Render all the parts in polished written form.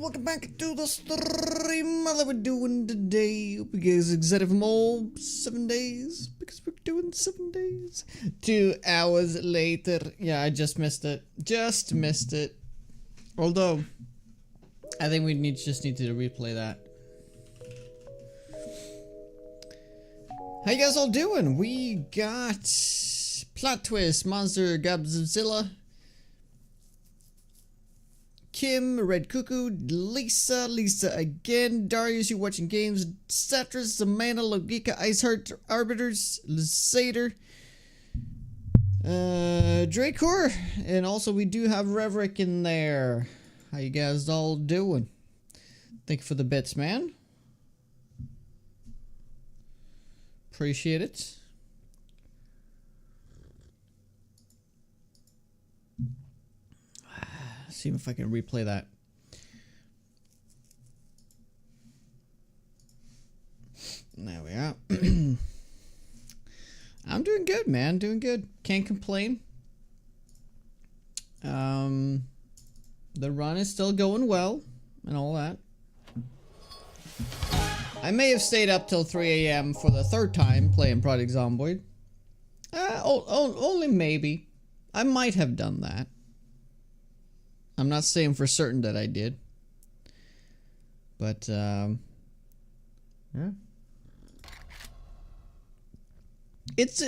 welcome back to the stream that we're doing today. Hope you guys are excited for more 7 days, because we're doing 7 days. 2 hours later. Yeah, I just missed it. Just missed it. Although, I think we just need to replay that. How you guys all doing? We got Plot Twist, Monster, Godzilla, Kim, Red Cuckoo, Lisa again, Darius, you watching games, Cetrus, Amanda, Logika, Iceheart, Arbiters, Lysader, Dracor, and also we do have Reverick in there. How you guys all doing? Thank you for the bits, man. Appreciate it. See if I can replay that. There we are. I'm doing good, man. Doing good. Can't complain. The run is still going well and all that. I may have stayed up till 3 a.m. for the third time playing Project Zomboid. Only maybe. I might have done that. I'm not saying for certain that I did. But, yeah. It's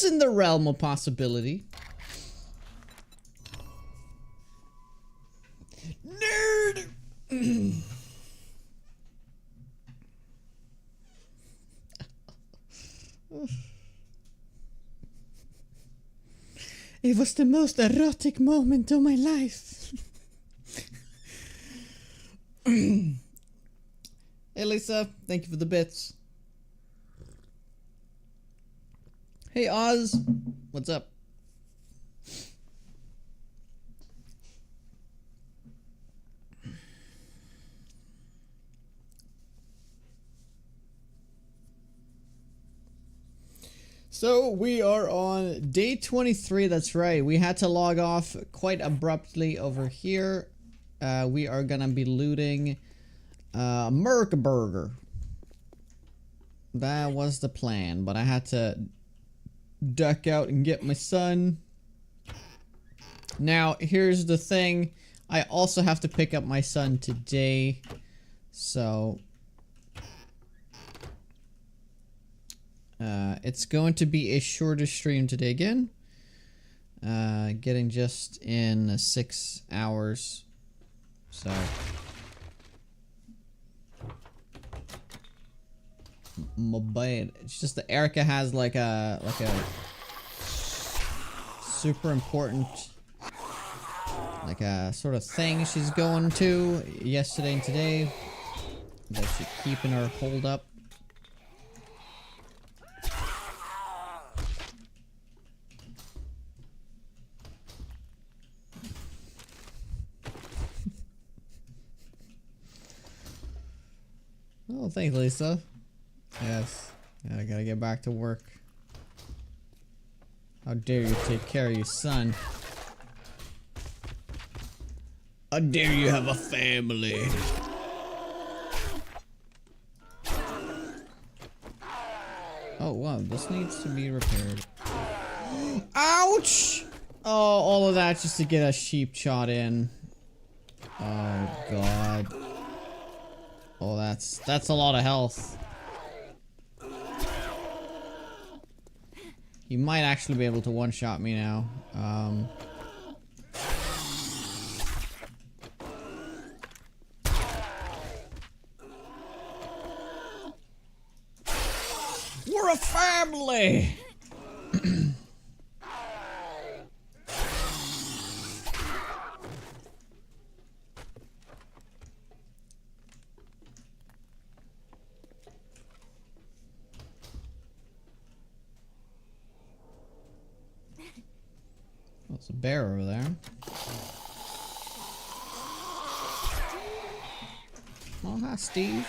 in the realm of possibility. Nerd! It was the most erotic moment of my life. Hey Lisa, thank you for the bits. Hey Oz, what's up? So we are on day 23, that's right. We had to log off quite abruptly over here. We are gonna be looting Merc Burger. That was the plan, but I had to duck out and get my son. Now, here's the thing. I also have to pick up my son today, so it's going to be a shorter stream today again. Getting just in 6 hours. So my bad. It's just that Erica has like a super important like a sort of thing she's going to yesterday and today that she's keeping her holed up. Oh, thanks, Lisa. Yes. Yeah, I gotta get back to work. How dare you take care of your son? How dare you have a family? Oh, wow. This needs to be repaired. Ouch! Oh, all of that just to get a sheep shot in. Oh, God. Oh, that's a lot of health. He might actually be able to one-shot me now. We're a family! There's a bear over there. Oh, hi, Steve.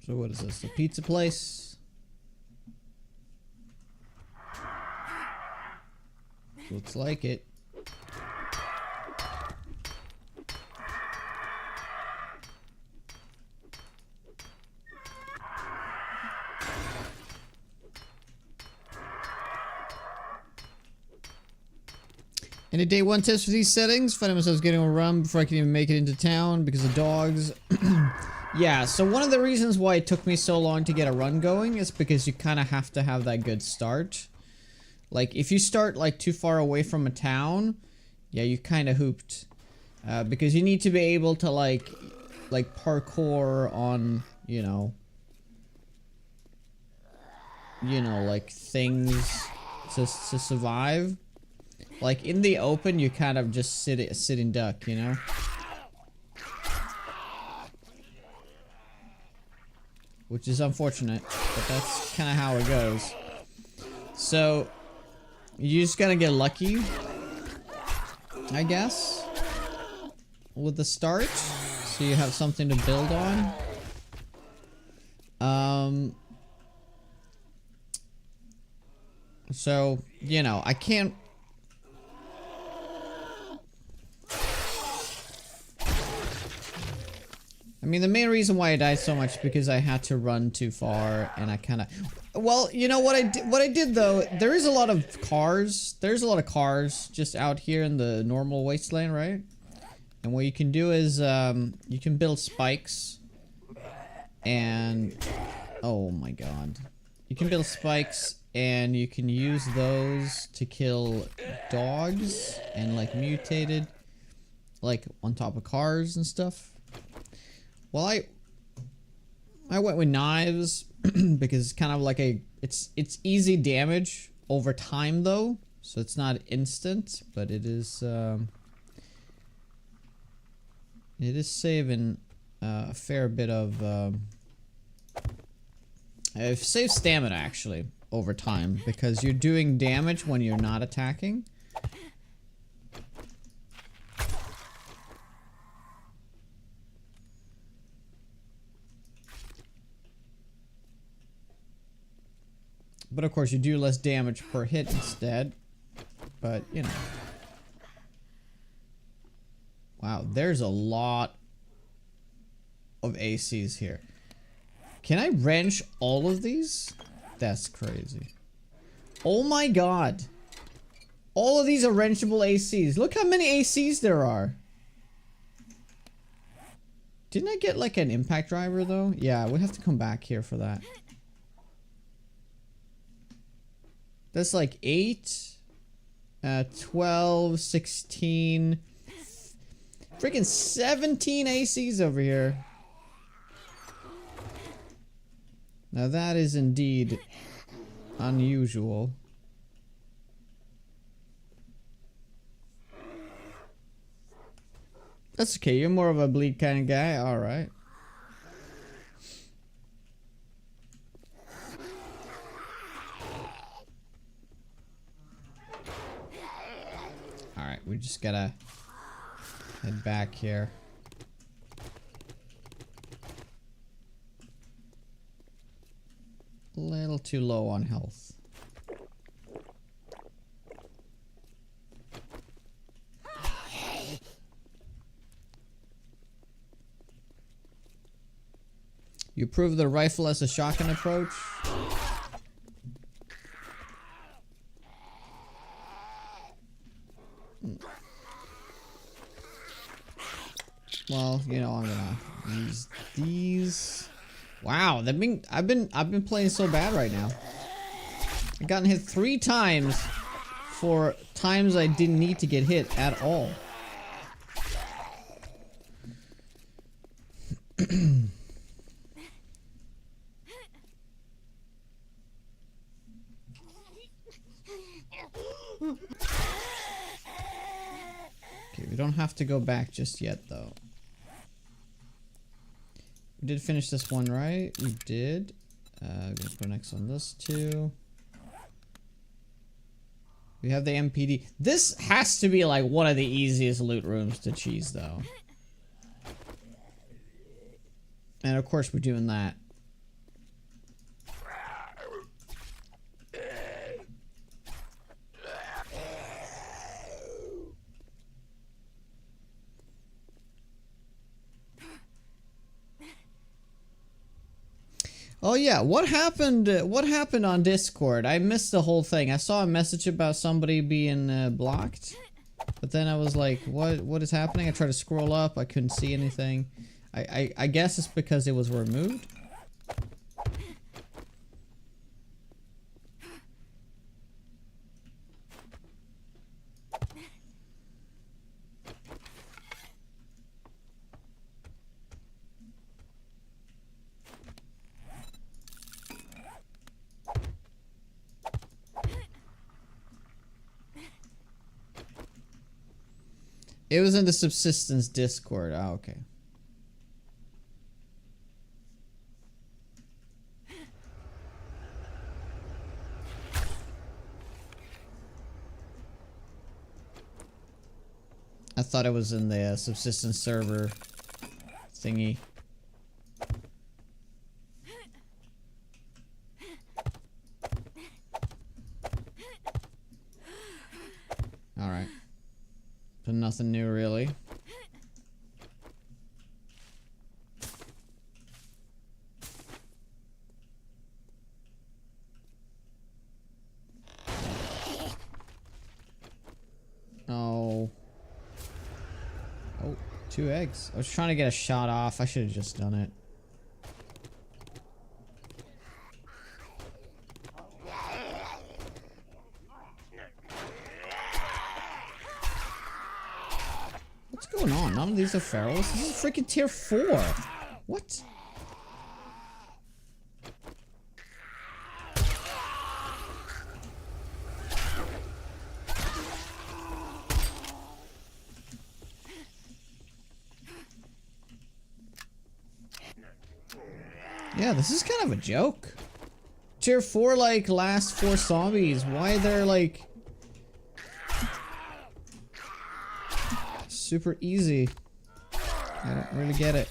So what is this, a pizza place? Looks like it. Any day one tips for these settings? Finding myself getting overrun before I can even make it into town because of dogs. Yeah, so one of the reasons why it took me so long to get a run going is because you kind of have to have that good start. Like, if you start, like, too far away from a town, yeah, you kind of hooped. Because you need to be able to, like parkour on, you know, like, things to survive. Like, in the open, you kind of just sit and duck, you know? Which is unfortunate, but that's kind of how it goes. So, you just gotta get lucky, I guess, with the start, so you have something to build on. So, you know, I can't... I mean, the main reason why I died so much is because I had to run too far, and I kind of... Well, you know what I did though, there is a lot of cars. There's a lot of cars just out here in the normal wasteland, right? And what you can do is, you can build spikes. And... Oh my god. You can build spikes, and you can use those to kill dogs and, like, mutated, like, on top of cars and stuff. Well, I went with knives because it's kind of like it's easy damage over time though, so it's not instant, but it is saving a fair bit of it saves stamina actually over time because you're doing damage when you're not attacking. But of course you do less damage per hit instead. But, you know. Wow, there's a lot of ACs here. Can I wrench all of these? That's crazy. Oh my god. All of these are wrenchable ACs. Look how many ACs there are. Didn't I get like an impact driver though? Yeah, we have to come back here for that. That's like 8, 12, 16, freaking 17 ACs over here. Now that is indeed unusual. That's okay, you're more of a bleed kind of guy, alright. Alright, we just gotta head back here. A little too low on health. You prove the rifle as a shotgun approach. Well, you know, I'm gonna use these. Wow, I've been playing so bad right now. I've gotten hit 3 times for times I didn't need to get hit at all. Okay, we don't have to go back just yet though. We did finish this one, right? We did. Gonna go next on this too. We have the MPD. This has to be like one of the easiest loot rooms to cheese though. And of course we're doing that. Oh yeah, what happened on Discord? I missed the whole thing. I saw a message about somebody being blocked. But then I was like, what is happening? I tried to scroll up, I couldn't see anything. I guess it's because it was removed. It was in the subsistence Discord. Oh, okay. I thought it was in the subsistence server thingy. Alright. But nothing new, really. Oh. Oh, 2 eggs. I was trying to get a shot off. I should have just done it. What's going on? None of these are ferals? This is freaking tier 4. What? Yeah, this is kind of a joke. Tier 4, like, last 4 zombies. Why they're, like... super easy. I don't really get it.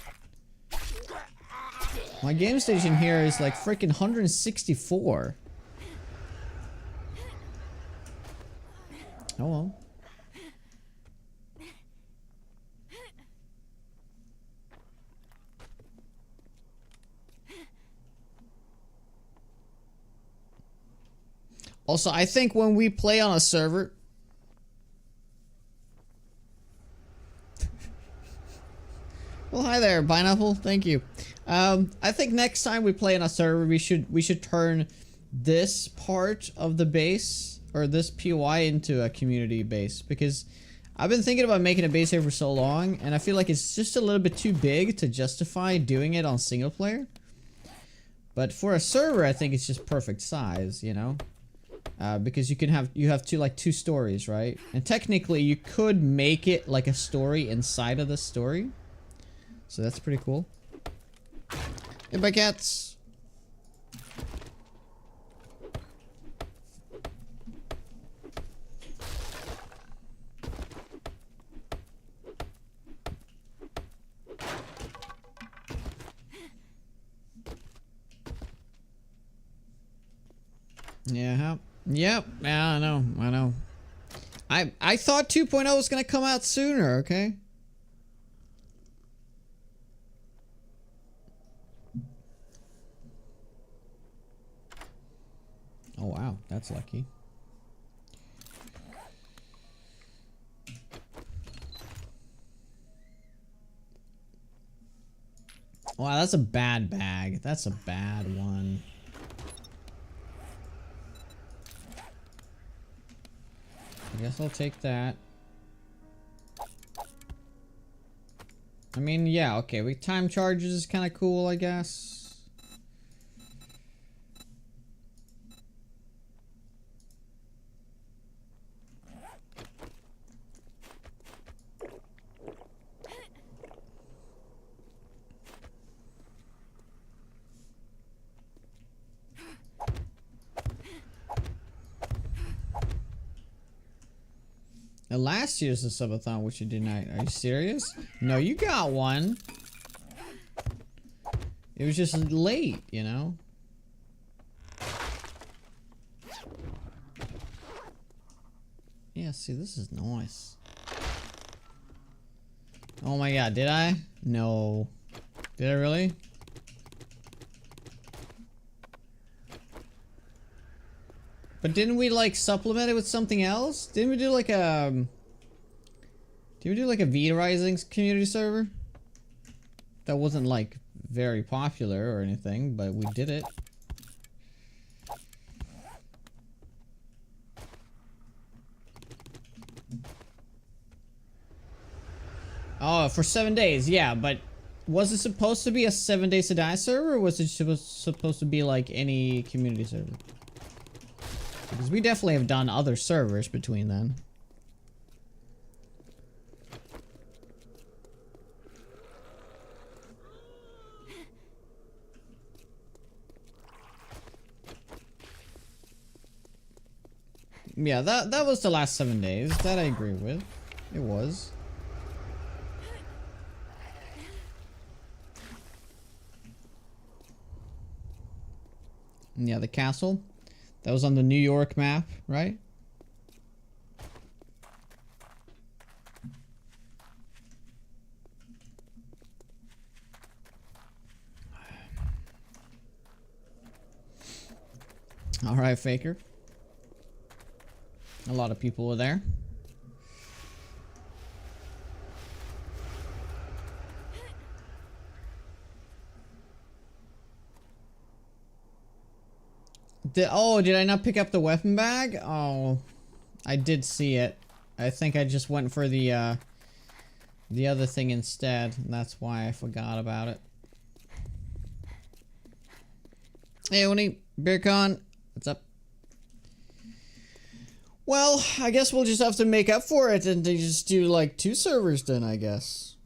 My game station here is, like, freaking 164. Oh well. Also, I think when we play on a server... Well, hi there, Pineapple. Thank you. I think next time we play on a server, we should turn this part of the base, or this POI, into a community base, because I've been thinking about making a base here for so long, and I feel like it's just a little bit too big to justify doing it on single player. But for a server, I think it's just perfect size, you know? Because you have two stories, right? And technically you could make it like a story inside of the story. So that's pretty cool. Hey, bye cats. Yeah. Yep. Yeah, I know. I thought 2.0 was gonna come out sooner, okay? Oh wow, that's lucky. Wow, that's a bad bag. That's a bad one. I guess I'll take that. I mean, yeah, okay, time charges is kind of cool, I guess. Last year's the subathon, which you didn't. Are you serious? No, you got one. It was just late, you know? Yeah, see, this is nice. Oh my god, did I? No. Did I really? But didn't we, like, supplement it with something else? Didn't we do, like, Did we do like a V Rising community server? That wasn't like very popular or anything, but we did it. Oh, for 7 days, yeah, but was it supposed to be a 7 Days to Die server, or was it supposed to be like any community server? Because we definitely have done other servers between then. Yeah, that was the last 7 days. That I agree with. It was. Yeah, the castle. That was on the New York map, right? Alright, Faker. A lot of people were there. Did I not pick up the weapon bag? Oh, I did see it. I think I just went for the other thing instead, and that's why I forgot about it. Hey, Oni, BeerCon, what's up? Well, I guess we'll just have to make up for it and just do like 2 servers then, I guess.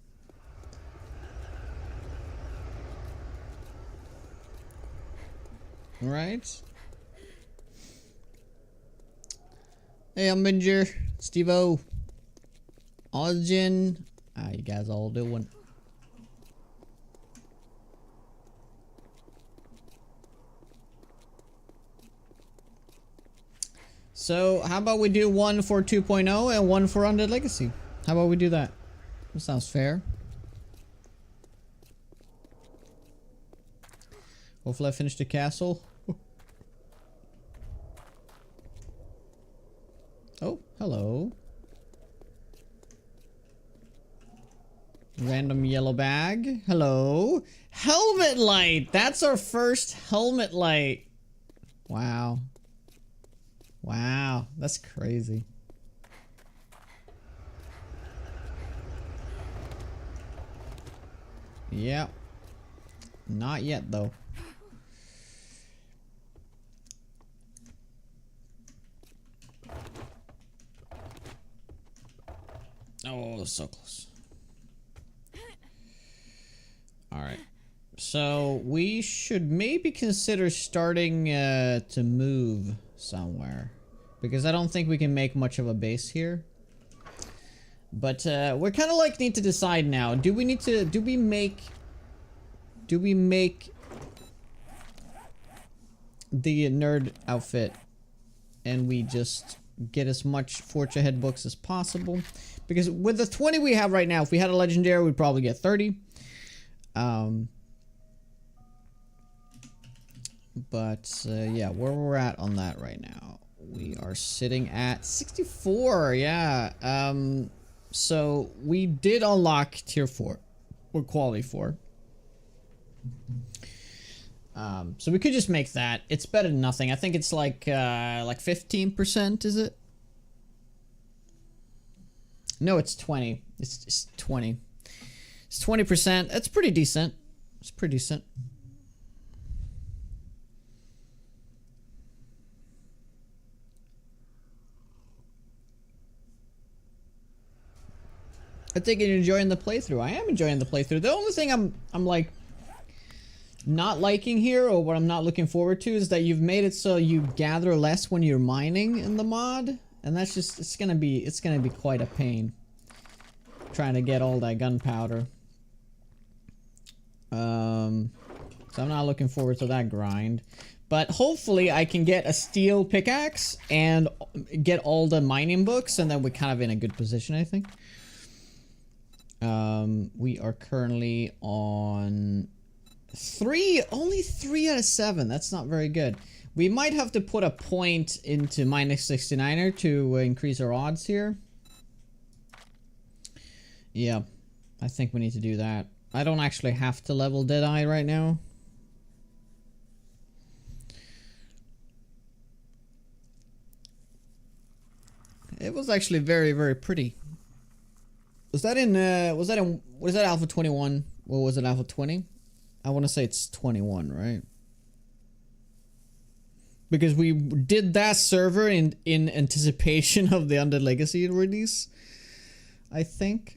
Right? Hey, I'm Binger, Steve-O, Ozgen. How you guys all doing? So, how about we do one for 2.0 and one for Undead Legacy? How about we do that? That sounds fair. Hopefully I finish the castle. Oh, hello. Random yellow bag. Hello. Helmet light! That's our first helmet light. Wow. Wow, that's crazy. Yep. Not yet, though. Oh, so close. Alright. So, we should maybe consider starting to move somewhere. Because I don't think we can make much of a base here. But we're kind of like need to decide now. Do we make the nerd outfit and we just get as much Forge Ahead books as possible? Because with the 20 we have right now, if we had a legendary, we'd probably get 30. But yeah, where we're at on that right now, we are sitting at 64. Yeah. So we did unlock tier 4 or quality 4. So we could just make that. It's better than nothing. I think it's like 15%, is it? No, it's 20. It's 20. It's 20%. That's pretty decent. It's pretty decent. I think you're enjoying the playthrough. I am enjoying the playthrough. The only thing I'm like not liking here, or what I'm not looking forward to, is that you've made it so you gather less when you're mining in the mod, and that's just it's gonna be quite a pain trying to get all that gunpowder. So I'm not looking forward to that grind. But hopefully I can get a steel pickaxe and get all the mining books, and then we're kind of in a good position, I think. We are currently on only 3 out of 7. That's not very good. We might have to put a point into minus 69er to increase our odds here. Yeah, I think we need to do that. I don't actually have to level Deadeye right now. It was actually very, very pretty. Was that in what is that, Alpha 21? Or was it Alpha 20? I want to say it's 21, right? Because we did that server in anticipation of the Undead Legacy release, I think.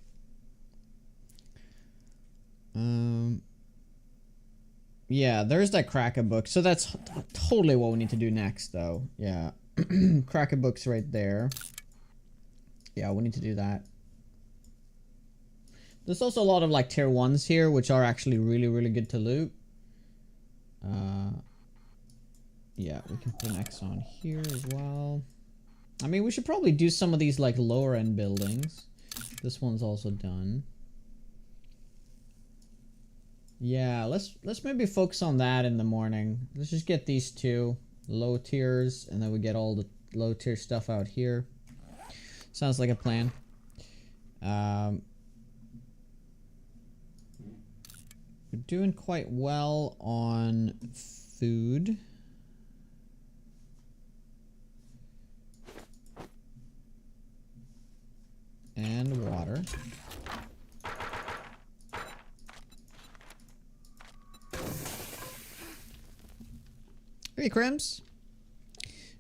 Yeah, there's that Kraken book. So that's totally what we need to do next, though. Yeah, Kraken book's right there. Yeah, we need to do that. There's also a lot of like tier 1s here, which are actually really, really good to loot. Yeah, we can put an X on here as well. I mean, we should probably do some of these like lower end buildings. This one's also done. Yeah, let's maybe focus on that in the morning. Let's just get these two low tiers, and then we get all the low tier stuff out here. Sounds like a plan. We're doing quite well on food. And water. Hey, Crims.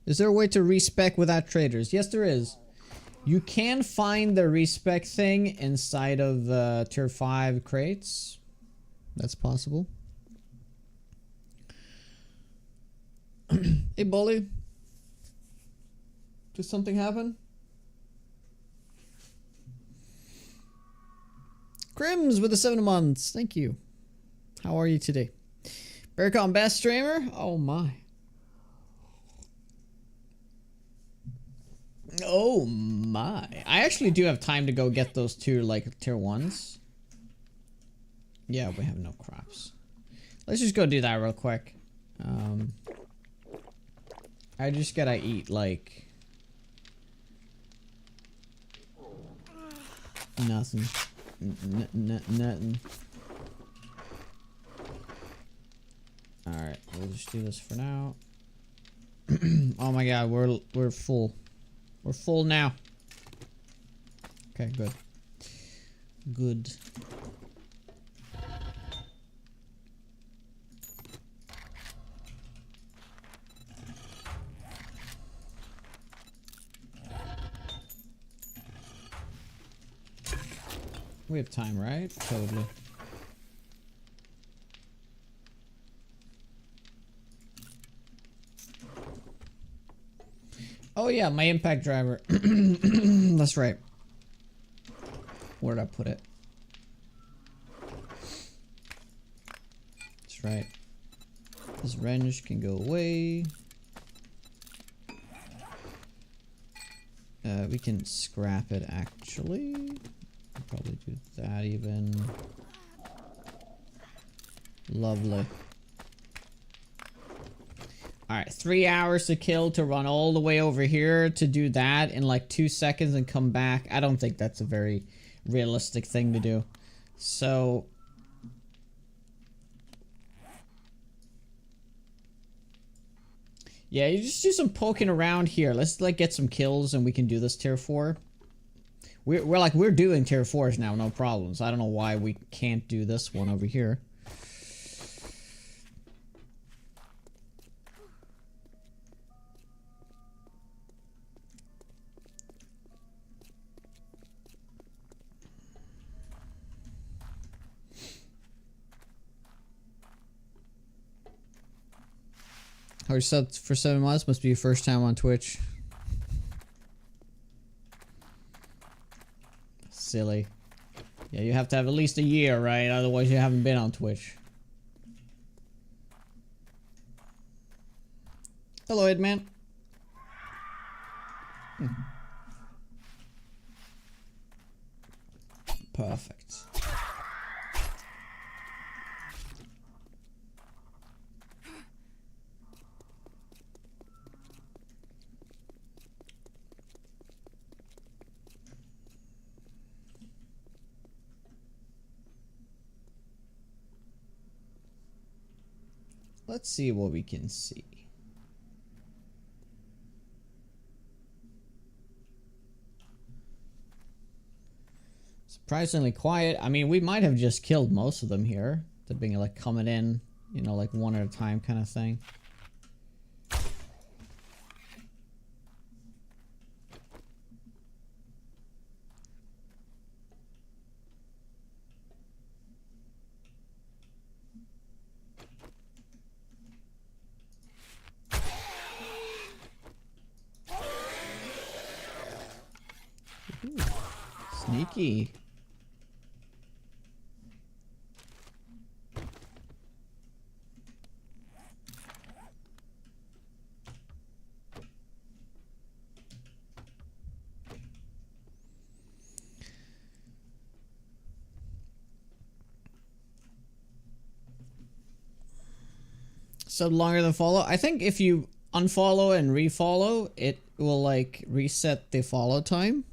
Is there a way to respec without traders? Yes, there is. You can find the respec thing inside of tier 5 crates. That's possible. Hey, Bully. Did something happen? Crims with the 7 months. Thank you. How are you today? Bearcon best streamer? Oh my. Oh my. I actually do have time to go get those two like tier 1s. Yeah, we have no crops. Let's just go do that real quick. I just gotta eat like nothing. Nothing. Alright, we'll just do this for now. Oh my god, we're full. We're full now. Okay, good. Good. We have time, right? Totally. Oh yeah, my impact driver. That's right. Where did I put it? That's right. This wrench can go away. We can scrap it actually. I'll probably do that even. Lovely. Alright, 3 hours to kill to run all the way over here to do that in like 2 seconds and come back. I don't think that's a very realistic thing to do. So... yeah, you just do some poking around here. Let's like get some kills and we can do this tier 4. We're doing tier 4s now, no problems. I don't know why we can't do this one over here. How you subbed for 7 months? Must be your first time on Twitch. Silly. Yeah, you have to have at least a year, right? Otherwise you haven't been on Twitch. Hello, Edman. Perfect. let's see what we can see. Surprisingly quiet. I mean, we might have just killed most of them here. They're being like coming in, you know, like one at a time kind of thing. Ooh, sneaky. So longer than follow. I think if you unfollow and refollow, it will like reset the follow time,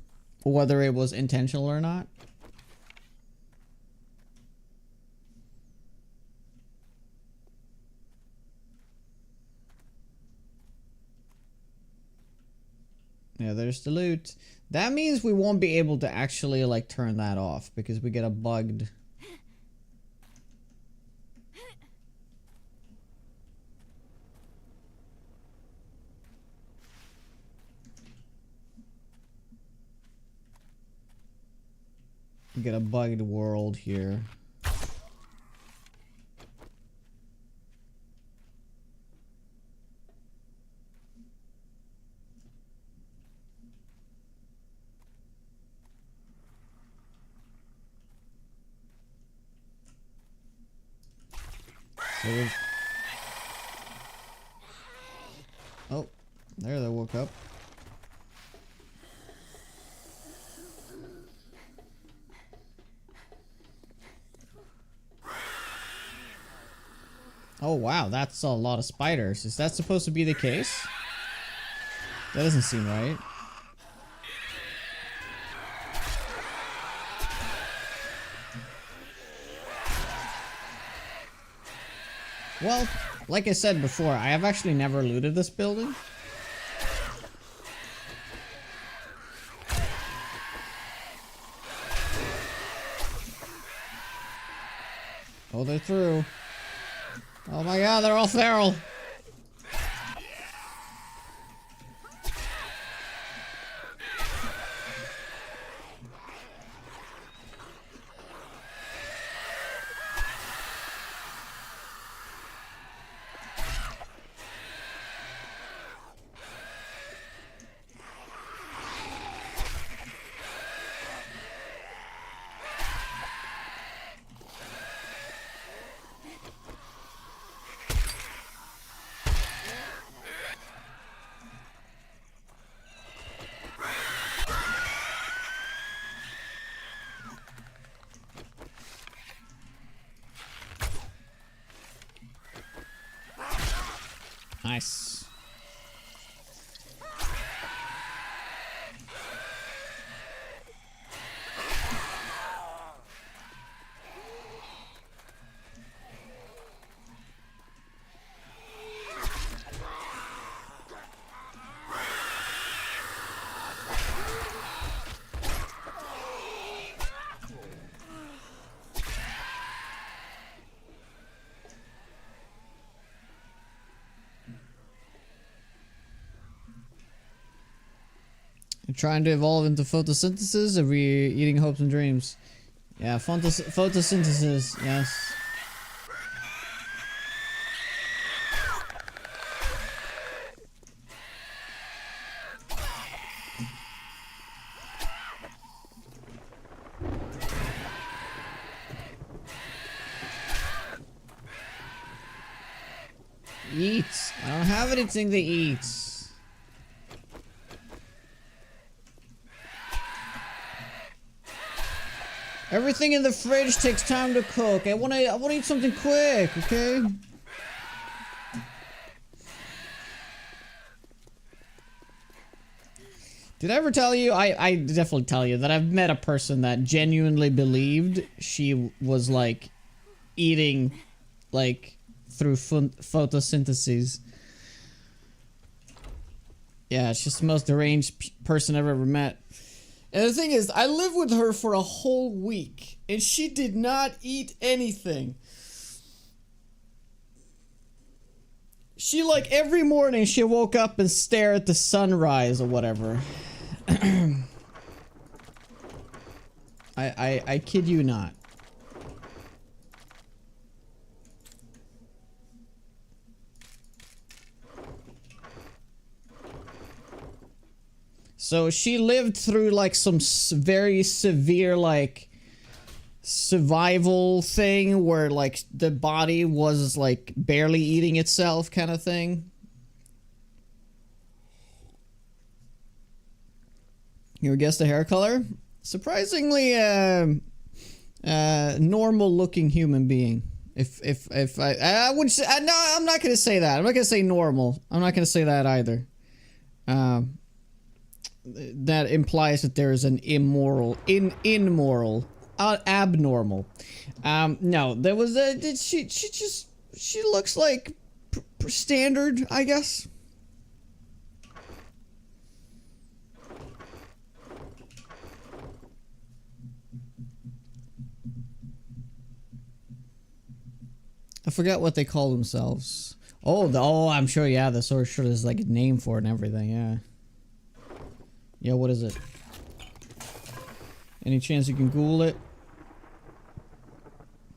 whether it was intentional or not. Yeah, there's the loot. That means we won't be able to actually like turn that off because we get a bugged. We get a bugged world here. So oh, there they woke up. Oh wow, that's a lot of spiders. Is that supposed to be the case? That doesn't seem right. Well, like I said before, I have actually never looted this building. Oh, they're through. Oh my god, they're all feral. Nice. You're trying to evolve into photosynthesis, or we eating hopes and dreams? Yeah, photosynthesis, yes. Eat. I don't have anything to eat. Everything in the fridge takes time to cook. I wanna eat something quick, okay? Did I ever tell you? I definitely tell you that I've met a person that genuinely believed she was like eating like through photosynthesis. Yeah, she's the most deranged person I've ever met. And the thing is, I lived with her for a whole week, and she did not eat anything. She, like, every morning she woke up and stared at the sunrise or whatever. I kid you not. So she lived through like some very severe like survival thing where like the body was like barely eating itself kind of thing. You would guess the hair color? Surprisingly normal looking human being. If I would say, no, I'm not gonna say that. I'm not gonna say normal. I'm not gonna say that either. That implies that there is an abnormal. No, there was a, she looks like standard, I guess. I forgot what they call themselves. Oh, I'm sure, yeah, the source sure there's like a name for it and everything, yeah. Yeah, what is it? Any chance you can Google it?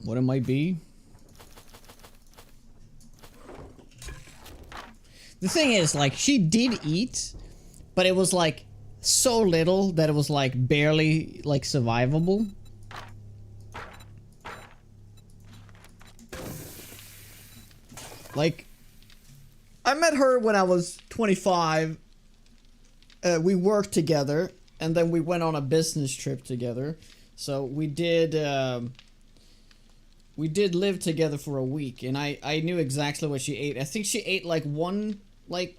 What it might be? The thing is, like, she did eat, but it was like so little that it was like barely like survivable. Like, I met her when I was 25. We worked together, and then we went on a business trip together. So we did live together for a week, and I knew exactly what she ate. I think she ate like one like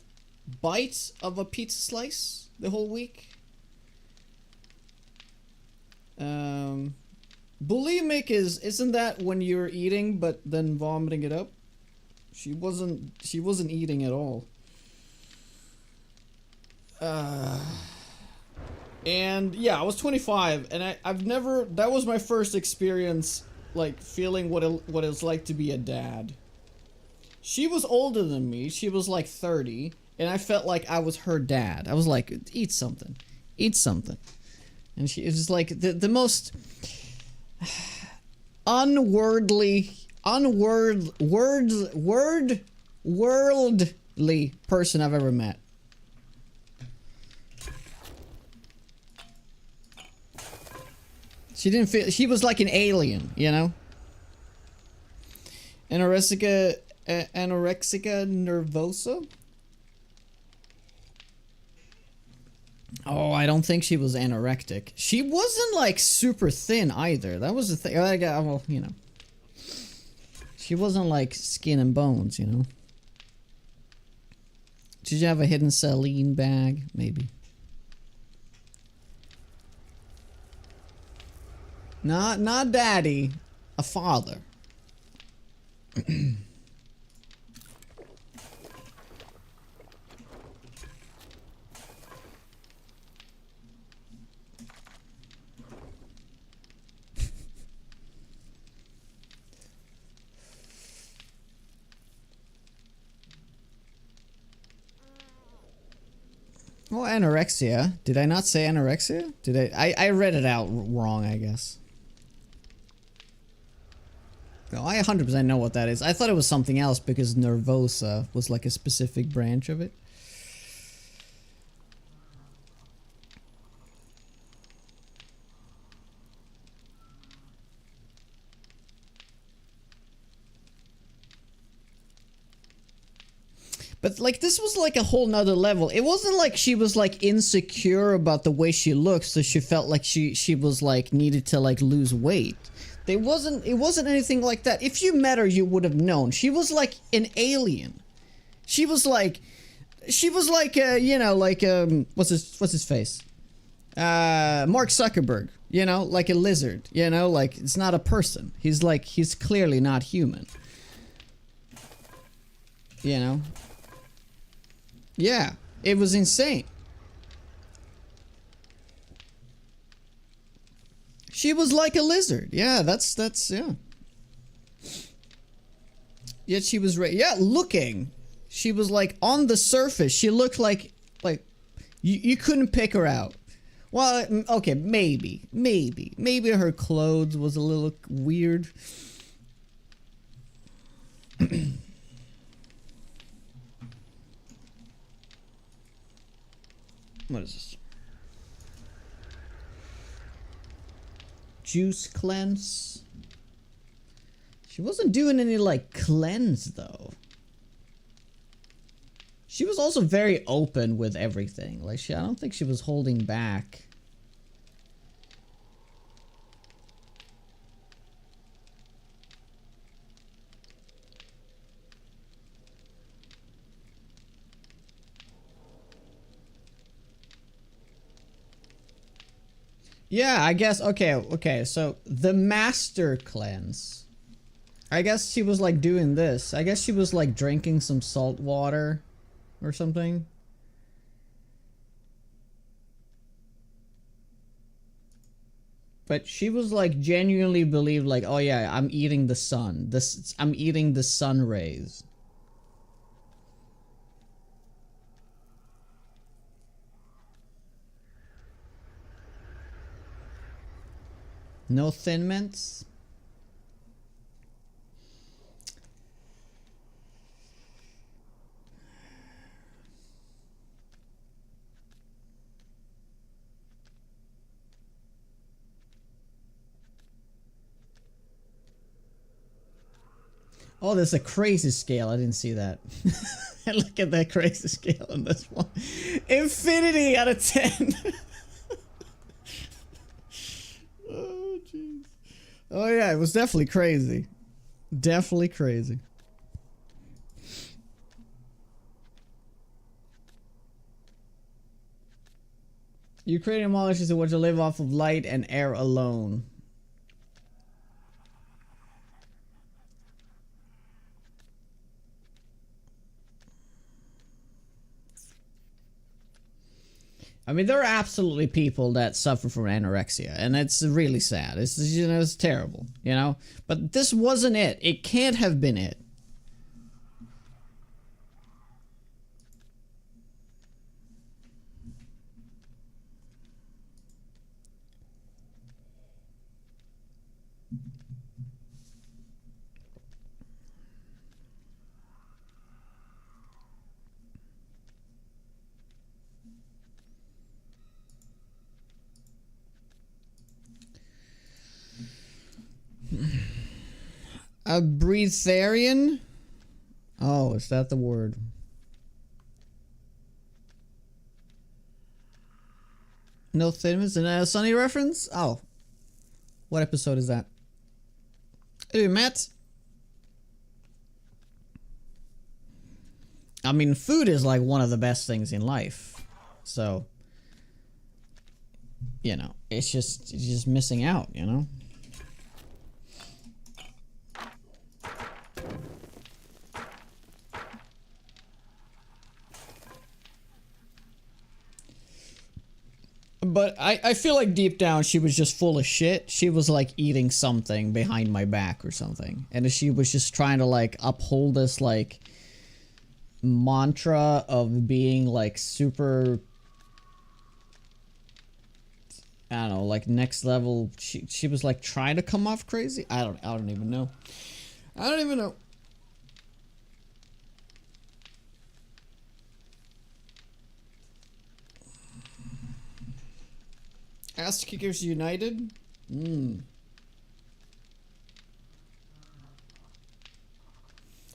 bite of a pizza slice the whole week. Bulimic isn't that when you're eating but then vomiting it up? She wasn't eating at all. And yeah, I was 25, and I've never, that was my first experience, like, feeling what it's like to be a dad. She was older than me, she was like 30, and I felt like I was her dad. I was like, eat something. Eat something. And she, it was like the most worldly person I've ever met. She didn't feel, she was like an alien, you know? Anorexica nervosa? Oh, I don't think she was anorectic. She wasn't like super thin either. That was the thing. Well, you know. She wasn't like skin and bones, you know? Did you have a hidden saline bag? Maybe. Not daddy, a father. Oh, anorexia. Did I not say anorexia? Did I read it out wrong, I guess. No, I 100% know what that is. I thought it was something else because nervosa was like a specific branch of it. But like this was like a whole nother level. It wasn't like she was like insecure about the way she looked, so she felt like she was like needed to like lose weight. It wasn't anything like that. If you met her, you would have known. She was like an alien. She was like you know, like what's his face? Mark Zuckerberg, you know, like a lizard, you know, like it's not a person. He's clearly not human. You know? Yeah, it was insane. She was like a lizard. Yeah, that's, yeah. Yet she was, yeah, looking. She was like on the surface. She looked like you couldn't pick her out. Well, okay, maybe her clothes was a little weird. What is this? Juice cleanse. She wasn't doing any like cleanse though. She was also very open with everything. Like I don't think she was holding back. Yeah, I guess, okay, so the master cleanse. I guess she was like doing this. I guess she was like drinking some salt water or something. But she was like genuinely believed like, oh yeah, I'm eating the sun. I'm eating the sun rays. No Thin Mints? Oh, there's a crazy scale. I didn't see that. Look at that crazy scale on this one. Infinity out of 10. Oh, jeez. Oh, yeah, it was definitely crazy. Definitely crazy. Ukrainian molecules are what to live off of light and air alone. I mean, there are absolutely people that suffer from anorexia, and it's really sad. It's, you know, it's terrible, you know? But this wasn't it. It can't have been it. A breatharian? Oh, is that the word? No Thin Mints and a Sunny reference? Oh. What episode is that? Hey, Matt. I mean, food is like one of the best things in life. So, you know, it's just missing out, you know? But I feel like deep down she was just full of shit. She was like eating something behind my back or something. And she was just trying to like uphold this like mantra of being like super, I don't know, like next level. She was like trying to come off crazy. I don't even know. I don't even know. Ass Kickers United?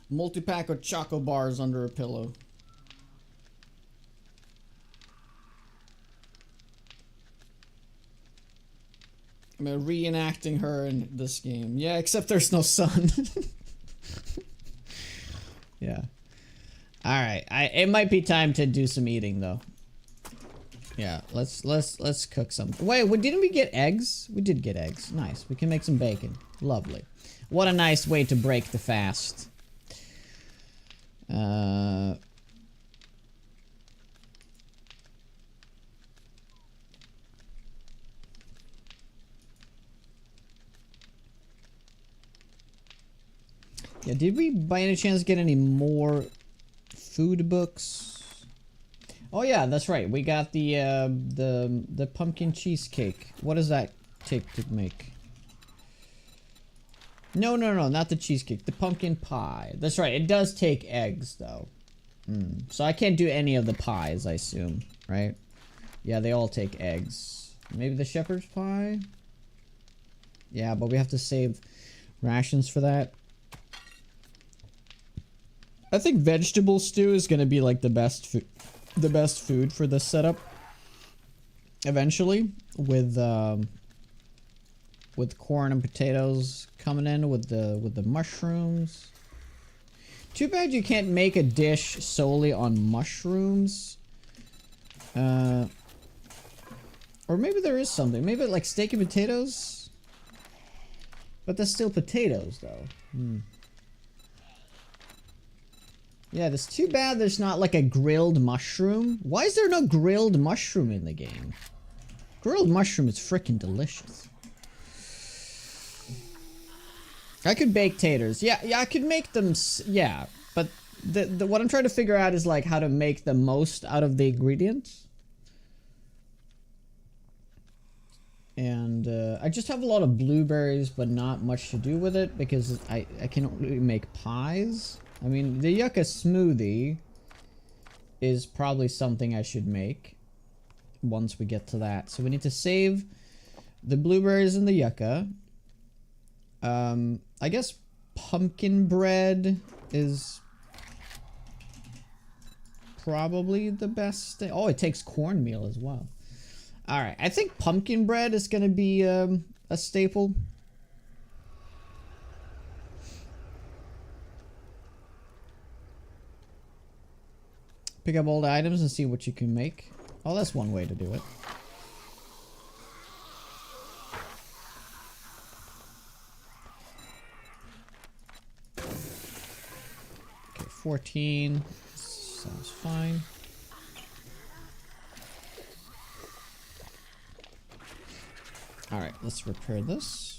Multi-pack of choco bars under a pillow. I'm reenacting her in this game. Yeah, except there's no sun. Yeah. Alright, it might be time to do some eating though. Yeah, let's cook some. Wait, didn't we get eggs? We did get eggs. Nice. We can make some bacon. Lovely. What a nice way to break the fast. Yeah, did we by any chance get any more food books? Oh yeah, that's right. We got the pumpkin cheesecake. What does that take to make? No, not the cheesecake. The pumpkin pie. That's right. It does take eggs though. So I can't do any of the pies, I assume, right? Yeah, they all take eggs. Maybe the shepherd's pie? Yeah, but we have to save rations for that. I think vegetable stew is gonna be like the best food for this setup. Eventually, with corn and potatoes coming in with the mushrooms. Too bad you can't make a dish solely on mushrooms. Or maybe there is something. Maybe like steak and potatoes. But that's still potatoes, though. Yeah, it's too bad there's not like a grilled mushroom. Why is there no grilled mushroom in the game? Grilled mushroom is freaking delicious. I could bake taters. Yeah, I could make them. Yeah, but what I'm trying to figure out is like how to make the most out of the ingredients. And I just have a lot of blueberries, but not much to do with it because I can't really make pies. I mean, the yucca smoothie is probably something I should make once we get to that. So we need to save the blueberries and the yucca. I guess pumpkin bread is probably the best thing. Oh, it takes cornmeal as well. Alright, I think pumpkin bread is gonna be a staple. Pick up all the items and see what you can make. Oh, that's one way to do it. Okay, 14. Sounds fine. Alright, let's repair this.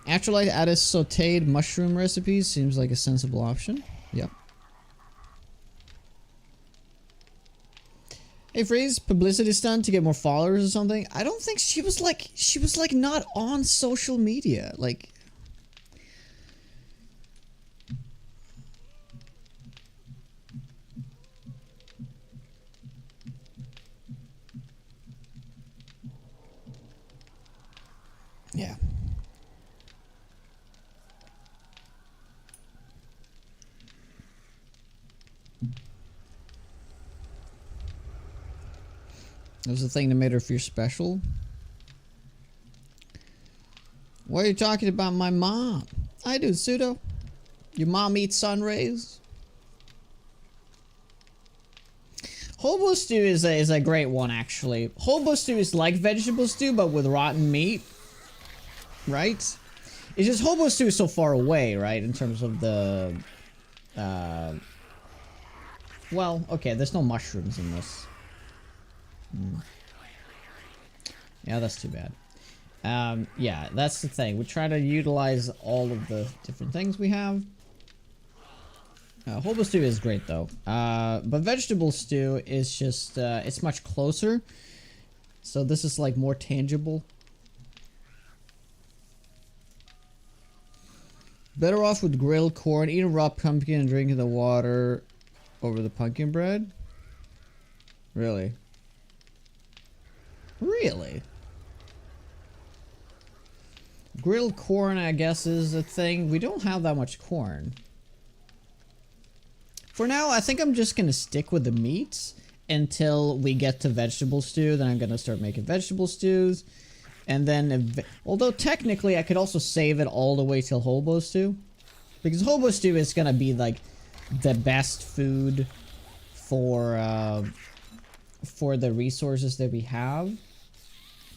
Afterlight added sauteed mushroom recipes seems like a sensible option. Yep. Hey, Freeze, publicity stunt to get more followers or something? I don't think she was like not on social media. Like, yeah. That was the thing that made her feel special. Why are you talking about my mom? I do, Pseudo. Your mom eats sun rays? Hobo stew is a great one, actually. Hobo stew is like vegetable stew, but with rotten meat. Right? It's just hobo stew is so far away, right? In terms of the... well, okay, there's no mushrooms in this. Yeah, that's too bad. Yeah, that's the thing. We try to utilize all of the different things we have. Hobo stew is great though. But vegetable stew is just, it's much closer. So this is like more tangible. Better off with grilled corn, eat a raw pumpkin and drink the water over the pumpkin bread? Really? Really? Grilled corn, I guess, is a thing. We don't have that much corn. For now, I think I'm just gonna stick with the meats until we get to vegetable stew. Then I'm gonna start making vegetable stews. And then, although technically I could also save it all the way till hobo stew. Because hobo stew is gonna be like the best food for the resources that we have.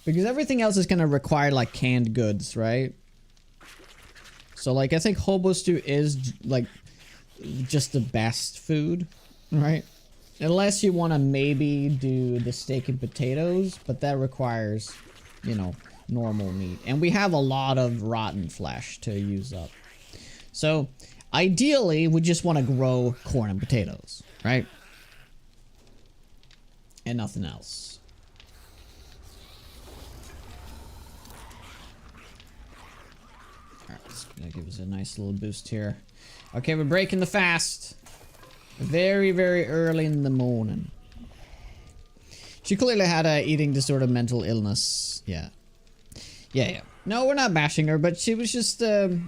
Because everything else is gonna require like canned goods, right? So like I think hobo stew is like just the best food, right? Unless you want to maybe do the steak and potatoes, but that requires, you know, normal meat. And we have a lot of rotten flesh to use up. So ideally, we just want to grow corn and potatoes, right? And nothing else. Alright, it's gonna give us a nice little boost here. Okay, we're breaking the fast. Very, very early in the morning. She clearly had a eating disorder, mental illness. Yeah. Yeah. No, we're not bashing her, but she was just, it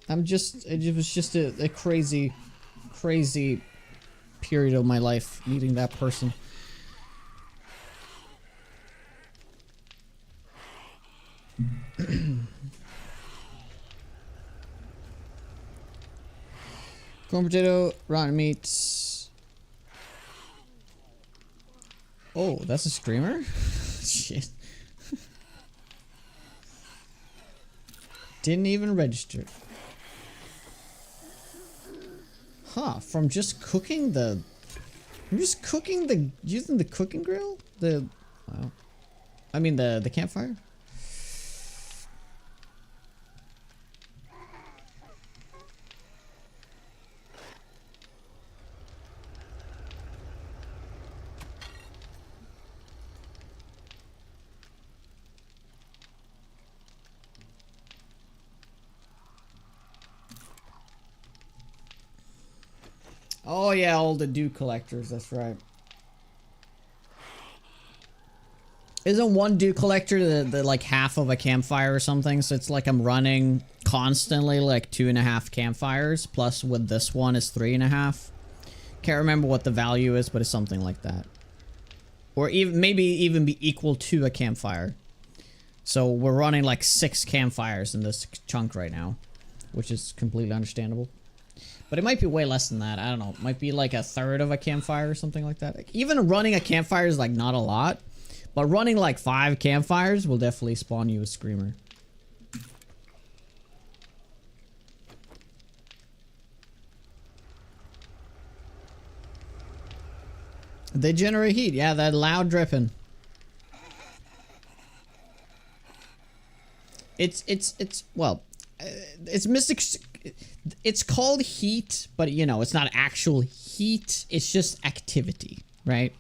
was just a crazy, crazy period of my life meeting that person. Corn, potato, rotten meat. Oh, that's a screamer? Shit. Didn't even register. Huh, from just cooking the... using the cooking grill? Wow. I mean the campfire? Oh yeah, all the dew collectors, that's right. Isn't one dew collector the like half of a campfire or something? So it's like I'm running constantly like 2.5 campfires, plus with this one is 3.5. Can't remember what the value is, but it's something like that. Or even maybe even be equal to a campfire. So we're running like 6 campfires in this chunk right now, which is completely understandable. But it might be way less than that. I don't know. It might be like 1/3 of a campfire or something like that. Like, even running a campfire is like not a lot. But running like 5 campfires will definitely spawn you a screamer. They generate heat. Yeah, that loud dripping. Well, it's mystic. It's called heat, but you know, it's not actual heat. It's just activity, right?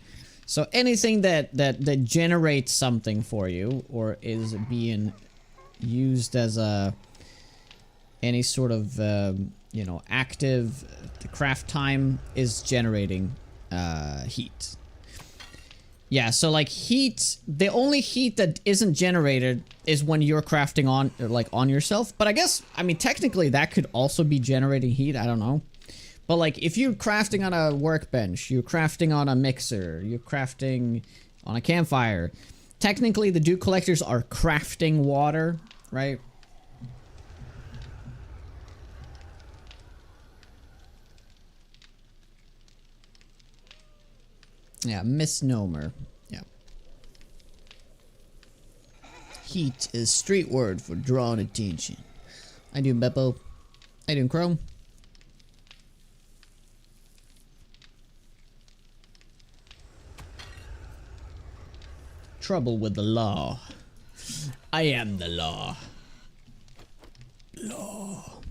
So anything that generates something for you or is being used as any sort of you know, active craft time is generating heat. Yeah, so like heat, the only heat that isn't generated is when you're crafting on, like, on yourself. But I guess, I mean, technically that could also be generating heat, I don't know. But like, if you're crafting on a workbench, you're crafting on a mixer, you're crafting on a campfire, technically the dew collectors are crafting water, right? Yeah, misnomer. Yeah. Heat is street word for drawing attention. I do Beppo. I do Chrome. Trouble with the law. I am the law. Law.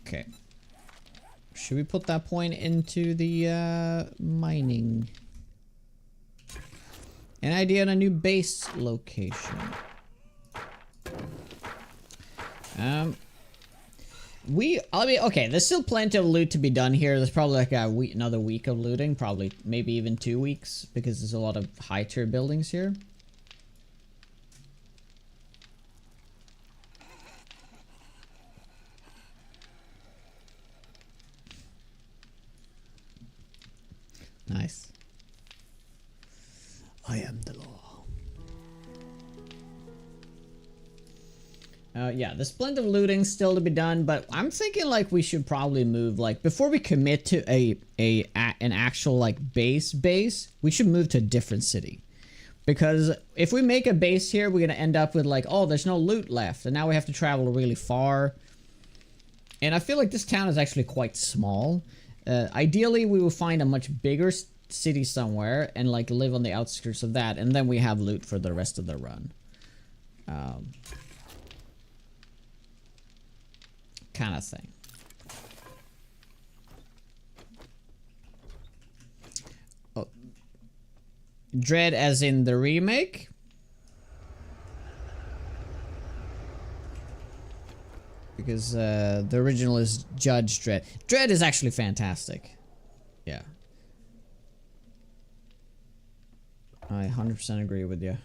Okay. Should we put that point into the mining? An idea on a new base location. Okay, there's still plenty of loot to be done here. There's probably like another week of looting, probably maybe even 2 weeks, because there's a lot of high tier buildings here. Nice. I am the law. Yeah, there's plenty of looting still to be done, but I'm thinking like we should probably move, like, before we commit to an actual like base, we should move to a different city. Because if we make a base here, we're gonna end up with like, oh, there's no loot left, and now we have to travel really far. And I feel like this town is actually quite small. Ideally, we will find a much bigger city somewhere and like live on the outskirts of that, and then we have loot for the rest of the run. Kind of thing. Oh. Dread as in the remake? Because the original is Judge Dredd. Dredd is actually fantastic. Yeah. I 100% agree with you.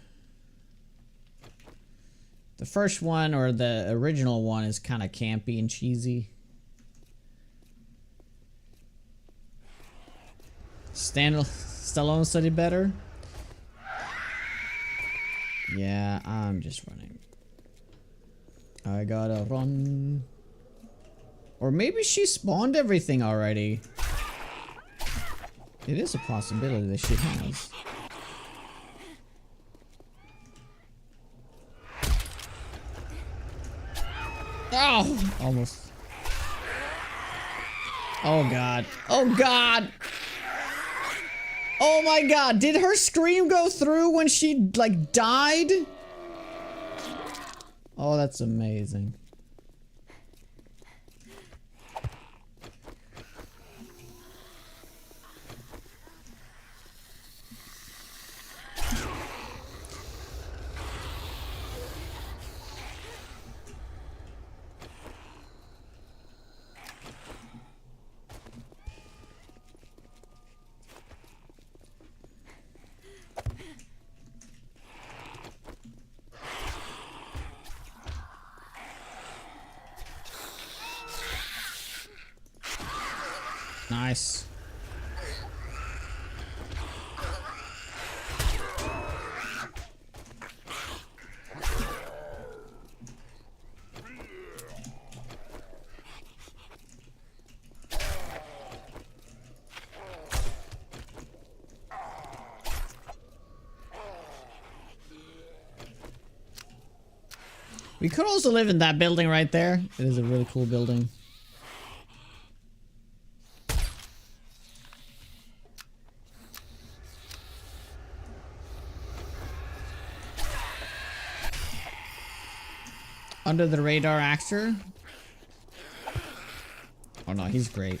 The first one, or the original one, is kind of campy and cheesy. Stallone said it better. Yeah, I'm just running. I gotta run. Or maybe she spawned everything already. It is a possibility that she has. Oh! Almost. Oh god. Oh god! Oh my god, did her scream go through when she, like, died? Oh, that's amazing. Nice. We could also live in that building right there. It is a really cool building. Under the radar actor. Oh no, he's great.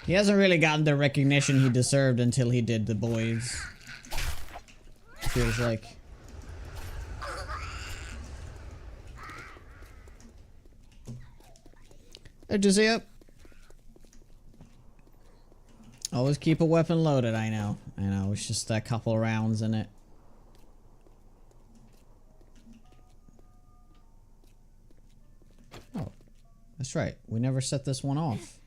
He hasn't really gotten the recognition he deserved until he did The Boys. Feels like. Hey, Jazia. Always keep a weapon loaded, I know. I know, it's just a couple rounds in it. Oh, that's right. We never set this one off.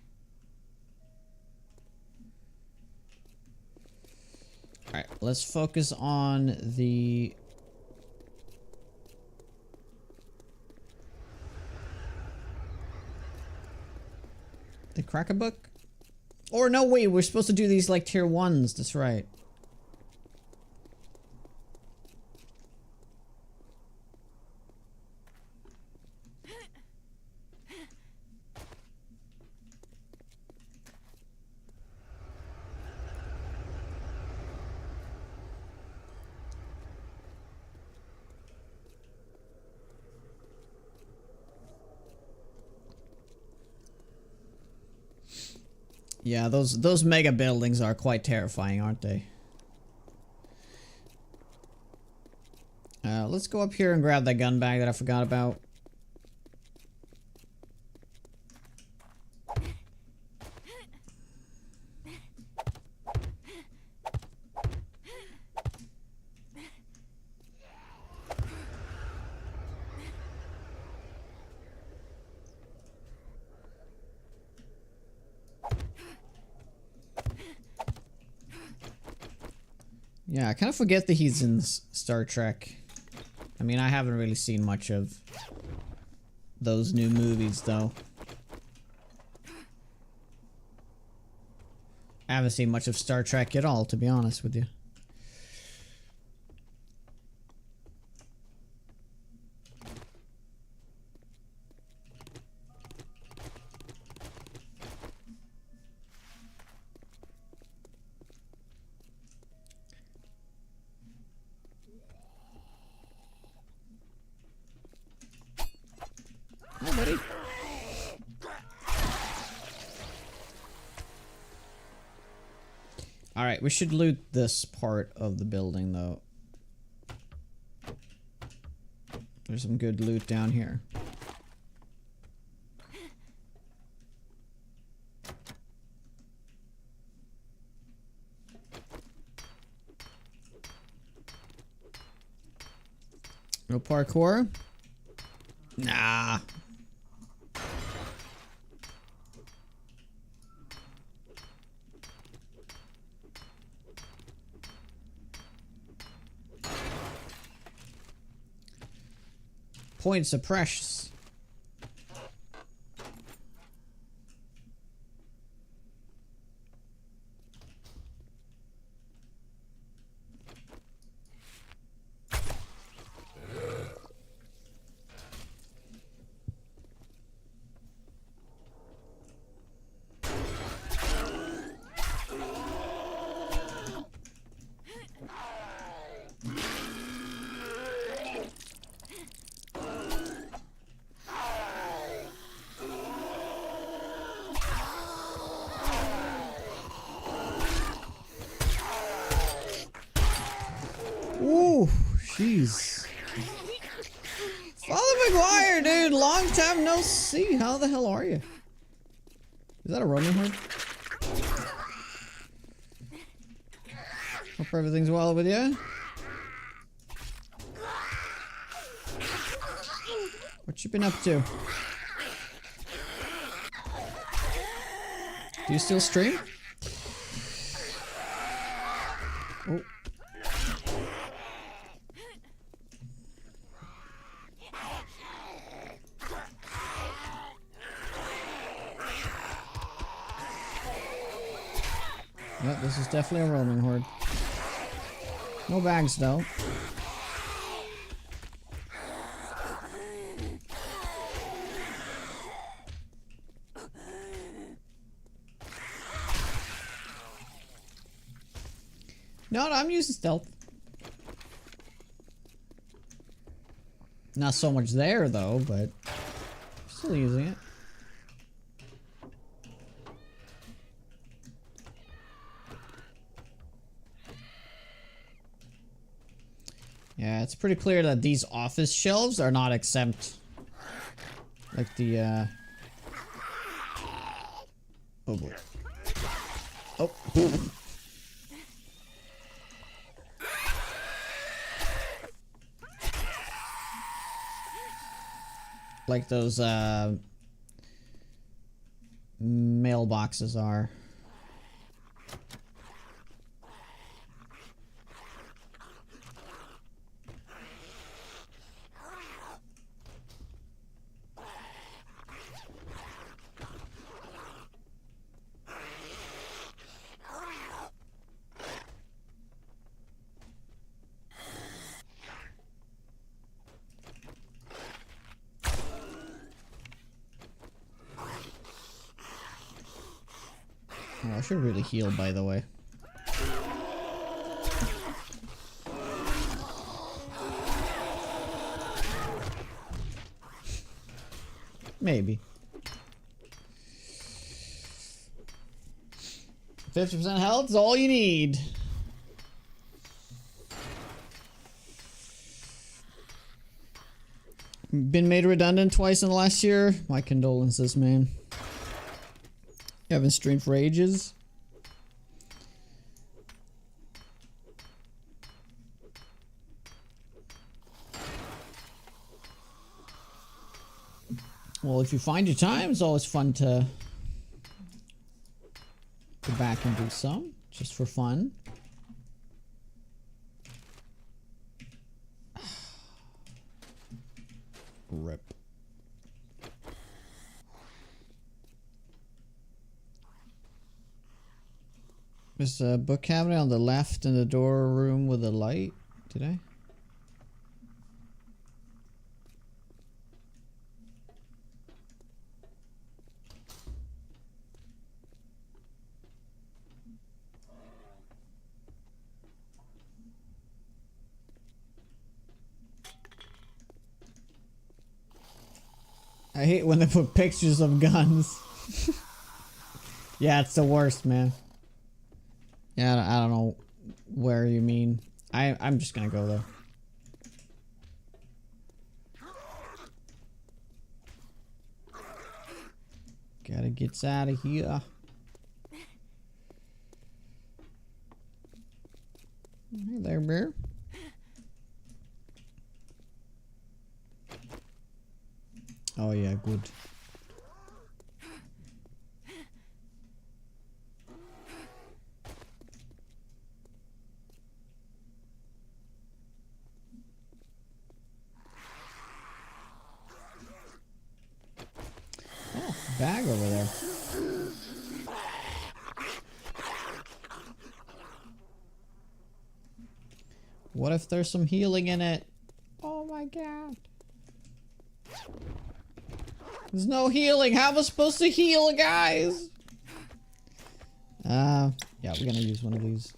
Alright, let's focus on the... The Crack-a-Book? Or no, wait, we're supposed to do these like tier 1s, that's right. Yeah, those mega buildings are quite terrifying, aren't they? Let's go up here and grab that gun bag that I forgot about. Yeah, I kind of forget that he's in Star Trek. I mean, I haven't really seen much of those new movies, though. I haven't seen much of Star Trek at all, to be honest with you. Hi, buddy. Alright, we should loot this part of the building, though. There's some good loot down here. No parkour? Nah. Points are precious. Ooh, jeez. Father McGuire, dude, long time no see. How the hell are you? Is that a roaming horde? Hope everything's well with you. What you been up to? Do you still stream? Oh. Yep, this is definitely a roaming horde. No bags though. No, I'm using stealth. Not so much there though, but still using it. Yeah, it's pretty clear that these office shelves are not exempt. Like the, oh boy. Oh. Like those, mailboxes are. Oh, I should really heal, by the way. Maybe. 50% health is all you need. Been made redundant twice in the last year. My condolences, man. You haven't streamed for ages. Well, if you find your time, it's always fun to go back and do some, just for fun. Rip. There's a book cabinet on the left in the door room with a light. Did I? I hate when they put pictures of guns. Yeah, it's the worst, man. Yeah, I don't know where you mean. I'm just gonna go there. Gotta get out of here. Hey there, bear. Oh yeah, good. Oh, bag over there. What if there's some healing in it? Oh my god. There's no healing. How am I supposed to heal, guys? Yeah, we're gonna use one of these.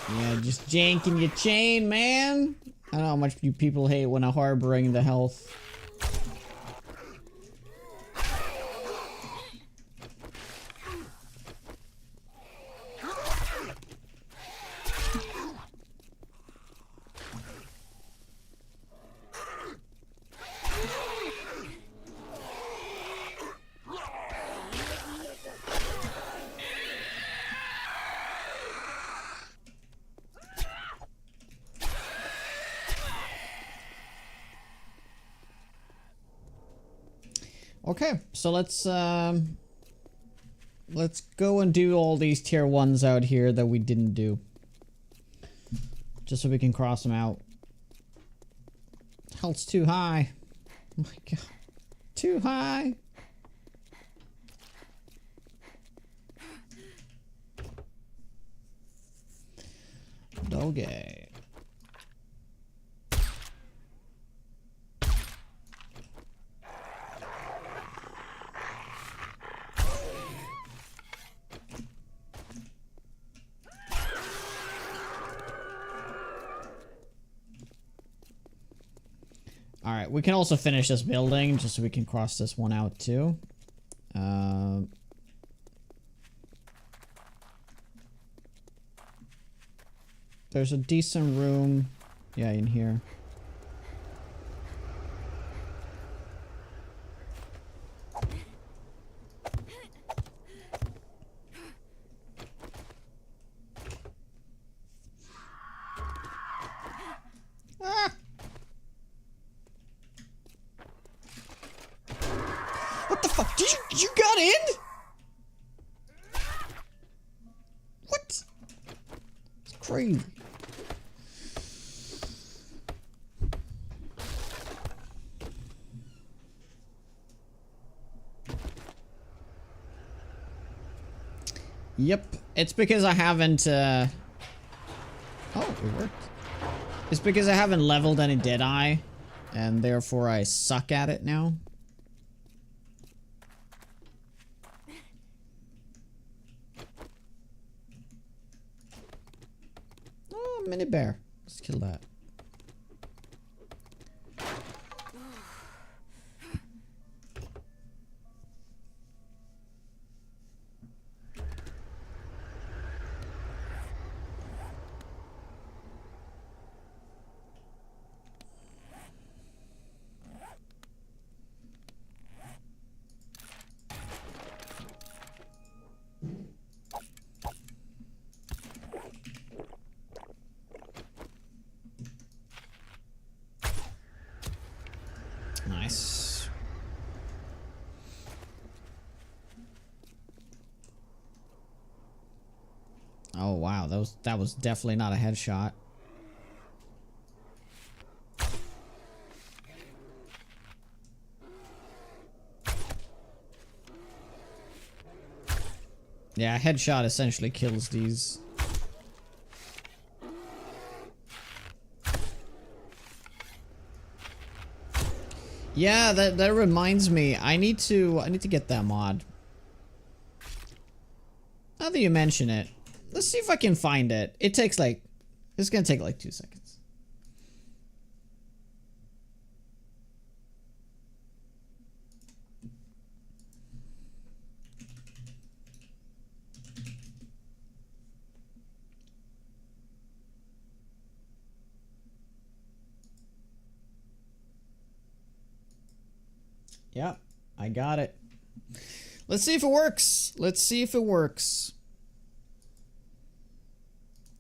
Yeah, just janking your chain, man. I don't know how much you people hate when I'm harboring the health. Okay, so let's go and do all these tier 1s out here that we didn't do. Just so we can cross them out. Health's too high. Oh my god. Too high. Okay. Alright, we can also finish this building just so we can cross this one out too. There's a decent room, yeah, in here. Ah! What the fuck? Did you got in? What? It's crazy. Yep, it's because I haven't, Oh, it worked. It's because I haven't leveled any Deadeye, and therefore I suck at it now. Oh, mini bear. Let's kill that. Nice. Oh wow, that was definitely not a headshot. Yeah, headshot essentially kills these. Yeah, that reminds me. I need to get that mod. Now that you mention it, let's see if I can find it. It takes like, it's gonna take like 2 seconds. Yep, I got it. Let's see if it works. Let's see if it works.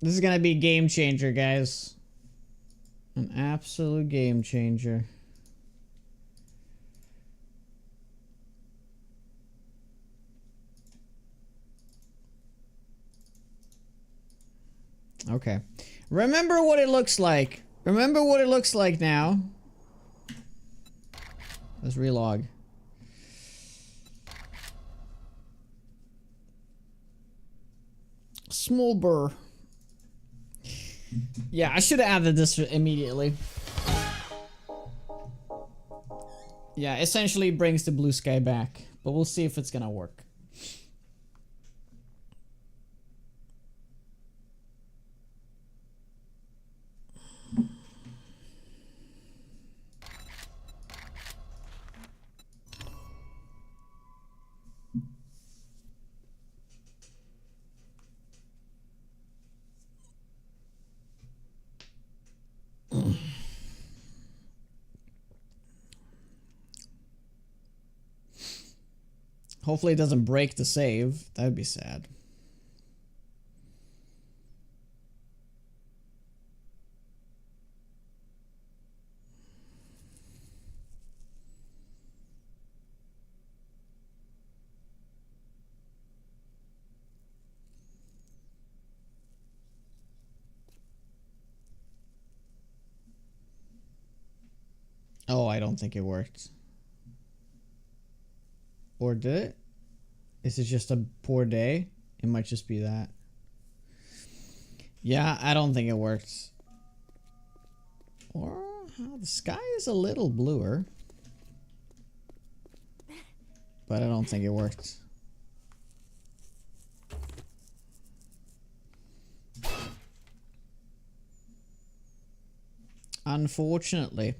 This is gonna be a game changer, guys. An absolute game changer. Okay. Remember what it looks like. Remember what it looks like now. Let's relog. Small burr. Yeah, I should have added this immediately. Yeah, essentially brings the blue sky back, but we'll see if it's gonna work. Hopefully it doesn't break the save. That would be sad. Oh, I don't think it worked. Or did it? Is it just a poor day? It might just be that. Yeah, I don't think it worked. Or the sky is a little bluer. But I don't think it worked. Unfortunately.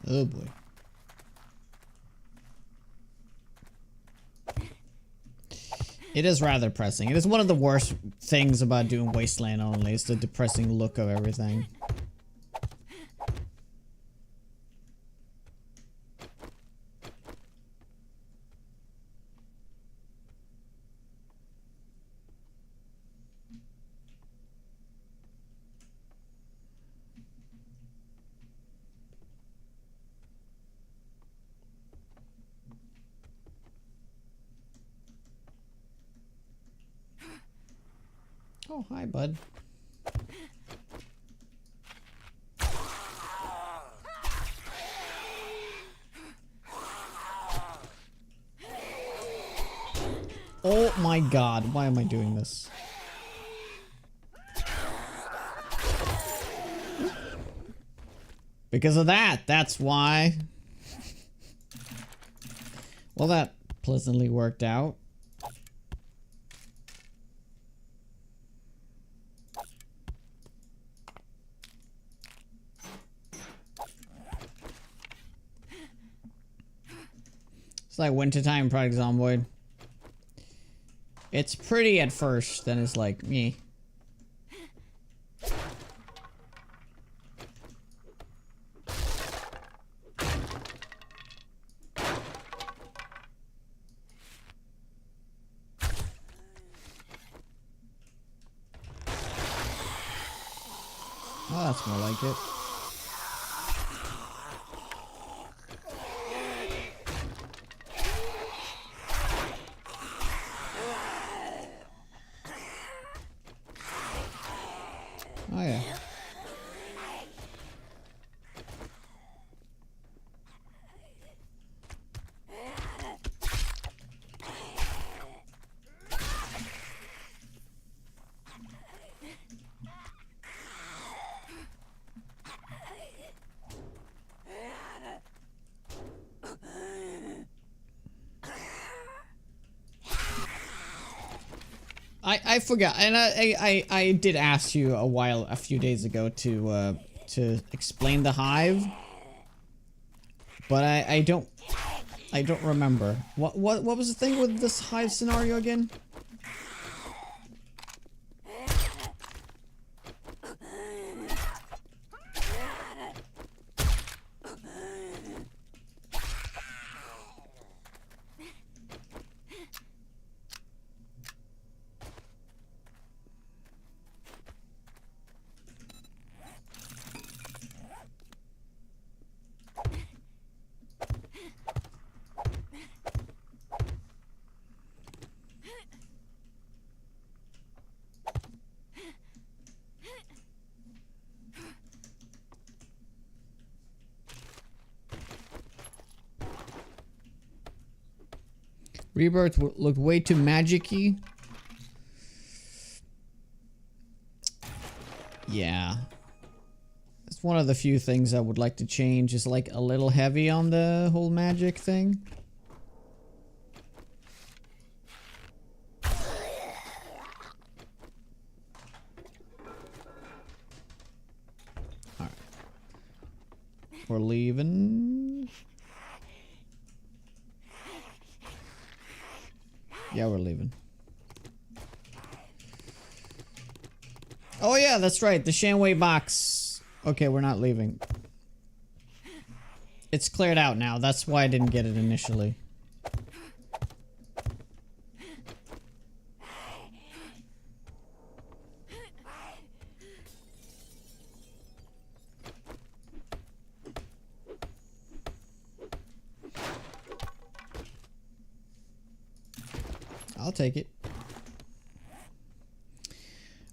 Oh boy. It is rather depressing. It is one of the worst things about doing Wasteland only. It's the depressing look of everything. Oh, hi, bud. Oh my god, why am I doing this? Because of that, that's why. Well, that pleasantly worked out. It's like wintertime Project Zomboid. It's pretty at first, then it's like, me. That's more like it. Oh yeah. I forgot, and I did ask you a few days ago to explain the hive, but I don't remember. What was the thing with this hive scenario again? Rebirth looked way too magic-y. Yeah. It's one of the few things I would like to change, is like a little heavy on the whole magic thing. Alright. We're leaving. Yeah, we're leaving. Oh yeah, that's right. The Shanwei box. Okay, we're not leaving. It's cleared out now. That's why I didn't get it initially. I'll take it.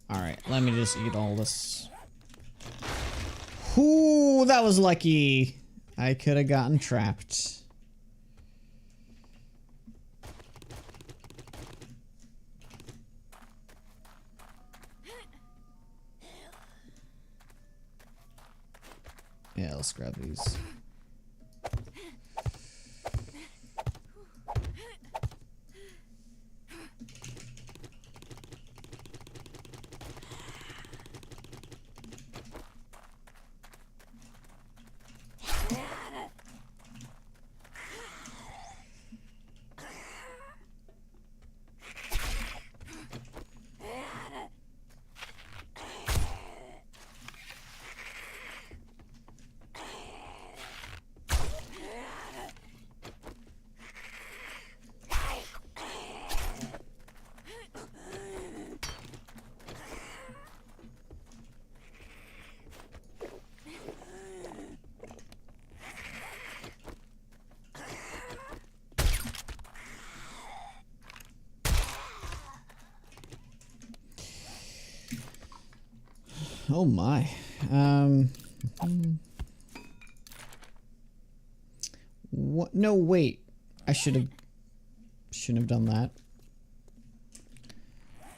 Alright, let me just eat all this. Ooh, that was lucky. I could have gotten trapped. Yeah, let's grab these. Oh my. What? No, wait. Shouldn't have done that.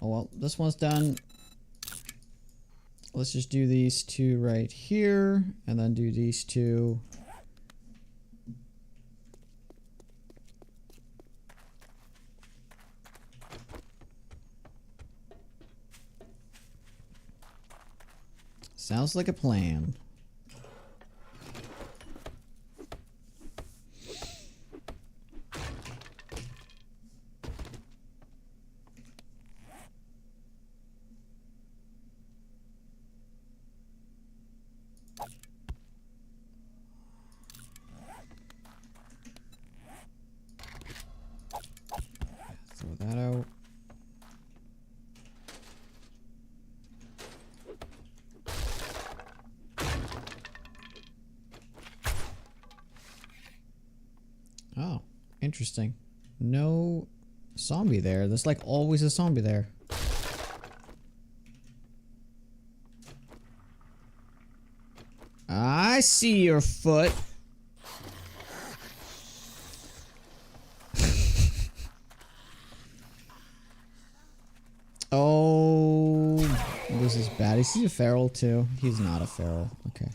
Oh well, this one's done. Let's just do these two right here, and then do these two. Sounds like a plan. Throw that out. Oh, interesting. No zombie there. There's like always a zombie there. I see your foot. Oh, this is bad. Is he a feral too? He's not a feral. Okay.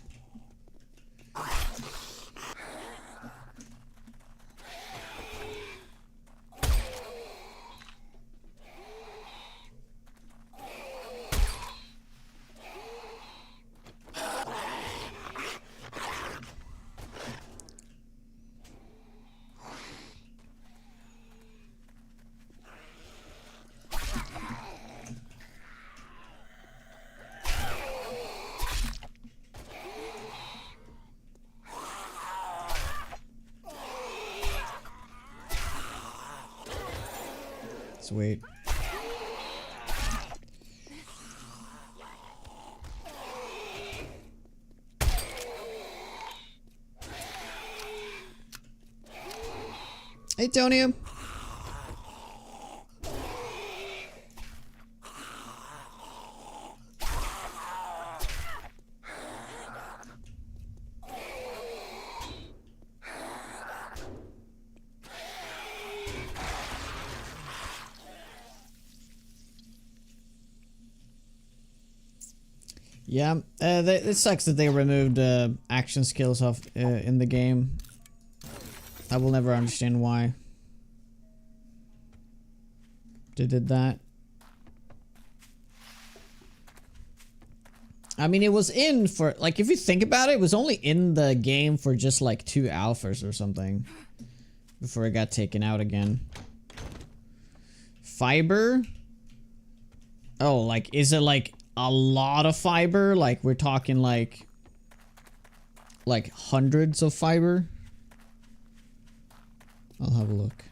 Sweet. Hey, Tony. Yeah, it sucks that they removed action skills off in the game. I will never understand why they did that. I mean, it was in for, like, if you think about it, it was only in the game for just like 2 alphas or something before it got taken out again. Fiber? Oh, like, is it like a lot of fiber? Like, we're talking like hundreds of fiber? I'll have a look.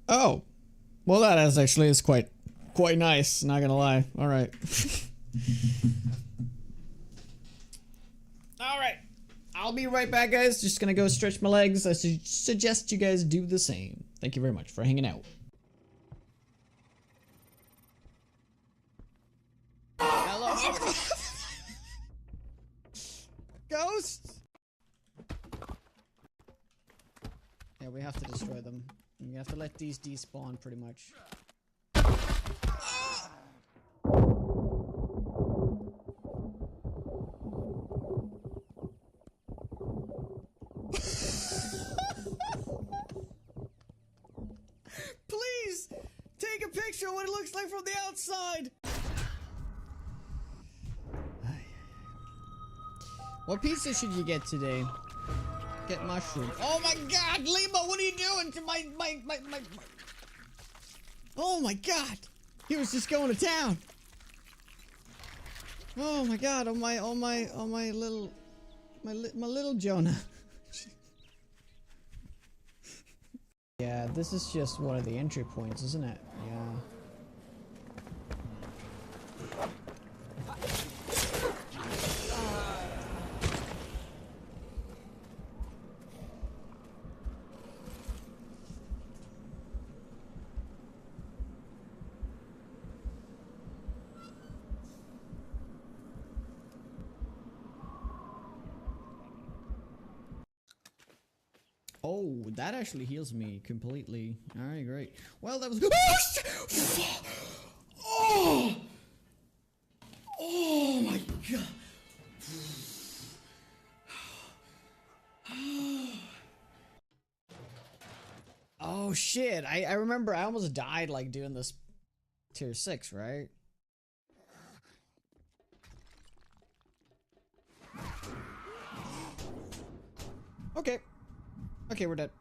Oh, well, that is actually is quite nice. Not gonna lie. All right. All right. I'll be right back, guys. Just gonna go stretch my legs. I suggest you guys do the same. Thank you very much for hanging out. Hello. Ghosts. Yeah, we have to destroy them. We have to let these despawn, pretty much. Please take a picture of what it looks like from the outside. What pizza should you get today? Get mushroom. Oh my god, Lima, what are you doing to my... Oh my god! He was just going to town! Oh my god, my little Jonah. Yeah, this is just one of the entry points, isn't it? Yeah. Oh, that actually heals me completely. Alright, great. Well, that was... Oh! Oh my god! Oh shit, I remember I almost died like doing this tier 6, right? Okay. Okay, we're dead.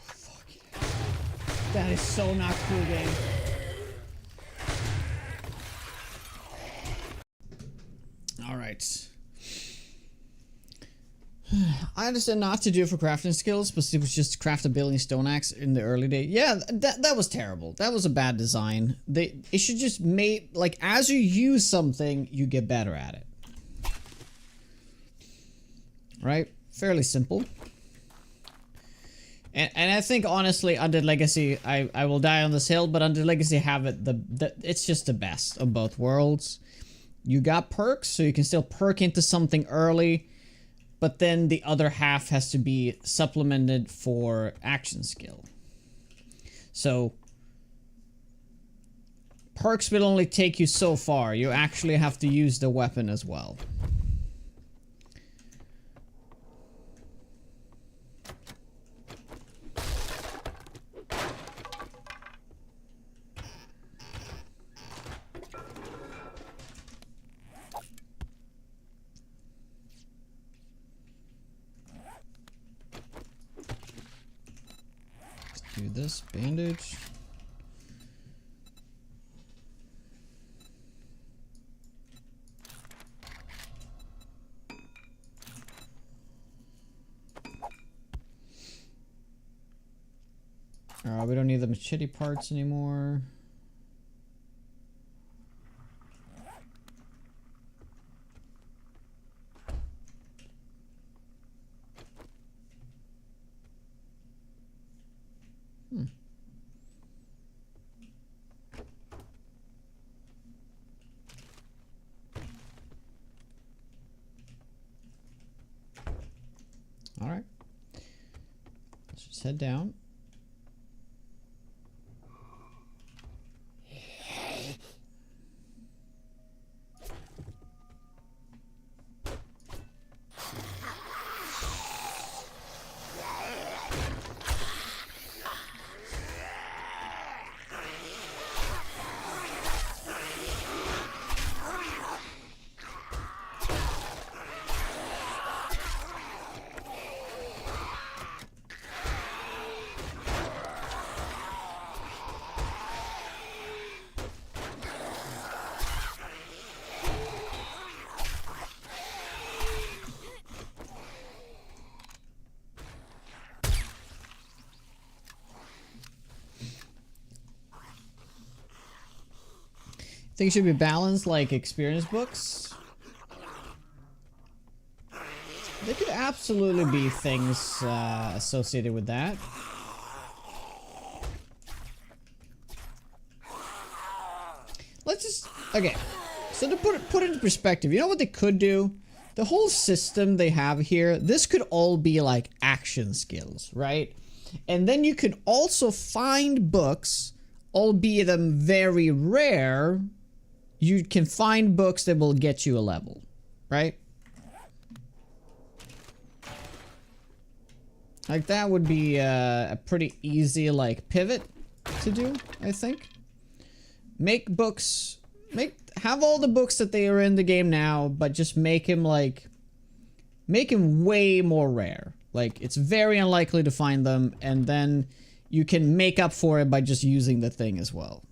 Fuck yeah. That is so not cool, game. All right. I understand not to do it for crafting skills, but it was just craft a building stone axe in the early days. Yeah, that was terrible. That was a bad design. It should just make, like, as you use something, you get better at it. Right? Fairly simple. And I think, honestly, Undead Legacy, I will die on this hill, but Undead Legacy have it, it's just the best of both worlds. You got perks, so you can still perk into something early, but then the other half has to be supplemented for action skill. So, perks will only take you so far. You actually have to use the weapon as well. Do this bandage. We don't need the machete parts anymore. All right. Let's just head down. Think it should be balanced like experience books. There could absolutely be things associated with that. Let's just... Okay. So to put it into perspective, you know what they could do? The whole system they have here, this could all be like action skills, right? And then you could also find books, albeit them very rare. You can find books that will get you a level, right? Like that would be a pretty easy like pivot to do, I think. Make books, have all the books that they are in the game now, but just make him way more rare. Like it's very unlikely to find them, and then you can make up for it by just using the thing as well.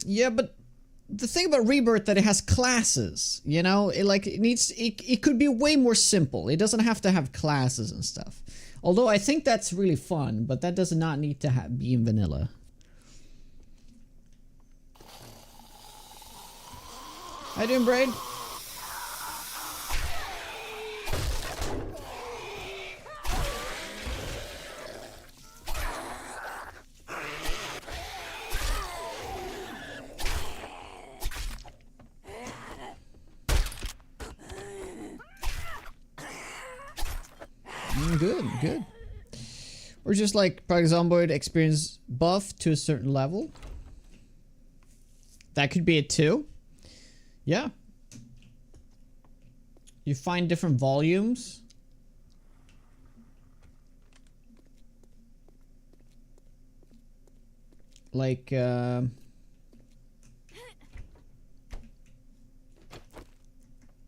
Yeah, but the thing about Rebirth that it has classes, you know, it could be way more simple. It doesn't have to have classes and stuff. Although I think that's really fun, but that does not need to be in vanilla. How you doing, Braid? Good, good. Or just like Project Zomboid experience buff to a certain level. That could be it too. Yeah. You find different volumes. Like,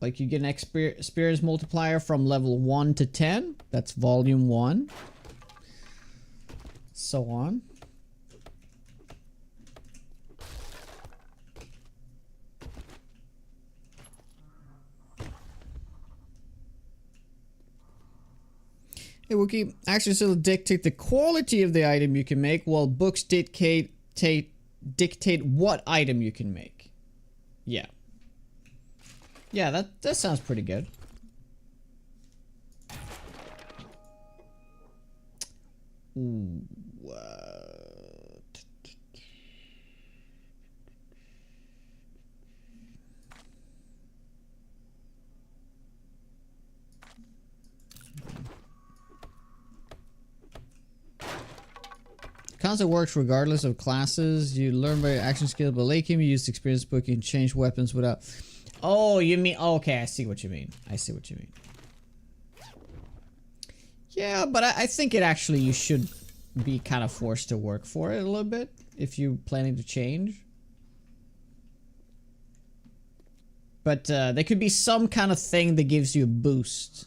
like you get an experience multiplier from level 1 to 10. That's volume 1. So on. The Wookiee actions still dictate the quality of the item you can make, while books dictate what item you can make. Yeah. Yeah, that sounds pretty good. Ooh, concept works regardless of classes. You learn by action skill, but late game you use experience book, you can change weapons without... Oh, you mean... Okay, I see what you mean. I see what you mean. Yeah, but I think it actually... You should be kind of forced to work for it a little bit if you're planning to change. But there could be some kind of thing that gives you a boost.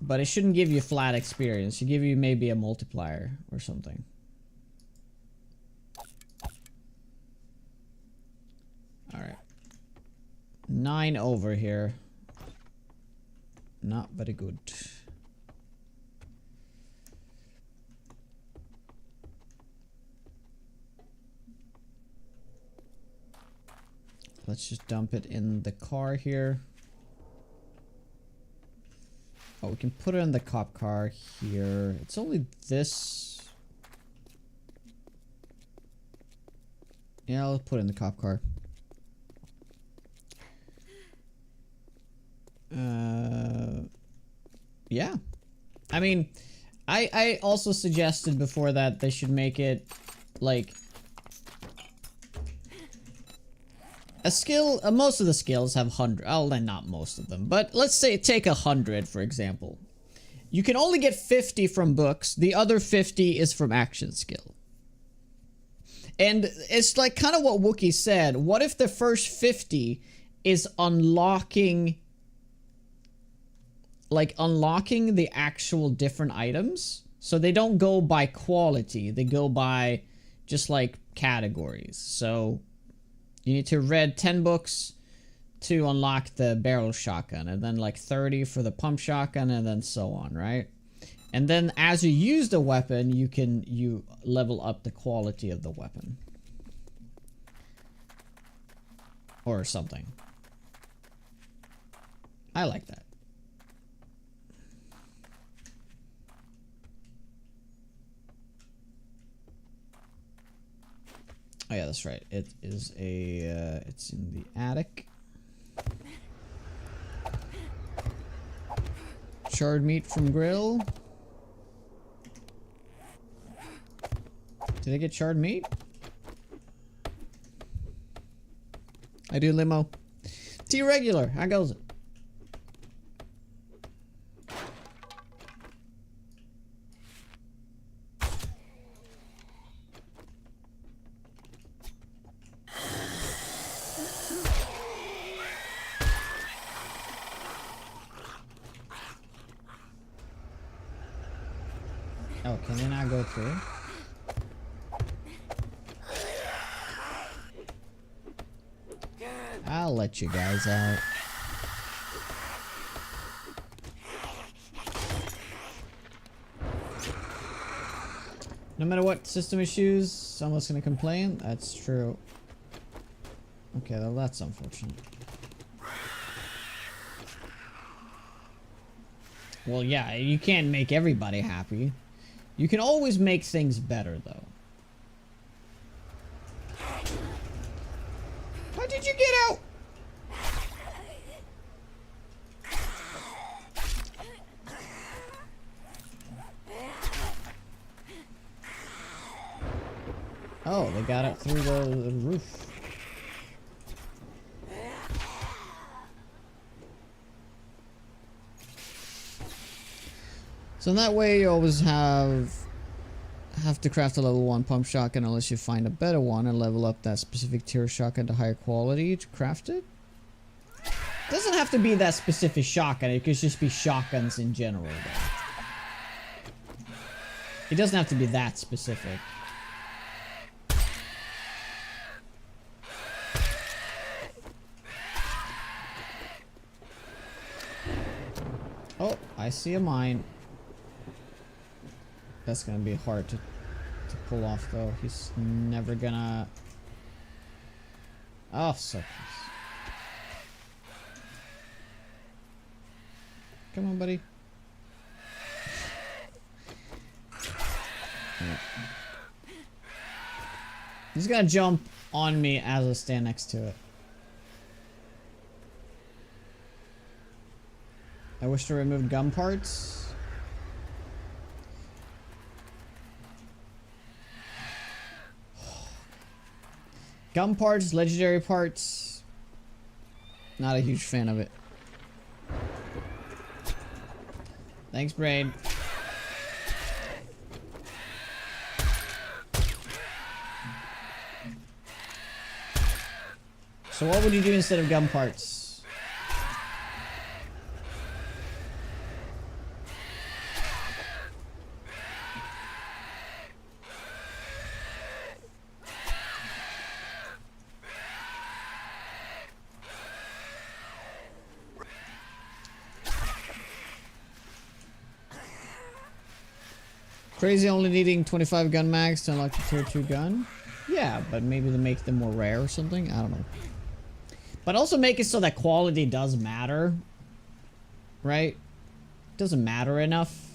But it shouldn't give you flat experience. It should give you maybe a multiplier or something. Alright. 9 over here. Not very good. Let's just dump it in the car here. Oh, we can put it in the cop car here. It's only this. Yeah, I'll put it in the cop car. Yeah. I mean, I also suggested before that they should make it like a skill. Most of the skills have 100. Oh, not most of them, but let's say take 100 for example. You can only get 50 from books. The other 50 is from action skill. And it's like kind of what Wookiee said. What if the first 50 is unlocking the actual different items? So they don't go by quality. They go by just like categories. So you need to read 10 books to unlock the barrel shotgun, and then like 30 for the pump shotgun, and then so on, right? And then as you use the weapon, you level up the quality of the weapon. Or something. I like that. Oh yeah, that's right. It is a, it's in the attic. Charred meat from grill. Did I get charred meat? I do limo. T regular, how goes it? Oh, can they not go through? I'll let you guys out. No matter what system issues, someone's gonna complain. That's true. Okay, well, that's unfortunate. Well, yeah, you can't make everybody happy. You can always make things better, though. How did you get out? Oh, they got it through the roof. So in that way, you always have to craft a level 1 pump shotgun unless you find a better one and level up that specific tier shotgun to higher quality to craft it. Doesn't have to be that specific shotgun. It could just be shotguns in general, though. It doesn't have to be that specific. I see a mine. That's gonna be hard to pull off though. He's never gonna... Oh, so close. Come on, buddy. Yeah. He's gonna jump on me as I stand next to it. I wish to remove gun parts. Gun parts, legendary parts. Not a huge fan of it. Thanks, Brain. So what would you do instead of gun parts? Crazy only needing 25 gun mags to unlock the tier 2 gun? Yeah, but maybe to make them more rare or something? I don't know. But also make it so that quality does matter. Right? Doesn't matter enough.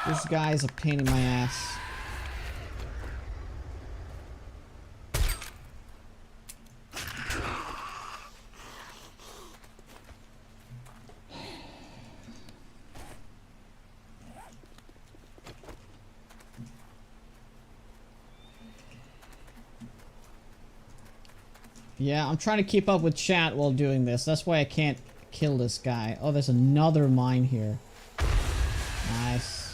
This guy is a pain in my ass. Yeah, I'm trying to keep up with chat while doing this. That's why I can't kill this guy. Oh, there's another mine here. Nice.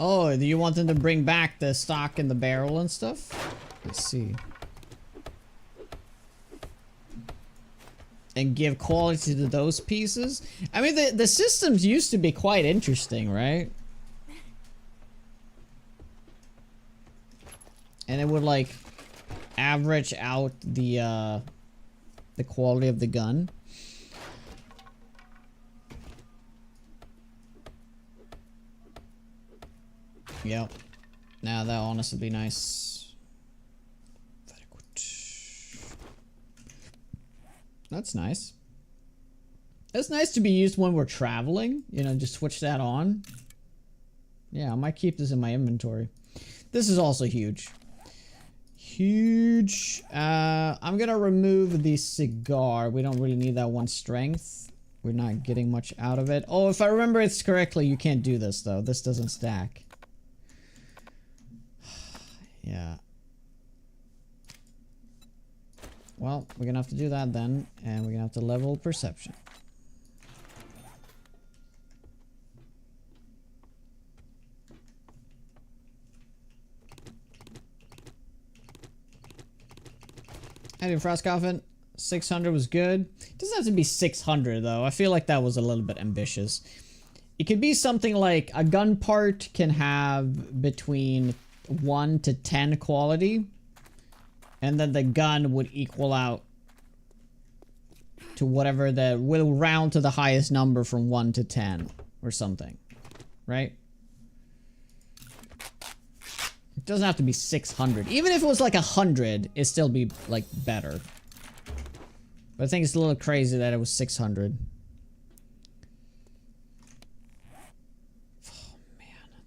Oh, do you want them to bring back the stock in the barrel and stuff? Let's see. And give quality to those pieces? I mean, the systems used to be quite interesting, right? And it would, like, average out the quality of the gun. Yep. Now that will honestly be nice. Very good. That's nice. That's nice to be used when we're traveling. You know, just switch that on. Yeah, I might keep this in my inventory. This is also huge. Huge. I'm gonna remove the cigar. We don't really need that one strength. We're not getting much out of it. Oh, if I remember it correctly, you can't do this though. This doesn't stack. Yeah. Well, we're gonna have to do that then, and we're gonna have to level perception. I did Frost Coffin. 600 was good. It doesn't have to be 600 though. I feel like that was a little bit ambitious. It could be something like a gun part can have between 1 to 10 quality, and then the gun would equal out to whatever will round to the highest number from 1 to 10 or something, right? It doesn't have to be 600. Even if it was like 100, it'd still be like better. But I think it's a little crazy that it was 600.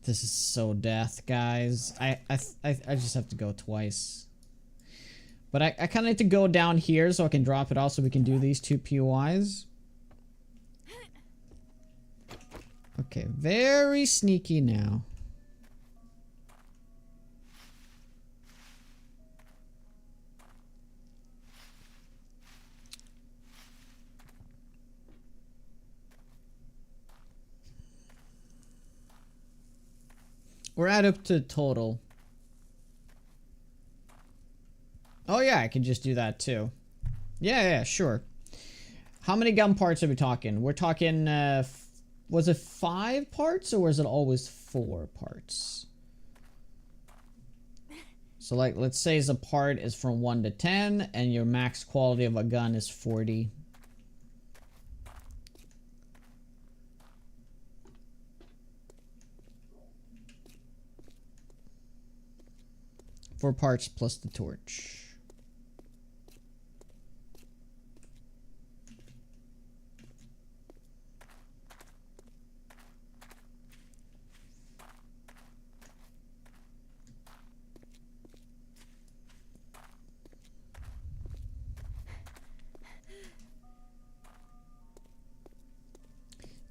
This is so death, guys. I just have to go twice. But I kind of need to go down here so I can drop it off so we can do these 2 POIs. Okay, very sneaky now. We're add up to total. Oh yeah, I can just do that too. Yeah, sure. How many gun parts are we talking? We're talking, was it 5 parts or was it always 4 parts? So like, let's say a part is from 1 to 10 and your max quality of a gun is 40. Four parts plus the torch.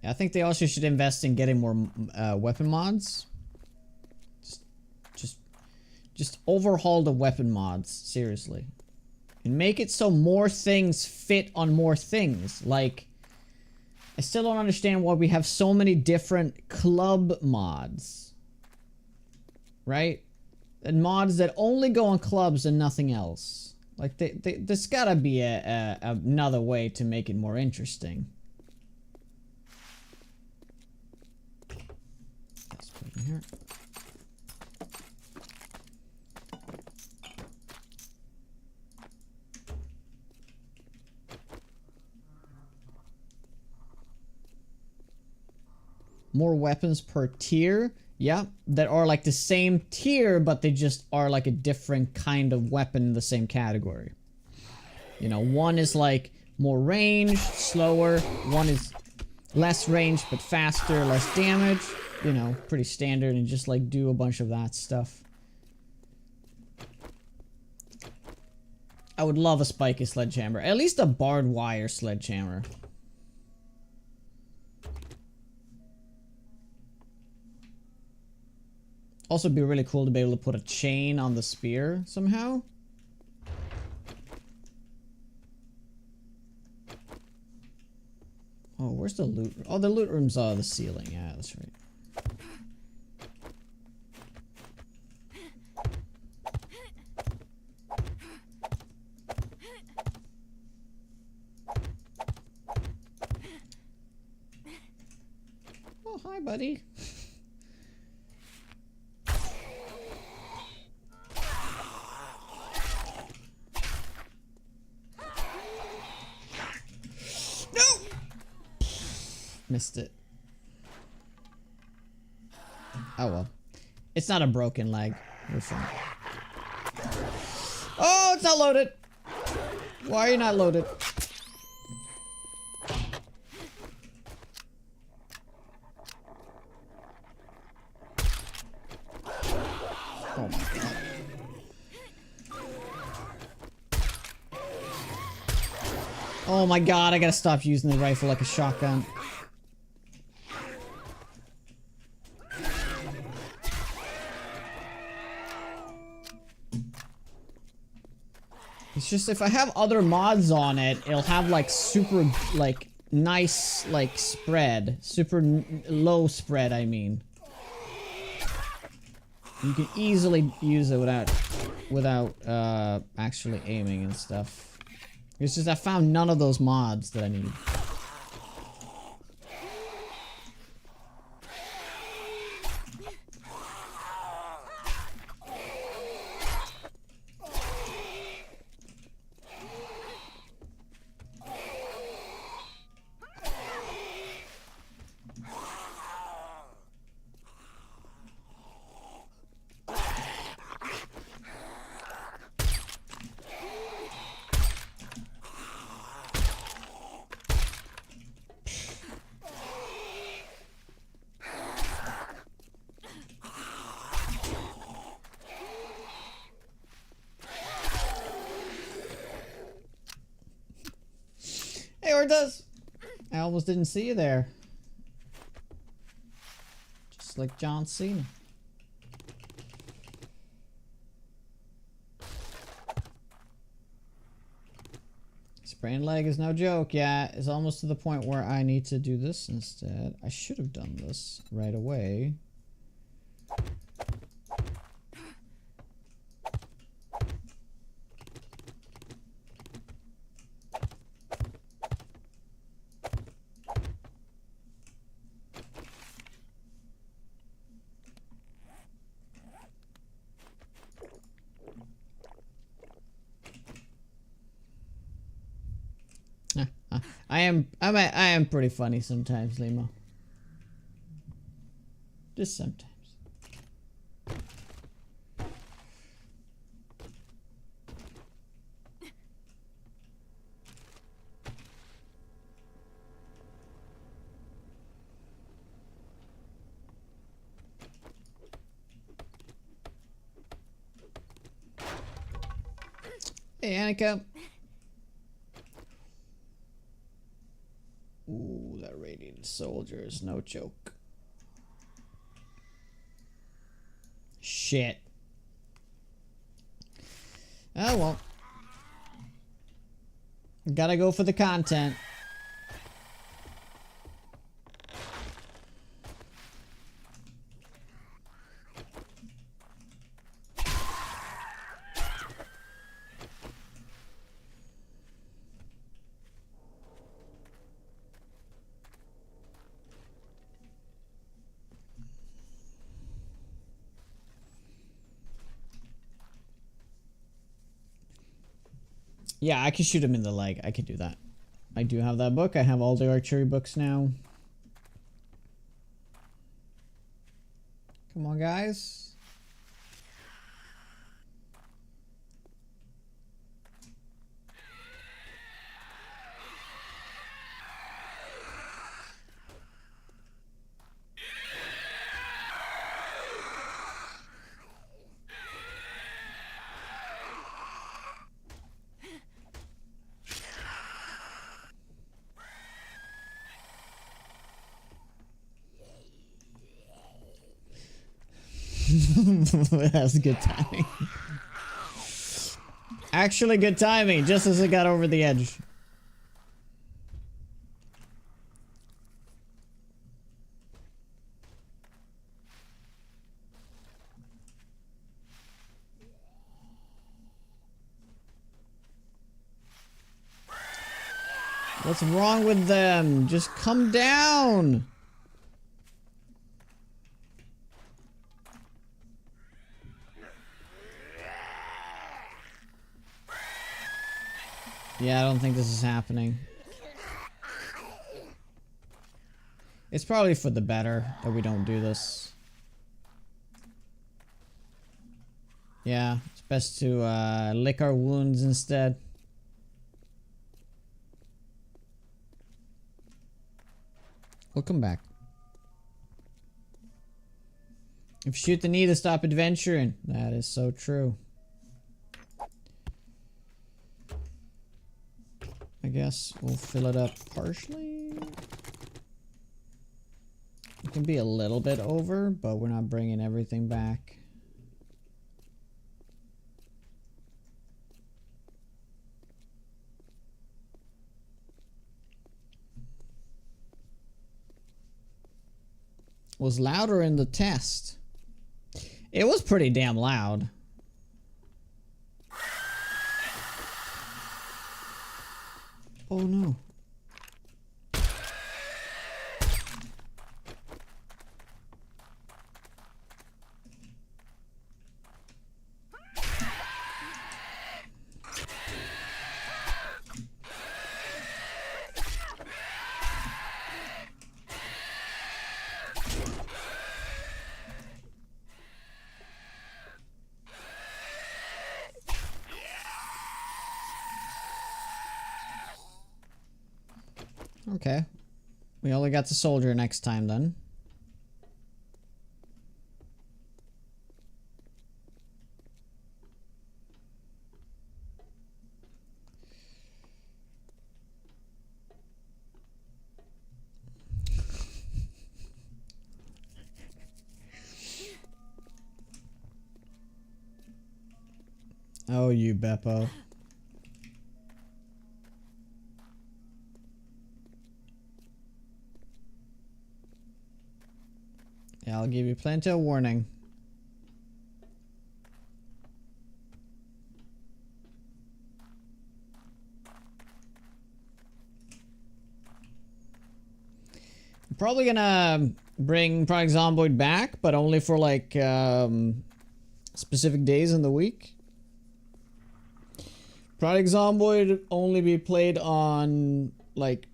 I think they also should invest in getting more weapon mods. Just overhaul the weapon mods, seriously. And make it so more things fit on more things. Like, I still don't understand why we have so many different club mods. Right? And mods that only go on clubs and nothing else. Like, there's gotta be another way to make it more interesting. Let's put it in here. More weapons per tier. Yeah, that are like the same tier, but they just are like a different kind of weapon in the same category. You know, one is like more range, slower. One is less range, but faster, less damage. You know, pretty standard, and just like do a bunch of that stuff. I would love a spiky sledgehammer. At least a barbed wire sledgehammer. Also, it'd be really cool to be able to put a chain on the spear somehow. Oh, where's the loot room? Oh, the loot room's on the ceiling. Yeah, that's right. Oh, hi, buddy. Missed it. Oh well. It's not a broken leg. We're fine. Oh, it's not loaded! Why are you not loaded? Oh my god. Oh my god, I gotta stop using the rifle like a shotgun. It's just if I have other mods on it, it'll have like super, like, nice, like, spread. Super low spread, I mean. You can easily use it without actually aiming and stuff. It's just I found none of those mods that I need. Hey, or it does. I almost didn't see you there. Just like John Cena. Sprained leg is no joke. Yeah, it's almost to the point where I need to do this instead. I should have done this right away. I am pretty funny sometimes, Limo. Just sometimes. Hey, Annika. Ooh, that radiant soldier is no joke. Shit. Oh well. Gotta go for the content. Yeah, I can shoot him in the leg. I can do that. I do have that book. I have all the archery books now. Come on, guys. That's good timing. Actually, good timing, just as it got over the edge. What's wrong with them? Just come down. Yeah, I don't think this is happening. It's probably for the better that we don't do this. Yeah, it's best to lick our wounds instead. We'll come back. If you shoot the knee to stop adventuring, that is so true. I guess we'll fill it up partially. It can be a little bit over, but we're not bringing everything back. Was louder in the test. It was pretty damn loud. Oh no. Okay. We only got the soldier next time then. Oh, you Beppo. Yeah, I'll give you plenty of warning. I'm probably gonna bring Project Zomboid back, but only for like specific days in the week. Project Zomboid only be played on like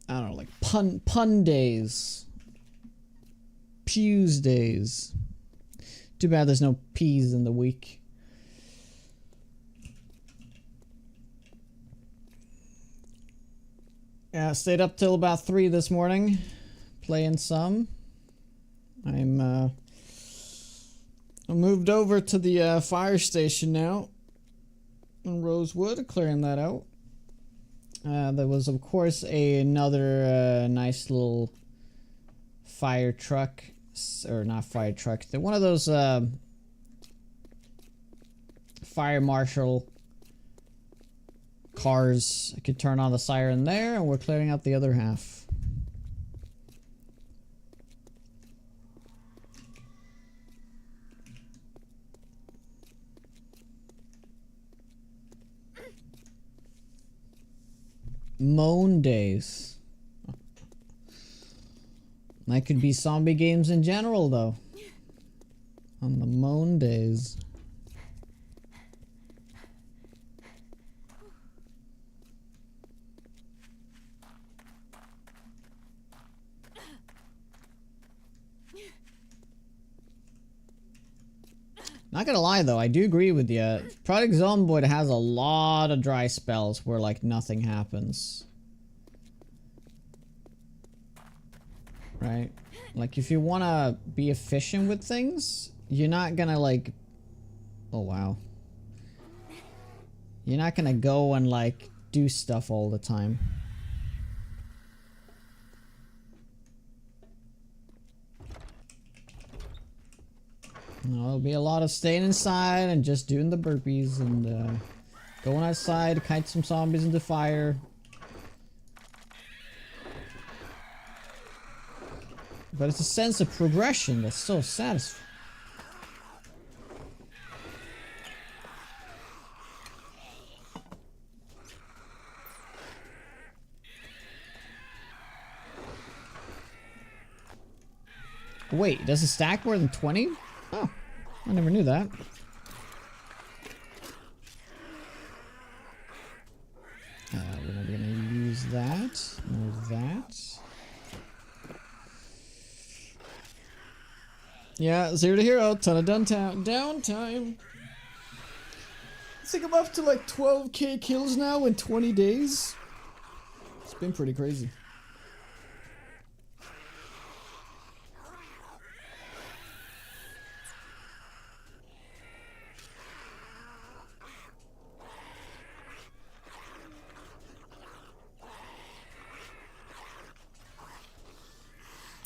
I don't know, like pun days. Pews days. Too bad there's no P's in the week. Yeah, stayed up till about 3 this morning, playing some. I moved over to the fire station now in Rosewood, clearing that out. There was, of course, another nice little fire truck, or not fire truck. They're one of those fire marshal cars. I could turn on the siren there, and we're clearing out the other half. Moan days. That could be zombie games in general, though. On the moan days. Not gonna lie though, I do agree with you. Project Zomboid has a lot of dry spells where like nothing happens. Right? Like if you wanna be efficient with things, you're not gonna like... Oh wow. You're not gonna go and like do stuff all the time. No, there'll be a lot of staying inside and just doing the burpees and going outside, kite some zombies into fire. But it's a sense of progression that's so satisfying. Wait, does it stack more than 20? Oh, I never knew that. We're not gonna use that. Nor that. Yeah, 0 to hero, ton of downtime. I think I'm up to like 12k kills now in 20 days. It's been pretty crazy.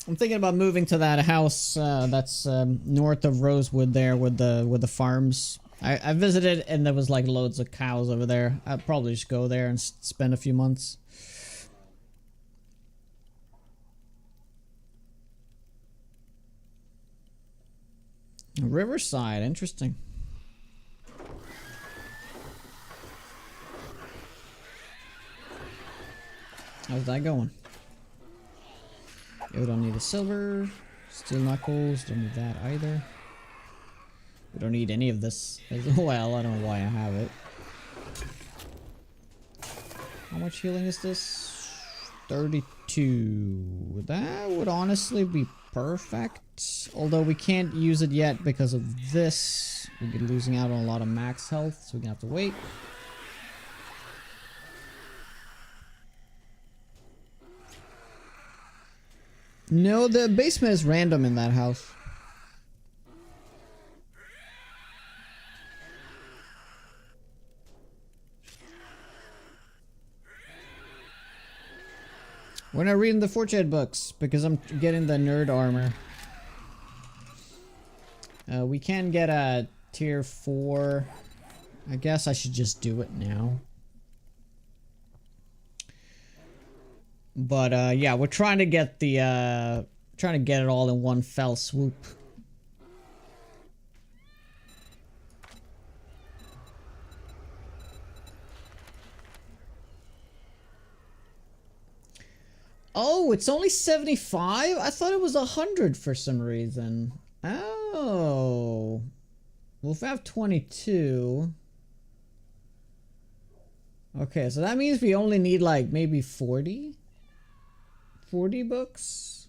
I'm thinking about moving to that house that's north of Rosewood there with the farms. I visited and there was like loads of cows over there. I'd probably just go there and spend a few months. Riverside, interesting. How's that going? Yeah, we don't need a silver. Steel knuckles, don't need that either. We don't need any of this as well. I don't know why I have it. How much healing is this? 32. That would honestly be perfect. Although we can't use it yet because of this. We'd be losing out on a lot of max health, so we're gonna have to wait. No, the basement is random in that house. We're not reading the Fortune books because I'm getting the nerd armor. We can get a tier 4. I guess I should just do it now. But yeah, we're trying to get the trying to get it all in one fell swoop. Oh, it's only 75? I thought it was 100 for some reason. Oh. Well, if I have 22... Okay, so that means we only need like maybe 40? 40 books?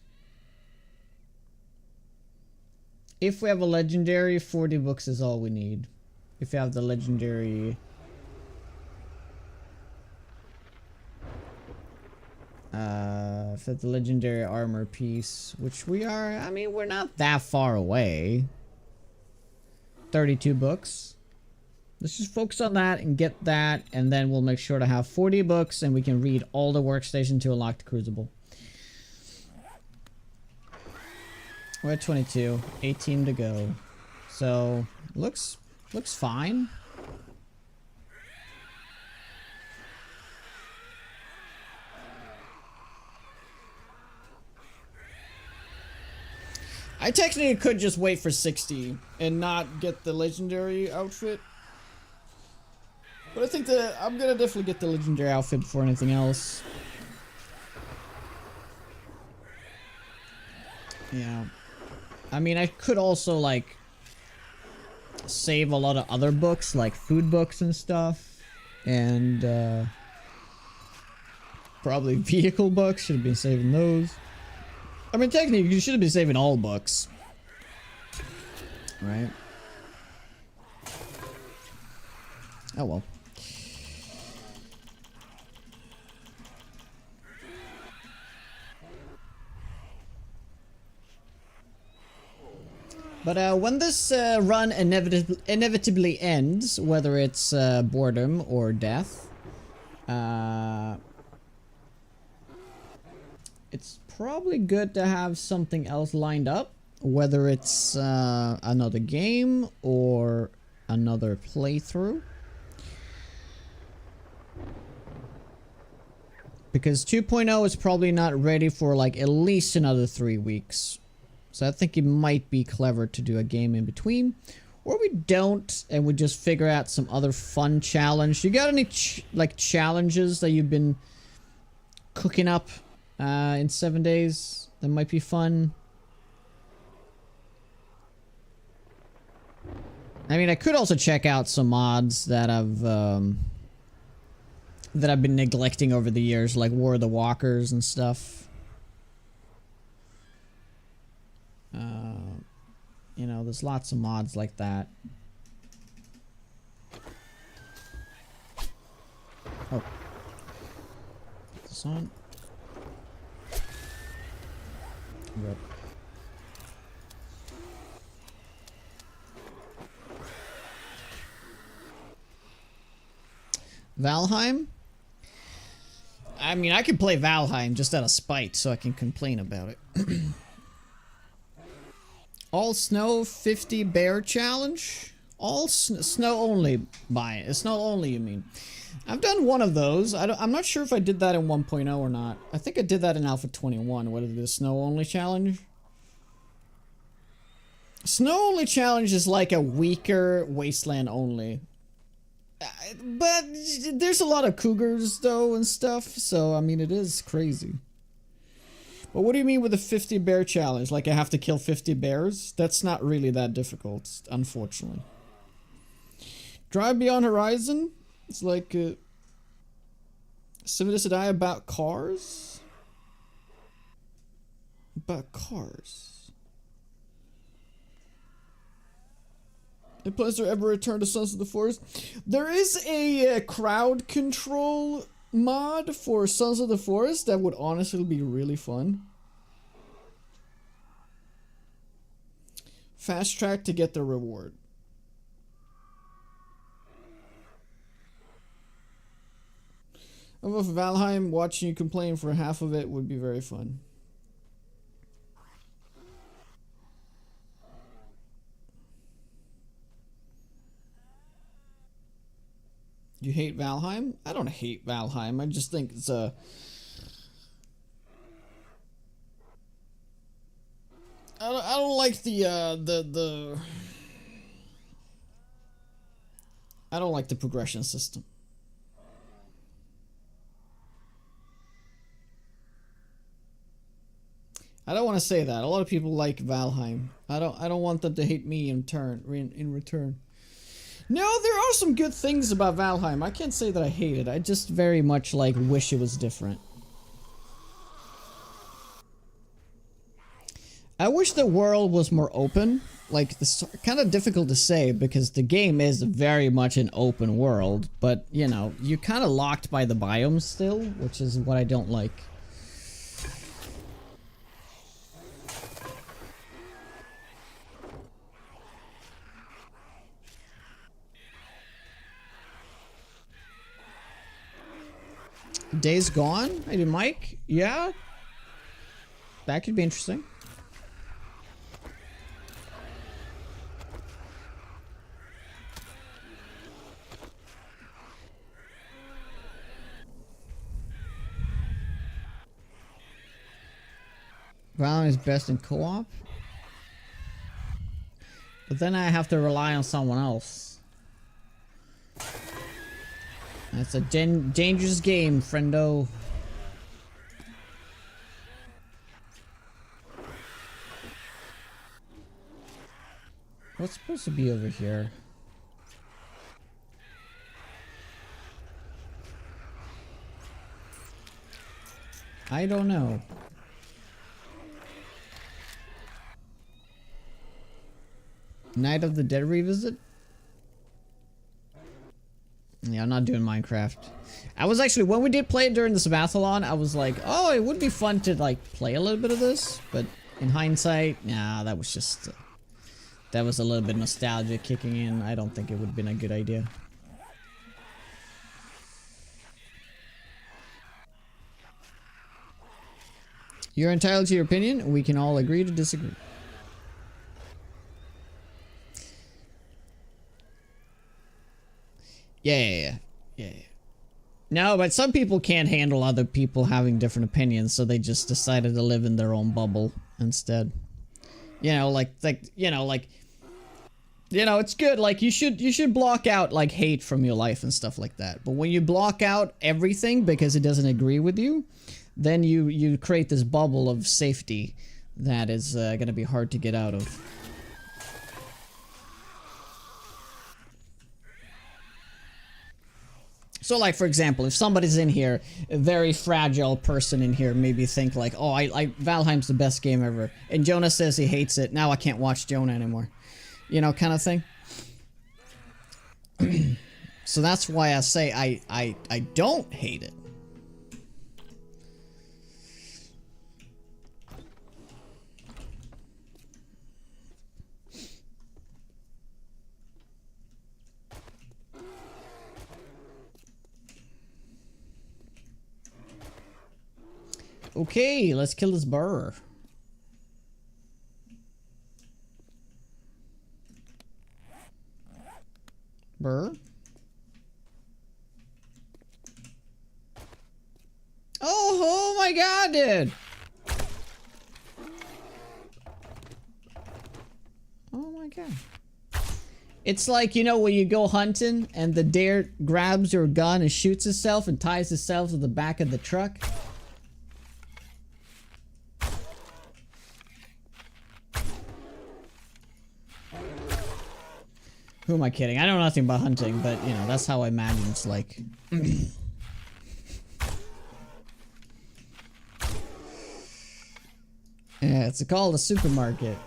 If we have a legendary, 40 books is all we need. If you have the legendary... if you have the legendary armor piece, which we are, I mean, we're not that far away. 32 books. Let's just focus on that and get that, and then we'll make sure to have 40 books and we can read all the workstation to unlock the Crucible. We're at 22, 18 to go. So, looks fine. I technically could just wait for 60 and not get the legendary outfit. But I think that I'm gonna definitely get the legendary outfit before anything else. Yeah. I mean, I could also, like, save a lot of other books, like food books and stuff. And, probably vehicle books. Should have been saving those. I mean, technically, you should have been saving all books. Right? Oh well. But when this run inevitably ends, whether it's boredom or death, it's probably good to have something else lined up, whether it's another game or another playthrough. Because 2.0 is probably not ready for like at least another 3 weeks. So I think it might be clever to do a game in between. Or we don't, and we just figure out some other fun challenge. You got any like challenges that you've been cooking up in 7 days that might be fun? I mean, I could also check out some mods that I've been neglecting over the years, like War of the Walkers and stuff. You know, there's lots of mods like that. Oh. Put this on. Rip. Valheim? I mean, I could play Valheim just out of spite so I can complain about it. All snow 50 bear challenge? All snow only snow only, you mean? I've done one of those. I'm not sure if I did that in 1.0 or not. I think I did that in Alpha 21. What is the snow only challenge? Snow only challenge is like a weaker Wasteland only. But there's a lot of cougars though and stuff, so I mean it is crazy. But what do you mean with the 50 bear challenge? Like I have to kill 50 bears? That's not really that difficult, unfortunately. Drive Beyond Horizon? It's like Civilized to Die about cars? About cars. If players ever return to Sons of the Forest? There is a crowd control mod for Sons of the Forest that would honestly be really fun. Fast track to get the reward. Of Valheim, watching you complain for half of it would be very fun. You hate Valheim? I don't hate Valheim. I just think it's a... I don't like the I don't like the progression system. I don't want to say that. A lot of people like Valheim. I don't want them to hate me in return. No, there are some good things about Valheim. I can't say that I hate it. I just very much like wish it was different. I wish the world was more open. Like, it's kind of difficult to say because the game is very much an open world, but, you know, you're kind of locked by the biomes still, which is what I don't like. Days Gone? Hey, Mike? Yeah? That could be interesting. Valorant is best in co-op. But then I have to rely on someone else. That's a dangerous game, friendo. What's supposed to be over here? I don't know. Night of the Dead revisit? Yeah, I'm not doing Minecraft. I was actually, when we did play it during the Sabathlon, I was like, oh, it would be fun to like play a little bit of this, but in hindsight, nah, that was just, that was a little bit nostalgia kicking in. I don't think it would have been a good idea. You're entitled to your opinion. We can all agree to disagree. Yeah. No, but some people can't handle other people having different opinions, so they just decided to live in their own bubble instead. You know, it's good. Like you should block out like hate from your life and stuff like that. But when you block out everything because it doesn't agree with you, then you create this bubble of safety that is gonna be hard to get out of. So like, for example, if somebody's in here, a very fragile person in here, maybe think like, oh, Valheim's the best game ever. And Jonah says he hates it. Now I can't watch Jonah anymore. You know, kind of thing. So that's why I say I don't hate it. Okay, let's kill this burr. Burr? Oh my god, dude! Oh my god. It's like, you know, when you go hunting and the deer grabs your gun and shoots itself and ties itself to the back of the truck. Who am I kidding? I know nothing about hunting, but, you know, that's how I imagine it's like. Yeah, it's called a supermarket.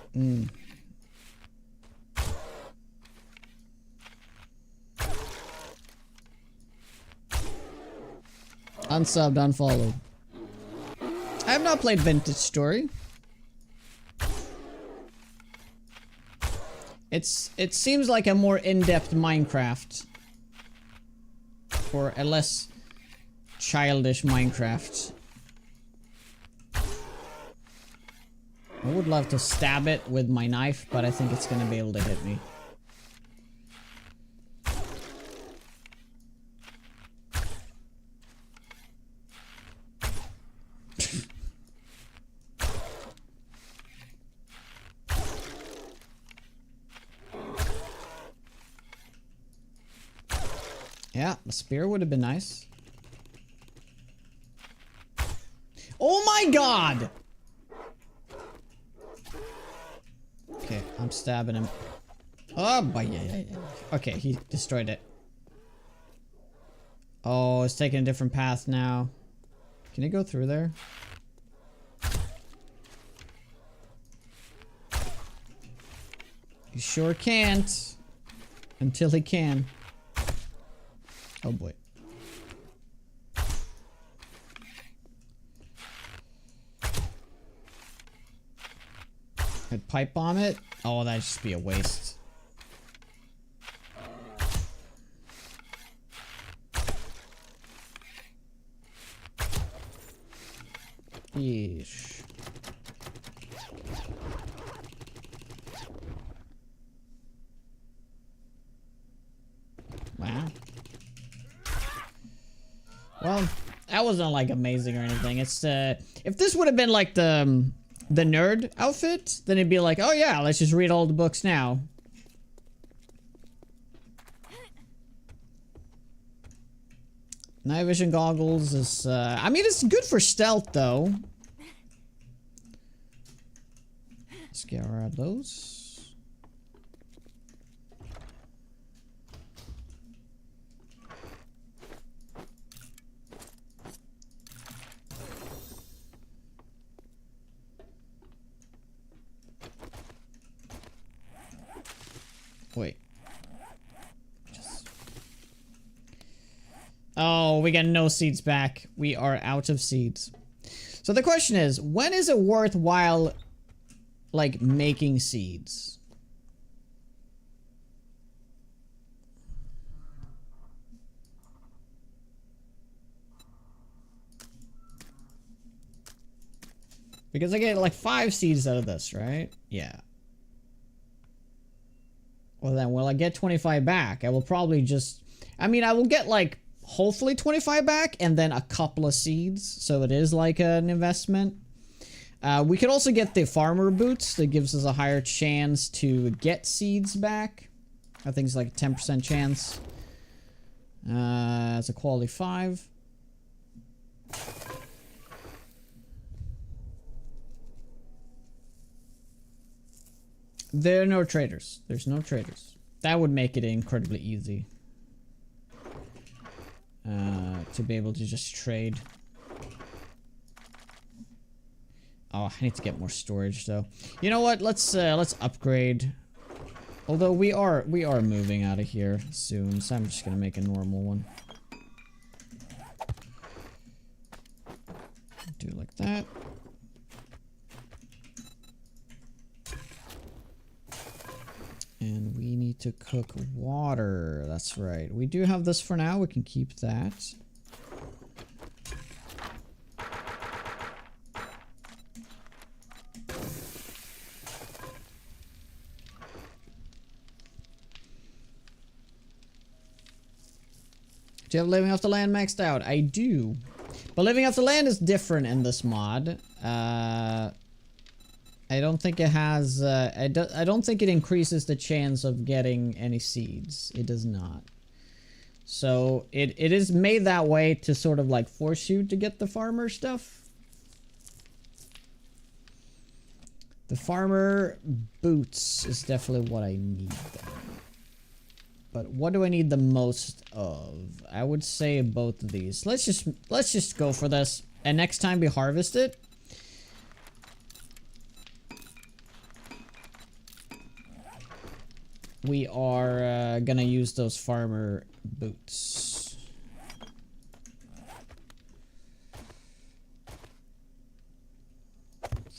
Unsubbed, unfollowed. I have not played Vintage Story. It seems like a more in-depth Minecraft. Or a less childish Minecraft. I would love to stab it with my knife, but I think it's gonna be able to hit me. Yeah, the spear would have been nice. Oh my god! Okay, I'm stabbing him. Oh, yeah. Okay, he destroyed it. Oh, it's taking a different path now. Can it go through there? He sure can't. Until he can. Oh boy. I'd pipe bomb it? Oh, that'd just be a waste. Yeesh. Wow. Well, that wasn't like amazing or anything. It's if this would have been like the nerd outfit, then it'd be like, oh yeah, let's just read all the books now. Night vision goggles is, I mean, it's good for stealth though. Let's grab those. Wait. Oh, we got no seeds back. We are out of seeds. So the question is, when is it worthwhile, like, making seeds? Because I get, like, 5 seeds out of this, right? Yeah. Well then, will I get 25 back? I will probably just... I mean, I will get, like, hopefully 25 back, and then a couple of seeds, so it is like an investment. We could also get the farmer boots. That gives us a higher chance to get seeds back. I think it's like a 10% chance. It's a quality 5. There are no traders. There's no traders. That would make it incredibly easy. To be able to just trade. Oh, I need to get more storage though. You know what? Let's upgrade. Although we are moving out of here soon, so I'm just gonna make a normal one. Do it like that. And we need to cook water. That's right. We do have this for now. We can keep that. Do you have Living Off the Land maxed out? I do. But Living Off the Land is different in this mod. I don't think it has, I don't think it increases the chance of getting any seeds. It does not. So, it is made that way to sort of like force you to get the farmer stuff. The farmer boots is definitely what I need. But what do I need the most of? I would say both of these. Let's just go for this. And next time we harvest it, we are gonna use those farmer boots.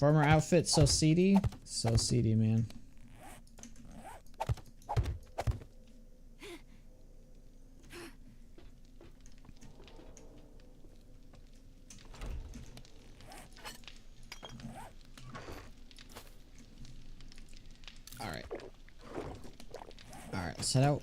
Farmer outfit, so seedy. So seedy, man. Alright. Alright, set out.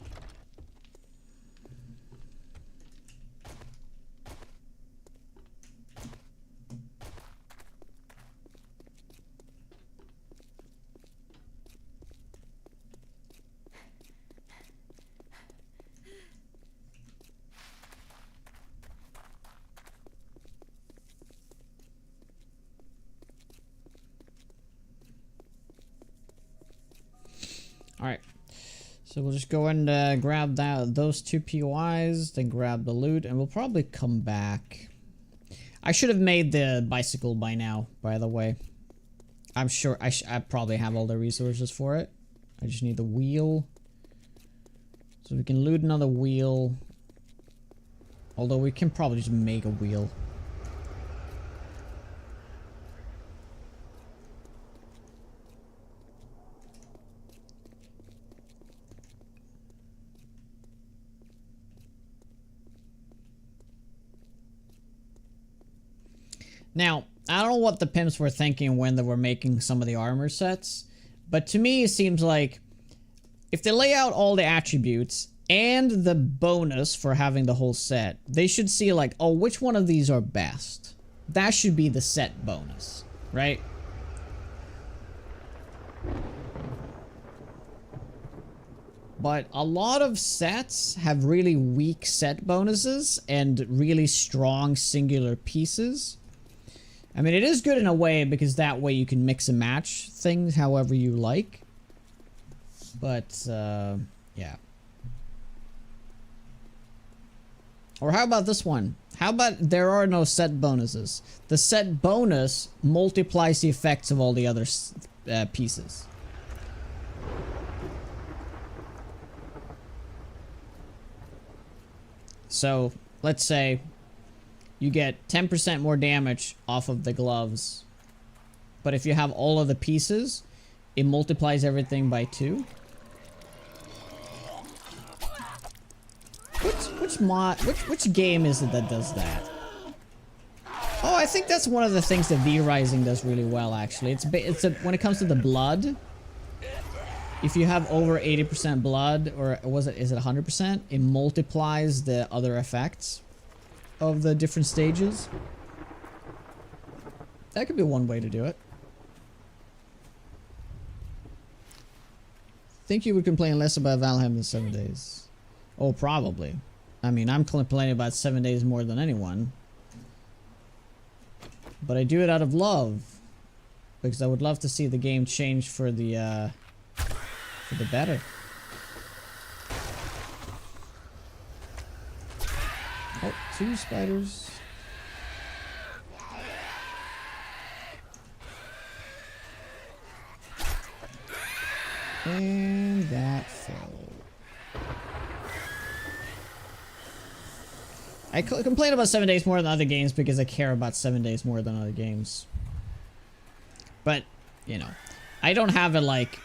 Alright. So we'll just go and grab those 2 POIs, then grab the loot, and we'll probably come back. I should have made the bicycle by now, by the way. I'm sure I probably have all the resources for it. I just need the wheel. So we can loot another wheel. Although we can probably just make a wheel. Now, I don't know what the pimps were thinking when they were making some of the armor sets, but to me it seems like if they lay out all the attributes and the bonus for having the whole set, they should see like, oh, which one of these are best? That should be the set bonus, right? But a lot of sets have really weak set bonuses and really strong singular pieces. I mean, it is good in a way because that way you can mix and match things however you like. But, yeah. Or how about this one? How about there are no set bonuses? The set bonus multiplies the effects of all the other pieces. So, let's say you get 10% more damage off of the gloves. But if you have all of the pieces, it multiplies everything by 2. Which game is it that does that? Oh, I think that's one of the things that V-Rising does really well, actually. When it comes to the blood, if you have over 80% blood, or is it 100%? It multiplies the other effects of the different stages. That could be one way to do it. Think you would complain less about Valheim than 7 days? Oh, probably. I mean, I'm complaining about 7 days more than anyone. But I do it out of love. Because I would love to see the game change for the better. Oh, 2 spiders. And that fell. I complain about 7 days more than other games because I care about 7 days more than other games. But, you know, I don't have it like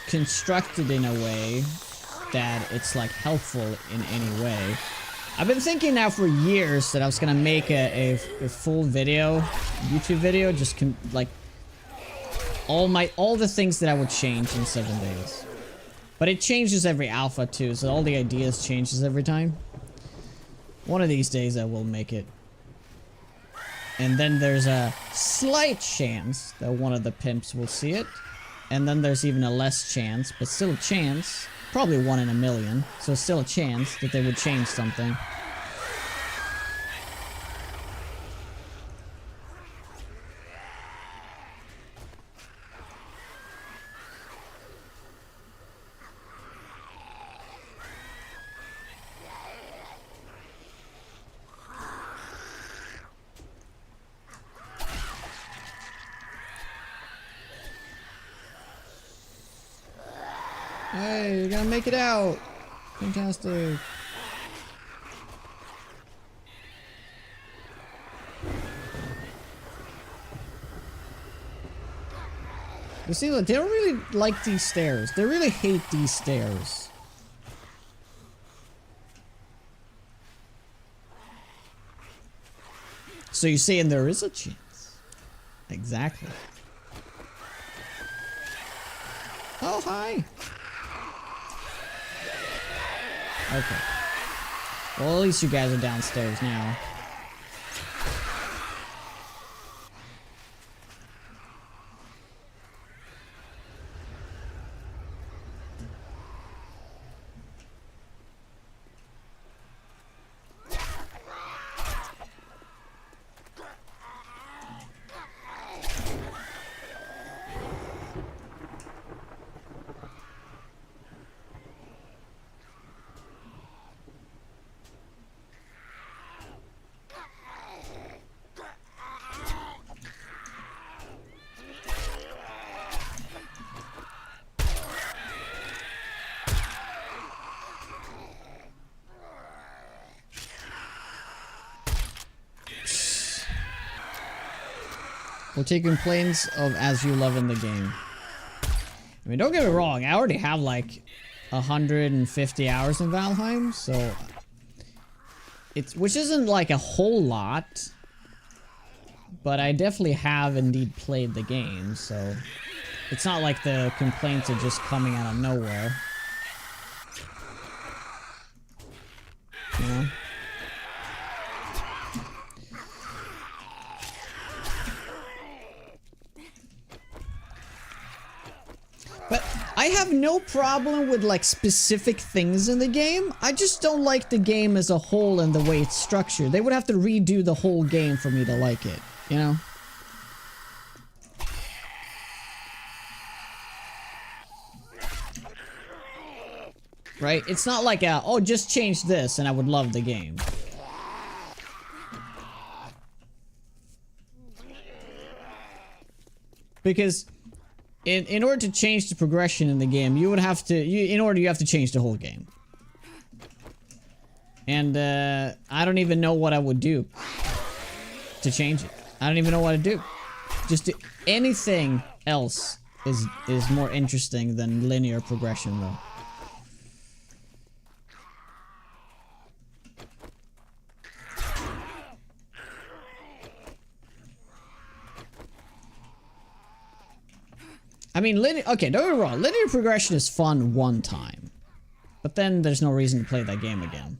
constructed in a way that it's like helpful in any way. I've been thinking now for years that I was gonna make a full video, YouTube video, just like all the things that I would change in 7 days. But it changes every alpha too, so all the ideas changes every time. One of these days I will make it. And then there's a slight chance that one of the pimps will see it. And then there's even a less chance, but still a chance. Probably 1 in a million, so still a chance that they would change something. Hey, you're gonna make it out! Fantastic. You see, look, they don't really like these stairs. They really hate these stairs. So you're saying there is a chance? Exactly. Oh, hi! Okay. Well, at least you guys are downstairs now. We'll take complaints of as you love in the game. I mean, don't get me wrong, I already have like 150 hours in Valheim, so it's, which isn't like a whole lot, but I definitely have indeed played the game, so it's not like the complaints are just coming out of nowhere. You know? But I have no problem with like specific things in the game. I just don't like the game as a whole and the way it's structured. They would have to redo the whole game for me to like it, you know? Right? It's not like a, oh, just change this and I would love the game. Because in order to change the progression in the game, you would have to, you have to change the whole game. And I don't even know what I would do to change it. I don't even know what to do. Just anything else is more interesting than linear progression though. I mean, okay, don't get me wrong, linear progression is fun one time. But then there's no reason to play that game again.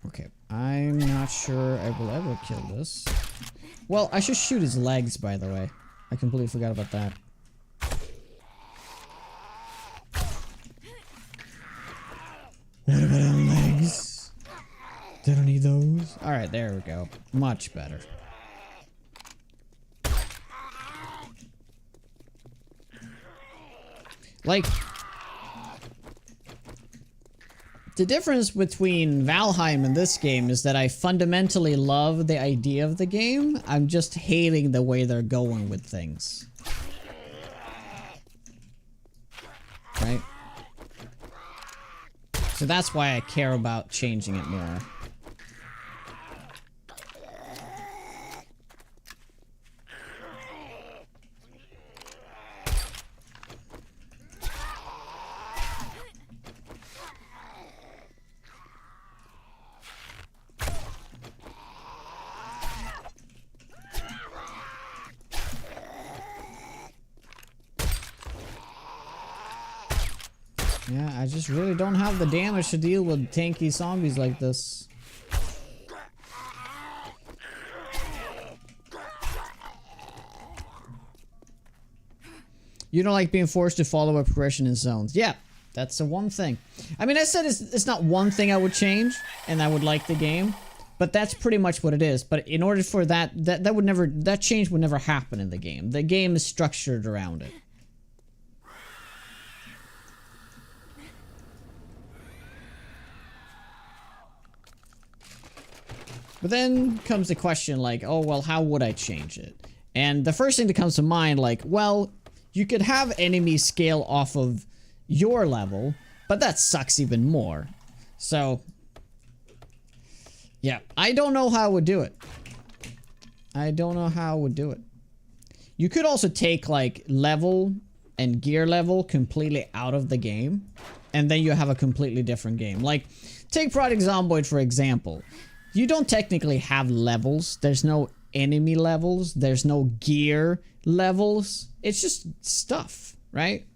Okay, I'm not sure I will ever kill this. Well, I should shoot his legs, by the way. I completely forgot about that. What about our legs? They don't need those. Alright, there we go. Much better. Like, the difference between Valheim and this game is that I fundamentally love the idea of the game. I'm just hating the way they're going with things. Right? So that's why I care about changing it more. Yeah, I just really don't have the damage to deal with tanky zombies like this. You don't like being forced to follow a progression in zones. Yeah, that's the one thing. I mean, I said it's not one thing I would change, and I would like the game, but that's pretty much what it is. But in order for that change would never happen in the game. The game is structured around it. But then comes the question like, oh, well, how would I change it? And the first thing that comes to mind, like, well, you could have enemies scale off of your level, but that sucks even more. So, yeah, I don't know how I would do it. I don't know how I would do it. You could also take, like, level and gear level completely out of the game, and then you have a completely different game. Like, take Project Zomboid, for example. You don't technically have levels. There's no enemy levels. There's no gear levels. It's just stuff, right?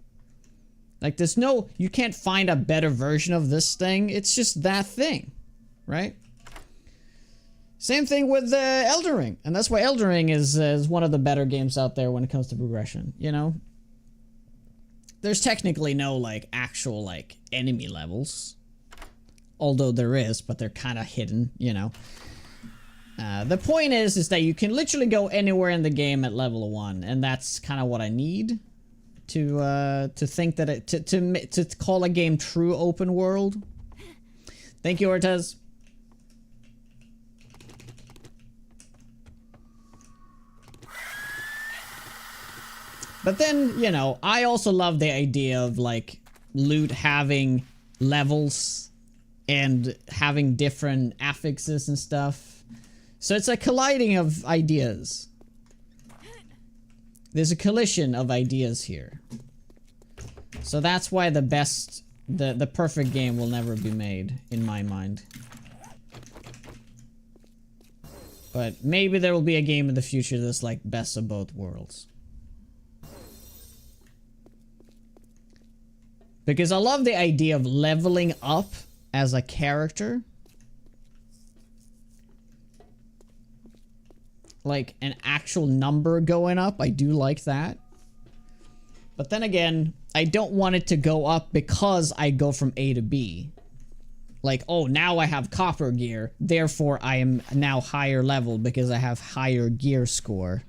Like there's no, you can't find a better version of this thing. It's just that thing, right? Same thing with Elden Ring. And that's why Elden Ring is one of the better games out there when it comes to progression, you know? There's technically no like actual like enemy levels. Although there is, but they're kind of hidden, you know. The point is that you can literally go anywhere in the game at level 1, and that's kind of what I need to think that it to call a game true open world. Thank you, Ortez. But then, you know, I also love the idea of like loot having levels and having different affixes and stuff. So it's a colliding of ideas. There's a collision of ideas here. So that's why the best, the perfect game will never be made, in my mind. But maybe there will be a game in the future that's like best of both worlds. Because I love the idea of leveling up as a character. Like an actual number going up. I do like that. But then again, I don't want it to go up because I go from A to B. Like, oh, now I have copper gear. Therefore, I am now higher level because I have higher gear score.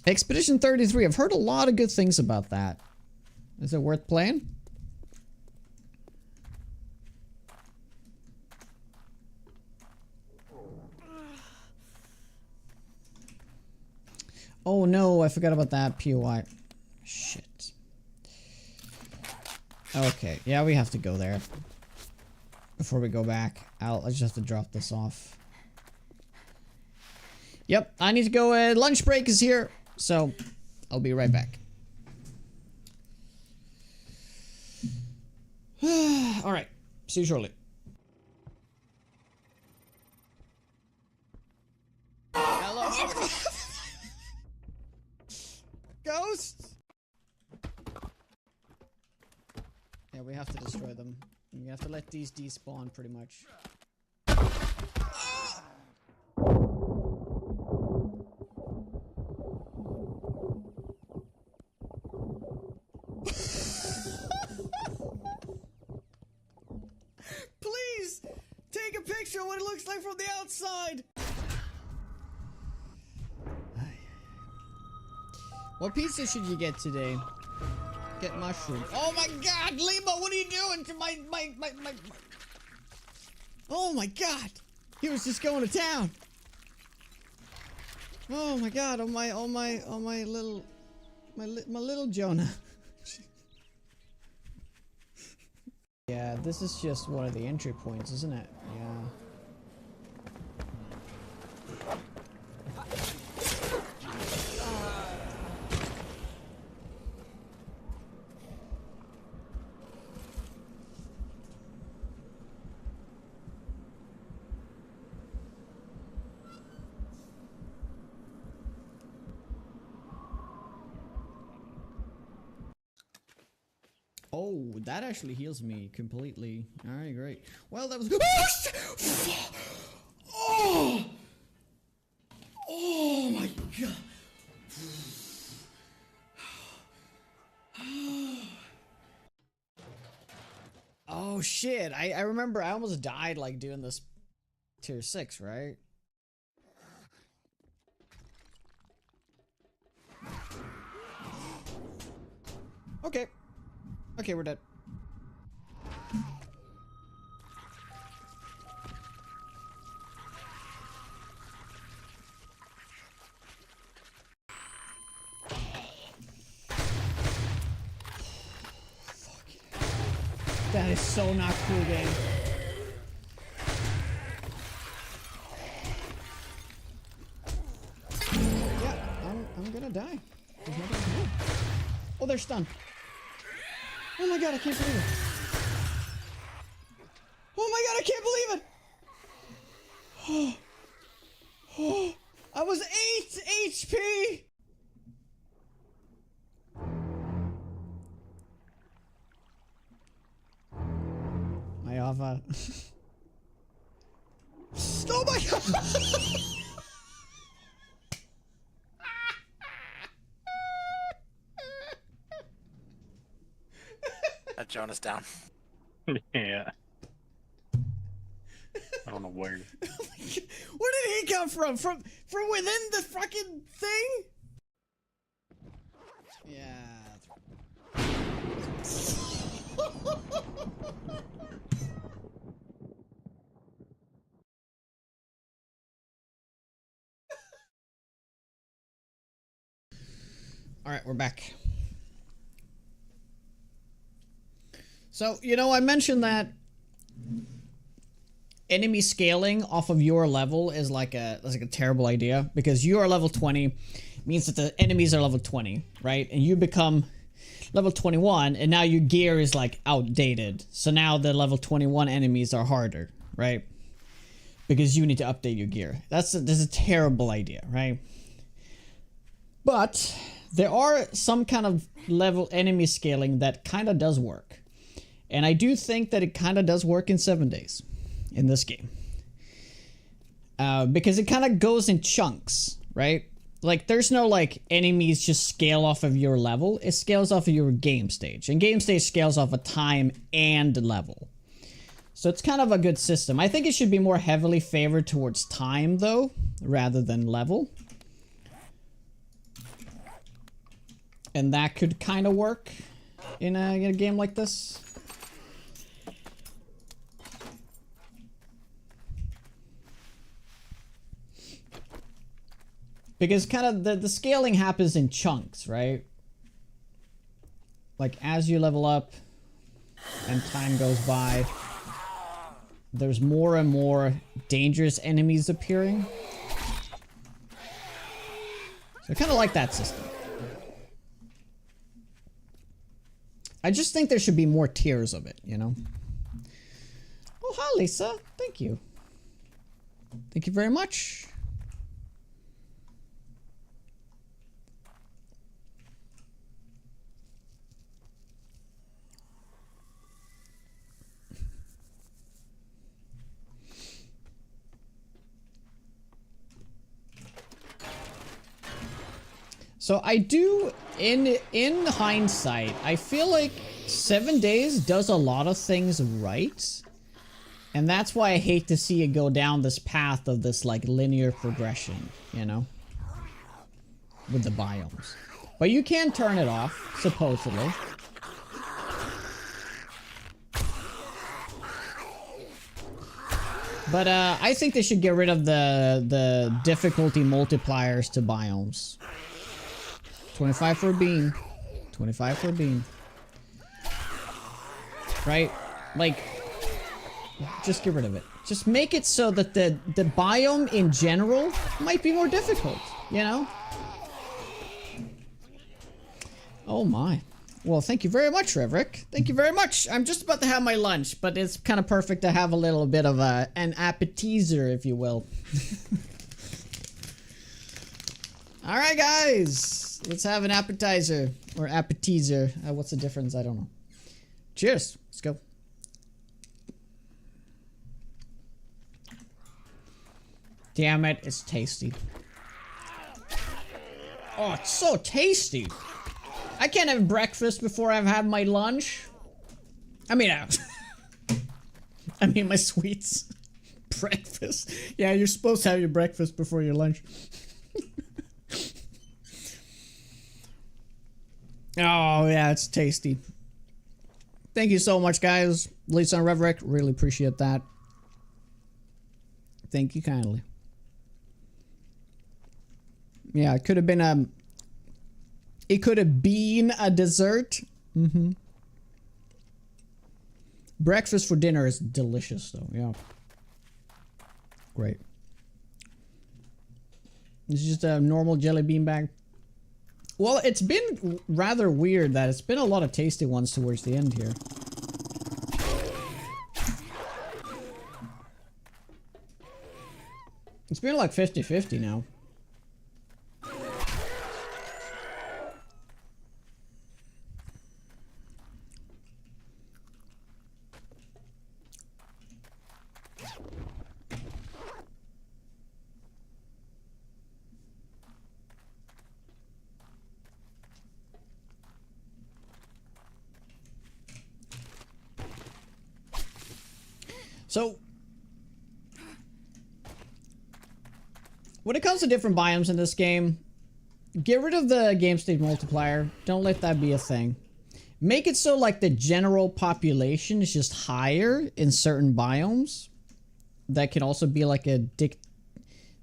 Expedition 33. I've heard a lot of good things about that. Is it worth playing? Oh no, I forgot about that POI. Shit. Okay, yeah, we have to go there. Before we go back, I just have to drop this off. Yep, I need to go. Lunch break is here, so I'll be right back. Alright, see you shortly. Hello? Ghosts? Yeah, we have to destroy them. We have to let these despawn pretty much. Please take a picture of what it looks like from the outside. What pizza should you get today? Get mushroom. Oh my god, Lima, what are you doing to my... Oh my god! He was just going to town! Oh my god, my little Jonah. Yeah, this is just one of the entry points, isn't it? Yeah. Oh, that actually heals me completely. Alright, great. Well, that was... Oh! Oh my god! Oh shit, I remember I almost died like doing this tier 6, right? Okay. Okay, we're dead. That is so not cool, game. Yeah, I'm gonna die. There's nothing I can do. Oh, they're stunned. Oh my god, I can't believe it. Oh my god, I can't believe it. Oh, oh, I was 8 HP. My Ava. Oh my god! That Jonah's down. Yeah. I don't know where. Where did he come from? From within the fucking thing? Yeah. All right, we're back. So, you know, I mentioned that enemy scaling off of your level is like a terrible idea, because you are level 20 means that the enemies are level 20, right? And you become level 21 and now your gear is like outdated. So now the level 21 enemies are harder, right? Because you need to update your gear. That's a terrible idea, right? But there are some kind of level enemy scaling that kind of does work. And I do think that it kind of does work in 7 days in this game. Because it kind of goes in chunks, right? Like, there's no, like, enemies just scale off of your level. It scales off of your game stage. And game stage scales off of time and level. So it's kind of a good system. I think it should be more heavily favored towards time, though, rather than level. And that could kind of work in a game like this. Because kind of the scaling happens in chunks, right? Like, as you level up and time goes by, there's more and more dangerous enemies appearing. So I kind of like that system. I just think there should be more tiers of it, you know? Oh, hi, Lisa. Thank you. Thank you very much. So I do, in hindsight, I feel like 7 days does a lot of things right. And that's why I hate to see it go down this path of this, like, linear progression, you know? With the biomes. But you can turn it off, supposedly. But I think they should get rid of the difficulty multipliers to biomes. 25 for a bean. 25 for a bean. Right? Like, just get rid of it. Just make it so that the biome in general might be more difficult, you know? Oh my. Well, thank you very much, Reverick. Thank you very much. I'm just about to have my lunch, but it's kind of perfect to have a little bit of an appetizer, if you will. Alright, guys. Let's have an appetizer. Or appetizer. What's the difference? I don't know. Cheers. Let's go. Damn it, it's tasty. Oh, it's so tasty. I can't have breakfast before I've had my lunch. I mean, I mean my sweets. Breakfast. Yeah, you're supposed to have your breakfast before your lunch. Oh, yeah, it's tasty. Thank you so much, guys. Lisa and Reverick, really appreciate that. Thank you kindly. Yeah, it could have been it could have been a dessert. Mm-hmm. Breakfast for dinner is delicious, though. Yeah. Great. It's just a normal jelly bean bag. Well, it's been rather weird that it's been a lot of tasty ones towards the end here. It's been like 50-50 now. So, when it comes to different biomes in this game, get rid of the game state multiplier. Don't let that be a thing. Make it so like the general population is just higher in certain biomes. That can also be like it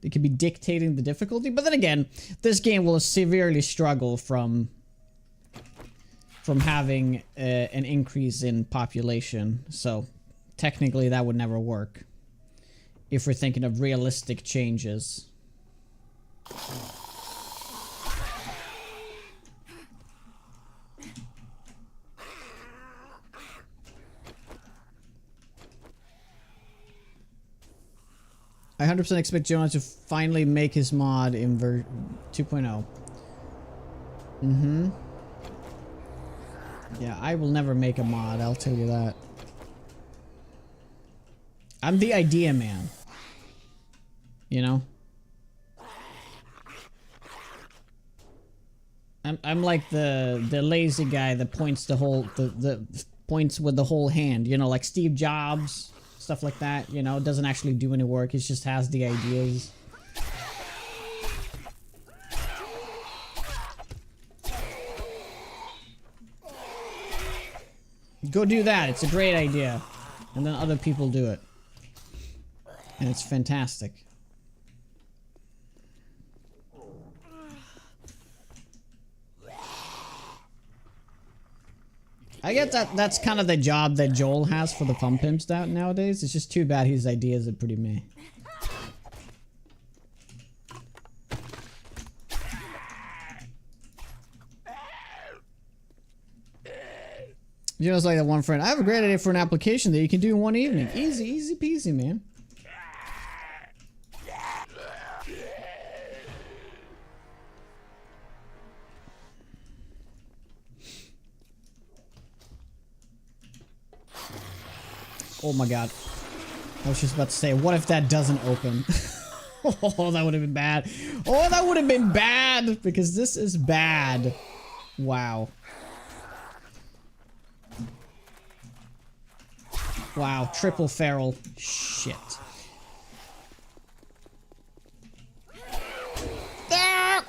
could be dictating the difficulty. But then again, this game will severely struggle from from having an increase in population. So technically that would never work if we're thinking of realistic changes. I 100% expect Jonah to finally make his mod in 2.0. Mm-hmm. Yeah, I will never make a mod, I'll tell you that. I'm the idea man. You know? I'm like the lazy guy that points the points with the whole hand, you know, like Steve Jobs. Stuff like that, you know, doesn't actually do any work, it just has the ideas. Go do that, it's a great idea. And then other people do it. And it's fantastic. I get that that's kind of the job that Joel has for the Fun Pimps nowadays. It's just too bad his ideas are pretty meh. You know, it's like that one friend. I have a great idea for an application that you can do in one evening. Easy, easy peasy, man. Oh my god. I was just about to say, what if that doesn't open? Oh, that would have been bad. Oh, that would have been bad! Because this is bad. Wow. Wow, triple feral. Shit. Ah!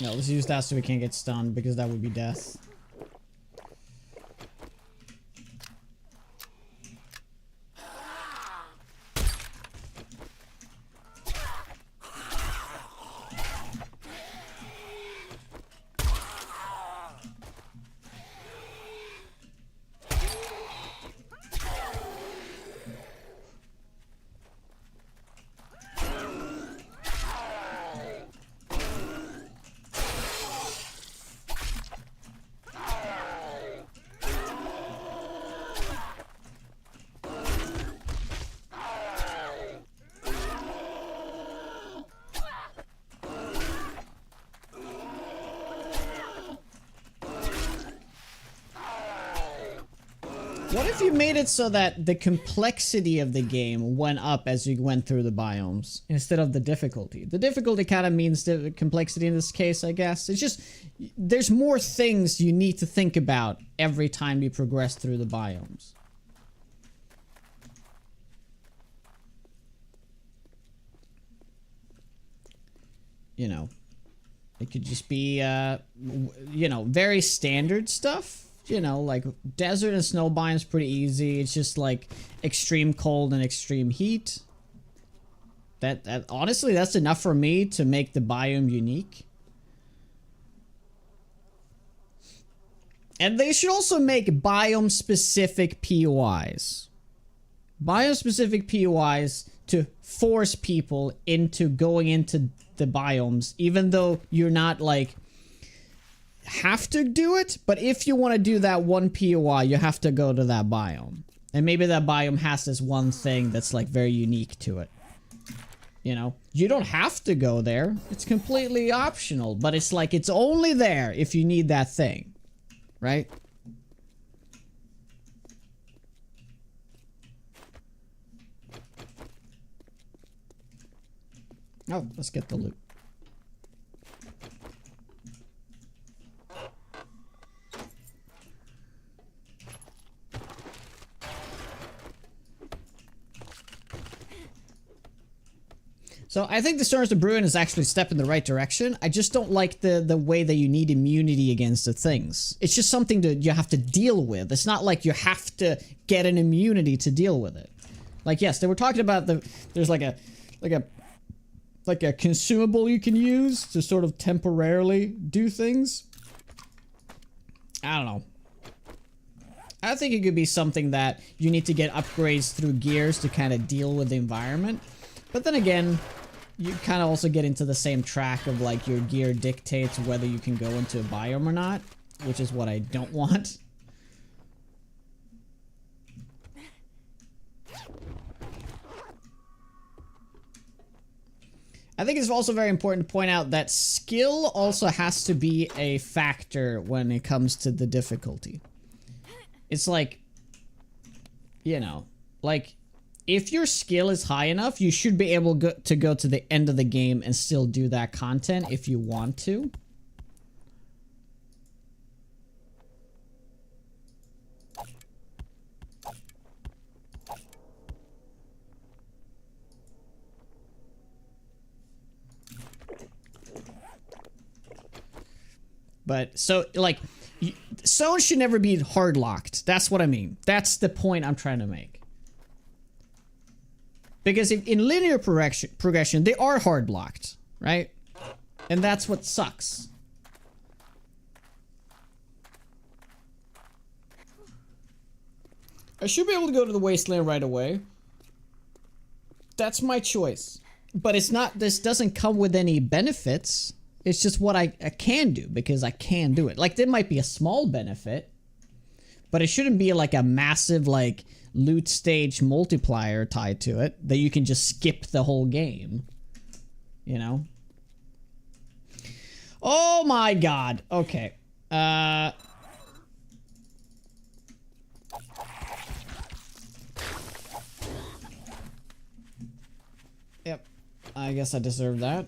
No, let's use that so we can't get stunned, because that would be death. What if you made it so that the complexity of the game went up as you went through the biomes instead of the difficulty? The difficulty kind of means the complexity in this case, I guess. It's just, there's more things you need to think about every time you progress through the biomes. You know, it could just be, you know, very standard stuff. You know, like desert and snow biomes pretty easy. It's just like extreme cold and extreme heat. That honestly, that's enough for me to make the biome unique. And they should also make biome specific POIs. Biome specific POIs to force people into going into the biomes, even though you're not like have to do it, but if you want to do that one POI, you have to go to that biome. And maybe that biome has this one thing that's like very unique to it. You know, you don't have to go there. It's completely optional, but it's like it's only there if you need that thing. Right? Oh, let's get the loot. So I think the Storms of Bruin is actually a step in the right direction. I just don't like the way that you need immunity against the things. It's just something that you have to deal with. It's not like you have to get an immunity to deal with it. Like, yes, they were talking about there's like a consumable you can use to sort of temporarily do things. I don't know. I think it could be something that you need to get upgrades through gears to kind of deal with the environment. But then again, you kind of also get into the same track of like your gear dictates whether you can go into a biome or not, which is what I don't want. I think it's also very important to point out that skill also has to be a factor when it comes to the difficulty. It's like, you know, like if your skill is high enough, you should be able to go to the end of the game and still do that content if you want to. But so like zones should never be hard locked. That's what I mean. That's the point I'm trying to make. Because if in linear progression, they are hard locked, right? And that's what sucks. I should be able to go to the Wasteland right away. That's my choice. But it's not, this doesn't come with any benefits. It's just what I can do because I can do it. Like, there might be a small benefit, but it shouldn't be like a massive, like, loot stage multiplier tied to it that you can just skip the whole game. You know? Oh my god. Okay. Yep. I guess I deserve that.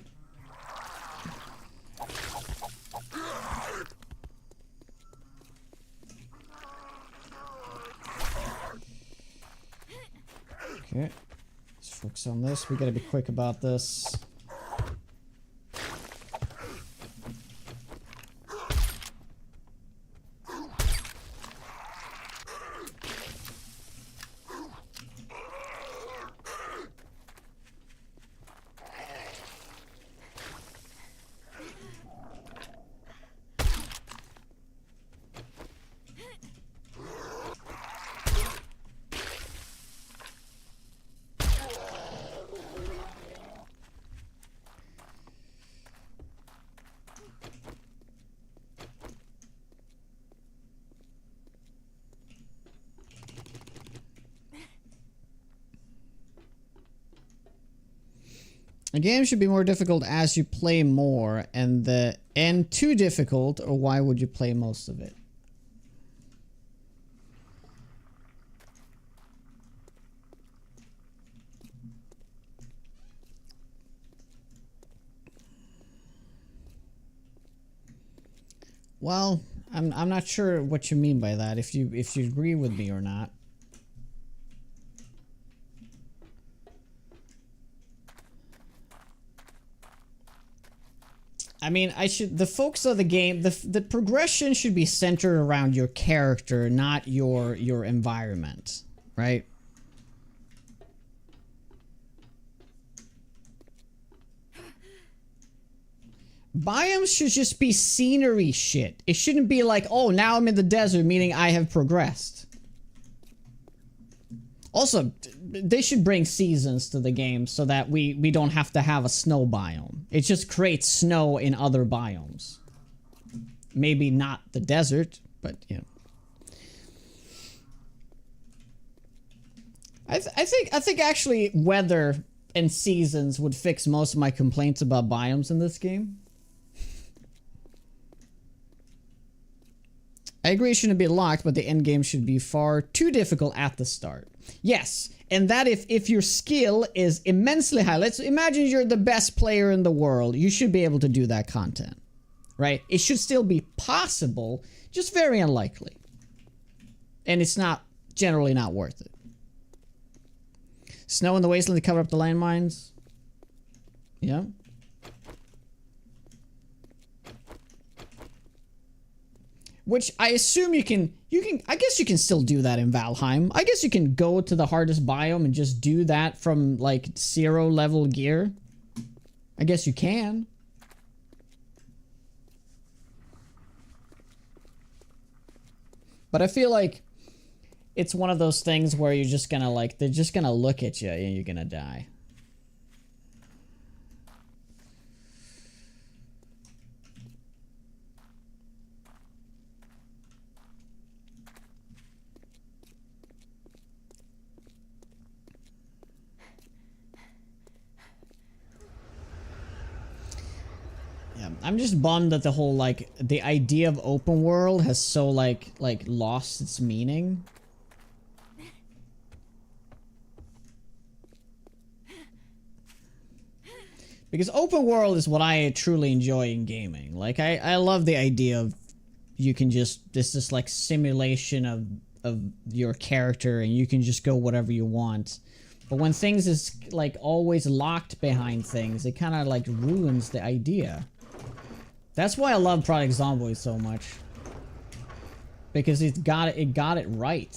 Okay, let's focus on this. We gotta be quick about this. A game should be more difficult as you play more, and too difficult, or why would you play most of it? Well, I'm not sure what you mean by that. If you agree with me or not. I mean, the focus of the game, the progression should be centered around your character, not your environment, right? Biomes should just be scenery shit. It shouldn't be like, oh, now I'm in the desert, meaning I have progressed. Also, they should bring seasons to the game so that we don't have to have a snow biome. It just creates snow in other biomes. Maybe not the desert, but you know. I think actually weather and seasons would fix most of my complaints about biomes in this game. I agree it shouldn't be locked, but the end game should be far too difficult at the start. Yes, and that if your skill is immensely high, let's imagine you're the best player in the world, you should be able to do that content, right? It should still be possible, just very unlikely. And it's not, generally not worth it. Snow in the Wasteland to cover up the landmines. Yeah. Which I assume you can, I guess you can still do that in Valheim. I guess you can go to the hardest biome and just do that from, like, 0 level gear. I guess you can. But I feel like it's one of those things where you're just gonna, like, they're just gonna look at you and you're gonna die. Yeah, I'm just bummed that the whole, like, the idea of open world has so, like lost its meaning. Because open world is what I truly enjoy in gaming. Like, I love the idea of you can just, this is like simulation of your character and you can just go whatever you want. But when things is, like, always locked behind things, it kind of, like, ruins the idea. That's why I love Project Zomboid so much. Because it got it right.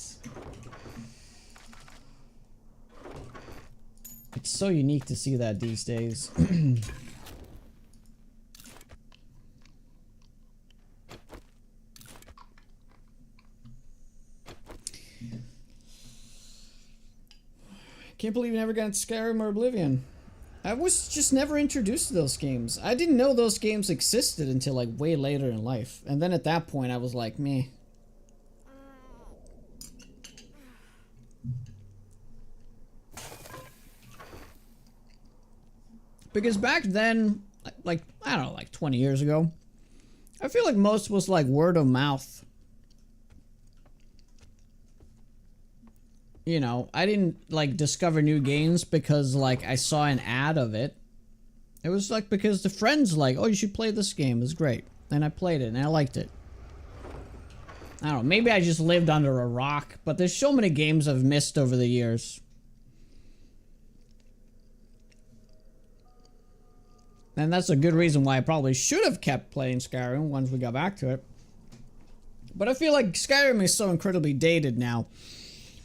It's so unique to see that these days. Can't believe you never got Skyrim or Oblivion. I was just never introduced to those games. I didn't know those games existed until, like, way later in life. And then at that point I was like, meh. Because back then, like, I don't know, like 20 years ago, I feel like most was like word of mouth. You know, I didn't, like, discover new games because, like, I saw an ad of it. It was, like, because the friends like, oh, you should play this game, it's great. And I played it, and I liked it. I don't know, maybe I just lived under a rock, but there's so many games I've missed over the years. And that's a good reason why I probably should have kept playing Skyrim once we got back to it. But I feel like Skyrim is so incredibly dated now.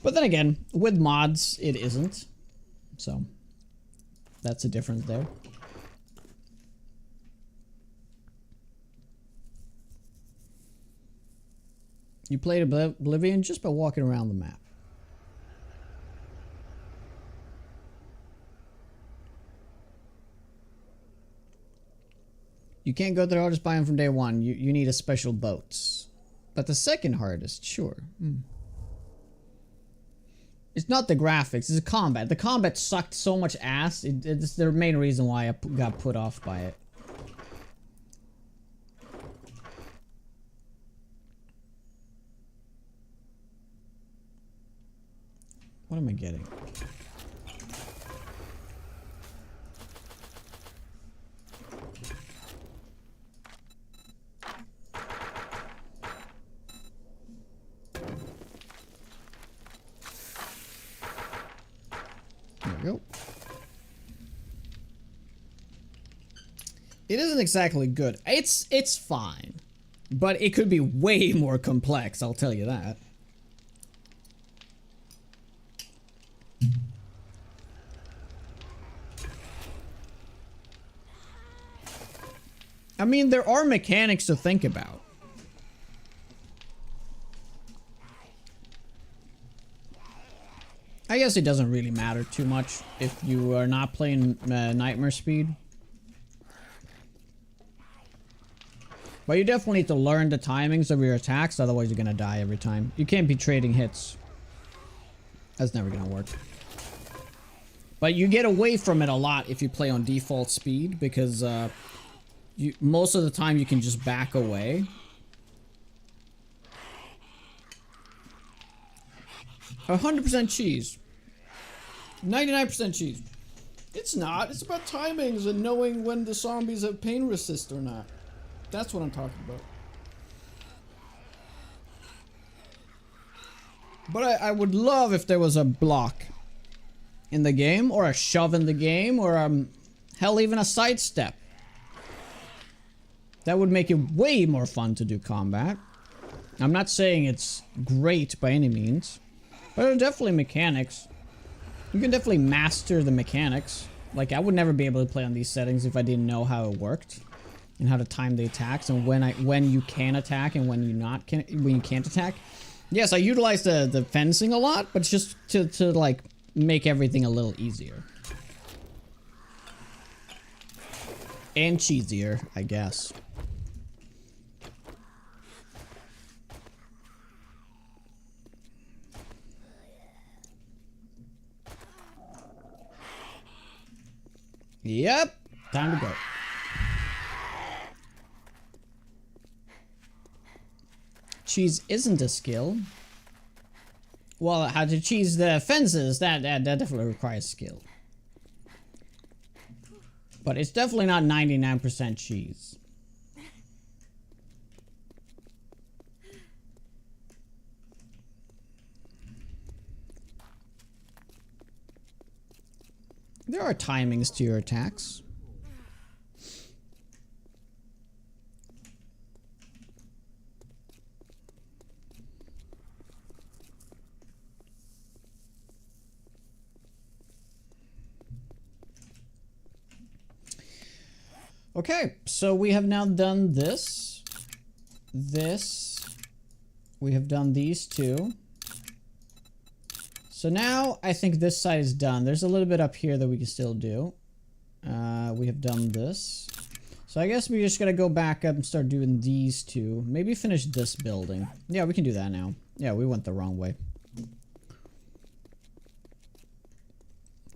But then again, with mods, it isn't. So, that's a difference there. You played Oblivion just by walking around the map. You can't go to the hardest biome from day one. You need a special boat. But the second hardest, sure. It's not the graphics, it's the combat. The combat sucked so much ass. It's the main reason why I got put off by it. What am I getting? There we go. It isn't exactly good. It's fine. But it could be way more complex, I'll tell you that. I mean, there are mechanics to think about. I guess it doesn't really matter too much if you are not playing Nightmare Speed. But you definitely need to learn the timings of your attacks, otherwise you're gonna die every time. You can't be trading hits. That's never gonna work. But you get away from it a lot if you play on default speed, because most of the time you can just back away. 100% cheese. 99% cheese. It's not. It's about timings and knowing when the zombies have pain resist or not. That's what I'm talking about. But I would love if there was a block in the game, or a shove in the game, or Hell, even a sidestep. That would make it way more fun to do combat. I'm not saying it's great by any means, but there are definitely mechanics. You can definitely master the mechanics. Like, I would never be able to play on these settings if I didn't know how it worked and how to time the attacks and when you can attack and when you can't attack. Yes, I utilize the fencing a lot, but it's just to like make everything a little easier and cheesier, I guess. Yep, time to go. Cheese isn't a skill. Well, how to cheese the fences, that definitely requires skill. But it's definitely not 99% cheese. There are timings to your attacks. Okay, so we have now done this. We have done these two. So now I think this side is done. There's a little bit up here that we can still do. We have done this. So I guess we just gotta go back up and start doing these two. Maybe finish this building. Yeah, we can do that now. Yeah, we went the wrong way.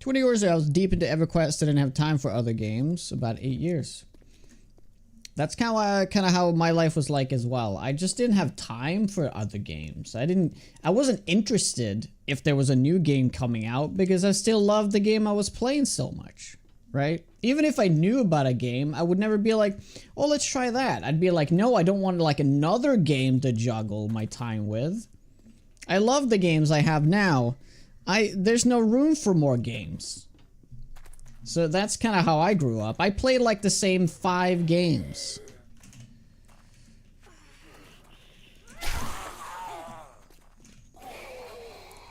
20 years ago, I was deep into EverQuest. I didn't have time for other games. About 8 years. That's kind of how my life was like as well. I just didn't have time for other games. I wasn't interested if there was a new game coming out because I still loved the game I was playing so much, right? Even if I knew about a game, I would never be like, oh, let's try that. I'd be like, no, I don't want like another game to juggle my time with. I love the games I have now. There's no room for more games. So that's kind of how I grew up. I played like the same 5 games.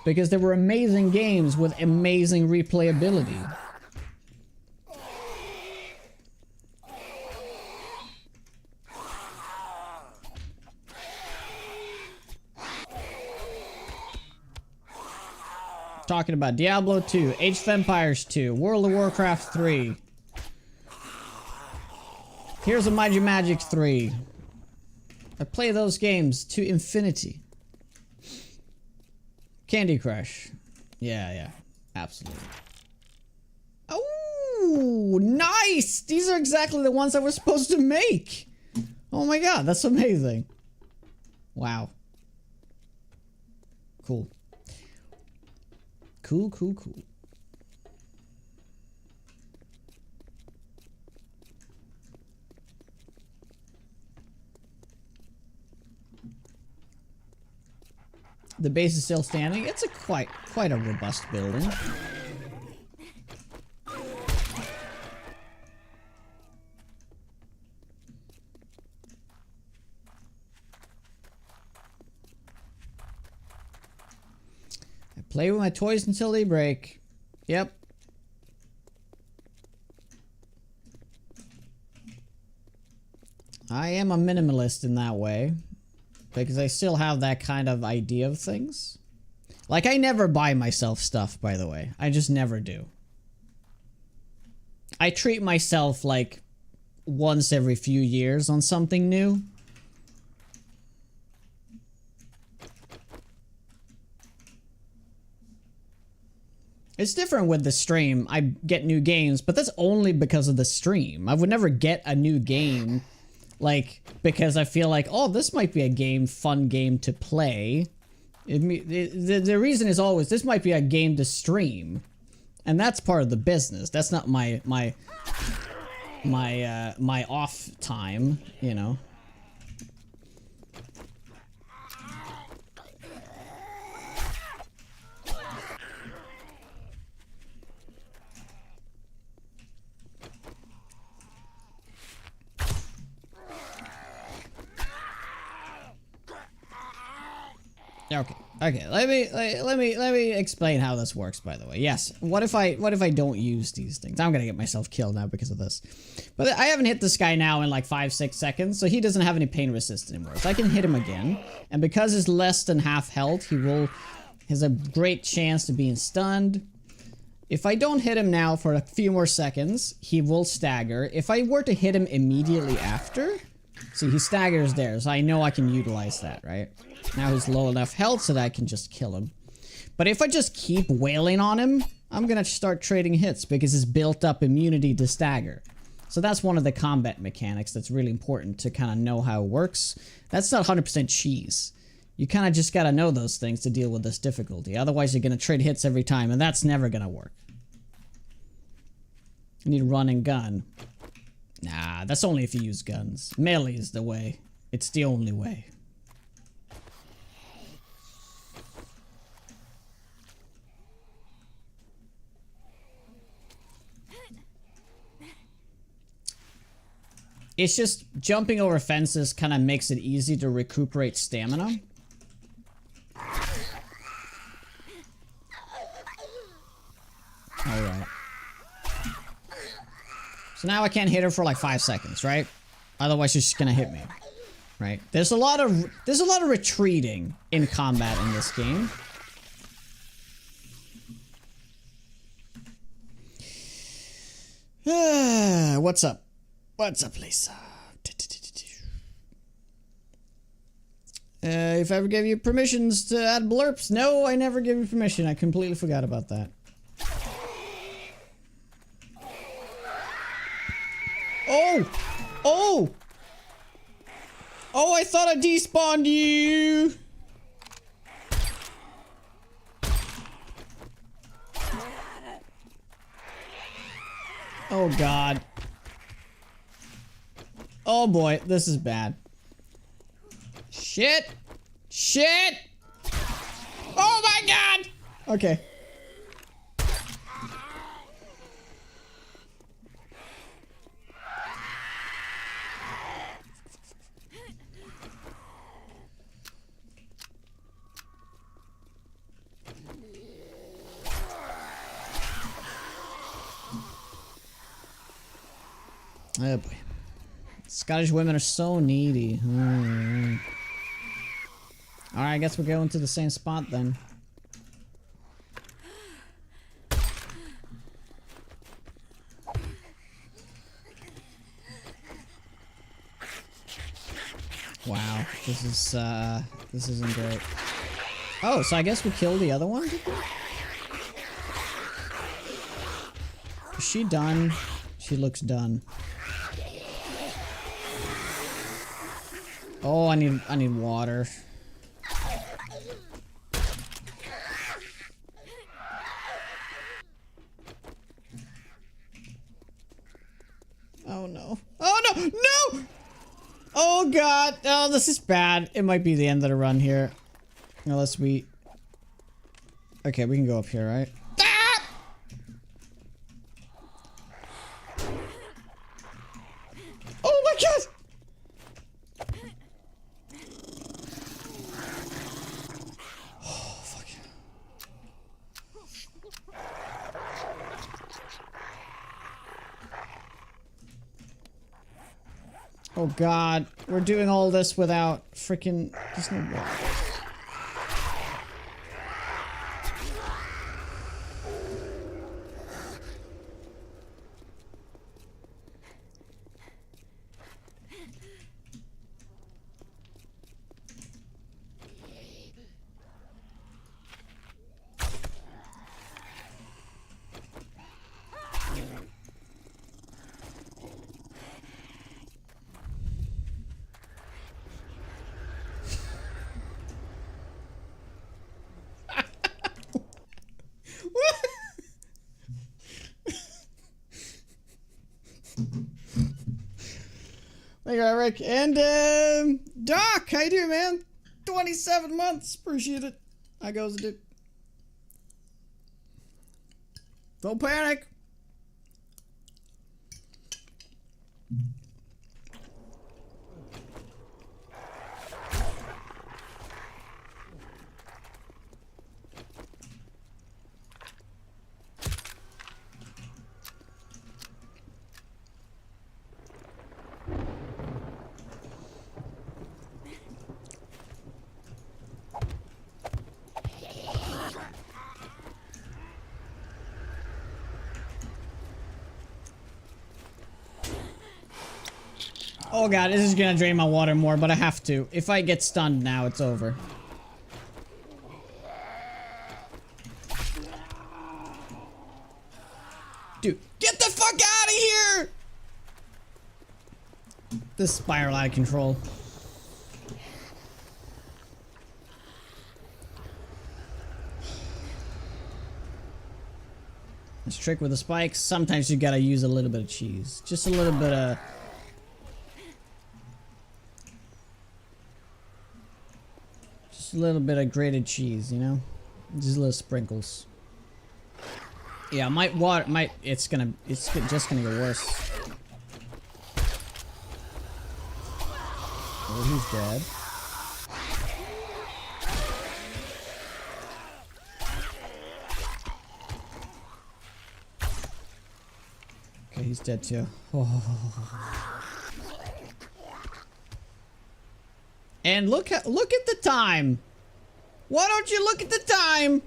Because they were amazing games with amazing replayability. Talking about Diablo 2, Age of Empires 2, World of Warcraft 3. Here's a Mighty Magic 3. I play those games to infinity. Candy Crush. Yeah, absolutely. Oh, nice! These are exactly the ones I was supposed to make. Oh my god, that's amazing. Wow. Cool. Cool. The base is still standing. It's a quite a robust building. Play with my toys until they break. Yep. I am a minimalist in that way. Because I still have that kind of idea of things. Like, I never buy myself stuff, by the way. I just never do. I treat myself like once every few years on something new. It's different with the stream. I get new games, but that's only because of the stream. I would never get a new game, like, because I feel like, oh, this might be a fun game to play. The reason is always, this might be a game to stream. And that's part of the business. That's not my off time, you know. Okay. Okay. Let me explain how this works. By the way, yes. What if I don't use these things? I'm gonna get myself killed now because of this. But I haven't hit this guy now in like 5-6 seconds, so he doesn't have any pain resist anymore. So I can hit him again, and because he's less than half health, he has a great chance to being stunned. If I don't hit him now for a few more seconds, he will stagger. If I were to hit him immediately after, see, he staggers there, so I know I can utilize that, right? Now he's low enough health so that I can just kill him. But if I just keep wailing on him, I'm gonna start trading hits because he's built up immunity to stagger. So that's one of the combat mechanics that's really important to kind of know how it works. That's not 100% cheese. You kind of just gotta know those things to deal with this difficulty. Otherwise you're gonna trade hits every time, and that's never gonna work. You need run and gun. Nah, that's only if you use guns. Melee is the way. It's the only way. It's just jumping over fences kind of makes it easy to recuperate stamina. Alright. So now I can't hit her for like 5 seconds, right? Otherwise she's just gonna hit me. Right? There's a lot of retreating in combat in this game. What's up? What's up, Lisa? If I ever gave you permissions to add blurps. No, I never gave you permission. I completely forgot about that. Oh! Oh! Oh, I thought I despawned you! Oh, God. Oh boy, this is bad. Shit! Shit! Oh my God! Okay. Oh boy. Scottish women are so needy. Alright, I guess we're going to the same spot then. Wow, this isn't great. Oh, so I guess we killed the other one? Did we? Is she done? She looks done. Oh, I need water. Oh no. Oh no! No! Oh God! Oh, this is bad. It might be the end of the run here. Unless we... Okay, we can go up here, right? Ah! Oh my God! Oh God, we're doing all this without freaking... There's no way. Thank you, Eric. And, Doc, how you doing, man? 27 months. Appreciate it. How goes it, dude? Don't panic. Oh god, this is gonna drain my water more, but I have to. If I get stunned now, it's over. Dude, get the fuck out of here! This spiral out of control. This trick with the spikes, sometimes you gotta use a little bit of cheese. Just a little bit of... Just a little bit of grated cheese, you know? Just little sprinkles. Yeah, it's just gonna get worse. Oh, he's dead. Okay, he's dead too. Oh. And look at the time. Why don't you look at the time?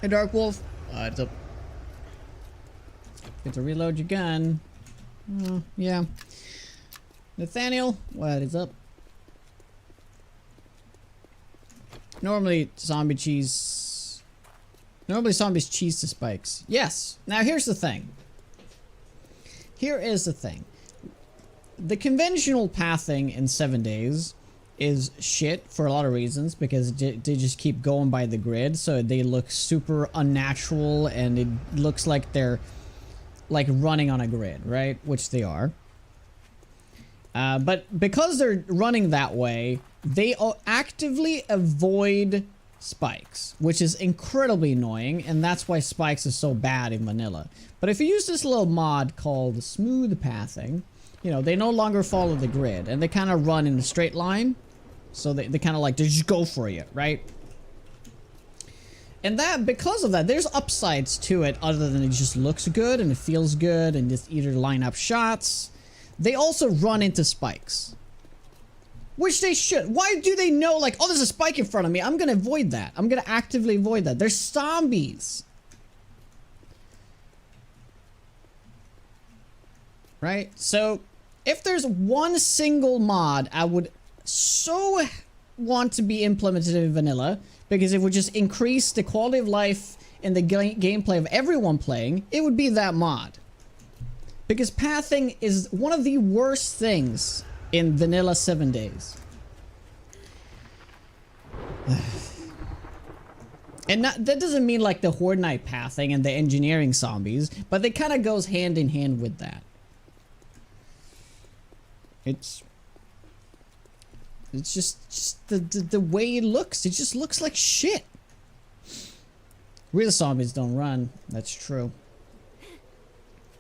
Hey, Dark Wolf. It's up. Get to reload your gun. Yeah. Nathaniel, what is up? Normally zombies cheese to spikes. Yes. Now here's the thing. Here is the thing. The conventional pathing in 7 days is shit for a lot of reasons, because they just keep going by the grid, so they look super unnatural and it looks like they're like running on a grid, right? Which they are. But because they're running that way, they actively avoid spikes, which is incredibly annoying, and that's why spikes are so bad in vanilla. But if you use this little mod called smooth pathing, you know, they no longer follow the grid, and they kind of run in a straight line. So they kind of like, they just go for you, right? And that, because of that, there's upsides to it other than it just looks good and it feels good and just either line up shots. They also run into spikes. Which they should. Why do they know, like, oh, there's a spike in front of me, I'm gonna avoid that. I'm gonna actively avoid that. They're zombies. Right? So, if there's one single mod I would so want to be implemented in vanilla, because it would just increase the quality of life and the gameplay of everyone playing, it would be that mod. Because pathing is one of the worst things in vanilla 7 days. And that doesn't mean like the Horde Night pathing and the engineering zombies, but it kind of goes hand in hand with that. It's just the way it looks. It just looks like shit. Real zombies don't run. That's true.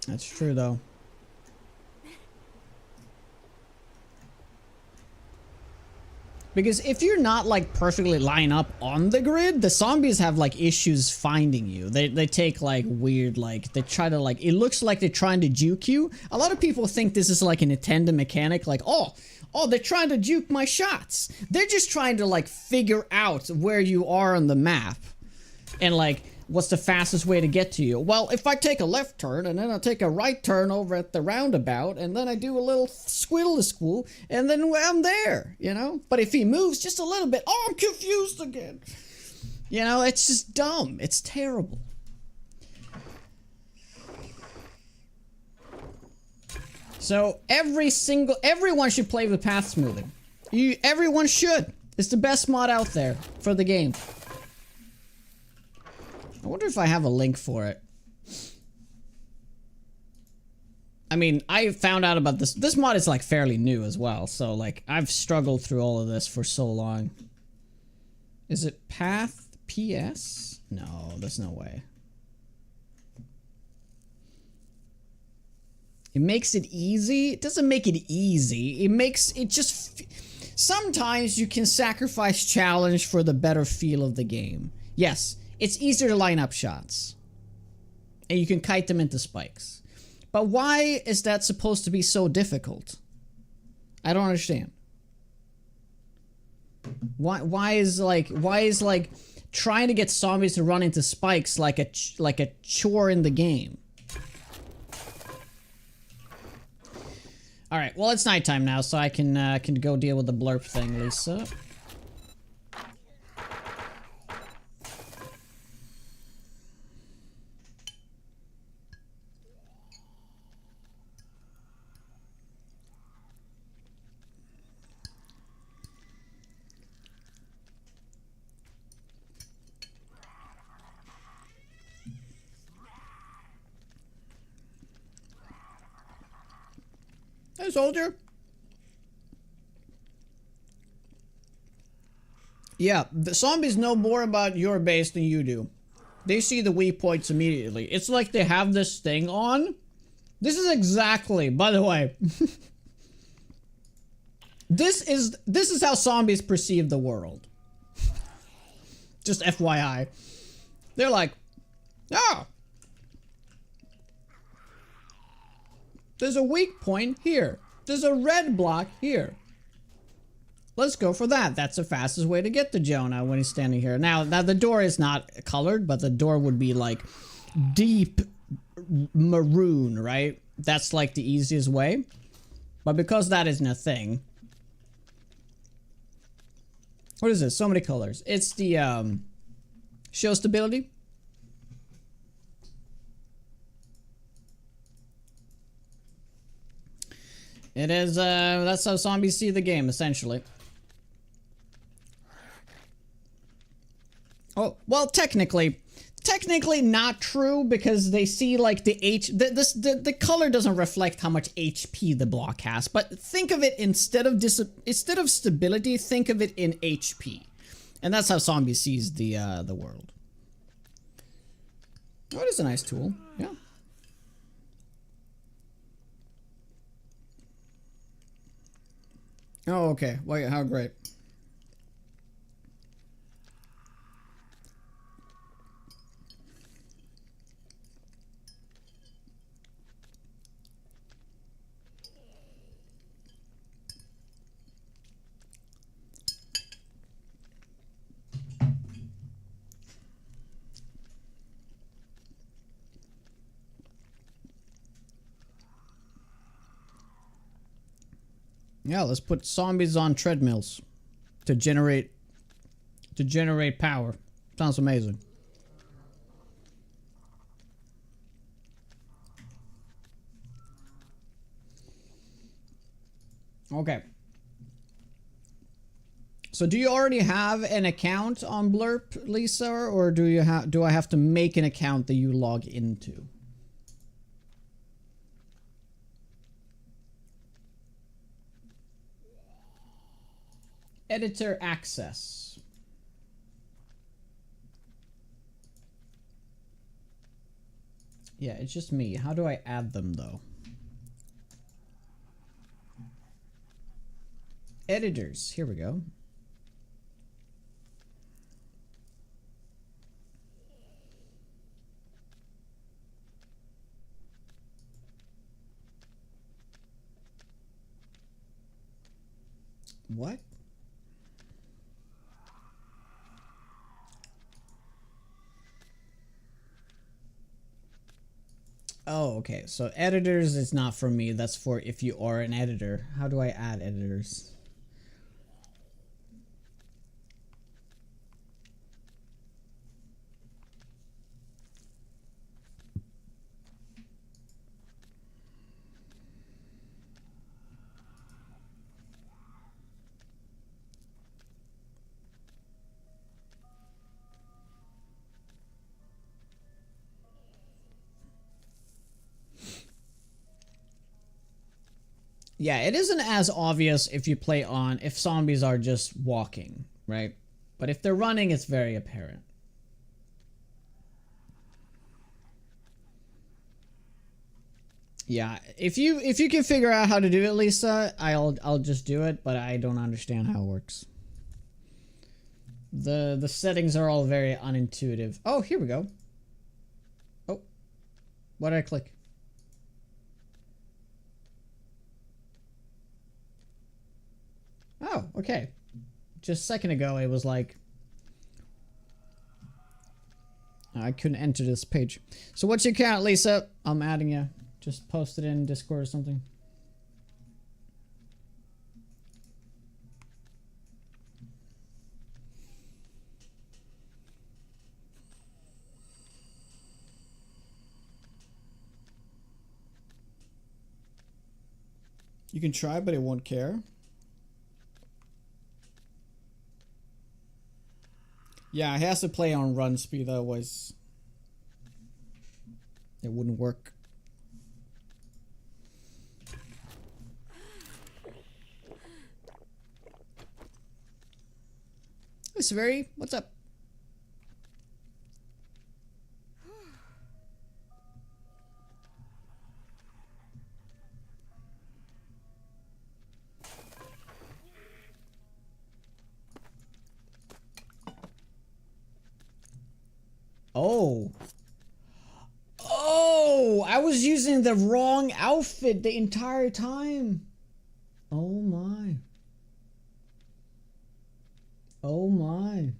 That's true though. Because if you're not like perfectly lined up on the grid, the zombies have like issues finding you. They take like weird, like they try to like, it looks like they're trying to juke you. A lot of people think this is like an Nintendo mechanic, like, oh, they're trying to juke my shots. They're just trying to like figure out where you are on the map. And like, what's the fastest way to get to you? Well, if I take a left turn and then I take a right turn over at the roundabout and then I do a little squiddle-a-squool and then I'm there, you know? But if he moves just a little bit, oh, I'm confused again. You know, it's just dumb. It's terrible. So everyone should play with path smoothing. Everyone should. It's the best mod out there for the game. I wonder if I have a link for it. I mean, I found out about this. This mod is like fairly new as well. So like I've struggled through all of this for so long. Is it Path PS? No, there's no way. It makes it easy. It doesn't make it easy. It makes it just... Sometimes you can sacrifice challenge for the better feel of the game. Yes, it's easier to line up shots. And you can kite them into spikes. But why is that supposed to be so difficult? I don't understand. Why is like trying to get zombies to run into spikes like a chore in the game. All right, well it's nighttime now, so I can go deal with the blurp thing, Lisa. Hey, soldier. Yeah, the zombies know more about your base than you do. They see the weak points immediately. It's like they have this thing on. This is exactly, by the way. This is how zombies perceive the world. Just FYI. They're like, oh, there's a weak point here. There's a red block here. Let's go for that. That's the fastest way to get to Jonah when he's standing here. Now the door is not colored, but the door would be like deep maroon, right? That's like the easiest way. But because that isn't a thing. What is this? So many colors. It's the show stability. It is, that's how zombies see the game, essentially. Oh, well, technically not true, because they see, like, the color doesn't reflect how much HP the block has, but think of it instead of stability, think of it in HP. And that's how zombies sees the world. Oh, it is a nice tool, yeah. Oh, okay. Wait, how great. Yeah, let's put zombies on treadmills to generate power. Sounds amazing. Okay. So do you already have an account on Blurp, Lisa, or do I have to make an account that you log into? Editor access. Yeah, it's just me. How do I add them though? Editors. Here we go. What? Oh, okay. So editors is not for me. That's for if you are an editor. How do I add editors? Yeah, it isn't as obvious if you play on, if zombies are just walking, right? But if they're running, it's very apparent. Yeah, if you can figure out how to do it, Lisa, I'll just do it, but I don't understand how it works. The settings are all very unintuitive. Oh, here we go. Oh, what did I click? Oh, okay. Just a second ago, it was like... I couldn't enter this page. So what's your account, Lisa? I'm adding you. Just post it in Discord or something. You can try, but it won't care. Yeah, it has to play on run speed, otherwise it wouldn't work. Hey, Severi, what's up? Oh. Oh, I was using the wrong outfit the entire time. Oh my. Oh my.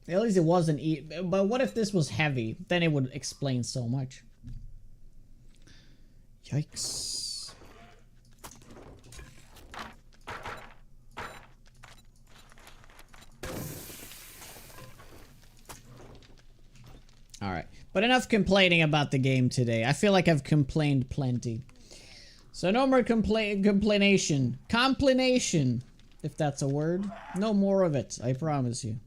At least it wasn't but what if this was heavy? Then it would explain so much. Yikes. Alright, but enough complaining about the game today. I feel like I've complained plenty. So no more complaination. Complaination, if that's a word. No more of it, I promise you.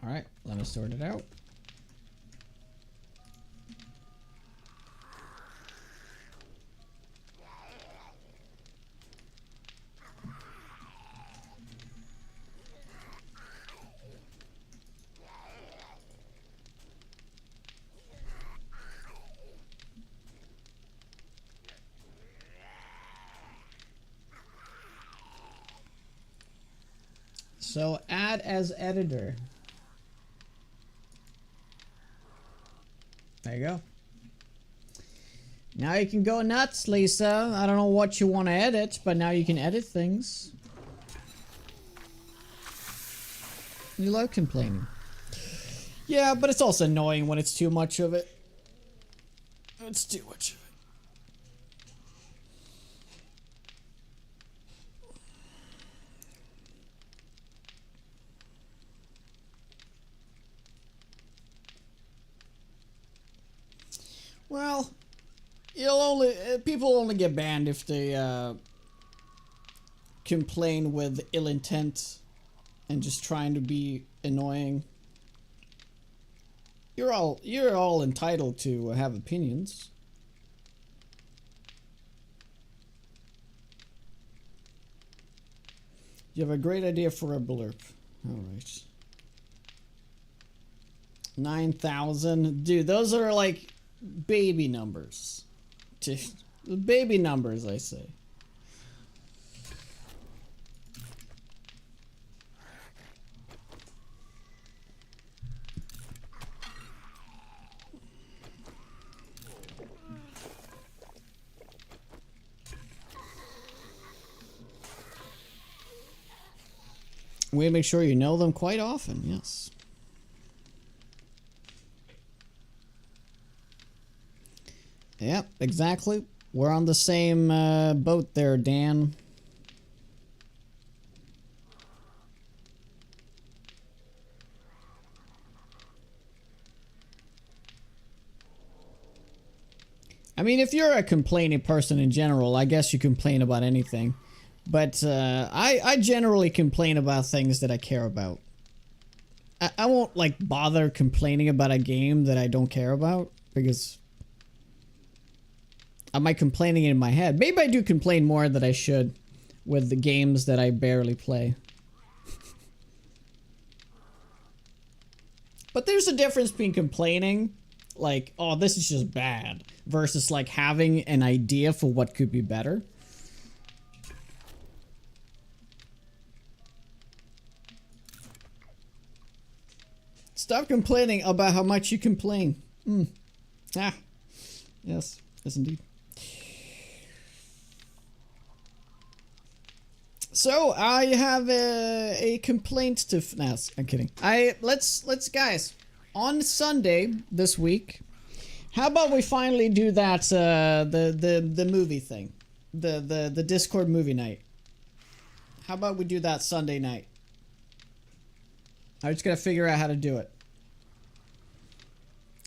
Alright, let me sort it out. So add as editor. There you go. Now you can go nuts, Lisa. I don't know what you want to edit, but now you can edit things. You love complaining. Yeah, but it's also annoying when it's too much of it. It's too much of it. Well, people only get banned if they complain with ill intent and just trying to be annoying. You're all entitled to have opinions. You have a great idea for a blurb. All right. 9,000, dude. Those are like baby numbers. Baby numbers, I say. We make sure you know them quite often, yes. Yep, exactly. We're on the same boat there, Dan. I mean, if you're a complaining person in general, I guess you complain about anything. But I generally complain about things that I care about. I won't, like, bother complaining about a game that I don't care about, because I might complaining in my head. Maybe I do complain more than I should with the games that I barely play. But there's a difference between complaining, like, oh, this is just bad, versus, like, having an idea for what could be better. It's Stop complaining about how much you complain. Ah. Yes. Yes, indeed. So I have a complaint to. No, I'm kidding. Let's guys, on Sunday this week. How about we finally do that? The movie thing, the Discord movie night. How about we do that Sunday night? I just gotta figure out how to do it.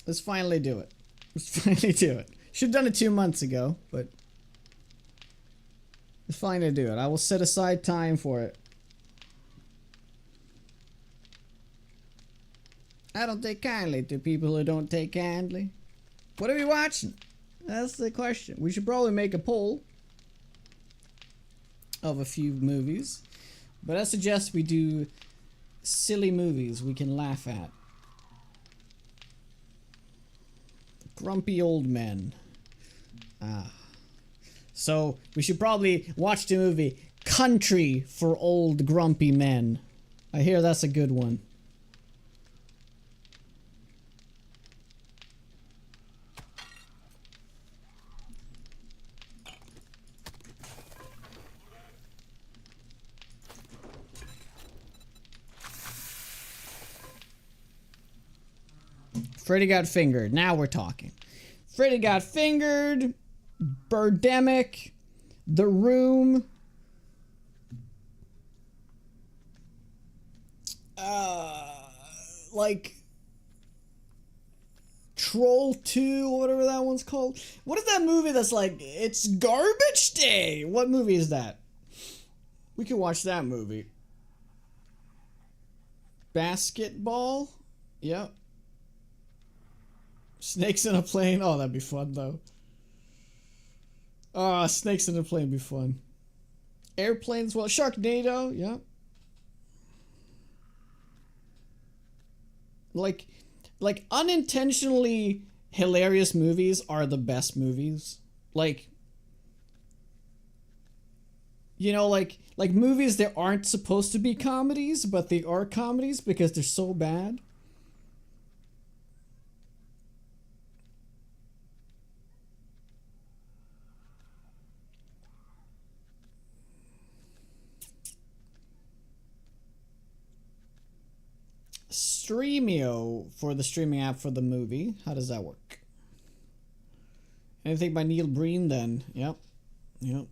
Let's finally do it. Let's finally do it. Should have done it 2 months ago, but let's finally do it. I will set aside time for it. I don't take kindly to people who don't take kindly. What are we watching? That's the question. We should probably make a poll of a few movies, but I suggest we do silly movies we can laugh at. Grumpy old men. So we should probably watch the movie Country for Old Grumpy Men. I hear that's a good one. Freddy Got Fingered. Now we're talking. Freddy Got Fingered, Birdemic, The Room, like Troll 2, whatever that one's called. What is that movie that's like, it's garbage day? What movie is that? We could watch that movie. Basketball? Yep. Snakes in a Plane. Oh, that'd be fun, though. Snakes in a Plane would be fun. Airplanes, well, Sharknado, yeah. Like unintentionally hilarious movies are the best movies. Like, you know, like movies that aren't supposed to be comedies, but they are comedies because they're so bad. Streamio for the streaming app for the movie. How does that work? Anything by Neil Breen then? Yep. Yep.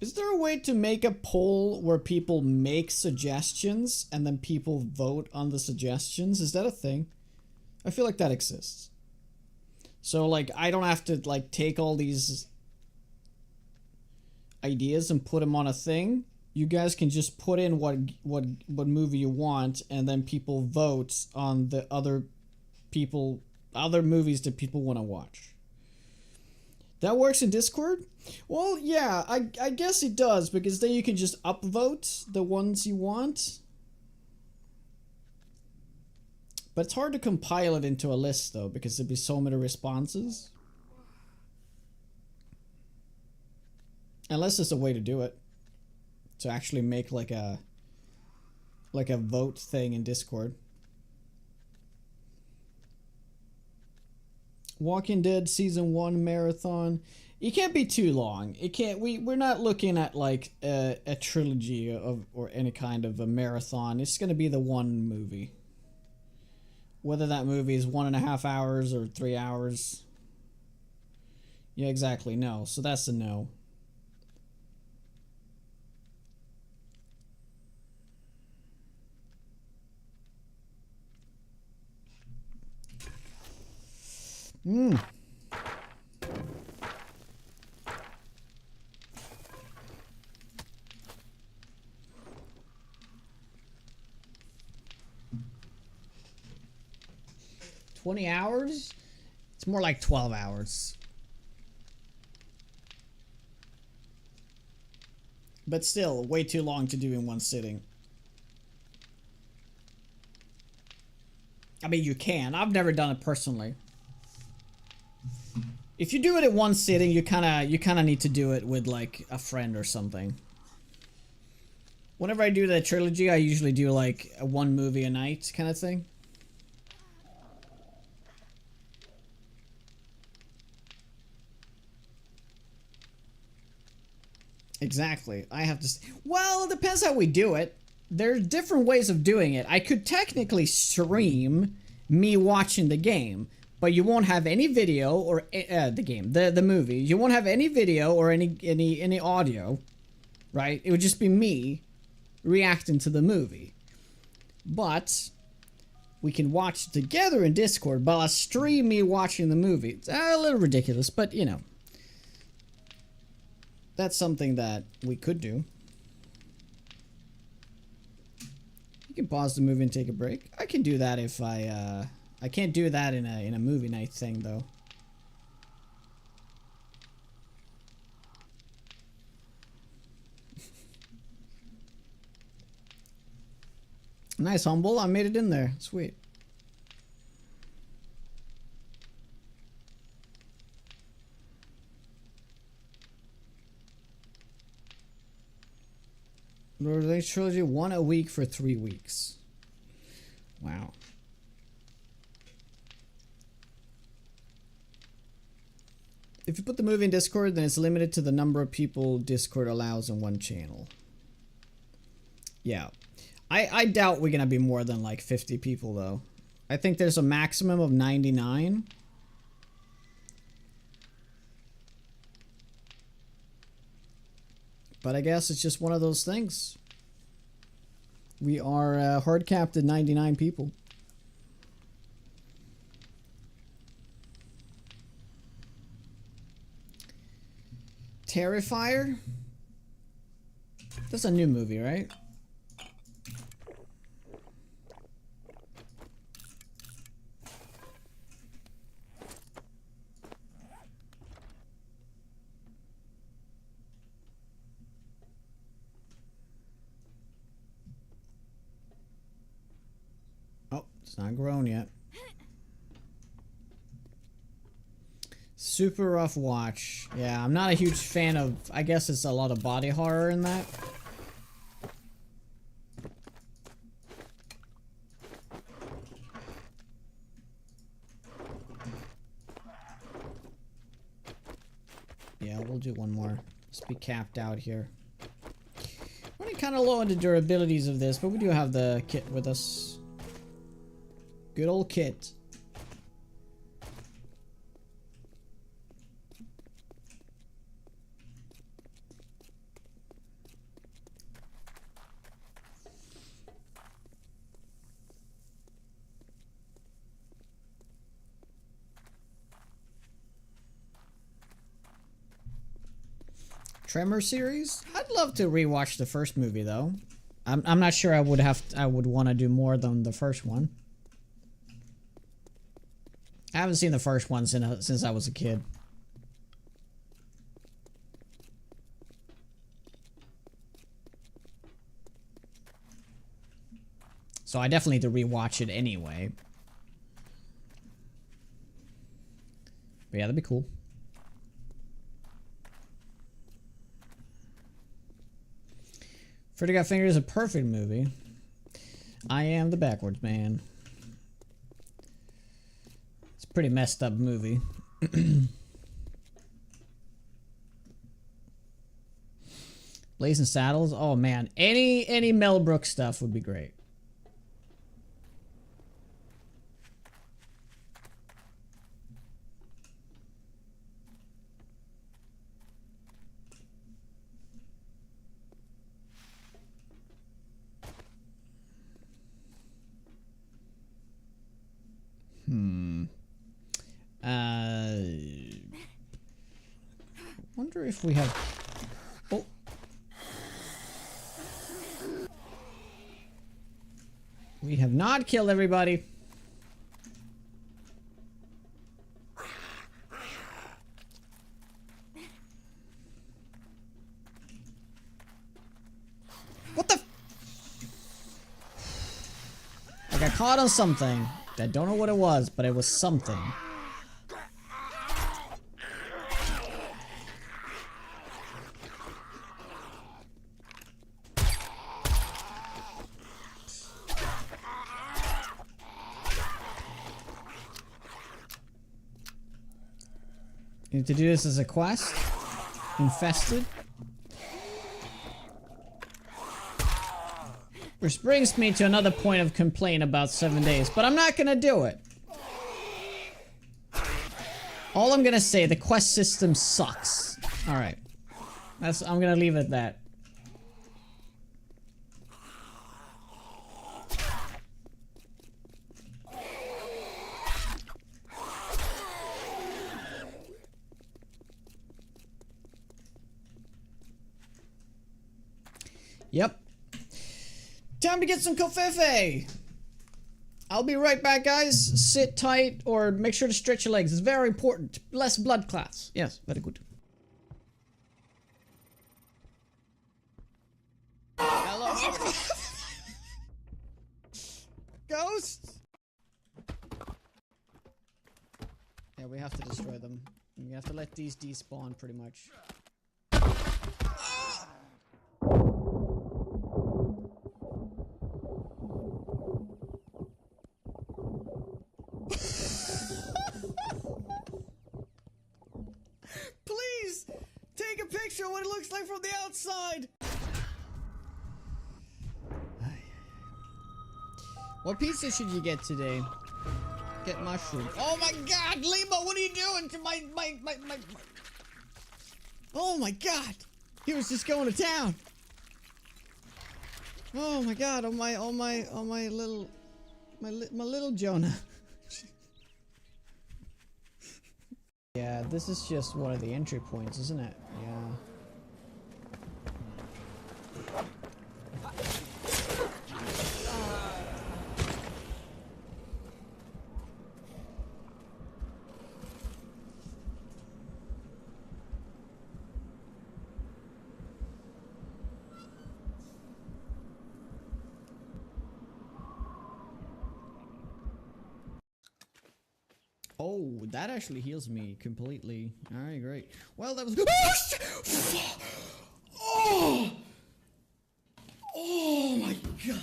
Is there a way to make a poll where people make suggestions and then people vote on the suggestions? Is that a thing? I feel like that exists. So like I don't have to like take all these ideas and put them on a thing. You guys can just put in what movie you want, and then people vote on the other movies that people want to watch. That works in Discord? Well, yeah, I guess it does, because then you can just upvote the ones you want. But it's hard to compile it into a list though, because there'd be so many responses. Unless there's a way to do it. To actually make like a vote thing in Discord. Walking Dead Season 1 marathon. It can't be too long. It can't we're not looking at like a trilogy or any kind of a marathon. It's gonna be the one movie. Whether that movie is 1.5 hours or 3 hours. Yeah, exactly. No. So that's a no. Hmm. $20 hours? It's more like 12 hours. But still, way too long to do in one sitting. I mean, you can. I've never done it personally. If you do it at one sitting, you kinda need to do it with like a friend or something. Whenever I do the trilogy, I usually do like a one movie a night kind of thing. Exactly. I have to. Well, it depends how we do it. There's different ways of doing it. I could technically stream me watching the game, but you won't have any video or the movie. You won't have any video or any audio, right? It would just be me reacting to the movie. But we can watch together in Discord, but I'll stream me watching the movie. It's a little ridiculous, but you know. That's something that we could do. You can pause the movie and take a break. I can do that if I can't do that in a movie night thing though. Nice, Humble. I made it in there. Sweet. Lord of the Rings trilogy, 1 a week for 3 weeks. Wow. If you put the movie in Discord, then it's limited to the number of people Discord allows in one channel. Yeah. I doubt we're gonna be more than like 50 people though. I think there's a maximum of 99. But I guess it's just one of those things. We are hard capped at 99 people. Terrifier? That's a new movie, right? It's not grown yet. Super rough watch. Yeah, I'm not a huge fan of... I guess it's a lot of body horror in that. Yeah, we'll do one more. Let's be capped out here. We're kind of low on the durabilities of this, but we do have the kit with us. Good old kit. Tremor series? I'd love to rewatch the first movie though. I'm not sure I would want to do more than the first one. I haven't seen the first one since I was a kid. So I definitely need to rewatch it anyway. But yeah, that'd be cool. Freddy Got Fingered is a perfect movie. I am the backwards man. Pretty messed up movie. Blazing Saddles. Oh man, any Mel Brooks stuff would be great. Wonder if we have... Oh. We have not killed everybody. What the... I got caught on something. I don't know what it was, but it was something. You need to do this as a quest. Infested. Which brings me to another point of complaint about 7 days, but I'm not gonna do it. All I'm gonna say, the quest system sucks. Alright. I'm gonna leave it at that. Yep. Time to get some covfefe! I'll be right back, guys. Sit tight or make sure to stretch your legs. It's very important. Less blood clots. Yes, very good. Hello? Ghosts? Yeah, we have to destroy them. We have to let these despawn, pretty much. Please take a picture of what it looks like from the outside. What pizza should you get today? Get mushroom. Oh my god, Lima, what are you doing to my Oh my god. He was just going to town. Oh my god, my little Jonah. Yeah, this is just one of the entry points, isn't it? Yeah. Oh, that actually heals me completely. Alright, great. Well, that was... Oh! Oh my god!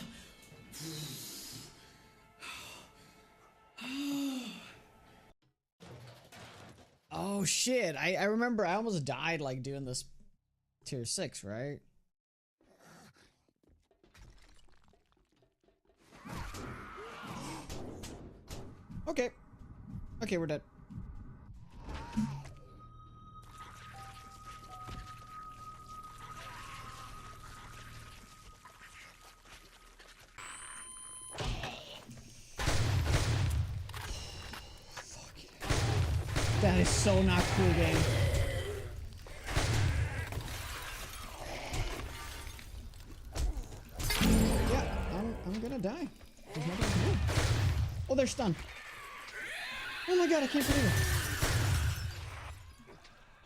Oh shit, I remember I almost died like doing this tier 6, right? Okay. Okay, we're dead. Fuck. That is so not cool, game. Yeah, I'm gonna die. There's nothing to do. Oh, they're stunned. Oh my god, I can't believe it.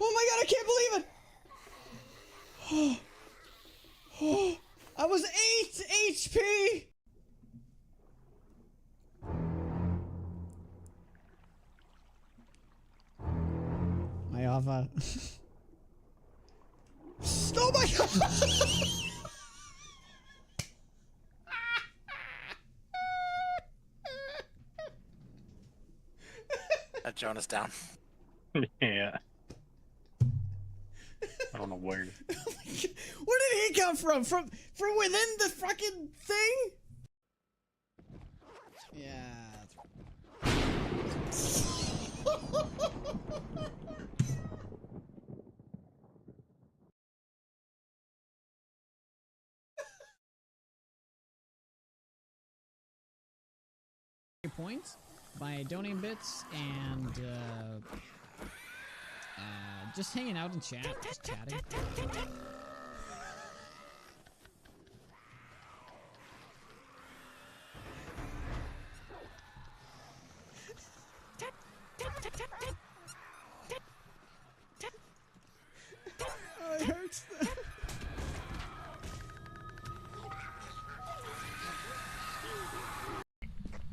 Oh my god, I can't believe it! Oh, oh, I was 8 HP! My Ava. Oh my god! That Jonah's down. Yeah. I don't know where. Where did he come from? From within the fucking thing? Yeah. Points by donating bits and just hanging out in chat, just chatting. Oh, it hurts.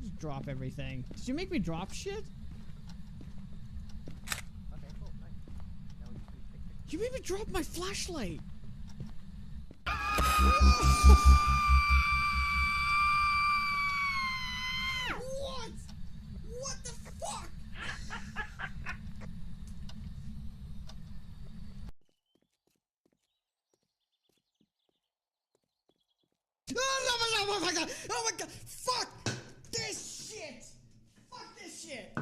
Just drop everything. Did you make me drop shit? You made me drop my flashlight. What? What the fuck? Oh my god! Fuck this shit! Fuck this shit!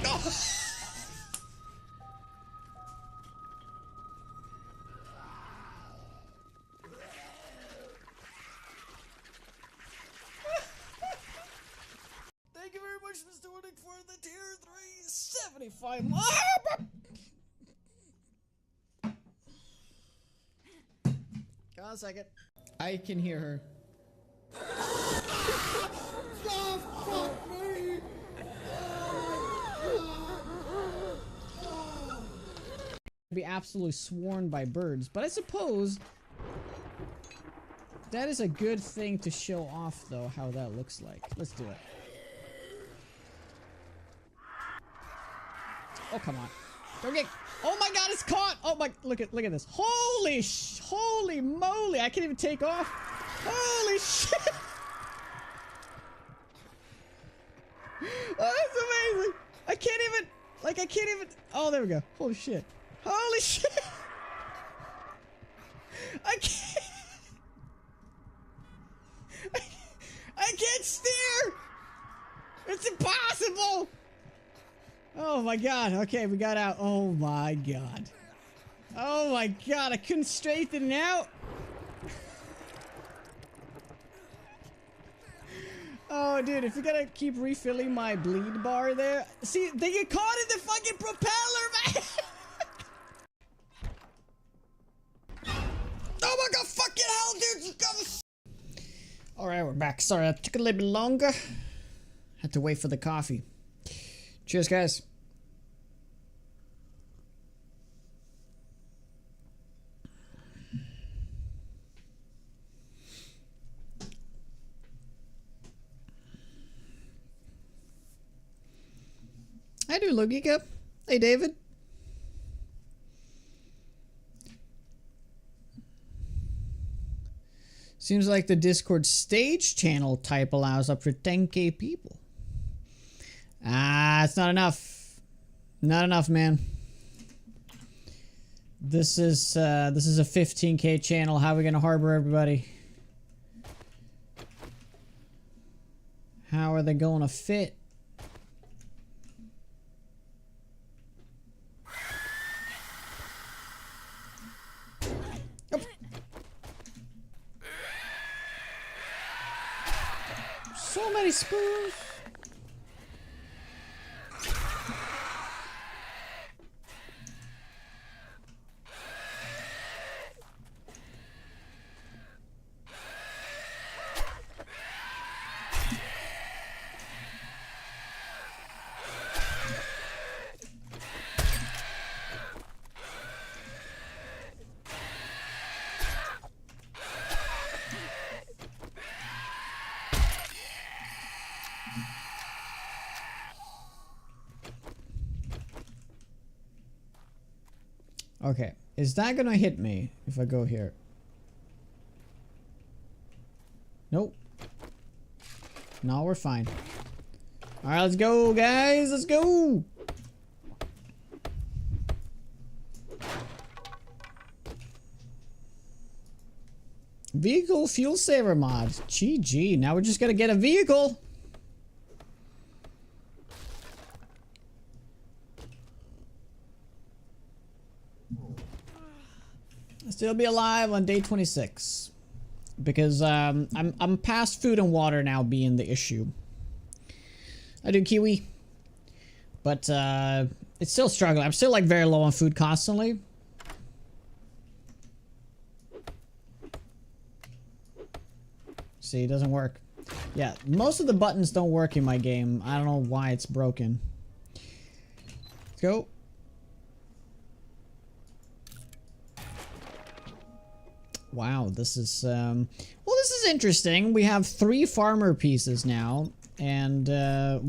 Oh. Thank you very much, Mr. Winnick, for the tier 375. Hold on a second. I can hear her. Oh, fuck me! Be absolutely sworn by birds, but I suppose that is a good thing to show off, though, how that looks like. Let's do it. Oh, come on. Don't get... Oh my god, it's caught! Oh my... Look at this. Holy moly! I can't even take off. Holy shit! Oh, that's amazing! I can't even... Oh, there we go. Holy shit. Holy shit! I can't... I can't steer! It's impossible! Oh my god, okay, we got out. Oh my god. Oh my god, I couldn't straighten it out. Oh dude, if we gotta keep refilling my bleed bar there. See, they get caught in the fucking propeller, man! Oh my god, fucking hell, dude! Alright, we're back. Sorry, that took a little bit longer. Had to wait for the coffee. Cheers, guys. I do, Logika. Hey, David. Seems like the Discord stage channel type allows up for 10k people. Ah, it's not enough. Not enough, man. This is a 15k channel. How are we gonna harbor everybody? How are they gonna fit? Oh. So many spoons. Okay, is that gonna hit me if I go here? Nope. No, we're fine. Alright, let's go, guys. Let's go. Vehicle fuel saver mod. GG. Now we're just gonna get a vehicle. Still be alive on day 26 because I'm past food and water now being the issue. I do Kiwi, but it's still struggling. I'm still like very low on food constantly. See, it doesn't work. Yeah, most of the buttons don't work in my game. I don't know why it's broken. Let's go. Wow, this is well, this is interesting. We have 3 farmer pieces now, and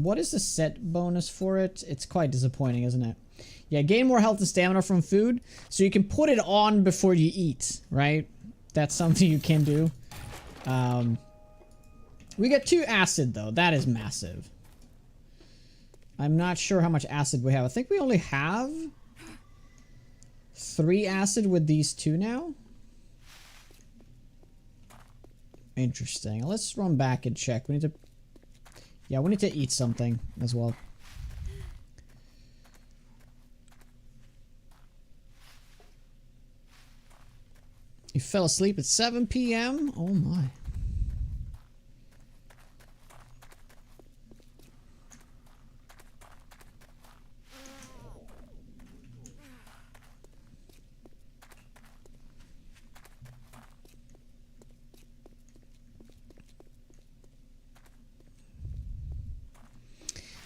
what is the set bonus for it? It's quite disappointing, isn't it? Yeah, gain more health and stamina from food, so you can put it on before you eat, right? That's something you can do. We got 2 acid though. That is massive. I'm not sure how much acid we have. I think we only have 3 acid with these 2 now? Interesting. Let's run back and check. We need to... Yeah, we need to eat something as well. You fell asleep at 7 p.m.? Oh my.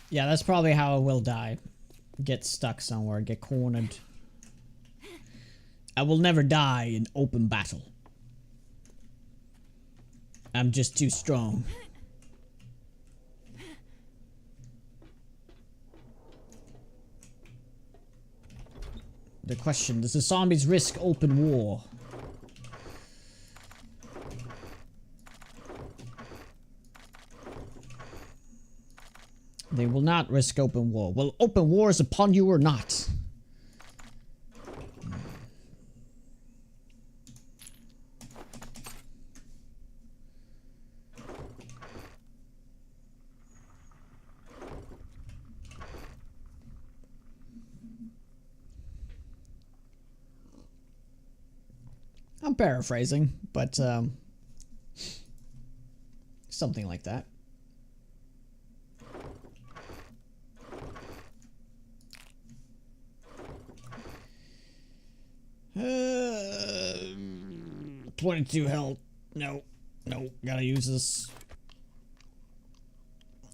Yeah, that's probably how I will die. Get stuck somewhere, get cornered. I will never die in open battle. I'm just too strong. The question, does the zombies risk open war? They will not risk open war. Will open war is upon you or not? I'm paraphrasing, but something like that. Uh, 22 health. No, gotta use this.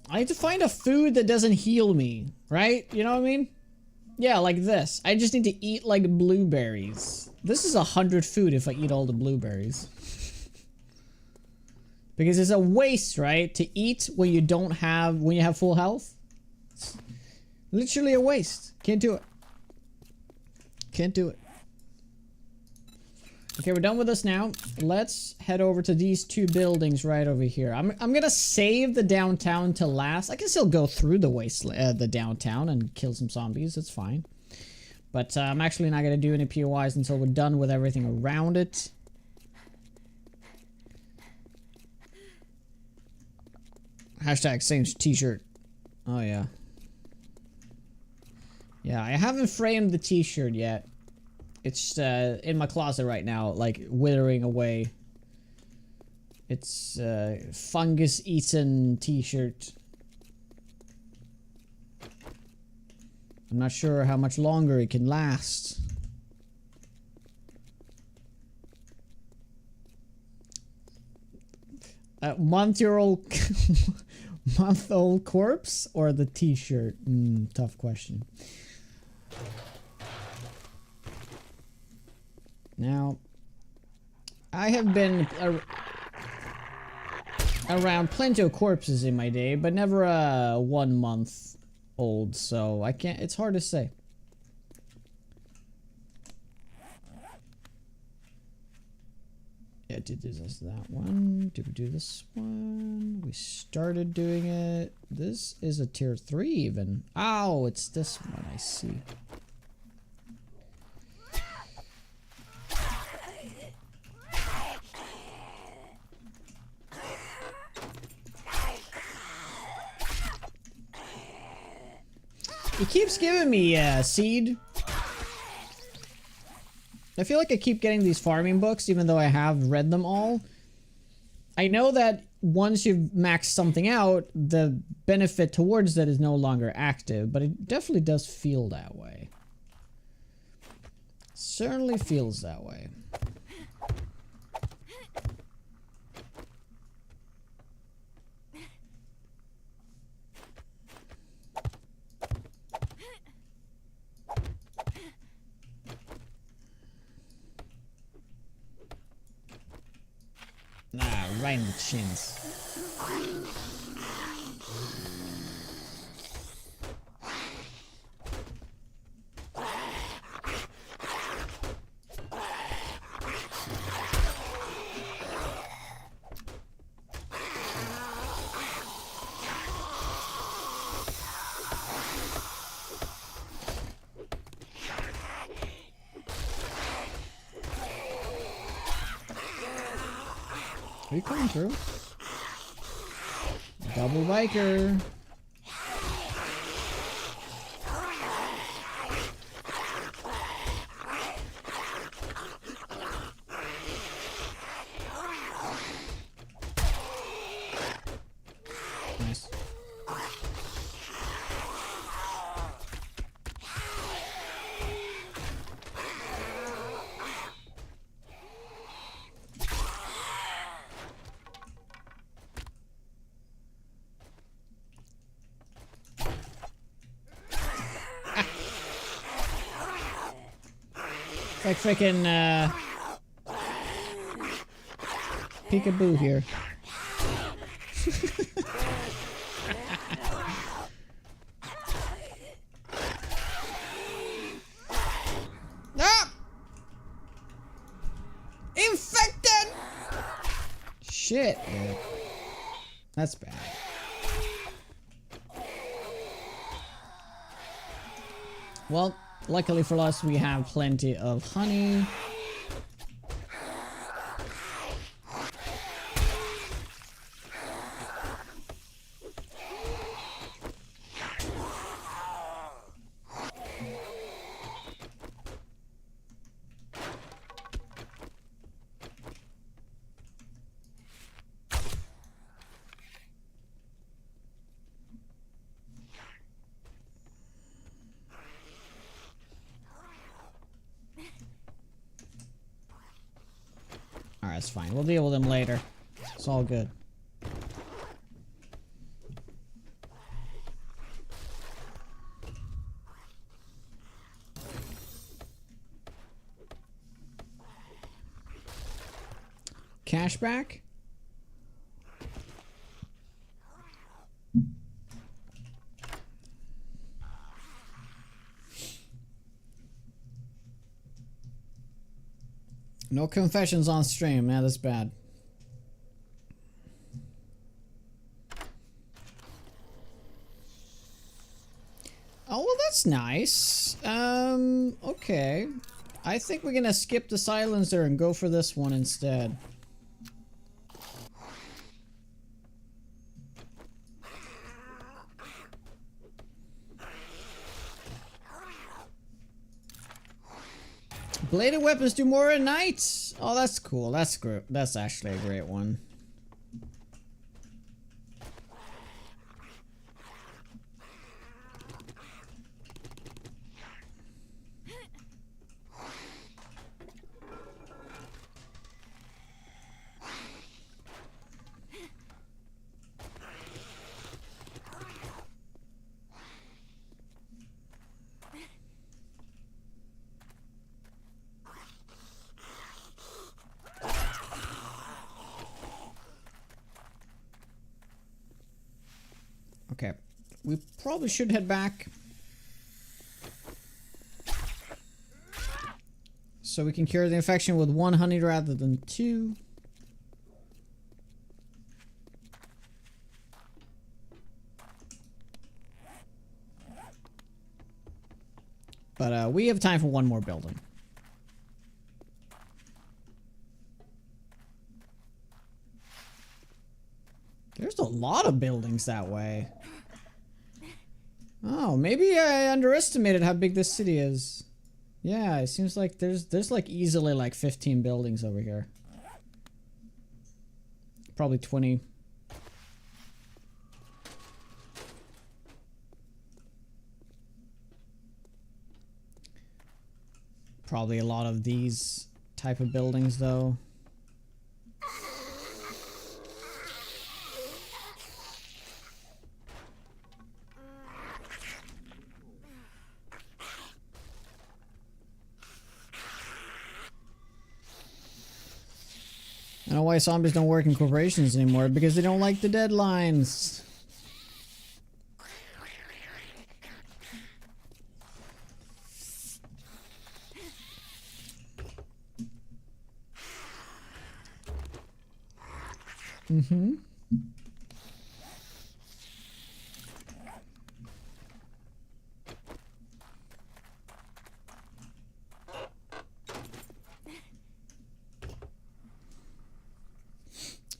I need to find a food that doesn't heal me, right? You know what I mean? Yeah, like this. I just need to eat like blueberries. This is 100 food if I eat all the blueberries. Because it's a waste, right? To eat when you don't have, when you have full health. It's literally a waste. Can't do it. Can't do it. Okay, we're done with this now. Let's head over to these 2 buildings right over here. I'm gonna save the downtown to last. I can still go through the wasteland, the downtown, and kill some zombies. It's fine. But I'm actually not gonna do any POIs until we're done with everything around it. Hashtag same t-shirt. Oh yeah. Yeah, I haven't framed the t-shirt yet. It's in my closet right now, like withering away. It's fungus-eaten t-shirt. I'm not sure how much longer it can last. Month-old month-old corpse or the t-shirt? Tough question. Now, I have been around plenty of corpses in my day, but never a 1 month old, so I can't, it's hard to say. Yeah, did this that one? Did we do this one? We started doing it. This is a tier 3 even. Oh, it's this one, I see. It keeps giving me seed. I feel like I keep getting these farming books even though I have read them all. I know that once you've maxed something out, the benefit towards that is no longer active, but it definitely does feel that way. Certainly feels that way. Ah, right in the chins. Are you coming through? Double biker. Nice. It's like freaking peekaboo here. Ah! Infected! Shit. Dude. That's bad. Well, luckily for us, we have plenty of honey. Alright, it's fine. We'll deal with them later. It's all good. Cashback? No confessions on stream, man, that's bad. Oh, well, that's nice. Okay. I think we're gonna skip the silencer and go for this one instead. Bladed weapons do more at night. Oh, that's cool. That's great. That's actually a great one. Okay, we probably should head back so we can cure the infection with 1 honey rather than 2. But we have time for one more building. There's a lot of buildings that way. Oh, maybe I underestimated how big this city is. Yeah, it seems like there's like easily like 15 buildings over here. Probably 20. Probably a lot of these type of buildings though. I don't know why zombies don't work in corporations anymore, because they don't like the deadlines. Mm-hmm.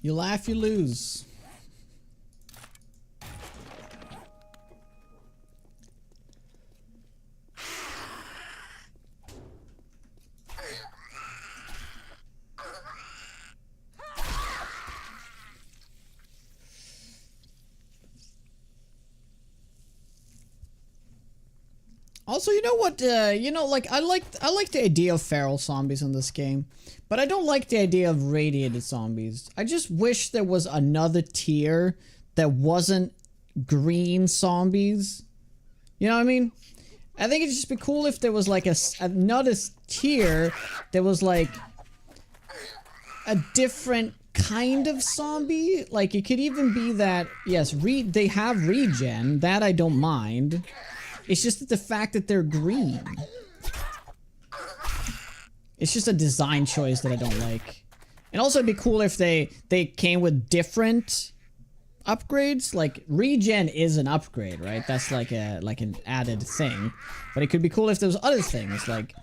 You laugh, you lose. Also, you know what? You know, like I like the idea of feral zombies in this game, but I don't like the idea of radiated zombies. I just wish there was another tier that wasn't green zombies. You know what I mean? I think it'd just be cool if there was like another tier that was like a different kind of zombie. Like it could even be that yes, they have regen. That I don't mind. It's just that the fact that they're green. It's just a design choice that I don't like. And also it'd be cool if they came with different upgrades. Like regen is an upgrade, right? That's like an added thing. But it could be cool if there was other things like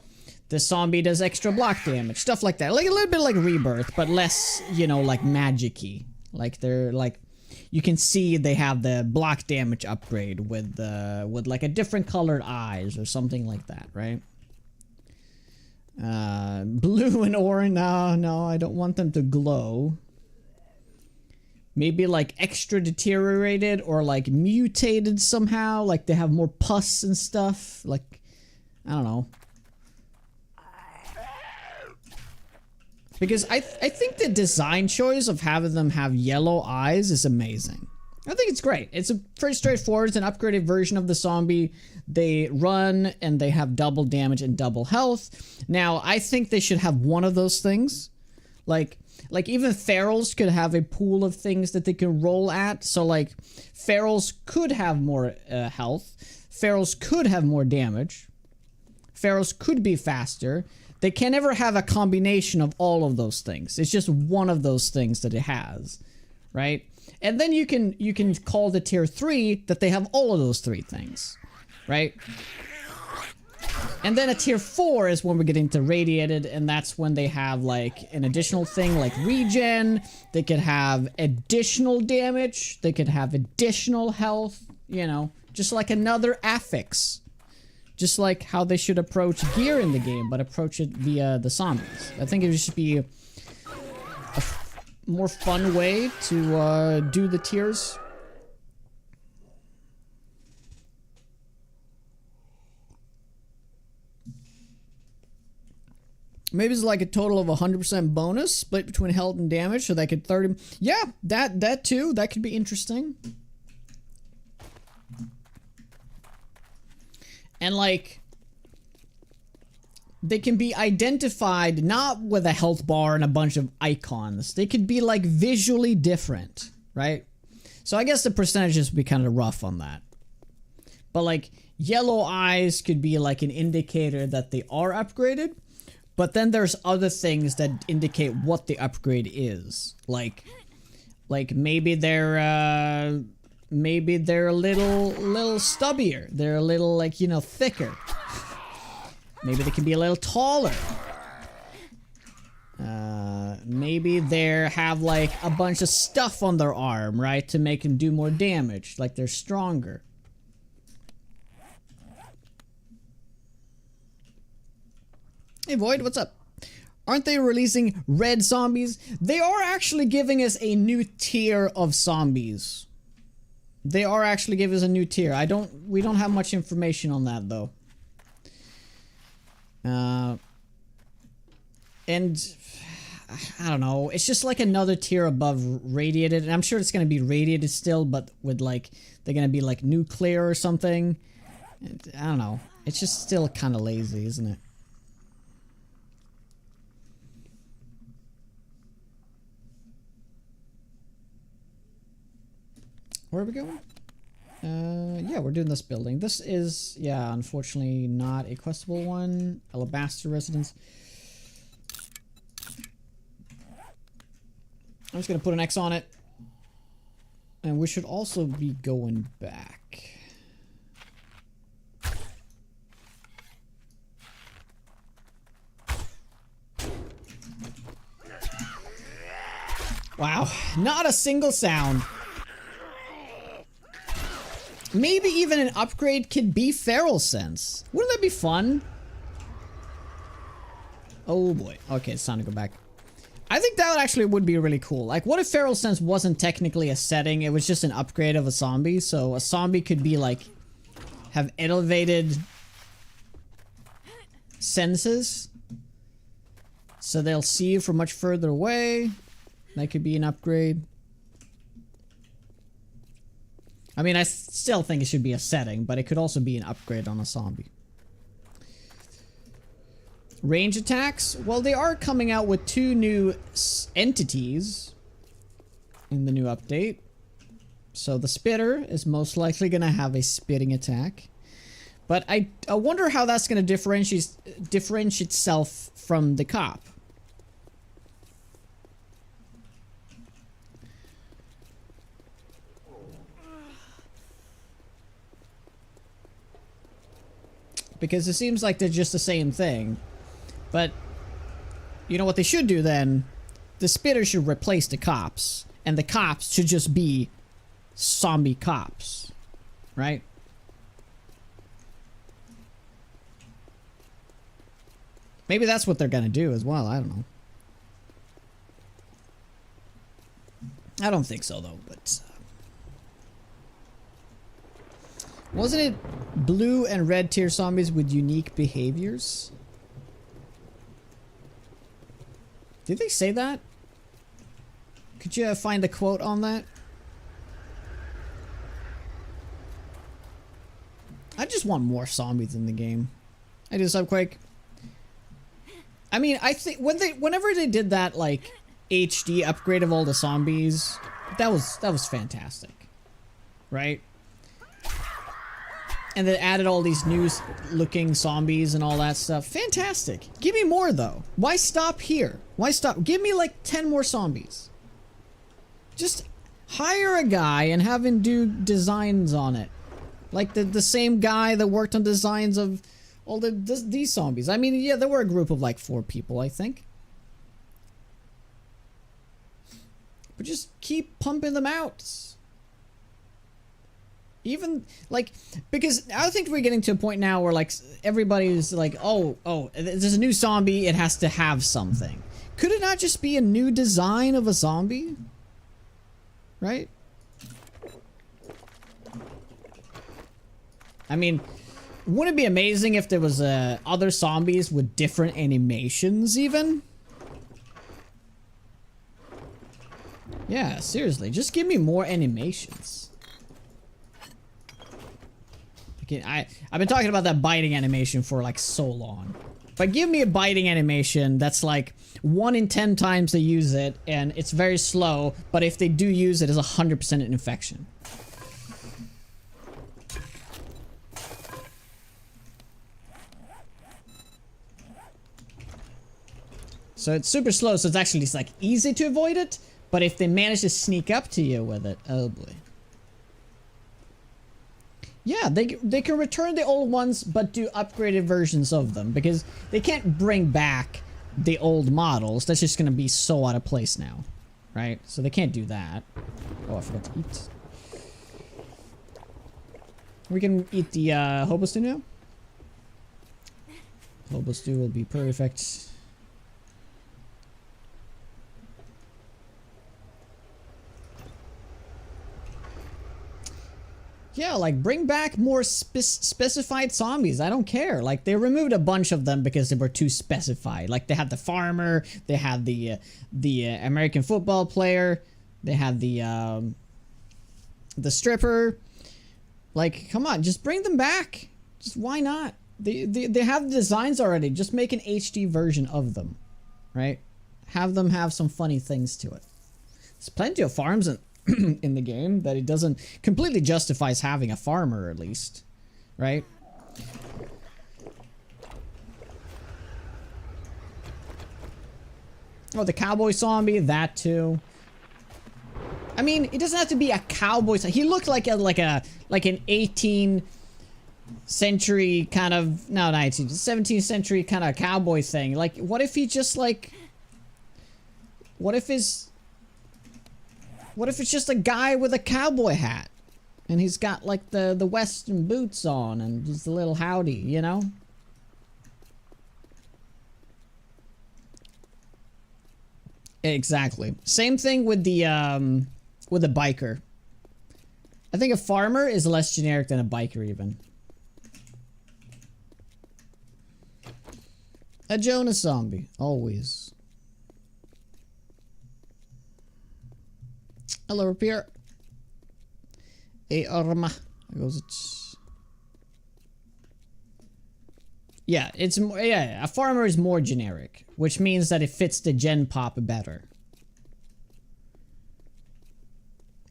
the zombie does extra block damage, stuff like that. Like a little bit like Rebirth, but less, you know, like magic-y. Like they're like you can see they have the block damage upgrade with like a different colored eyes or something like that, right? Blue and orange. No, I don't want them to glow. Maybe like extra deteriorated or like mutated somehow. Like they have more pus and stuff. Like, I don't know. Because I think the design choice of having them have yellow eyes is amazing. I think it's great. It's a pretty straightforward. It's an upgraded version of the zombie. They run and they have double damage and double health. Now, I think they should have one of those things. Like even ferals could have a pool of things that they can roll at. So like ferals could have more health. Ferals could have more damage. Ferals could be faster. They can never have a combination of all of those things. It's just one of those things that it has, right? And then you can call the tier 3 that they have all of those 3 things, right? And then a tier 4 is when we're getting to radiated, and that's when they have like an additional thing like regen. They could have additional damage. They could have additional health, you know, just like another affix. Just like how they should approach gear in the game, but approach it via the zombies. I think it should be a more fun way to do the tiers. Maybe it's like a total of 100% bonus split between health and damage, so they could 30. Yeah, that too. That could be interesting. And like, they can be identified not with a health bar and a bunch of icons. They could be like visually different, right? So I guess the percentages would be kind of rough on that. But like, yellow eyes could be like an indicator that they are upgraded. But then there's other things that indicate what the upgrade is. Like maybe they're a little stubbier. They're a little like, you know, thicker. Maybe they can be a little taller. Maybe they have like a bunch of stuff on their arm, right? To make them do more damage. Like they're stronger. Hey Void, what's up? Aren't they releasing red zombies? They are actually giving us a new tier of zombies. They are actually giving us a new tier. We don't have much information on that though. And I don't know. It's just like another tier above radiated, and I'm sure it's gonna be radiated still, but with like they're gonna be like nuclear or something. I don't know. It's just still kind of lazy, isn't it? Where are we going? Yeah, we're doing this building. This is, yeah, unfortunately not a questable one. Alabaster Residence. I'm just gonna put an X on it. And we should also be going back. Wow, not a single sound. Maybe even an upgrade could be feral sense. Wouldn't that be fun? Oh boy. Okay, it's time to go back. I think that actually would be really cool. Like, what if feral sense wasn't technically a setting? It was just an upgrade of a zombie. So a zombie could be like, have elevated senses. So they'll see you from much further away. That could be an upgrade. I mean, I still think it should be a setting, but it could also be an upgrade on a zombie. Range attacks? Well, they are coming out with 2 new entities in the new update. So the spitter is most likely going to have a spitting attack. But I wonder how that's going to differentiate itself from the cop. Because it seems like they're just the same thing. But, you know what they should do then? The spitter should replace the cops. And the cops should just be zombie cops. Right? Maybe that's what they're gonna do as well. I don't know. I don't think so though, but... wasn't it blue and red tier zombies with unique behaviors? Did they say that? Could you find a quote on that? I just want more zombies in the game. I do, Subquake. I mean, I think whenever they did that like HD upgrade of all the zombies, that was fantastic, right? And then added all these new looking zombies and all that stuff. Fantastic. Give me more though. Why stop here? Why stop? Give me like 10 more zombies. Just hire a guy and have him do designs on it. Like the same guy that worked on designs of all these zombies. I mean, yeah, there were a group of like 4 people, I think. But just keep pumping them out. Even like, because I think we're getting to a point now where like everybody's like, oh, there's a new zombie, it has to have something. Could it not just be a new design of a zombie? Right? I mean, wouldn't it be amazing if there was other zombies with different animations even? Yeah, seriously, just give me more animations. I've been talking about that biting animation for like so long. But give me a biting animation that's like 1 in 10 times they use it and it's very slow, but if they do use it, it's 100% an infection. So it's super slow, so it's actually just like easy to avoid it, but if they manage to sneak up to you with it, oh boy. Yeah, they can return the old ones, but do upgraded versions of them, because they can't bring back the old models. That's just gonna be so out of place now, right? So they can't do that. Oh, I forgot to eat. We can eat the hobo stew now. Hobo stew will be perfect. Yeah, like, bring back more specified zombies. I don't care. Like, they removed a bunch of them because they were too specified. Like, they had the farmer, they had the American football player, they had the stripper. Like, come on, just bring them back. Just why not? They have the designs already. Just make an HD version of them, right? Have them have some funny things to it. There's plenty of farms in the game that it doesn't completely justifies having a farmer, at least, right? Oh, the cowboy zombie, that too. I mean, it doesn't have to be a cowboy. He looked like an 18th century kind of, no, 19th, 17th century kind of cowboy thing. Like, what if he just like, what if his What if it's just a guy with a cowboy hat? And he's got like the western boots on and just a little howdy, you know? Exactly. Same thing with the biker. I think a farmer is less generic than a biker even. A Jonas zombie, always. Hello, Repair. A arma. Yeah, it's more. Yeah, a farmer is more generic, which means that it fits the gen pop better.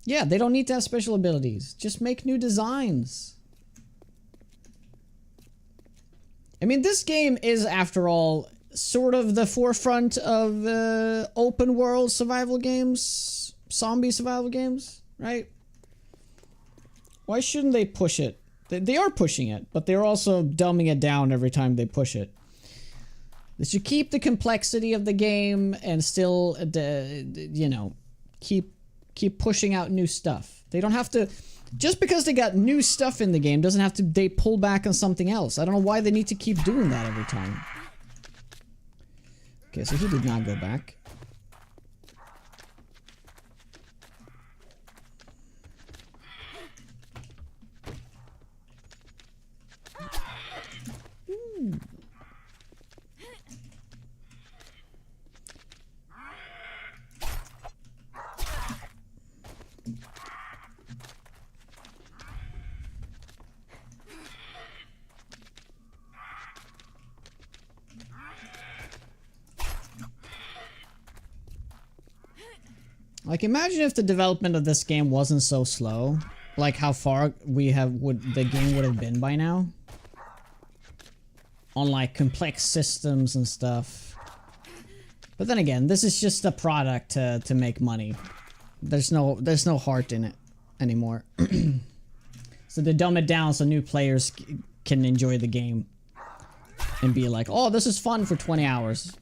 Yeah, they don't need to have special abilities. Just make new designs. I mean, this game is, after all, sort of the forefront of open world survival games, zombie survival games, right? Why shouldn't they push it? They are pushing it, but they're also dumbing it down every time they push it. They should keep the complexity of the game and still, you know, keep pushing out new stuff. They don't have to. Just because they got new stuff in the game doesn't have to. They pull back on something else. I don't know why they need to keep doing that every time. Okay, so he did not go back. Like, imagine if the development of this game wasn't so slow. Like how far the game would have been by now. On like complex systems and stuff. But then again, this is just a product to make money. There's no heart in it anymore. So they dumb it down so new players can enjoy the game. And be like, oh, this is fun for 20 hours.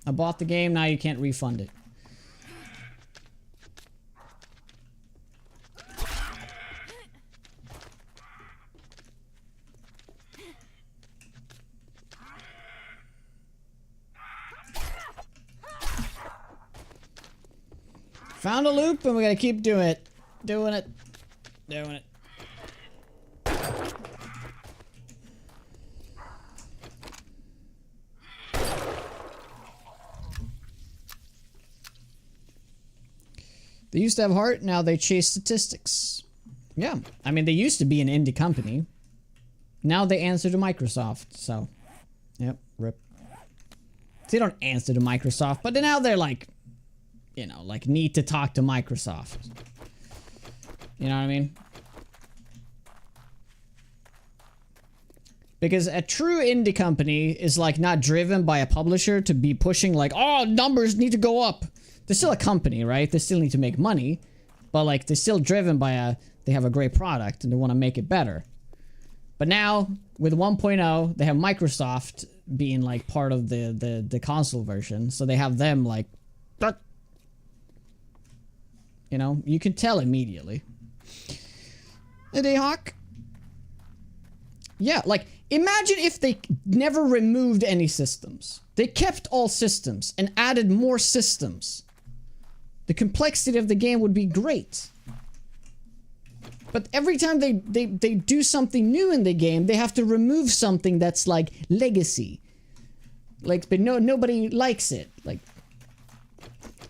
I bought the game, now you can't refund it. Found a loop and we gotta keep doing it. Doing it. They used to have heart, now they chase statistics. Yeah, I mean, they used to be an indie company. Now they answer to Microsoft, so. Yep, rip. They don't answer to Microsoft, but now they're like, you know, like need to talk to Microsoft. You know what I mean? Because a true indie company is like not driven by a publisher to be pushing like, oh, numbers need to go up. They're still a company, right? They still need to make money. But like, they're still driven by they have a great product and they want to make it better. But now, with 1.0, they have Microsoft being like part of the console version. So they have them like, you know, you can tell immediately. Hey, Dayhawk. Yeah, like, imagine if they never removed any systems. They kept all systems and added more systems. The complexity of the game would be great. But every time they do something new in the game, they have to remove something that's like legacy. Like, but nobody likes it. Like,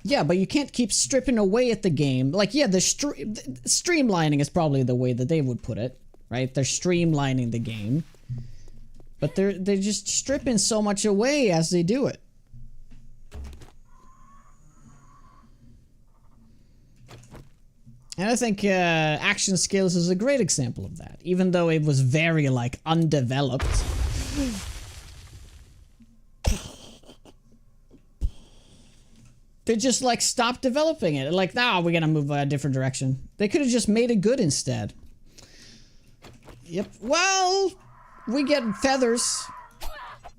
yeah, but you can't keep stripping away at the game. Like, yeah, the streamlining is probably the way that they would put it, right? They're streamlining the game. But they're just stripping so much away as they do it. And I think Action Skills is a great example of that. Even though it was very, like, undeveloped. They just, like, stopped developing it. Like, now we're gonna move a different direction. They could have just made it good instead. Yep. Well, we get feathers.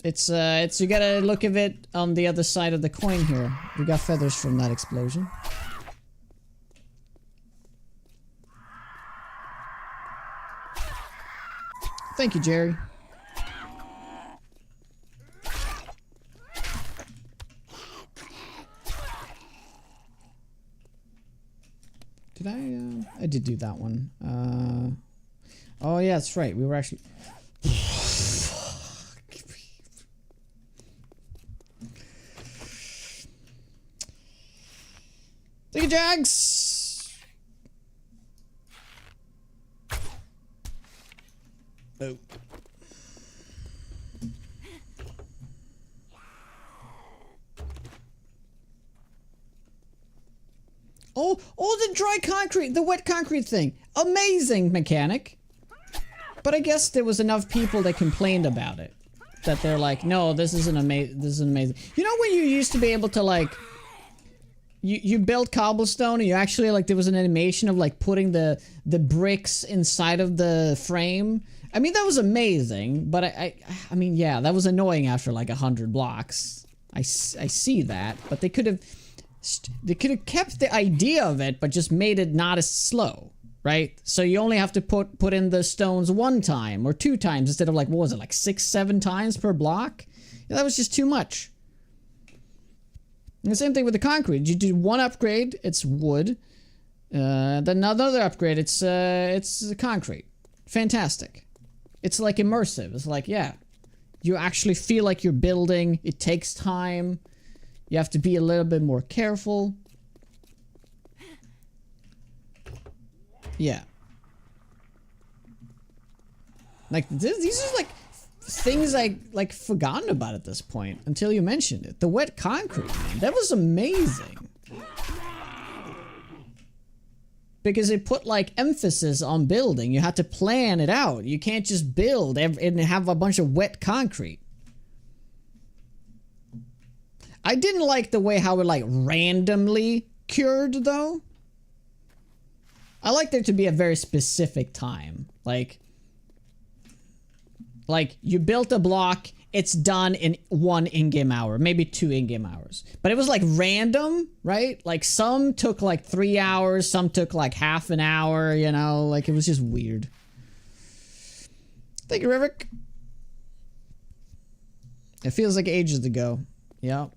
It's you gotta look at it on the other side of the coin here. We got feathers from that explosion. Thank you, Jerry. Did I did do that one. Oh yeah, that's right. We were actually... Thank you, Jags! Oh. Oh, the dry concrete, the wet concrete thing. Amazing mechanic. But I guess there was enough people that complained about it. That they're like, no, this isn't amazing. This is amazing. You know when you used to be able to like... You built cobblestone and you actually like there was an animation of like putting the bricks inside of the frame. I mean that was amazing, but I mean yeah, that was annoying after like 100 blocks. I see that, but they could have kept the idea of it but just made it not as slow, right? So you only have to put in the stones 1 time or 2 times instead of like what was it, like 6-7 times per block? Yeah, that was just too much. And the same thing with the concrete. You do 1 upgrade, it's wood. Then another upgrade, it's concrete. Fantastic. It's like immersive. It's like, yeah, you actually feel like you're building. It takes time. You have to be a little bit more careful. Yeah. Like, these are like things I like forgotten about at this point until you mentioned it. The wet concrete, man, that was amazing. Because it put like emphasis on building. You had to plan it out. You can't just build and have a bunch of wet concrete. I didn't like the way how it like randomly cured though. I like there to be a very specific time. Like, you built a block, it's done in 1 in-game hour, maybe 2 in-game hours. But it was like random, right? Like some took like 3 hours, some took like half an hour, you know? Like it was just weird. Thank you, Rivik. It feels like ages ago. Yeah.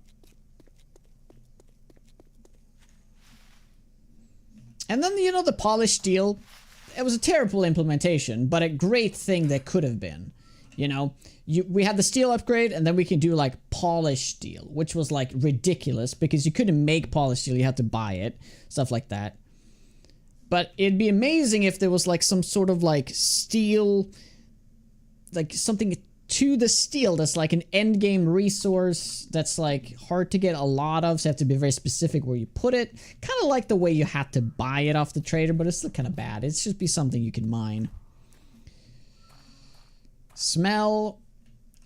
And then, you know, the polished steel. It was a terrible implementation, but a great thing that could have been. You know, we had the steel upgrade, and then we can do like polished steel, which was like ridiculous because you couldn't make polished steel, you had to buy it, stuff like that. But it'd be amazing if there was like some sort of like steel, like something to the steel that's like an end game resource that's like hard to get a lot of, so you have to be very specific where you put it. Kind of like the way you had to buy it off the trader, but it's still kind of bad. It's just be something you can mine. Smell,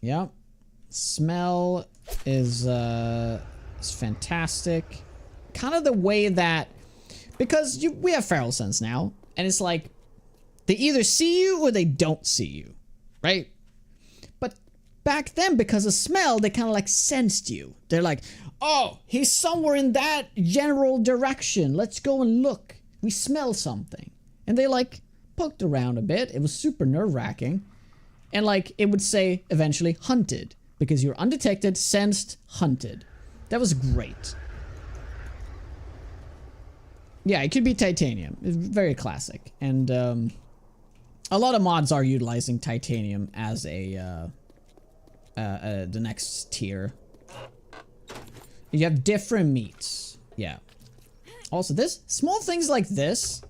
yep. Smell is fantastic. Kind of the way that, because we have feral sense now, and it's like they either see you or they don't see you, right? But back then, because of smell, they kind of like sensed you. They're like, oh, he's somewhere in that general direction. Let's go and look. We smell something, and they like poked around a bit. It was super nerve-wracking. And like, it would say, eventually, hunted. Because you're undetected, sensed, hunted. That was great. Yeah, it could be titanium. It's very classic. And a lot of mods are utilizing titanium as a the next tier. You have different meats. Yeah. Also, small things like this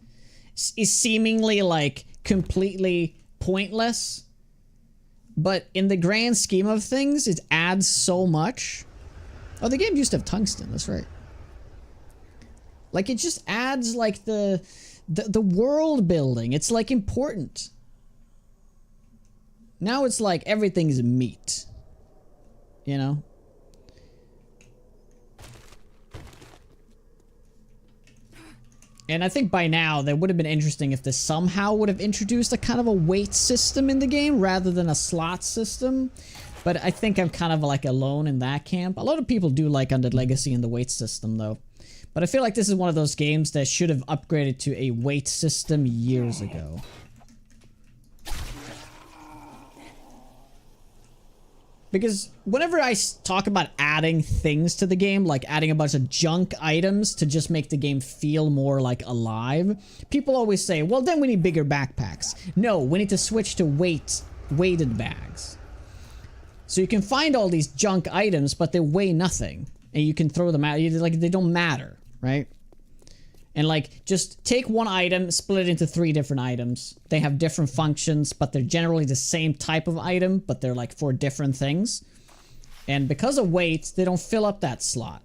is seemingly like completely pointless. But in the grand scheme of things, it adds so much. Oh, the game used to have tungsten, that's right. Like, it just adds, like, the world building. It's, like, important. Now it's like everything's meat. You know? And I think by now, that would have been interesting if this somehow would have introduced a kind of a weight system in the game rather than a slot system. But I think I'm kind of like alone in that camp. A lot of people do like Undead Legacy and the weight system though. But I feel like this is one of those games that should have upgraded to a weight system years ago. Because whenever I talk about adding things to the game, like adding a bunch of junk items to just make the game feel more like alive, people always say, well, then we need bigger backpacks. No, we need to switch to weighted bags. So you can find all these junk items, but they weigh nothing. And you can throw them out. Like, they don't matter, right? And like, just take one item, split it into 3 different items. They have different functions, but they're generally the same type of item, but they're like for different things. And because of weight, they don't fill up that slot.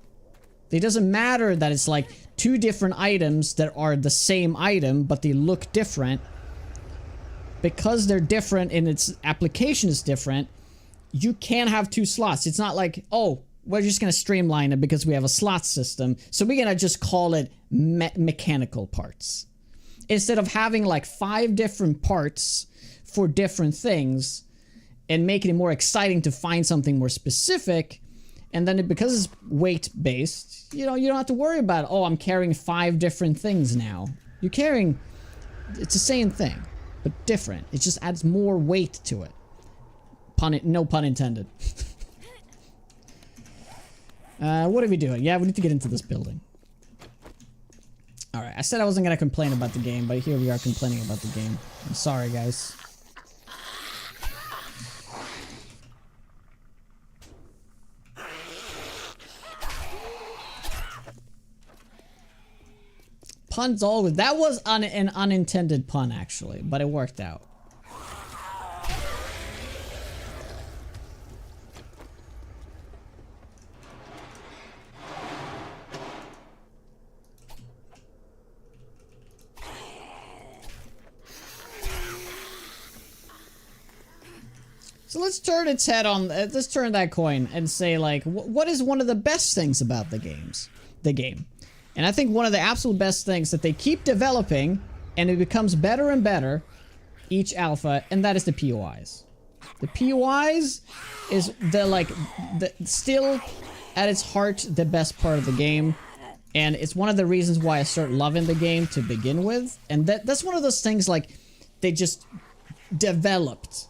It doesn't matter that it's like 2 different items that are the same item, but they look different. Because they're different and its application is different, you can have 2 slots. It's not like, oh, we're just going to streamline it because we have a slot system. So we're going to just call it mechanical parts. Instead of having like 5 different parts for different things and making it more exciting to find something more specific. And then because it's weight based, you know, you don't have to worry about, oh, I'm carrying 5 different things now. You're carrying, it's the same thing, but different. It just adds more weight to it. No pun intended. What are we doing? Yeah, we need to get into this building. Alright, I said I wasn't gonna complain about the game, but here we are complaining about the game. I'm sorry, guys. Puns always. That was an unintended pun, actually, but it worked out. So let's turn its head on. Let's turn that coin and say, like, what is one of the best things about the game? And I think one of the absolute best things that they keep developing, and it becomes better and better each alpha, and that is the POIs. The POIs is still at its heart the best part of the game, and it's one of the reasons why I started loving the game to begin with. And that's one of those things like they just developed.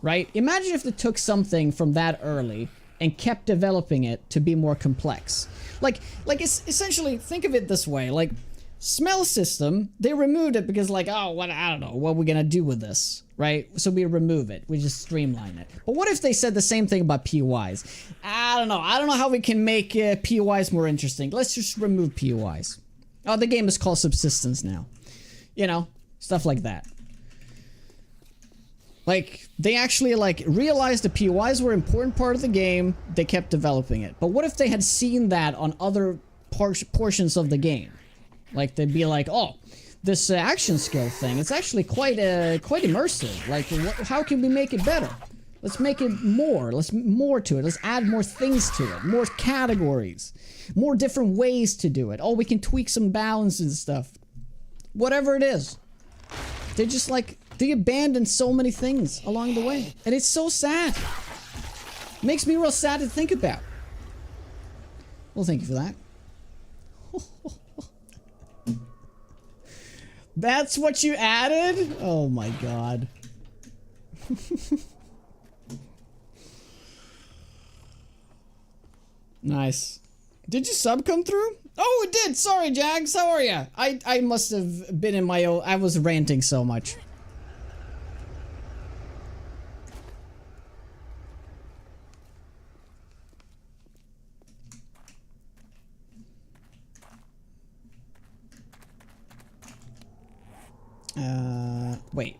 Right? Imagine if they took something from that early and kept developing it to be more complex. Like it's essentially, think of it this way. Like, smell system, they removed it because like, oh, I don't know, what are we gonna do with this? Right? So we remove it. We just streamline it. But what if they said the same thing about POIs? I don't know how we can make POIs more interesting. Let's just remove POIs. Oh, the game is called Subsistence now. You know, stuff like that. Like, they actually, like, realized the POIs were an important part of the game. They kept developing it. But what if they had seen that on other portions of the game? Like, they'd be like, oh, this action skill thing, it's actually quite immersive. Like, how can we make it better? Let's make it more. Let's more to it. Let's add more things to it. More categories. More different ways to do it. Oh, we can tweak some balance and stuff. Whatever it is. They just, like... They abandoned so many things along the way. And it's so sad. Makes me real sad to think about. Well, thank you for that. That's what you added? Oh my god. Nice. Did your sub come through? Oh, it did! Sorry, Jags. How are ya? I must have been in my own... I was ranting so much. Wait.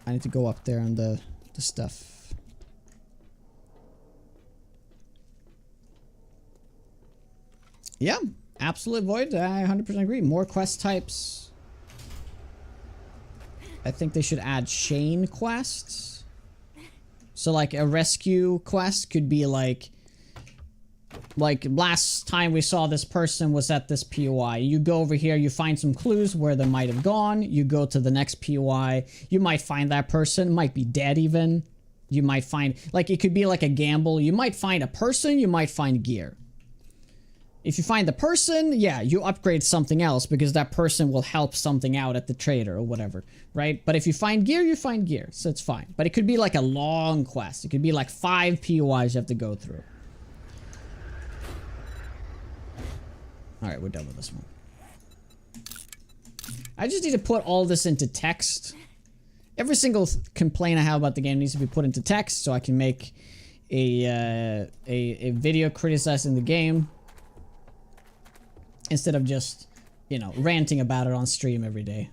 I need to go up there on the stuff. Yeah, absolute void. I 100% agree. More quest types. I think they should add chain quests. So like a rescue quest could be like last time we saw this person was at this POI. You go over here, you find some clues where they might have gone. You go to the next POI. You might find that person, might be dead even. You might find, like, it could be like a gamble. You might find a person, you might find gear. If you find the person, yeah, you upgrade something else because that person will help something out at the trader or whatever, right? But if you find gear, you find gear, so it's fine. But it could be like a long quest. It could be like 5 POIs you have to go through. Alright, we're done with this one. I just need to put all this into text. Every single complaint I have about the game needs to be put into text so I can make a video criticizing the game. Instead of just, you know, ranting about it on stream every day.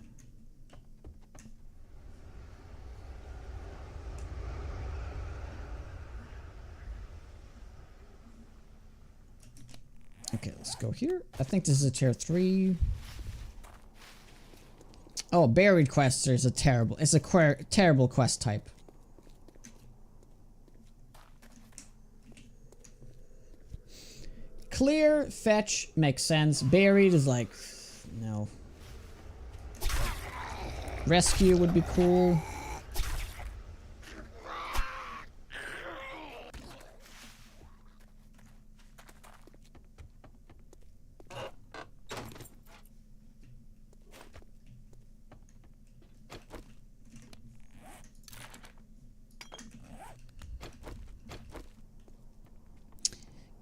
Okay, let's go here. I think this is a tier 3. Oh, buried quest is a terrible. It's a terrible quest type. Clear, fetch makes sense. Buried is like, no. Rescue would be cool.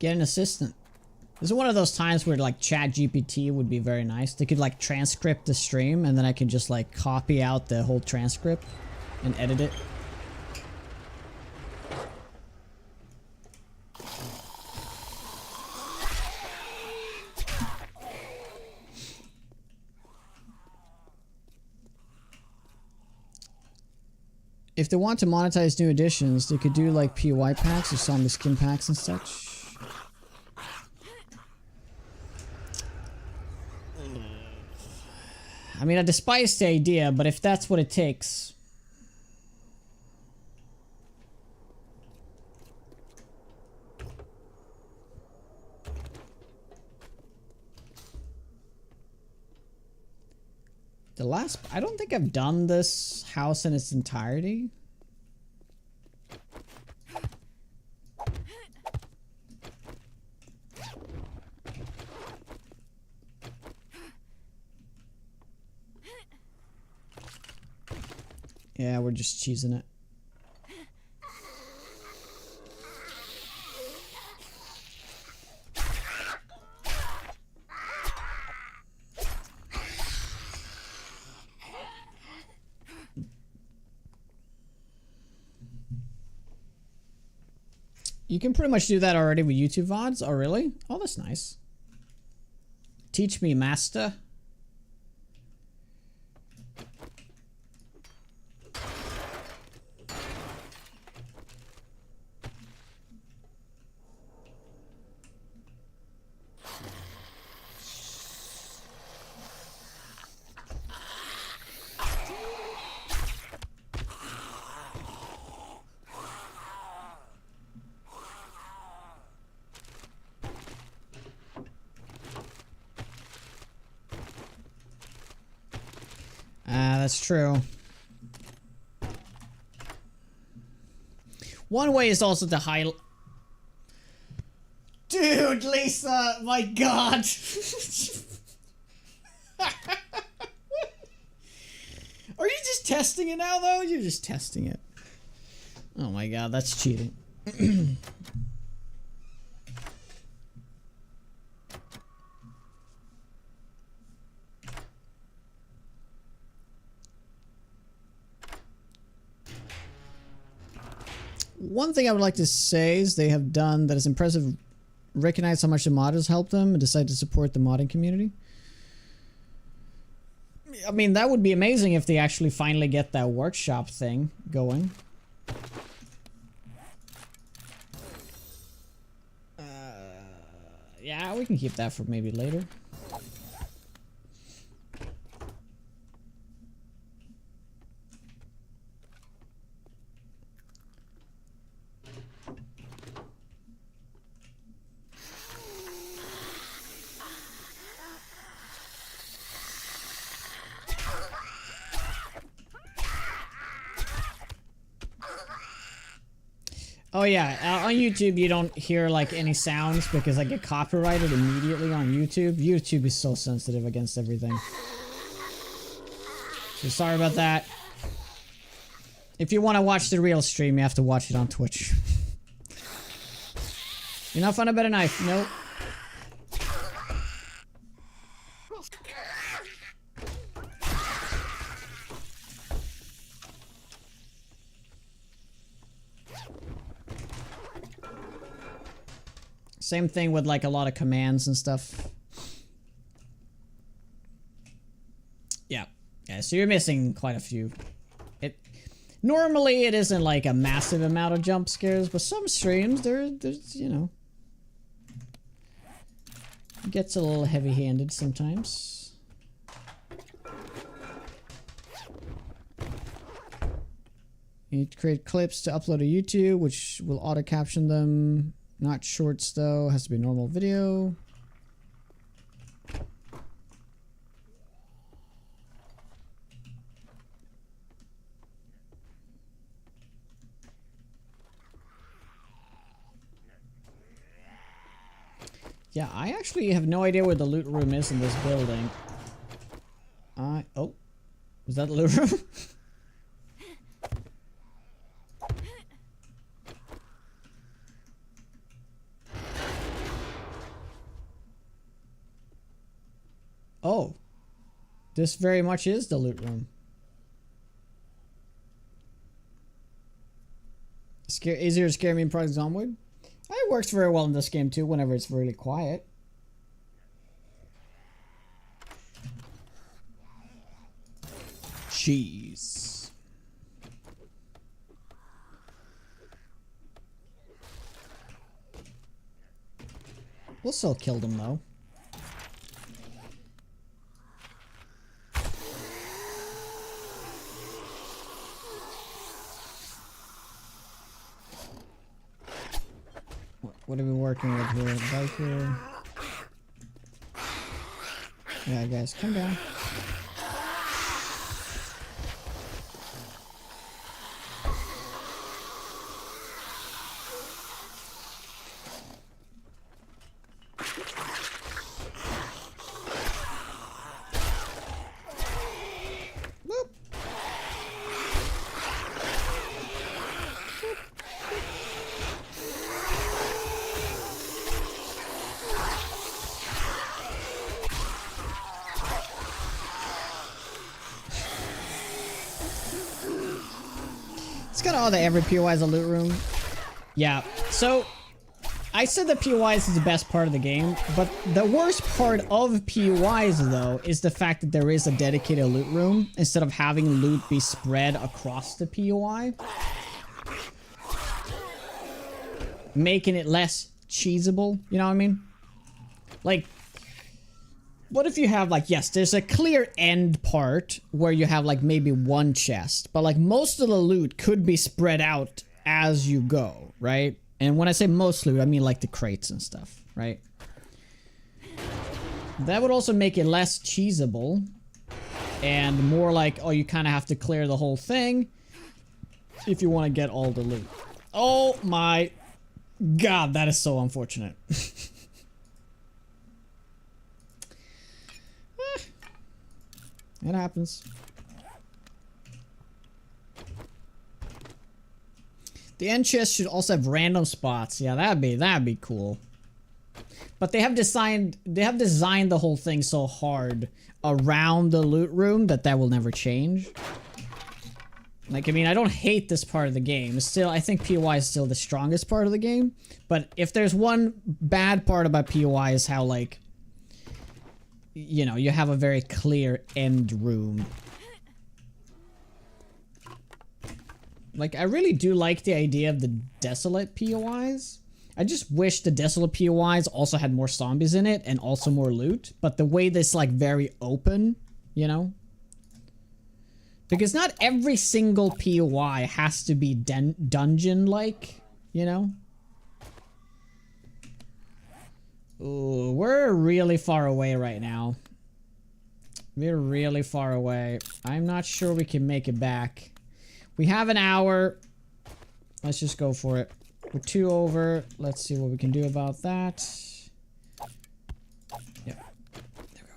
Get an assistant. This is one of those times where like Chat GPT would be very nice. They could like transcript the stream and then I can just like copy out the whole transcript and edit it. If they want to monetize new editions, they could do like POI packs or zombie skin packs and such. I mean, I despise the idea, but if that's what it takes... I don't think I've done this house in its entirety. Yeah, we're just cheesing it. You can pretty much do that already with YouTube VODs. Oh, really? Oh, that's nice. Teach me, master. That's true. One way is also to highlight. Dude, Lisa, my God. Are you just testing it now, though? You're just testing it. Oh my God, that's cheating. One thing I would like to say is they have done that is impressive. Recognize how much the modders helped them and decide to support the modding community. I mean, that would be amazing if they actually finally get that workshop thing going. Yeah, we can keep that for maybe later. Oh yeah, on YouTube you don't hear like any sounds because I get copyrighted immediately on YouTube. YouTube is so sensitive against everything. So sorry about that. If you want to watch the real stream, you have to watch it on Twitch. You're not fun a better knife. Nope. Same thing with like a lot of commands and stuff. Yeah. Yeah, so you're missing quite a few. Normally it isn't like a massive amount of jump scares, but some streams there's you know, it gets a little heavy-handed sometimes. You need to create clips to upload to YouTube, which will auto caption them. Not shorts though, has to be normal video. Yeah, I actually have no idea where the loot room is in this building. Oh. Was that the loot room? Oh. This very much is the loot room. Easier to scare me in Project Zomboid? It works very well in this game too, whenever it's really quiet. Jeez. We'll still kill them though. What are we working with here? Biker. Yeah, guys, come down. Oh, that every POI is a loot room. Yeah, so I said that POIs is the best part of the game, but the worst part of POIs though is the fact that there is a dedicated loot room instead of having loot be spread across the POI, making it less cheesable. You know what I mean? Like, what if you have like, yes, there's a clear end part where you have like maybe one chest, but like most of the loot could be spread out as you go, right? And when I say most loot, I mean like the crates and stuff, right? That would also make it less cheesable and more like, oh, you kind of have to clear the whole thing if you want to get all the loot. Oh my god, that is so unfortunate. It happens. The end chest should also have random spots. Yeah, that'd be cool. But they have designed the whole thing so hard around the loot room that will never change. Like, I mean, I don't hate this part of the game. Still, I think POI is still the strongest part of the game. But if there's one bad part about POI is how, like, you know, you have a very clear end room. Like, I really do like the idea of the desolate POIs. I just wish the desolate POIs also had more zombies in it and also more loot. But the way this, like, very open, you know? Because not every single POI has to be dungeon-like, you know? Ooh, we're really far away right now. We're really far away. I'm not sure we can make it back. We have an hour. Let's just go for it. We're 2 over. Let's see what we can do about that. Yeah. There we go.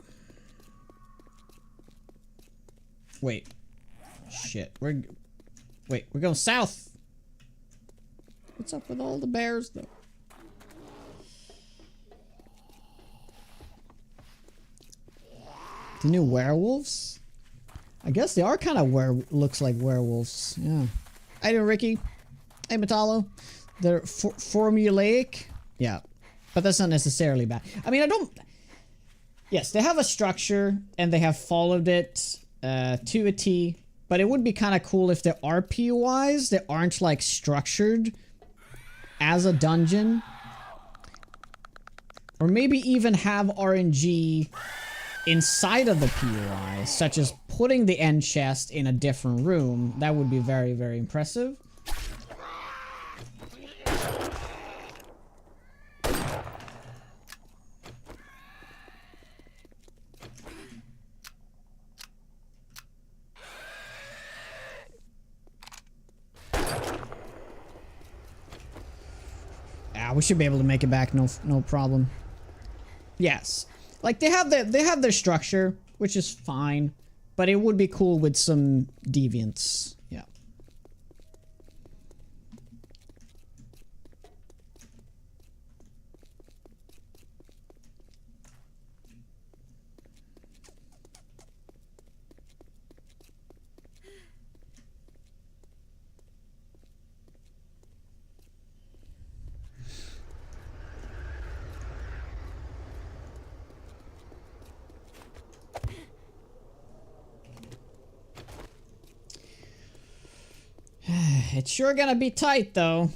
Wait. Shit. We're going south. What's up with all the bears, though? The new werewolves? I guess they are kind of looks like werewolves. Yeah. How you doing, Ricky? Hey, Metallo. They're formulaic. Yeah. But that's not necessarily bad. I mean, I don't... Yes, they have a structure, and they have followed it to a T. But it would be kind of cool if the RP-wise, they aren't, like, structured as a dungeon. Or maybe even have RNG inside of the POI, such as putting the end chest in a different room. That would be very, very impressive. We should be able to make it back, no problem. Yes. Like they have their structure, which is fine, but it would be cool with some deviants. Yeah. It's sure gonna be tight, though.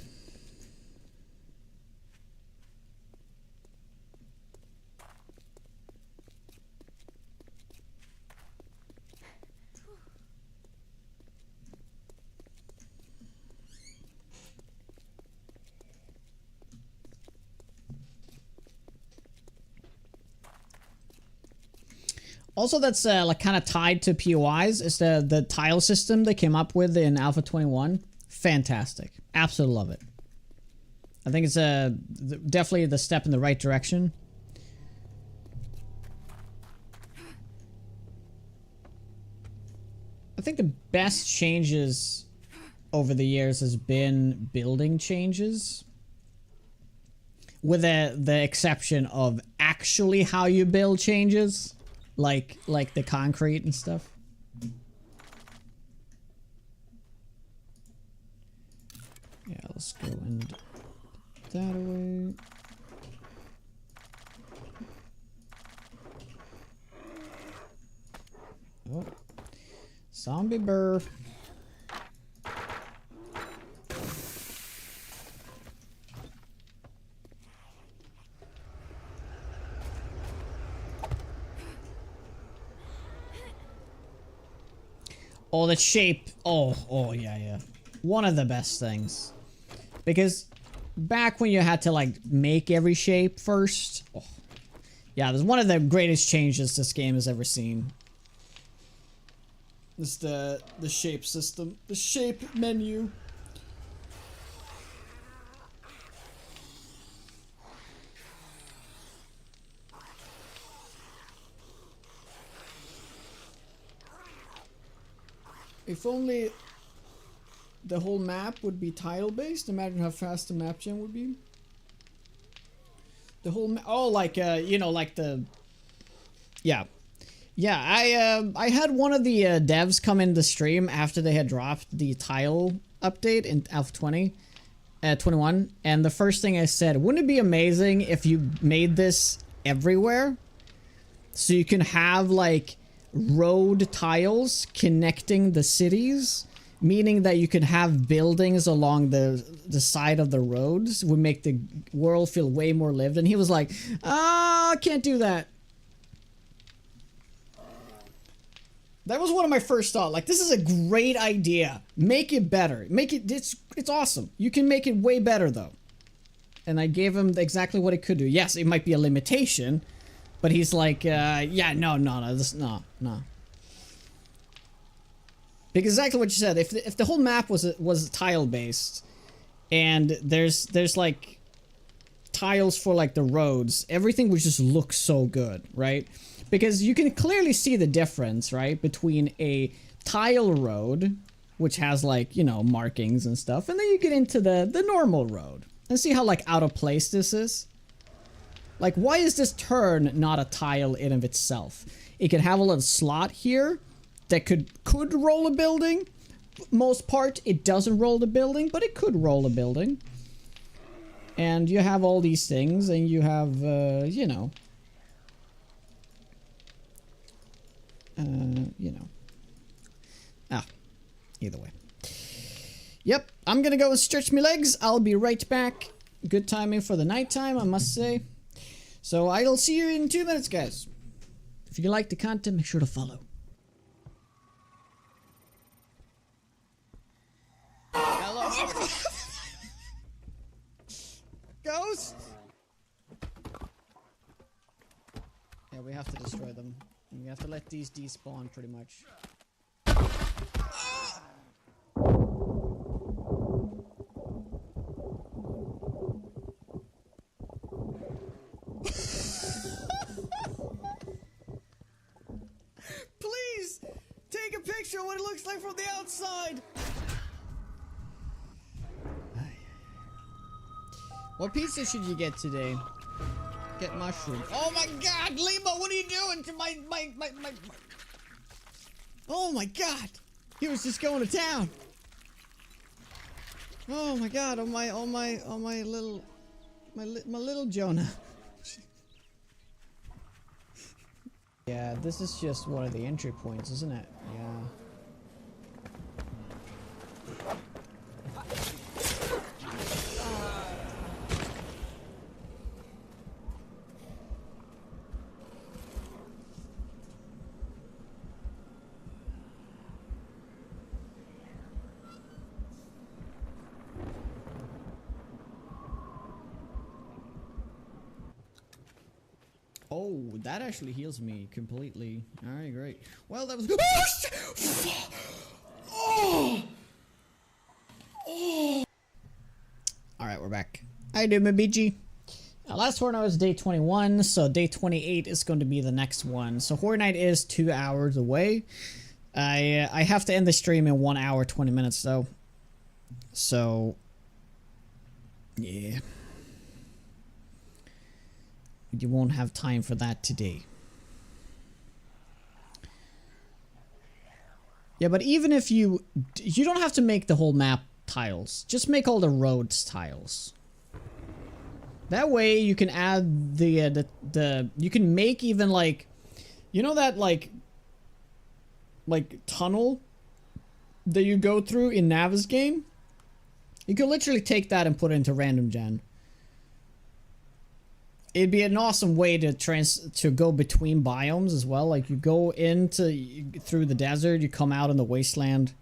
Also, that's like kind of tied to POIs is the tile system they came up with in Alpha 21. Fantastic. Absolutely love it. I think it's definitely the step in the right direction. I think the best changes over the years has been building changes. With the exception of actually how you build changes. Like the concrete and stuff. Yeah, let's go and put that away. Oh. Zombie burr. Oh, the shape. Oh, yeah. One of the best things. Because back when you had to, like, make every shape first. Oh, yeah, there's one of the greatest changes this game has ever seen. It's the shape system. The shape menu. If only the whole map would be tile-based, imagine how fast the map gen would be. The whole oh, like, you know, like the... Yeah. Yeah, I had one of the devs come in the stream after they had dropped the tile update in Alpha 21, and the first thing I said, wouldn't it be amazing if you made this everywhere? So you can have, like, road tiles connecting the cities, meaning that you could have buildings along the side of the roads, would make the world feel way more lived. And he was like, I can't do that. That was one of my first thoughts. Like, this is a great idea. Make it better. Make it, it's awesome. You can make it way better, though. And I gave him exactly what it could do. Yes, it might be a limitation, but he's like, yeah, no. Because exactly what you said. If the whole map was tile based, and there's like tiles for like the roads. Everything would just look so good, right? Because you can clearly see the difference, right, between a tile road, which has like, you know, markings and stuff, and then you get into the normal road. And see how like out of place this is? Like, why is this turn not a tile in of itself? It could have a little slot here that could roll a building. Most part, it doesn't roll the building, but it could roll a building. And you have all these things, and you have, you know. Either way. Yep, I'm gonna go and stretch my legs. I'll be right back. Good timing for the nighttime, I must say. So I'll see you in 2 minutes, guys. If you like the content, make sure to follow. Hello? Ghost? Yeah, we have to destroy them. We have to let these despawn, pretty much. Please take a picture of what it looks like from the outside. What pizza should you get today? Get mushroom. Oh my god, Lima, what are you doing to my Oh my god. He was just going to town. Oh my god, my little Jonah. Yeah, this is just one of the entry points, isn't it? Yeah. Oh, that actually heals me completely. Alright, great. Well, that was... Oh! Oh! Alright, we're back. I do, my BG. Last Horror was day 21, so day 28 is going to be the next one. So Horror Night is 2 hours away. I have to end the stream in 1 hour, 20 minutes, though. So... yeah. You won't have time for that today. Yeah, but even if you don't have to make the whole map tiles. Just make all the roads tiles. That way you can add the you can make even like, you know that like tunnel that you go through in Navis game? You can literally take that and put it into random gen. It'd be an awesome way to go between biomes as well. Like you go through the desert, you come out in the wasteland.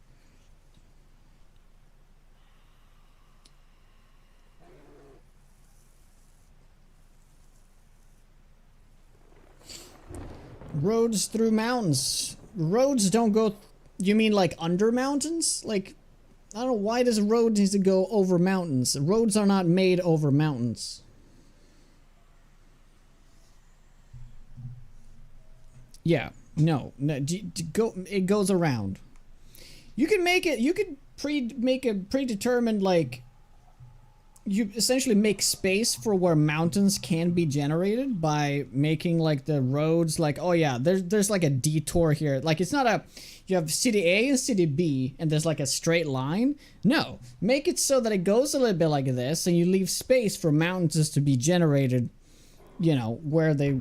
Roads through mountains. Roads don't go. You mean like under mountains? Like, I don't know, why does a road need to go over mountains? Roads are not made over mountains. Yeah, no, it goes around. You can make it, you could make a predetermined, like, you essentially make space for where mountains can be generated by making like the roads like, oh yeah, there's like a detour here. Like it's not a, you have city A and city B and there's like a straight line. No, make it so that it goes a little bit like this and you leave space for mountains to be generated, you know, where they,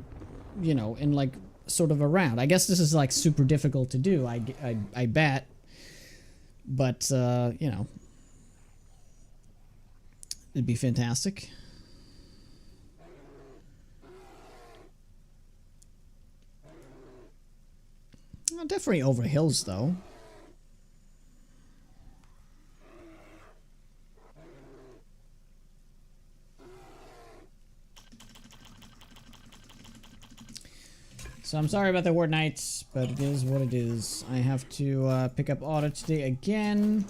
you know, in like sort of around. I guess this is like super difficult to do, I bet. But, you know, it'd be fantastic. Well, definitely over hills, though. So I'm sorry about the Ward Nights, but it is what it is. I have to pick up auto today again.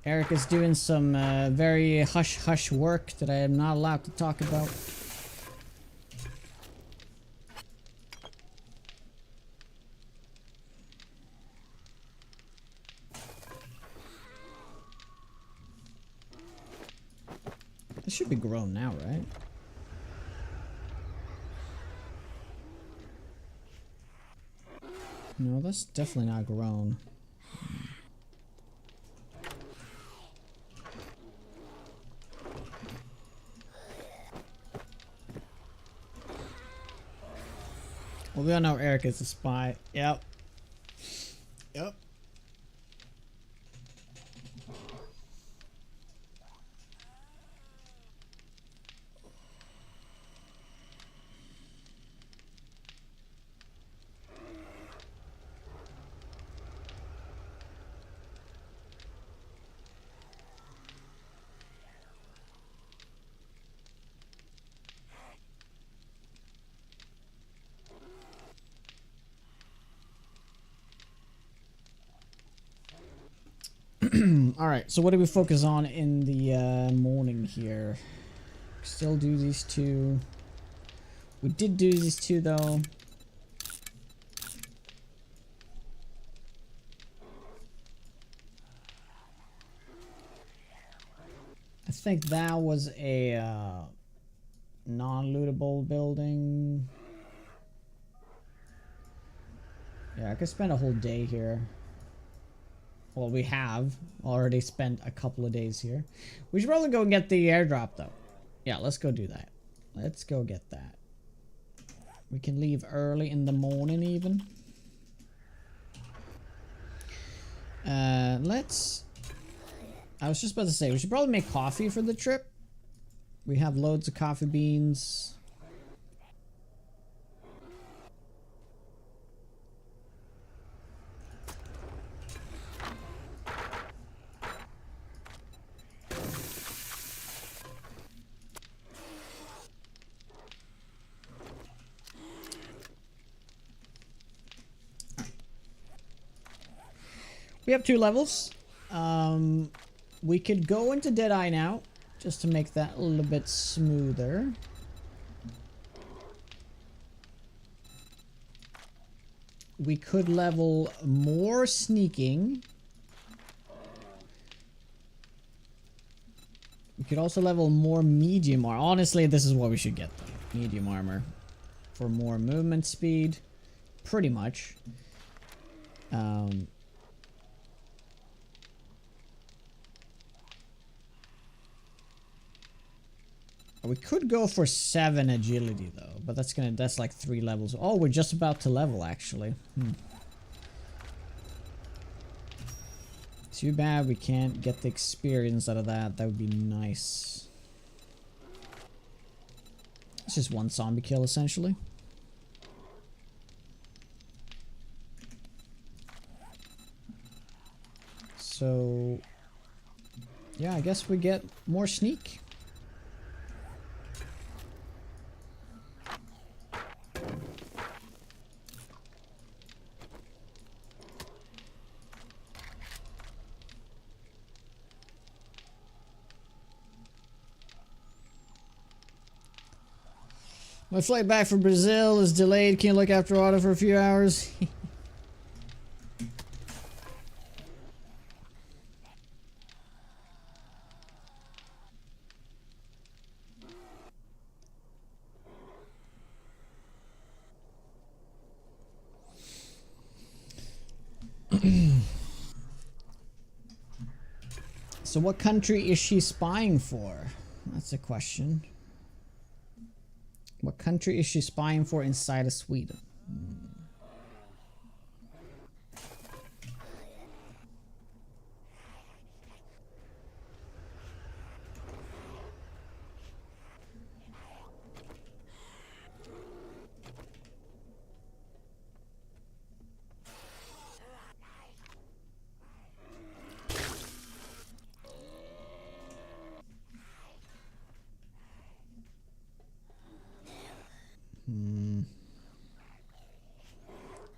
Eric is doing some very hush-hush work that I am not allowed to talk about. It should be grown now, right? No, that's definitely not grown. Well, we all know Eric is a spy. Yep. Yep. Alright, so what do we focus on in the morning here? Still do these two. We did do these two though. I think that was a non-lootable building. Yeah, I could spend a whole day here. Well, we have already spent a couple of days here. We should probably go and get the airdrop though. Yeah, let's go do that. Let's go get that. We can leave early in the morning even. I was just about to say, we should probably make coffee for the trip. We have loads of coffee beans. We have 2 levels. We could go into Deadeye now, just to make that a little bit smoother. We could level more sneaking. We could also level more medium armor. Honestly, this is what we should get though. Medium armor. For more movement speed. Pretty much. We could go for 7 agility though, but that's like 3 levels. Oh, we're just about to level actually. Too bad we can't get the experience out of that. That would be nice. It's just 1 zombie kill essentially. So yeah, I guess we get more sneak. My flight back from Brazil is delayed. Can't look after Otto for a few hours. So what country is she spying for? That's a question. What country is she spying for inside of Sweden?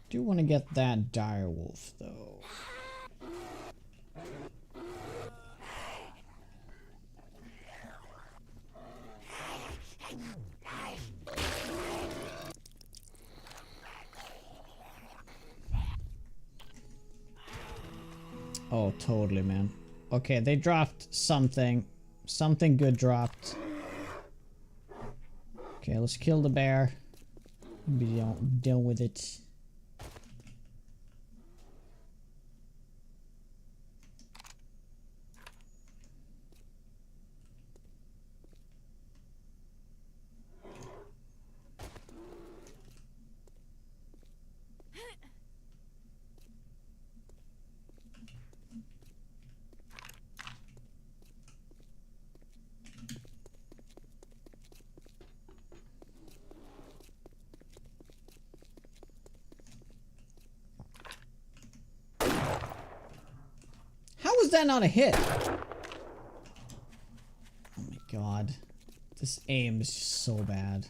Do want to get that dire wolf though. Oh, totally, man. Okay, they dropped something. Something good dropped. Okay, let's kill the bear. Be done with it. How was that not a hit? Oh my god. This aim is just so bad.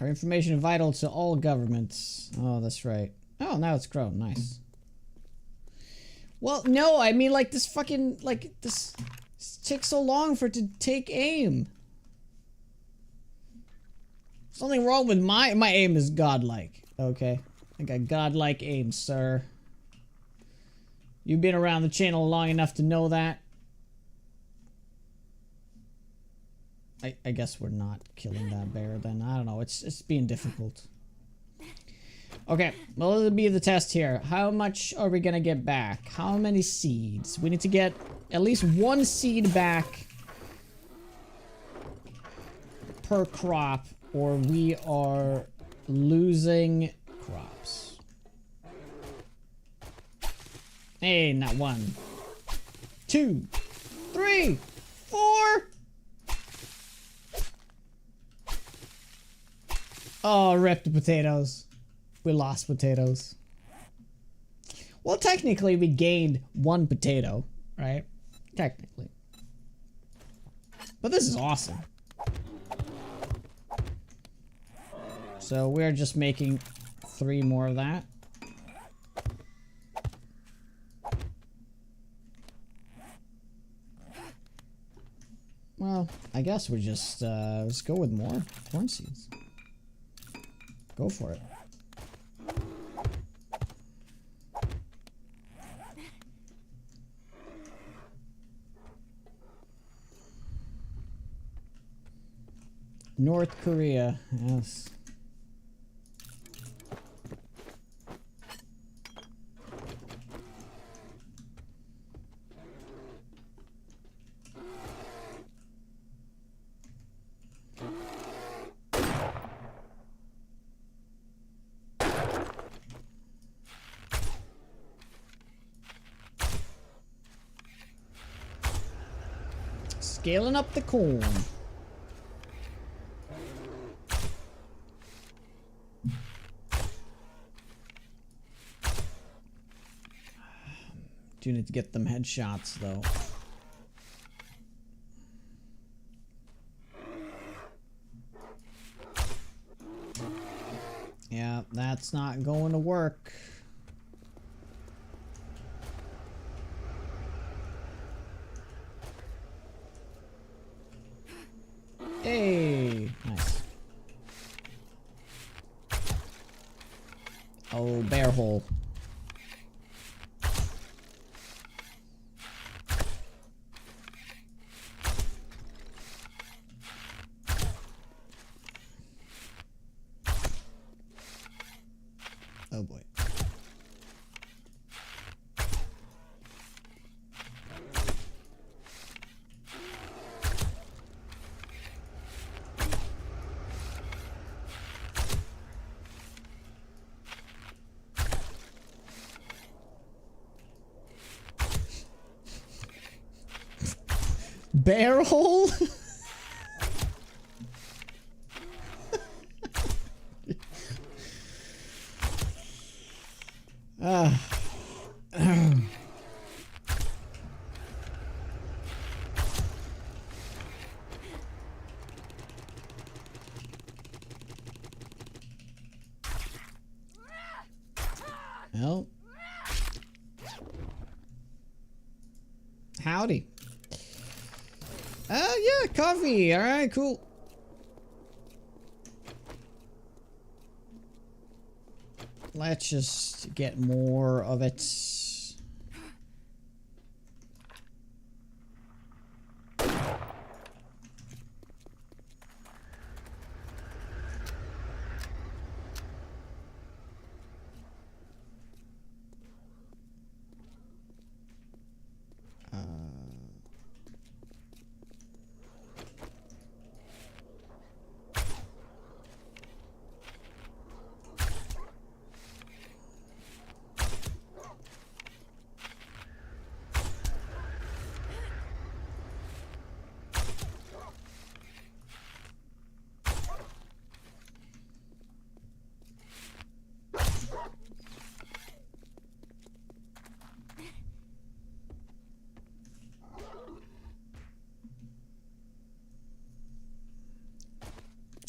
Our information is vital to all governments. Oh, that's right. Oh, now it's grown. Nice. Well, no, I mean like this fucking, like this takes so long for it to take aim. Something wrong with my aim is godlike. Okay. I got godlike aim, sir. You've been around the channel long enough to know that. I guess we're not killing that bear then. I don't know. It's being difficult. Okay, well, it'll be the test here. How much are we gonna get back? How many seeds? We need to get at least 1 seed back per crop, or we are losing crops. Hey, not 1, 2, 3, 4. Oh, rip the potatoes. We lost potatoes. Well, technically, we gained 1 potato, right? Technically. But this is awesome. So we're just making 3 more of that. Well, I guess we just, let's go with more corn seeds. Go for it. North Korea, yes. Scaling up the corn. Do need to get them headshots though. Yeah, that's not going to work. Hey, nice. Oh, bear hole. Oh boy. Bear hole? Well. Howdy. Yeah, coffee. All right, cool. Let's just get more of it.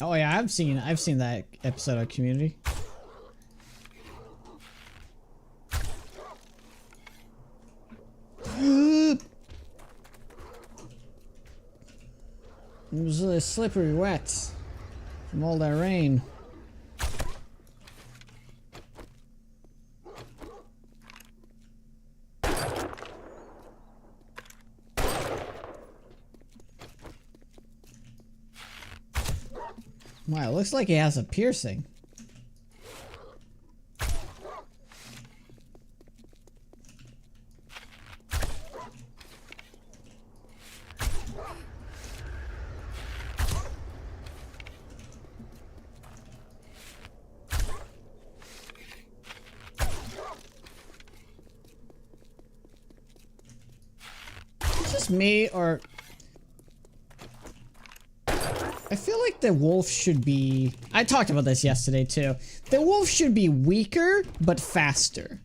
Oh yeah, I've seen that episode of Community. It was really slippery wet from all that rain. Wow, it looks like he has a piercing. Is this me or... I feel like the wolf should be... I talked about this yesterday too. The wolf should be weaker, but faster.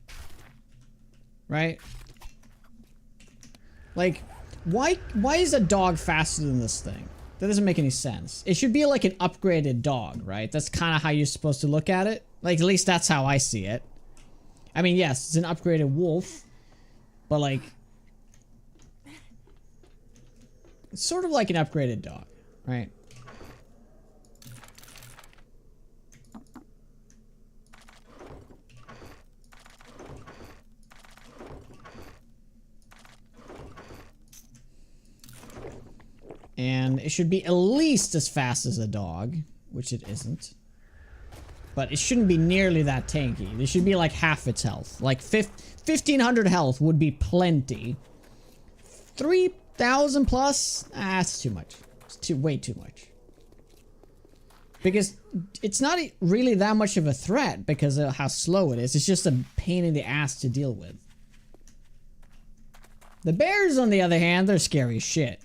Right? Like, why is a dog faster than this thing? That doesn't make any sense. It should be like an upgraded dog, right? That's kind of how you're supposed to look at it. Like, at least that's how I see it. I mean, yes, it's an upgraded wolf. But like... it's sort of like an upgraded dog, right? And it should be at least as fast as a dog, which it isn't. But it shouldn't be nearly that tanky. It should be like half its health. Like 1500 health would be plenty. 3000 plus? Ah, that's too much. It's way too much. Because it's not really that much of a threat because of how slow it is. It's just a pain in the ass to deal with. The bears, on the other hand, they're scary as shit.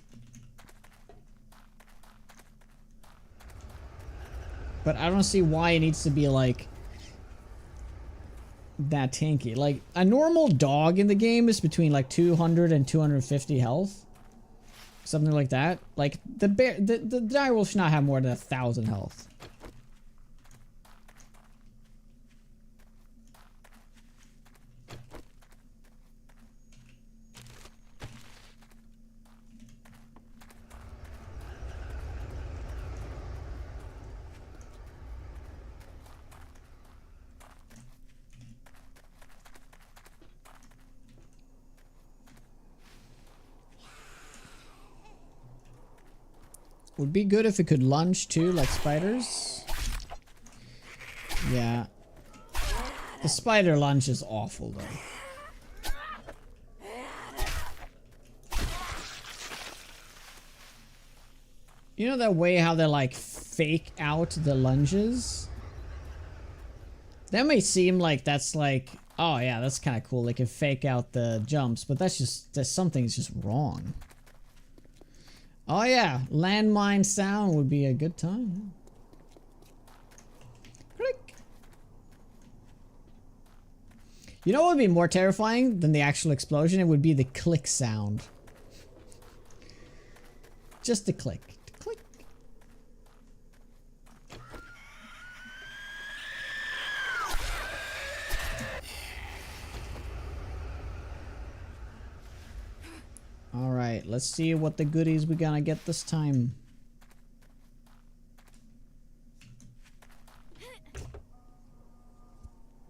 But I don't see why it needs to be like that tanky. Like a normal dog in the game is between like 200 and 250 health. Something like that. Like the direwolf should not have more than 1000 health. Would be good if it could lunge too, like spiders. Yeah. The spider lunge is awful though. You know that way how they like fake out the lunges? That may seem like that's like, oh yeah, that's kind of cool. They can fake out the jumps, but something's just wrong. Oh yeah, landmine sound would be a good time. Click. You know what would be more terrifying than the actual explosion? It would be the click sound. Just the click. Click. Alright, let's see what the goodies we gonna get this time.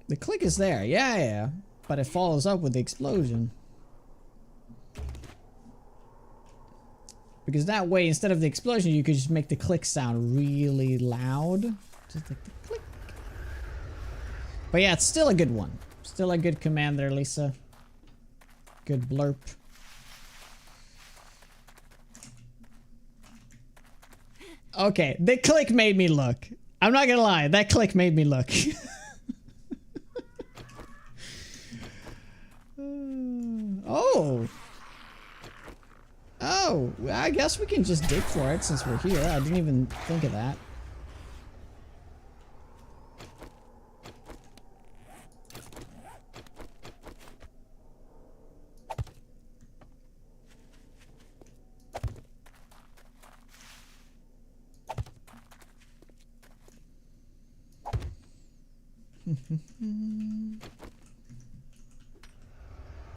The click is there. Yeah, yeah. But it follows up with the explosion. Because that way, instead of the explosion, you could just make the click sound really loud. Just like the click. But yeah, it's still a good one. Still a good command there, Lisa. Good blurp. Okay, the click made me look. I'm not gonna lie, that click made me look. Oh. Oh, I guess we can just dig for it since we're here. I didn't even think of that.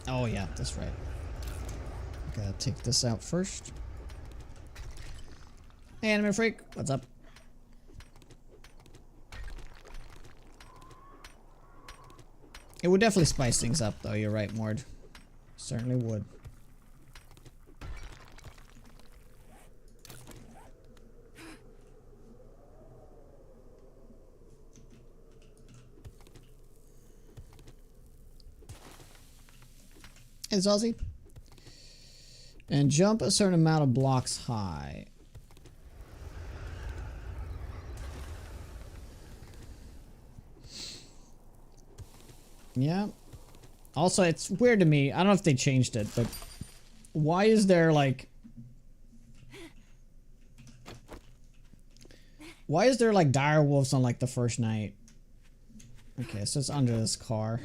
Oh yeah, that's right. Gotta take this out first. Hey, Anime Freak, what's up? It would definitely spice things up, though. You're right, Mord. Certainly would. Hey, Zozzy. And jump a certain amount of blocks high. Yeah. Also, it's weird to me. I don't know if they changed it, but why is there like... Why is there like dire wolves on like the first night? Okay, so it's under this car.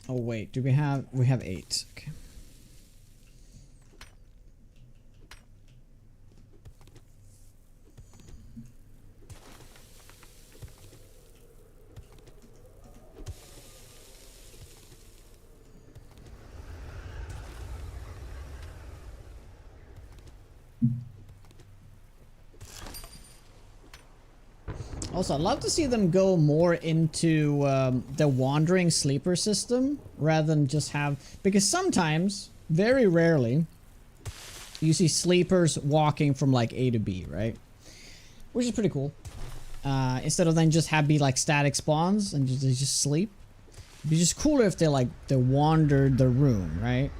Oh wait, do we have 8. Okay. Also, I'd love to see them go more into the wandering sleeper system rather than just have... Because sometimes, very rarely, you see sleepers walking from like A to B, right? Which is pretty cool. Instead of then just be like static spawns and they just sleep. It'd be just cooler if they wandered the room, right?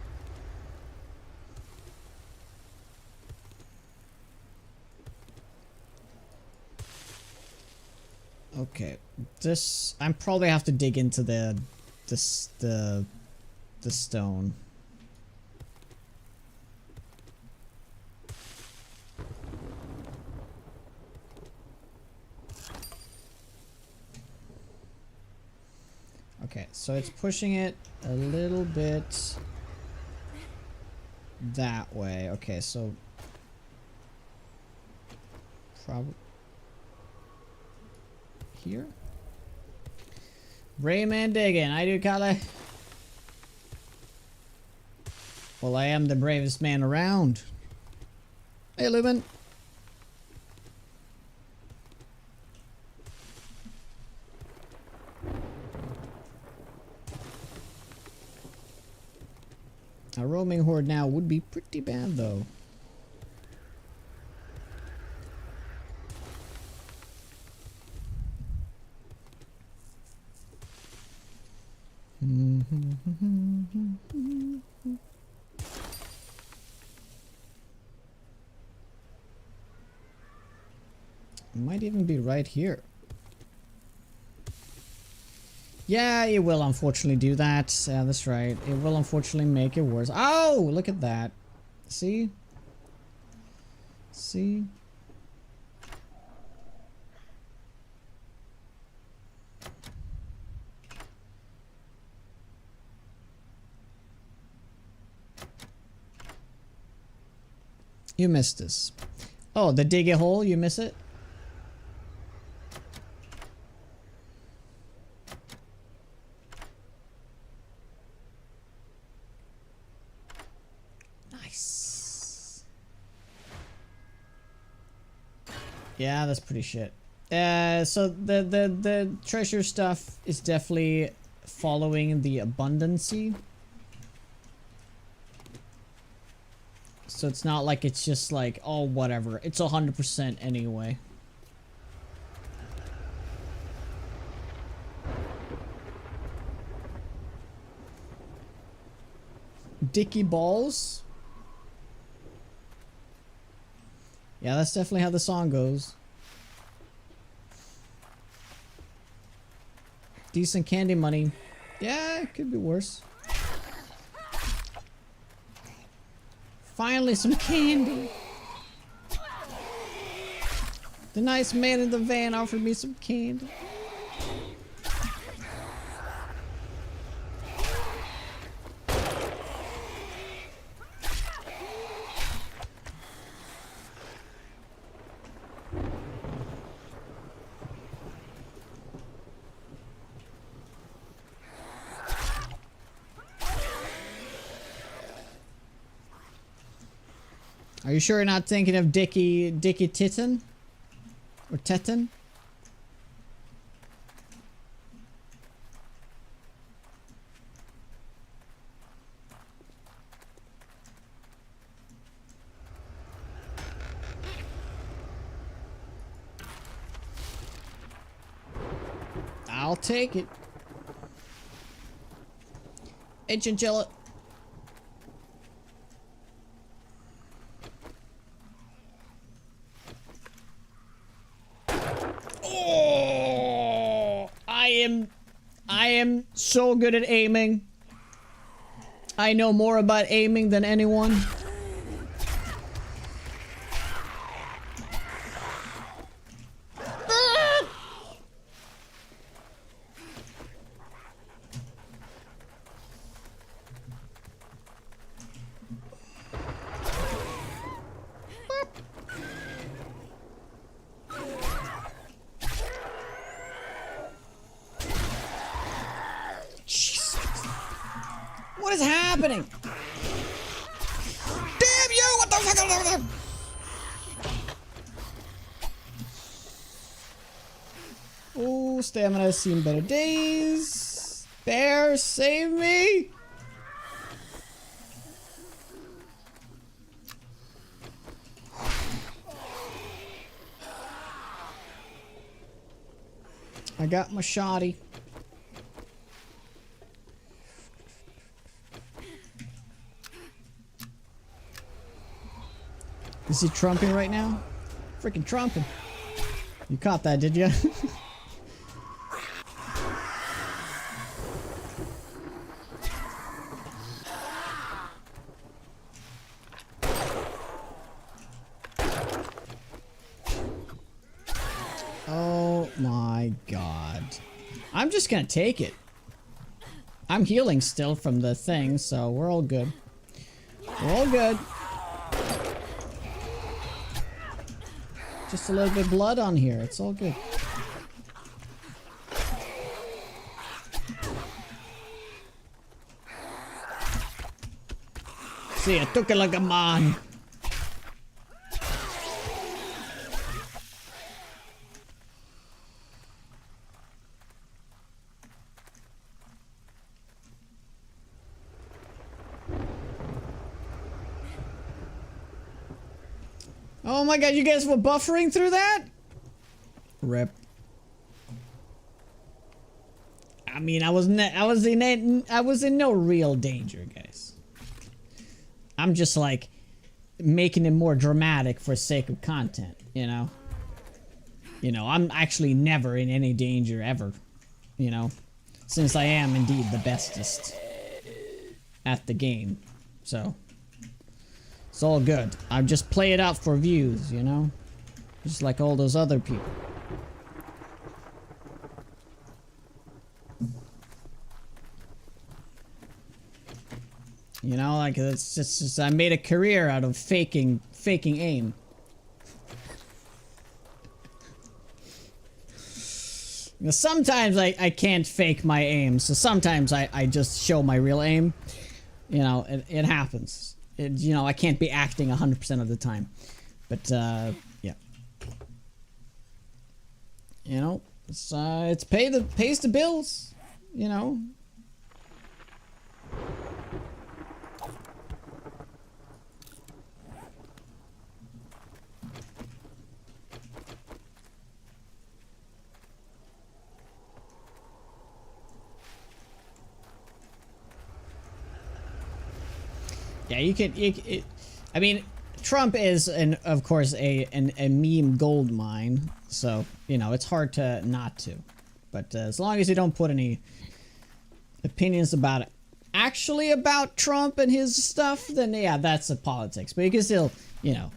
Okay, this I'm probably have to dig into the stone. Okay, so it's pushing it a little bit that way. Okay, so probably here. Brayman digging, I do color. Well, I am the bravest man around. Hey, Lubin. A roaming horde now would be pretty bad, though. Might even be right here. Yeah, it will unfortunately do that. Yeah, that's right. It will unfortunately make it worse. Oh, look at that. See? See? You missed this. Oh, the dig a hole, you miss it? Nice. Yeah, that's pretty shit. So the treasure stuff is definitely following the abundancy. So it's not like it's just like, oh, whatever. It's 100% anyway. Dicky balls? Yeah, that's definitely how the song goes. Decent candy money. Yeah, it could be worse. Finally some candy. The nice man in the van offered me some candy. Are you sure you're not thinking of Dickie Titten? Or Tetten? I'll take it. Hey, Chinchilla. Oh, I am so good at aiming. I know more about aiming than anyone. What is happening? Damn you! What the fuck? Oh, stamina has seen better days. Bear, save me! I got my shotty. Is he trumping right now? Freaking trumping. You caught that, did you? Oh my god. I'm just gonna take it. I'm healing still from the thing, so we're all good. We're all good. Just a little bit of blood on here. It's all good. See, I took it like a man. Oh my god, you guys were buffering through that? Rip. I mean, I was in no real danger, guys. I'm just like making it more dramatic for sake of content, you know? You know, I'm actually never in any danger ever, you know? Since I am indeed the bestest at the game, so it's all good. I just play it out for views, you know? Just like all those other people. You know, like it's just I made a career out of faking faking aim. You know, sometimes I can't fake my aim, so sometimes I just show my real aim. You know, it happens. You know, I can't be acting 100% of the time. But, yeah. You know, it's pays the bills, you know. Yeah, you can. I mean, Trump is, of course, a meme gold mine. So you know it's hard to not to. But as long as you don't put any opinions about it, actually about Trump and his stuff, then yeah, that's a politics. But you can still, you know,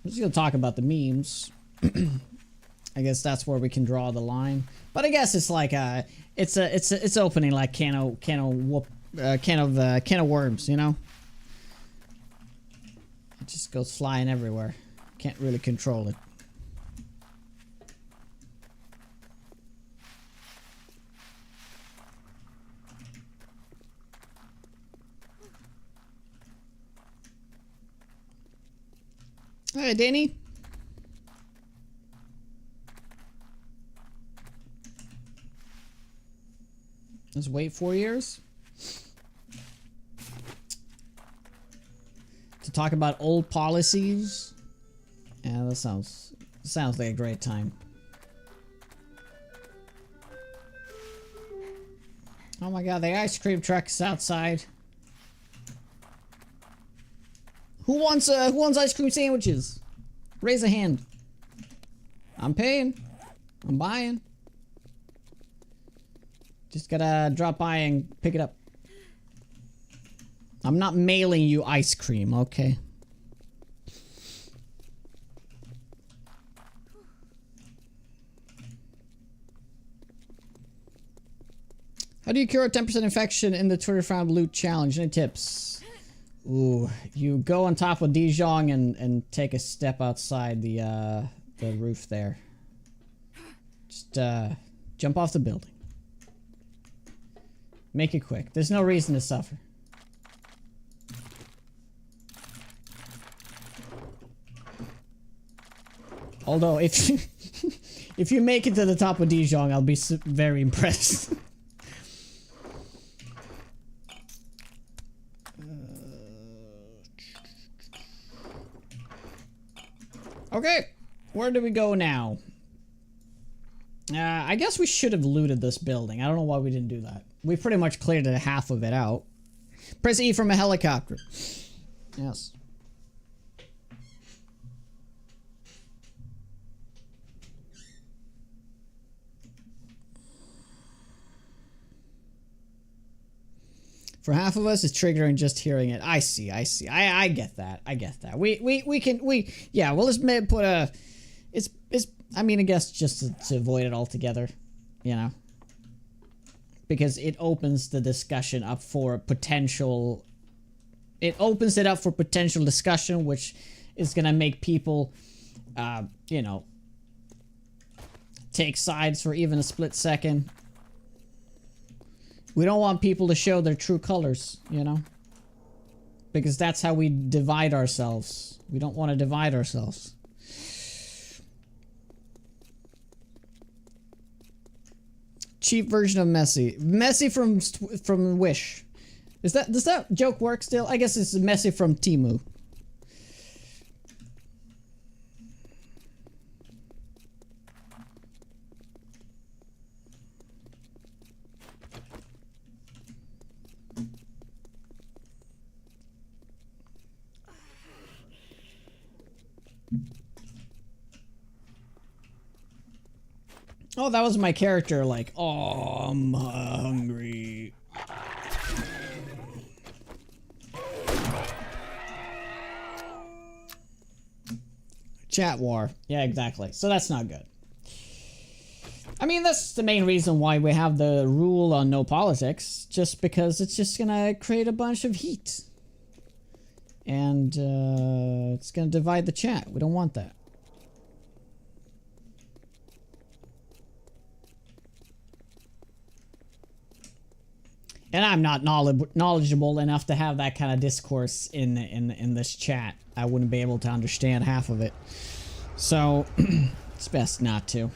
still talk about the memes. I guess that's where we can draw the line. But I guess it's like it's opening like can of worms, you know. It just goes flying everywhere. Can't really control it. Hey, Danny. Let's wait 4 years to talk about old policies. Yeah, that sounds like a great time. Oh my god, the ice cream truck is outside. Who wants ice cream sandwiches? Raise a hand. I'm paying. I'm buying. Just gotta drop by and pick it up. I'm not mailing you ice cream, okay? How do you cure a 10% infection in the Twitter found loot challenge? Any tips? Ooh, you go on top of Dijon and take a step outside the roof there. Just jump off the building. Make it quick. There's no reason to suffer. Although, if you, if you make it to the top of Dijon, I'll be very impressed. Okay, where do we go now? I guess we should have looted this building. I don't know why we didn't do that. We pretty much cleared half of it out. Press E from a helicopter. Yes. For half of us, it's triggering just hearing it. I see. I get that. We can, yeah, well, let's put a, it's, I mean, I guess just to avoid it altogether, you know, because it opens the discussion up for potential, it opens it up for potential discussion, which is going to make people, you know, take sides for even a split second. We don't want people to show their true colors, you know? Because that's how we divide ourselves. We don't want to divide ourselves. Cheap version of Messi. Messi from Wish. Does that joke work still? I guess it's Messi from Temu. Oh, that was my character, like, oh, I'm hungry. Chat war. Yeah, exactly. So that's not good. I mean, that's the main reason why we have the rule on no politics, just because it's just gonna create a bunch of heat. And it's gonna divide the chat. We don't want that. And I'm not knowledgeable enough to have that kind of discourse in this chat. I wouldn't be able to understand half of it. So, it's best not to.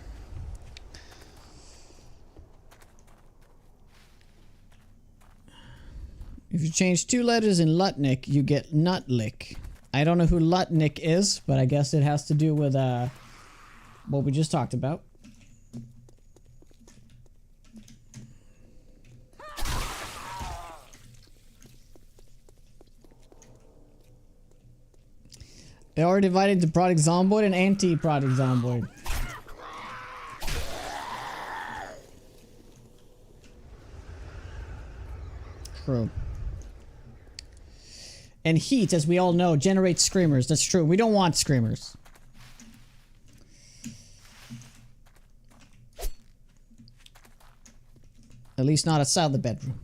If you change 2 letters in Lutnik, you get Nutlick. I don't know who Lutnik is, but I guess it has to do with what we just talked about. They are divided into Product Zomboid and Anti-Product Zomboid. True. And heat, as we all know, generates screamers. That's true. We don't want screamers. At least not outside the bedroom.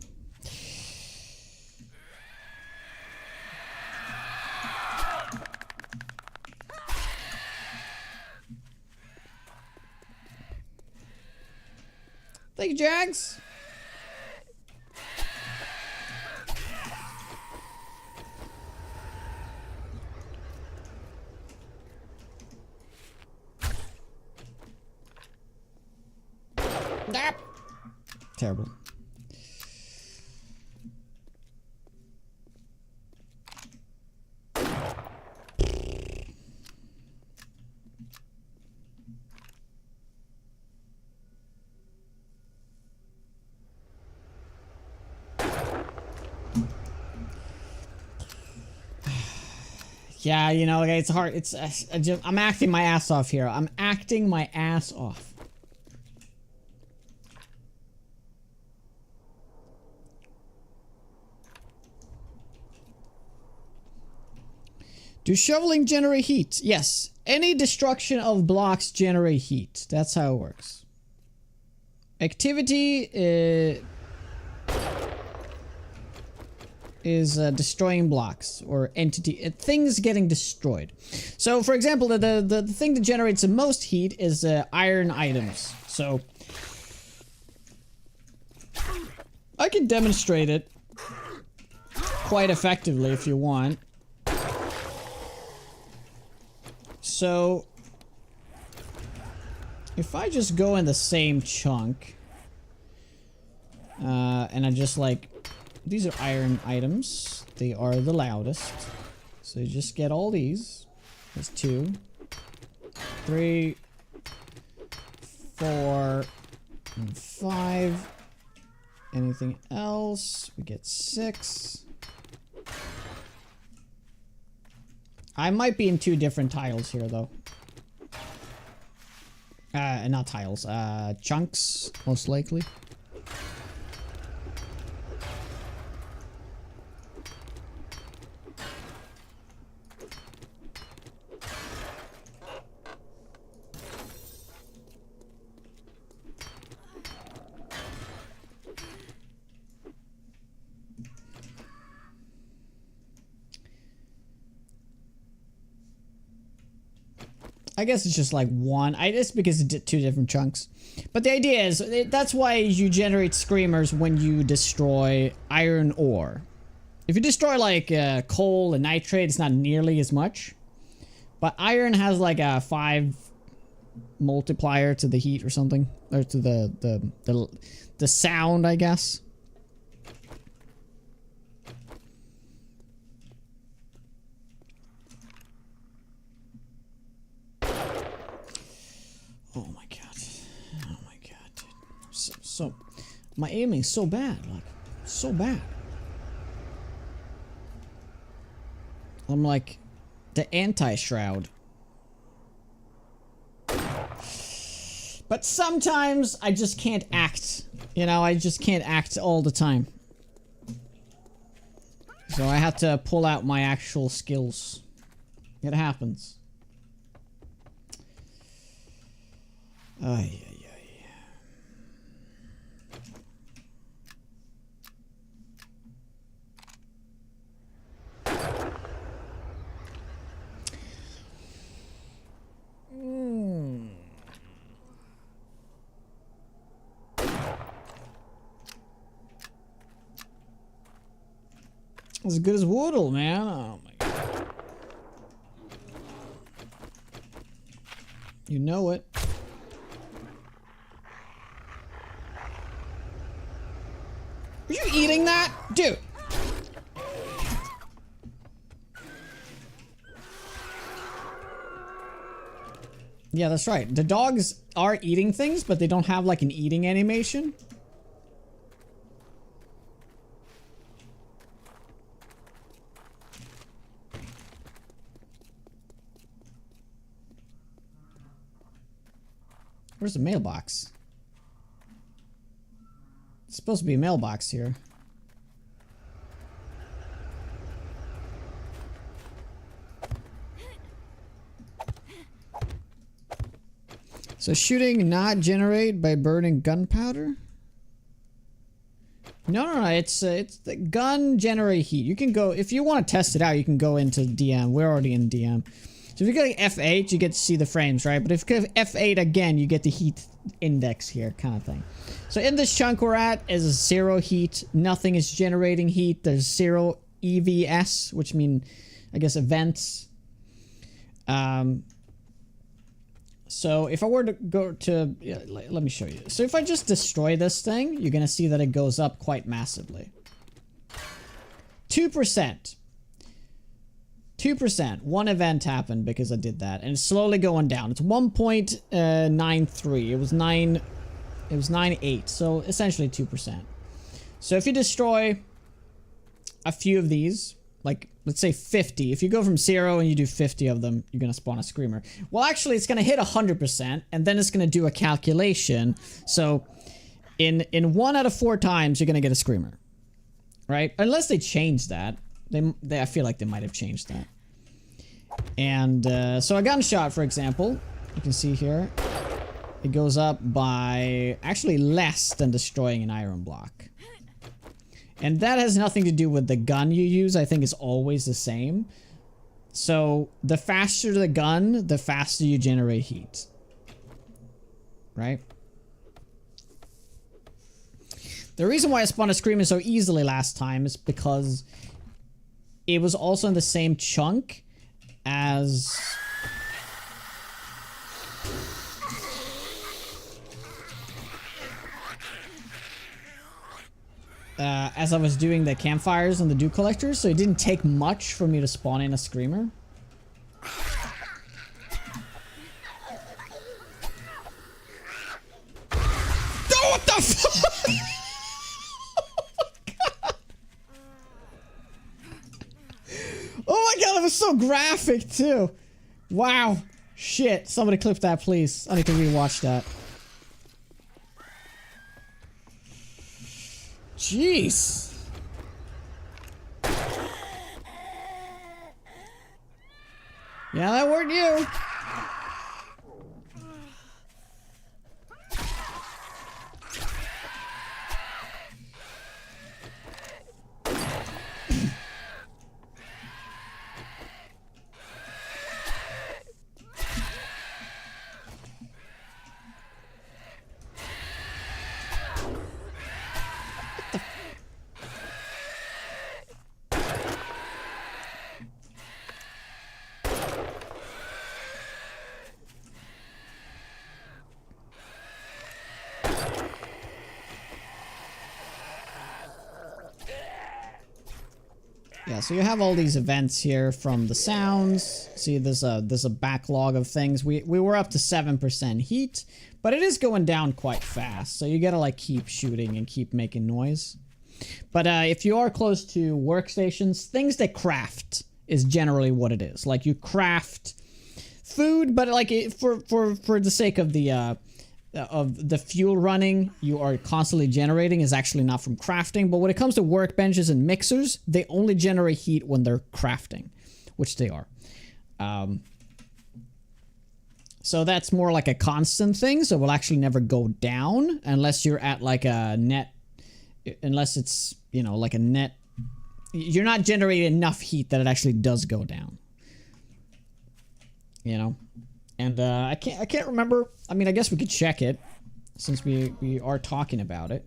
Thank you, Jags. Terrible. Yeah, you know, it's hard. It's I'm acting my ass off here. I'm acting my ass off. Do shoveling generate heat? Yes. Any destruction of blocks generate heat. That's how it works. Activity is destroying blocks or entity things getting destroyed. So, for example, the thing that generates the most heat is iron items. So, I can demonstrate it quite effectively if you want. So, if I just go in the same chunk, and I just like, these are iron items, they are the loudest, so you just get all these. That's 2, 3, 4, and 5. Anything else? We get 6. I might be in 2 different tiles here, though. Not tiles, chunks, most likely. I guess it's just like one. It's because it's 2 different chunks. But the idea is, that's why you generate screamers when you destroy iron ore. If you destroy like coal and nitrate, it's not nearly as much. But iron has like a 5 multiplier to the heat or something. Or to the sound, I guess. Oh my god. Oh my god, dude. So my aiming is so bad, like, so bad. I'm like the anti-shroud. But sometimes I just can't act. You know, I just can't act all the time. So I have to pull out my actual skills. It happens. Ay, ay, ay. As good as Woodle, man. Oh my god. You know it. Are you eating that? Dude. Yeah, that's right. The dogs are eating things, but they don't have like an eating animation. Where's the mailbox? It's supposed to be a mailbox here. So shooting not generate by burning gunpowder? No. It's the gun generate heat. You can go if you want to test it out. You can go into DM. We're already in DM. So if you're getting F8, you get to see the frames, right? But if you get F8 again, you get the heat index here, kind of thing. So in this chunk we're at is 0 heat. Nothing is generating heat. There's 0 EVS, which mean, I guess, events. So if I were to go to, yeah, let me show you. So if I just destroy this thing, you're gonna see that it goes up quite massively. 2%. 2%. One event happened because I did that, and it's slowly going down. It's 1.93. It was 9. It was 9.8. So essentially 2%. So if you destroy a few of these, like let's say 50, if you go from 0 and you do 50 of them, you're gonna spawn a screamer. Well, actually, it's gonna hit 100%, and then it's gonna do a calculation. So in 1 out of 4 times, you're gonna get a screamer, right? Unless they change that. I feel like they might have changed that. And so a gunshot, for example, you can see here, it goes up by actually less than destroying an iron block. And that has nothing to do with the gun you use. I think it's always the same. So the faster the gun, the faster you generate heat. Right? The reason why I spawned a screamer so easily last time is because it was also in the same chunk as I was doing the campfires and the dew collectors, so it didn't take much for me to spawn in a screamer. Oh, what the fuck? Oh my god, that was so graphic too. Wow. Shit. Somebody clip that, please. I need to rewatch that. Jeez. Yeah, that weren't you. Yeah, so you have all these events here from the sounds. See, there's a backlog of things. We were up to 7% heat, but it is going down quite fast. So you gotta like keep shooting and keep making noise. But if you are close to workstations, things that craft is generally what it is. Like you craft food, but like for the sake of the fuel running you are constantly generating is actually not from crafting. But when it comes to workbenches and mixers, they only generate heat when they're crafting, which they are. So that's more like a constant thing, so it will actually never go down unless you're at like a net, unless it's, you know, like a net, you're not generating enough heat that it actually does go down, you know. And I can't remember. I mean, I guess we could check it since we are talking about it.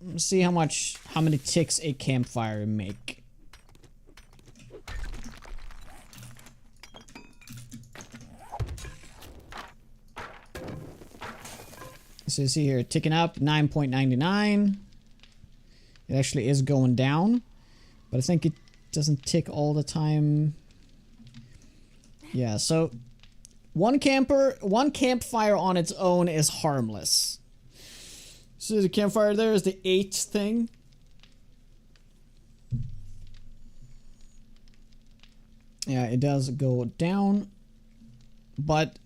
Let's see how many ticks a campfire make. So you see here, ticking up, 9.99. It actually is going down, but I think it doesn't tick all the time. Yeah, so one campfire on its own is harmless. So the campfire there is the 8 thing. Yeah, it does go down, but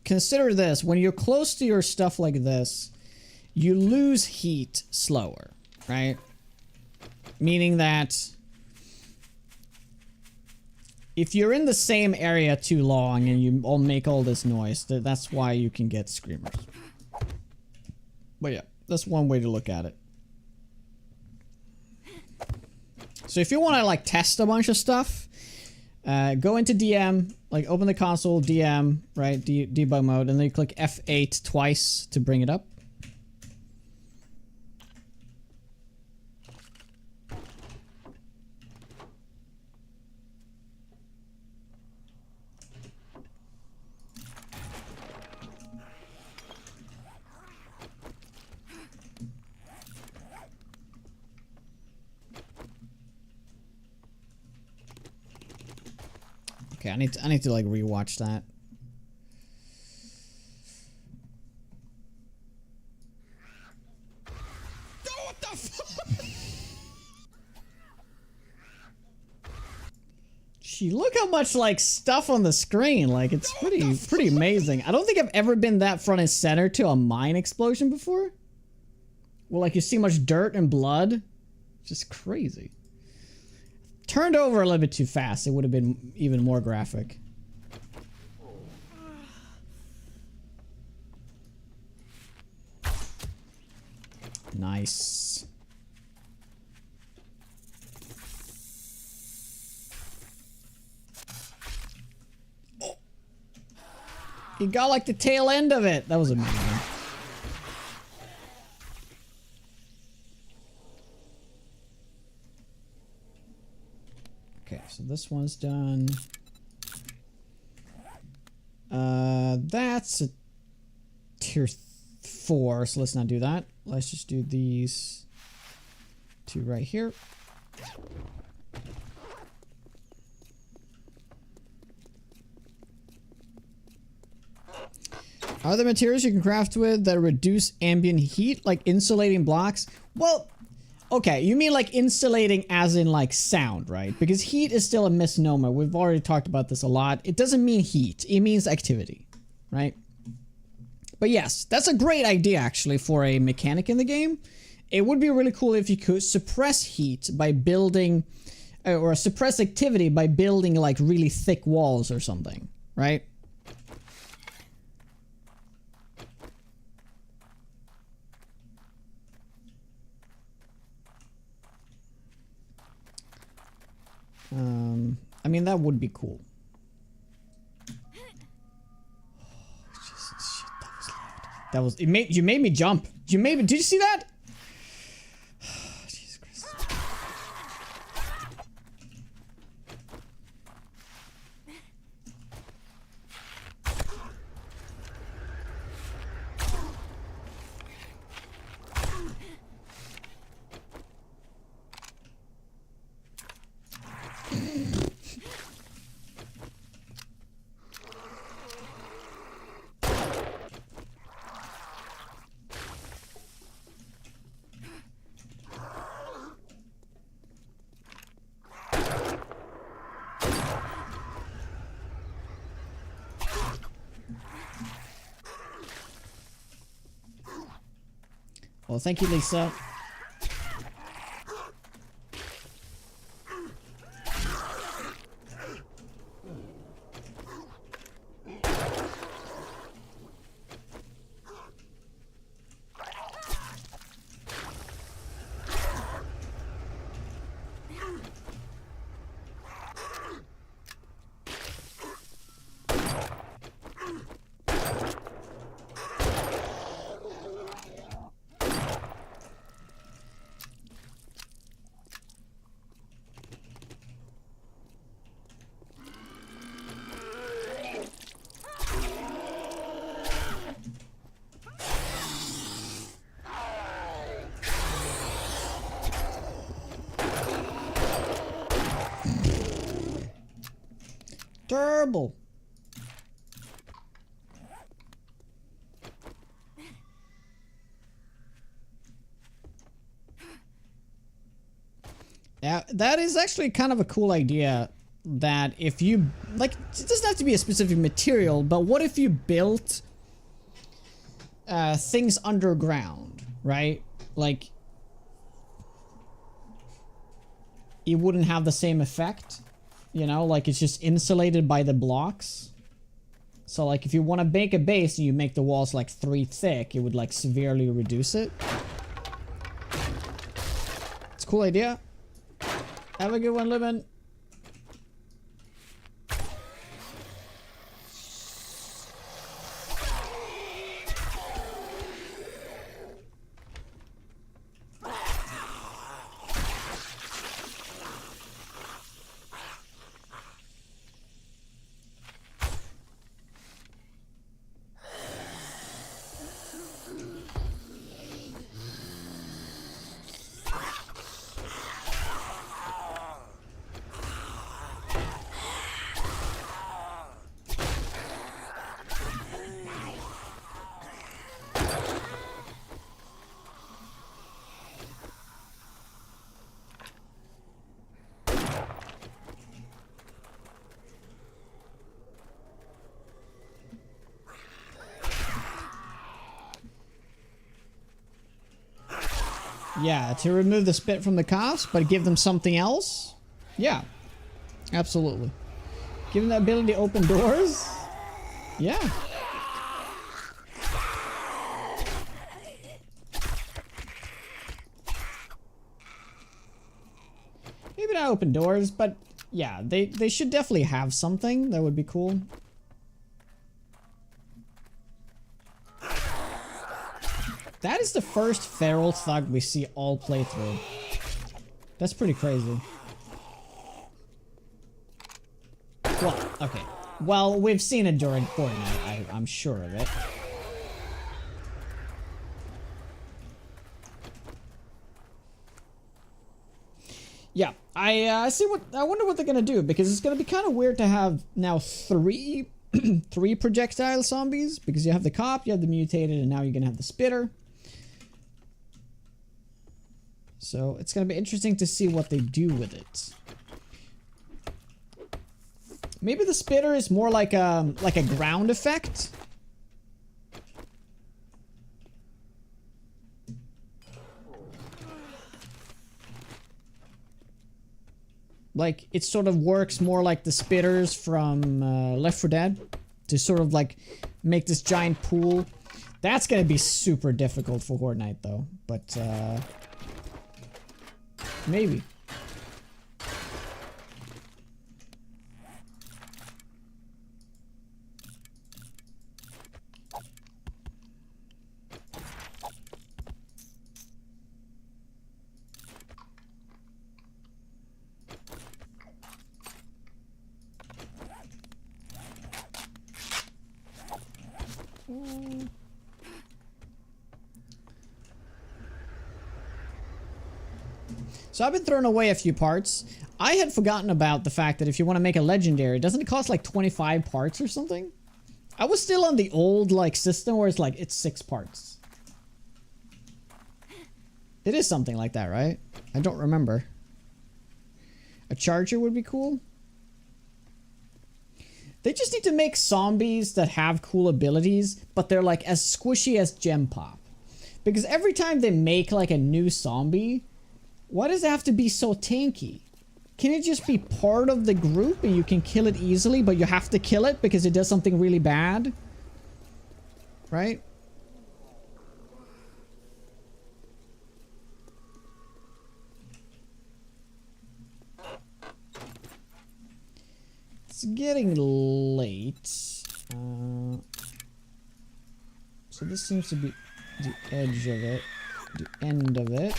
consider this, when you're close to your stuff like this, you lose heat slower, right? Meaning that if you're in the same area too long and you all make all this noise, that's why you can get screamers. But yeah, that's one way to look at it. So if you want to like test a bunch of stuff, go into DM, like open the console, DM, right, debug mode, and then you click F8 twice to bring it up. Okay, I need to like rewatch that. Oh, what the fuck? Gee, look how much like stuff on the screen. Like it's pretty amazing. I don't think I've ever been that front and center to a mine explosion before. Well, like you see much dirt and blood. Just crazy. Turned over a little bit too fast. It would have been even more graphic. Nice. Oh. He got like the tail end of it. That was amazing. Okay, so this one's done. That's a tier 4, so let's not do that. Let's just do these 2 right here. Are there materials you can craft with that reduce ambient heat, like insulating blocks? Well, okay, you mean like insulating as in like sound, right? Because heat is still a misnomer. We've already talked about this a lot. It doesn't mean heat. It means activity, right? But yes, that's a great idea actually for a mechanic in the game. It would be really cool if you could suppress heat by building, or suppress activity by building like really thick walls or something, right? I mean, that would be cool. Oh, Jesus, shit, that was loud. That was, you made me jump. Did you see that? Jesus Christ. Well, thank you, Lisa. Terrible. Now, that is actually kind of a cool idea, that if you, like, it doesn't have to be a specific material, but what if you built things underground, right? Like, you wouldn't have the same effect, you know? Like, it's just insulated by the blocks. So, like, if you want to make a base and you make the walls, like, 3 thick, it would, like, severely reduce it. It's a cool idea. Have a good one, Lemon. Yeah, to remove the spit from the cops, but give them something else? Yeah, absolutely. Give them the ability to open doors? Yeah. Maybe not open doors, but yeah, they should definitely have something that would be cool. That is the first feral thug we see all playthrough. That's pretty crazy. Well, okay. Well, we've seen it during Fortnite, I'm sure of it. Yeah, I wonder what they're gonna do, because it's gonna be kind of weird to have now 3 3 projectile zombies, because you have the cop, you have the mutated, and now you're gonna have the spitter. So it's gonna be interesting to see what they do with it. Maybe the spitter is more like a ground effect. Like, it sort of works more like the spitters from Left 4 Dead, to sort of like make this giant pool. That's gonna be super difficult for Horde Night though, but maybe. So I've been throwing away a few parts. I had forgotten about the fact that if you want to make a legendary, doesn't it cost like 25 parts or something? I was still on the old like system where it's like, it's 6 parts. It is something like that, right? I don't remember. A charger would be cool. They just need to make zombies that have cool abilities, but they're like as squishy as Gem Pop. Because every time they make like a new zombie, why does it have to be so tanky? Can it just be part of the group and you can kill it easily, but you have to kill it because it does something really bad? Right? It's getting late. So this seems to be the edge of it, the end of it.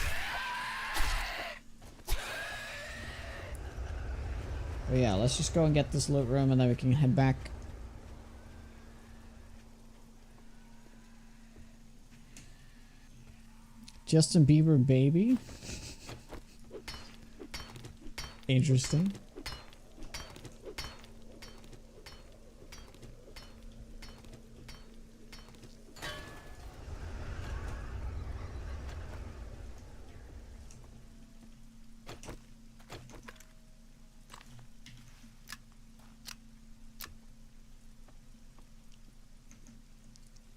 Oh yeah, let's just go and get this loot room and then we can head back. Justin Bieber baby. Interesting.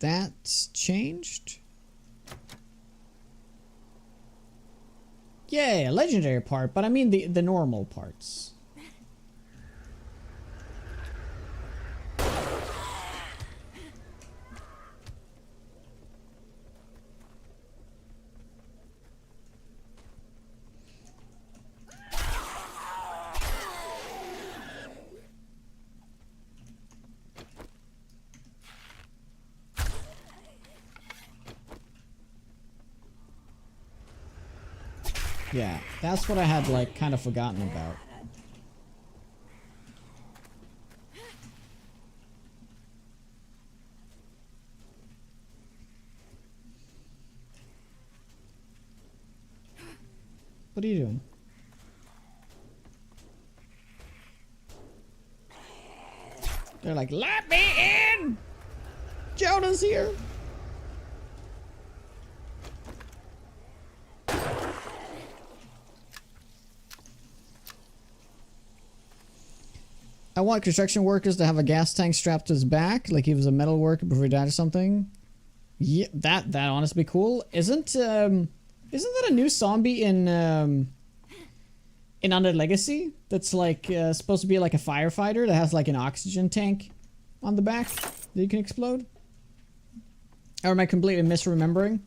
That's changed. Yeah, legendary part, but I mean the normal parts. Yeah, that's what I had, like, kind of forgotten about. What are you doing? They're like, let me in! Jonah's here! I want construction workers to have a gas tank strapped to his back, like he was a metal worker before he died or something. Yeah, that honestly be cool. Isn't that a new zombie in Under Legacy? That's like supposed to be like a firefighter that has like an oxygen tank on the back that you can explode? Or am I completely misremembering?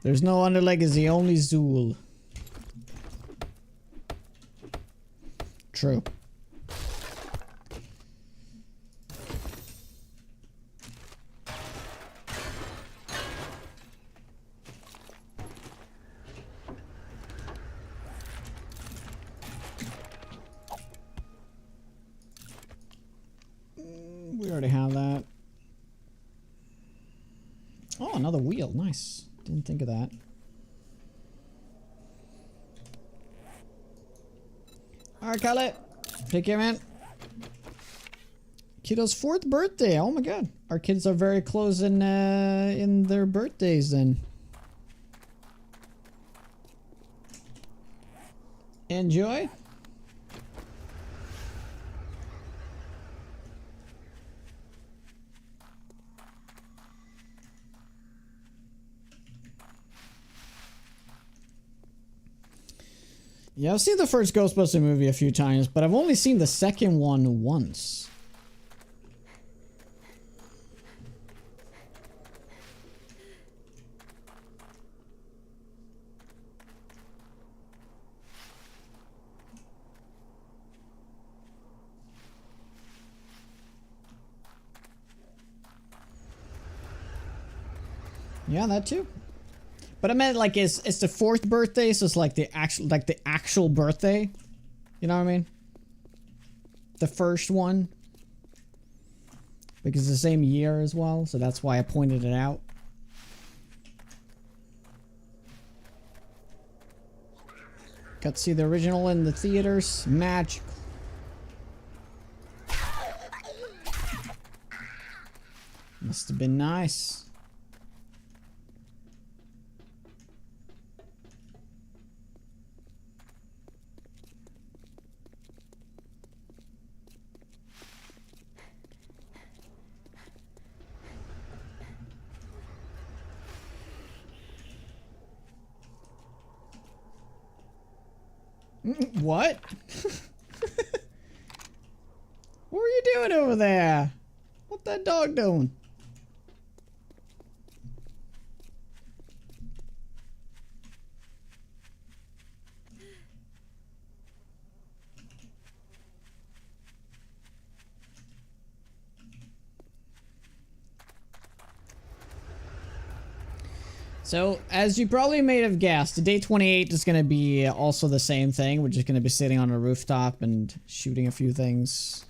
There's no Under Legacy, only Zool. True. We already have that. Oh, another wheel. Nice. Didn't think of that. Alright, Kyle. Take care, man. Kiddo's 4th birthday. Oh my god. Our kids are very close in their birthdays then. Enjoy. Yeah, I've seen the first Ghostbuster movie a few times, but I've only seen the second one once. Yeah, that too. But I meant like it's the 4th birthday, so it's like the actual birthday. You know what I mean? The first one. Because it's the same year as well, so that's why I pointed it out. Got to see the original in the theaters. Magical. Must have been nice. What? What are you doing over there? What that dog doing? So, as you probably may have guessed, day 28 is going to be also the same thing. We're just going to be sitting on a rooftop and shooting a few things.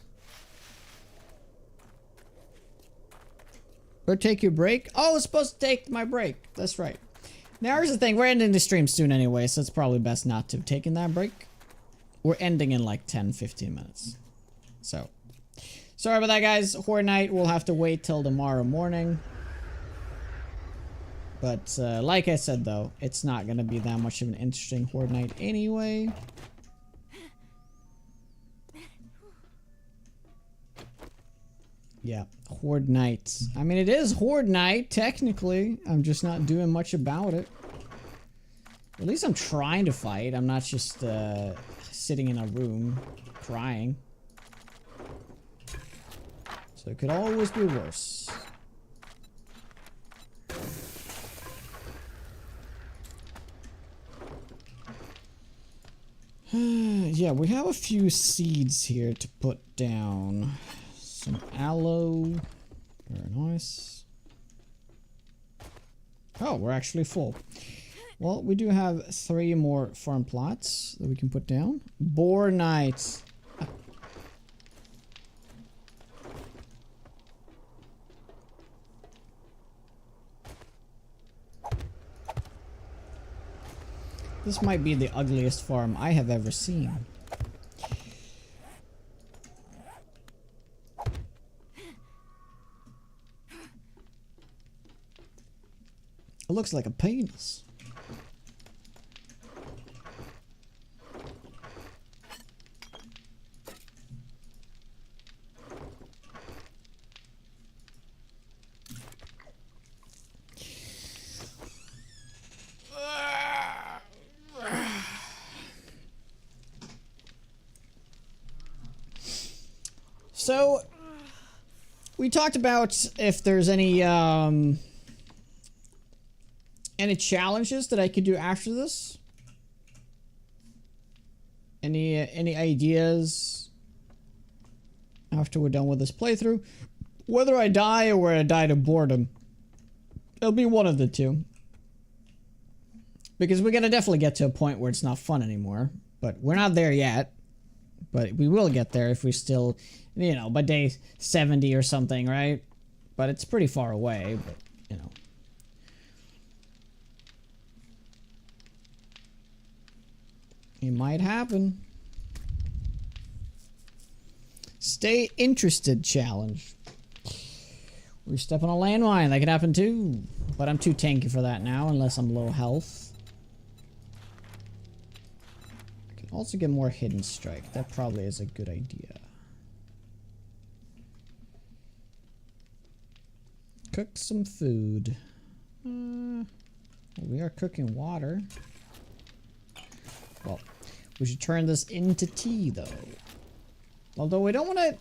Or take your break. Oh, I was supposed to take my break. That's right. Now, here's the thing. We're ending the stream soon anyway, so it's probably best not to have taken that break. We're ending in like 10-15 minutes. So, sorry about that, guys. Horde Night, we'll have to wait till tomorrow morning. But, like I said, though, it's not going to be that much of an interesting Horde Night anyway. Yeah, Horde Night. I mean, it is Horde Night, technically. I'm just not doing much about it. At least I'm trying to fight. I'm not just, sitting in a room crying. So it could always be worse. Yeah, we have a few seeds here to put down. Some aloe. Very nice. Oh, we're actually full. Well, we do have 3 more farm plots that we can put down. Boar night. This might be the ugliest farm I have ever seen. It looks like a penis. So, we talked about if there's any challenges that I could do after this. Any ideas after we're done with this playthrough? Whether I die or whether I die to boredom. It'll be one of the two. Because we're gonna definitely get to a point where it's not fun anymore. But we're not there yet. But we will get there if we still, you know, by day 70 or something, right? But it's pretty far away, but, you know. It might happen. Stay interested challenge. We step on a landmine. That could happen too. But I'm too tanky for that now, unless I'm low health. I can also get more hidden strike. That probably is a good idea. Cook some food. We are cooking water. Well, we should turn this into tea, though. Although we don't want to...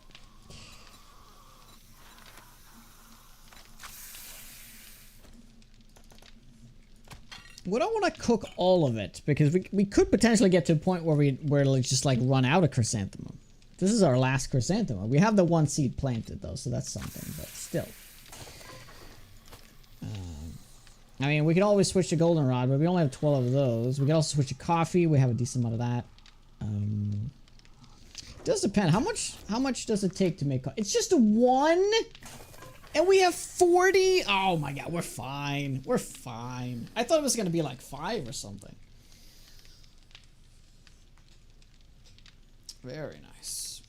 We don't want to cook all of it, because we could potentially get to a point where we're just like run out of chrysanthemum. This is our last chrysanthemum. We have the 1 seed planted, though, so that's something, but still. I mean, we could always switch to goldenrod, but we only have 12 of those. We could also switch to coffee. We have a decent amount of that. It does depend. How much does it take to make coffee? It's just 1? And we have 40? Oh my god, we're fine. We're fine. I thought it was going to be like 5 or something. Very nice.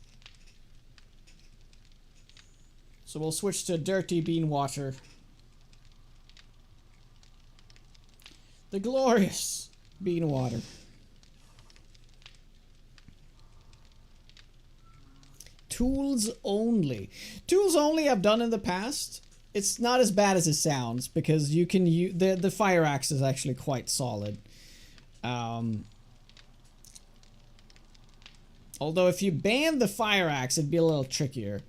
So we'll switch to dirty bean water. The glorious bean water. Tools only. Tools only I've done in the past. It's not as bad as it sounds, because you can use the fire axe is actually quite solid. Although if you ban the fire axe, it'd be a little trickier.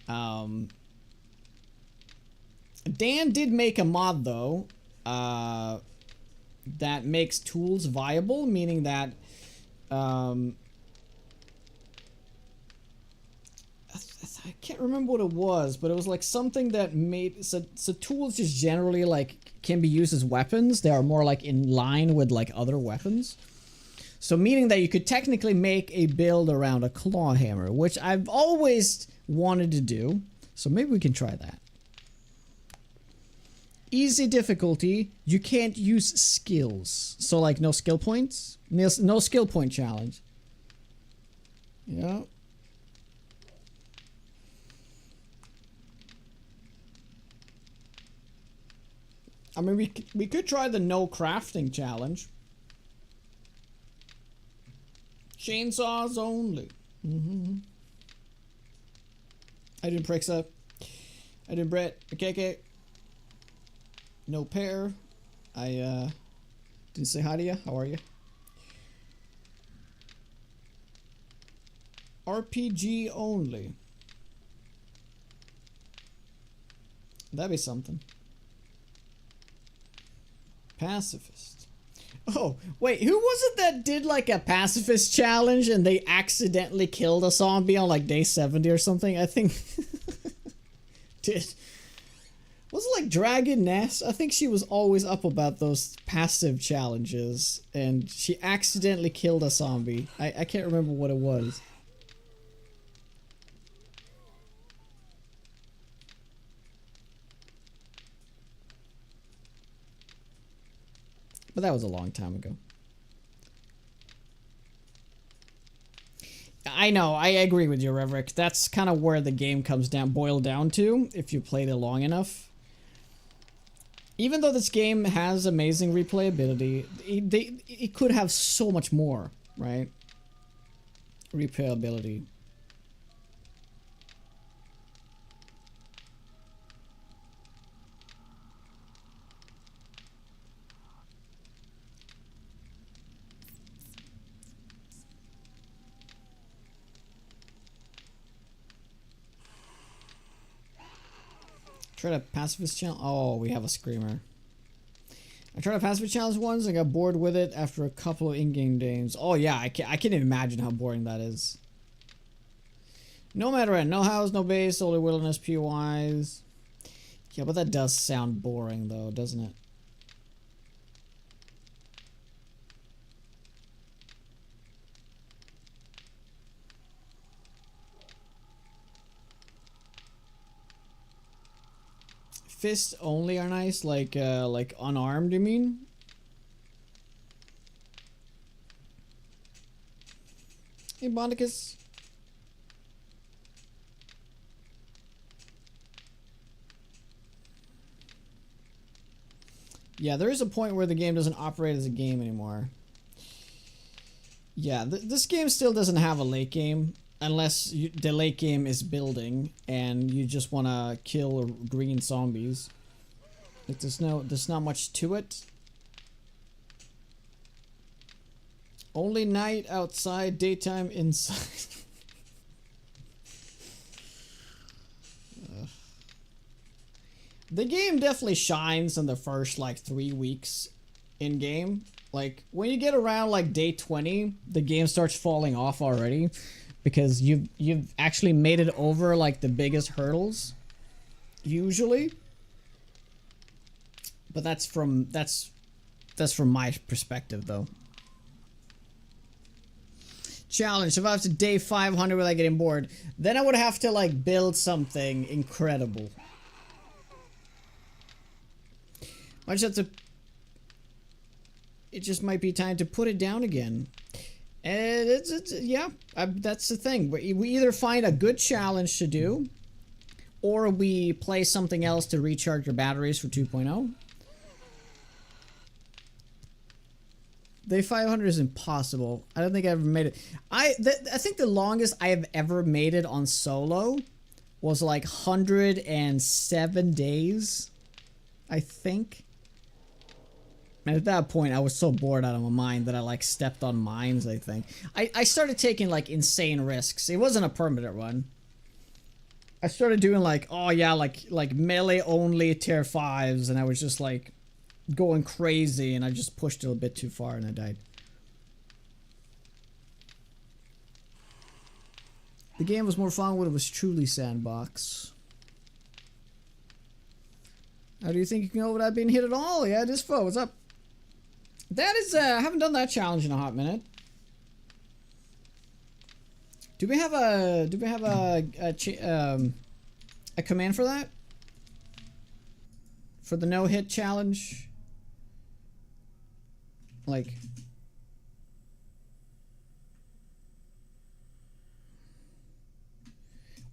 Dan did make a mod though, that makes tools viable, meaning that I I can't remember what it was, but it was like something that made so tools just generally like can be used as weapons. They are more like in line with like other weapons. So meaning that you could technically make a build around a claw hammer, which I've always wanted to do. So maybe we can try that. Easy difficulty, you can't use skills. So like no skill points? No skill point challenge. Yeah. I mean, we could try the no crafting challenge. Chainsaws only. I didn't Prixa. I didn't Brett. Okay. No pair. I didn't say hi to you. How are you? RPG only. That'd be something. Pacifist. Oh, wait, who was it that did like a pacifist challenge and they accidentally killed a zombie on like day 70 or something? I think was it like Dragon Ness? I think she was always up about those passive challenges and she accidentally killed a zombie. I can't remember what it was. But that was a long time ago. I know, I agree with you, Reverick. That's kind of where the game comes down, boiled down to, if you played it long enough. Even though this game has amazing replayability, it could have so much more, right? Replayability. Tried a pacifist challenge. Oh, we have a screamer. I tried a pacifist challenge once and got bored with it after a couple of in-game games. Oh yeah, I can't imagine how boring that is. No matter what, no house, no base, only wilderness, POIs. Yeah, but that does sound boring though, doesn't it? Fists only are nice, like unarmed, you mean? Hey, Bondicus. Yeah, there is a point where the game doesn't operate as a game anymore. Yeah, this game still doesn't have a late game. Unless the late game is building and you just want to kill green zombies. Like there's not much to it. Only night outside, daytime inside. The game definitely shines in the first like 3 weeks in game. Like when you get around like day 20, the game starts falling off already. Because you've actually made it over like the biggest hurdles, usually. But that's from my perspective though. Challenge: survive to day 500 without getting bored. Then I would have to like build something incredible. I just have to. It just might be time to put it down again. And yeah, that's the thing. We either find a good challenge to do, or we play something else to recharge your batteries for 2.0. Day 500 is impossible. I don't think I ever made it. I think the longest I have ever made it on solo was like 107 days, I think. And at that point, I was so bored out of my mind that I like stepped on mines, I think. I started taking like insane risks. It wasn't a permanent run. I started doing like, oh yeah, like melee only tier 5s, and I was just like going crazy, and I just pushed it a bit too far and I died. The game was more fun when it was truly sandbox. How do you think you can go without being hit at all? Yeah, this foe, what's up? That is, I haven't done that challenge in a hot minute. Do we have a command for that? For the no-hit challenge? Like...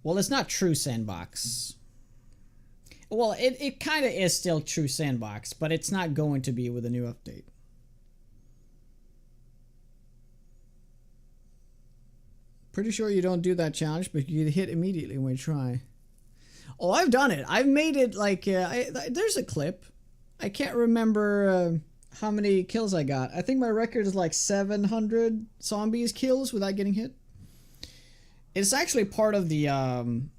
Well, it's not true sandbox. Well, it kind of is still true sandbox, but it's not going to be with a new update. Pretty sure you don't do that challenge, but you get hit immediately when you try. Oh, I've done it. I've made it like... there's a clip. I can't remember how many kills I got. I think my record is like 700 zombies kills without getting hit. It's actually part of the... I'm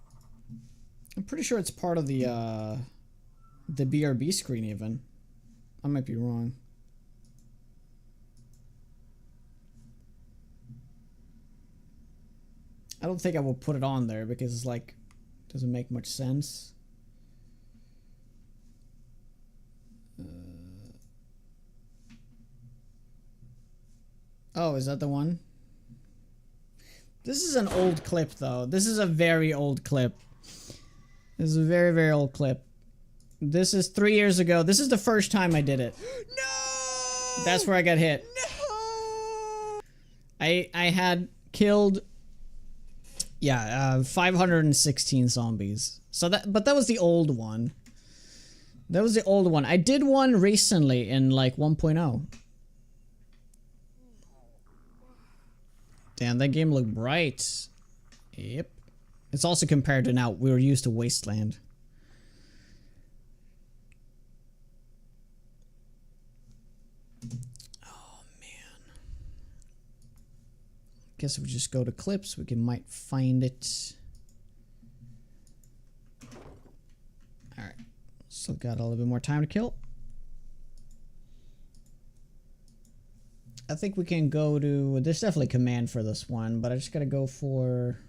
pretty sure it's part of the BRB screen even. I might be wrong. I don't think I will put it on there because it's like... doesn't make much sense. Oh, is that the one? This is an old clip though. This is a very old clip. This is a very, very old clip. This is 3 years ago. This is the first time I did it. No! That's where I got hit. No! I had killed... Yeah, 516 zombies. So but that was the old one. That was the old one. I did one recently in like 1.0. Damn, that game looked bright. Yep. It's also compared to now, we were used to Wasteland. Oh, man. Guess if we just go to clips, we might find it. Alright. Still got a little bit more time to kill. I think we can go to... There's definitely command for this one, but I just gotta go for...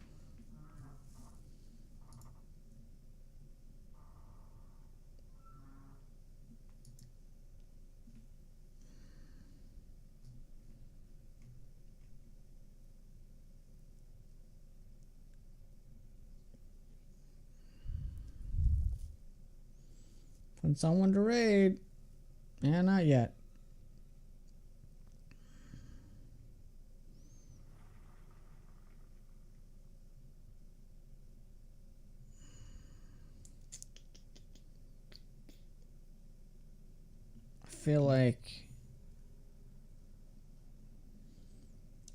Find someone to raid. Yeah, not yet. I feel like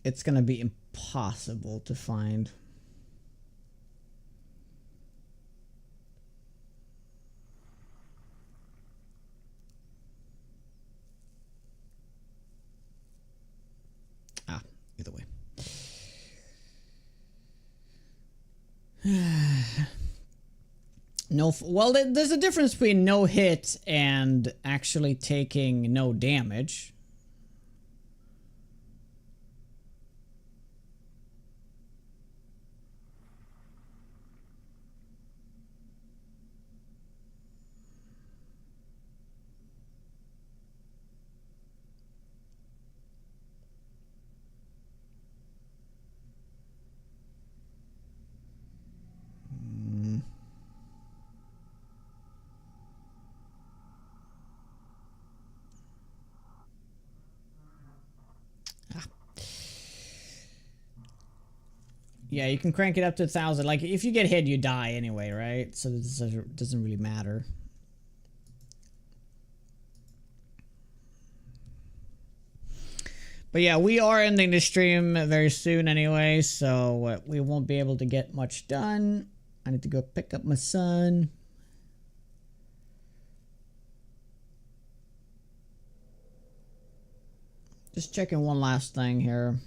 it's gonna be impossible to find. Either way. No, well, there's a difference between no hit and actually taking no damage. Yeah, you can crank it up to 1,000. Like, if you get hit, you die anyway, right? So this doesn't really matter. But yeah, we are ending the stream very soon anyway, so we won't be able to get much done. I need to go pick up my son. Just checking one last thing here.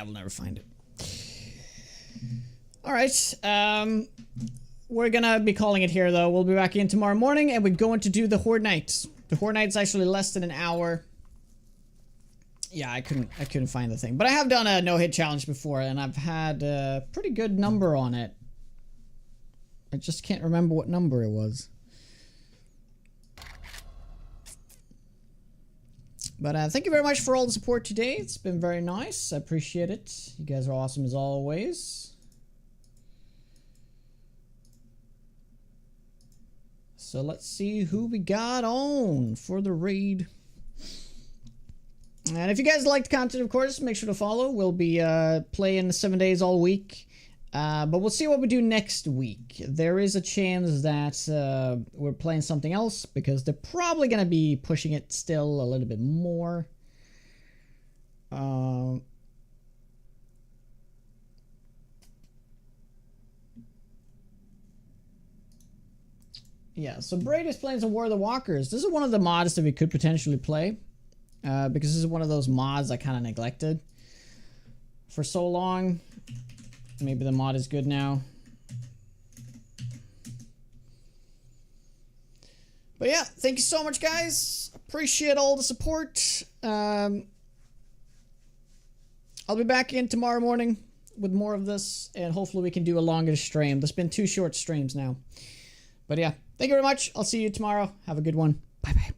will never find it. Alright, we're gonna be calling it here though. We'll be back in tomorrow morning and we're going to do the Horde Night. The Horde Night's actually less than an hour. Yeah, I couldn't find the thing. But I have done a no-hit challenge before and I've had a pretty good number on it. I just can't remember what number it was. But thank you very much for all the support today. It's been very nice. I appreciate it. You guys are awesome as always. So let's see who we got on for the raid. And if you guys like the content, of course, make sure to follow. We'll be playing 7 days all week. But we'll see what we do next week. There is a chance that we're playing something else because they're probably going to be pushing it still a little bit more. Yeah, so Braid is playing some War of the Walkers. This is one of the mods that we could potentially play. Because this is one of those mods I kind of neglected for so long. Maybe the mod is good now. But yeah, thank you so much, guys. Appreciate all the support. I'll be back in tomorrow morning with more of this, and hopefully we can do a longer stream. There's been 2 short streams now. But yeah, thank you very much. I'll see you tomorrow. Have a good one. Bye-bye.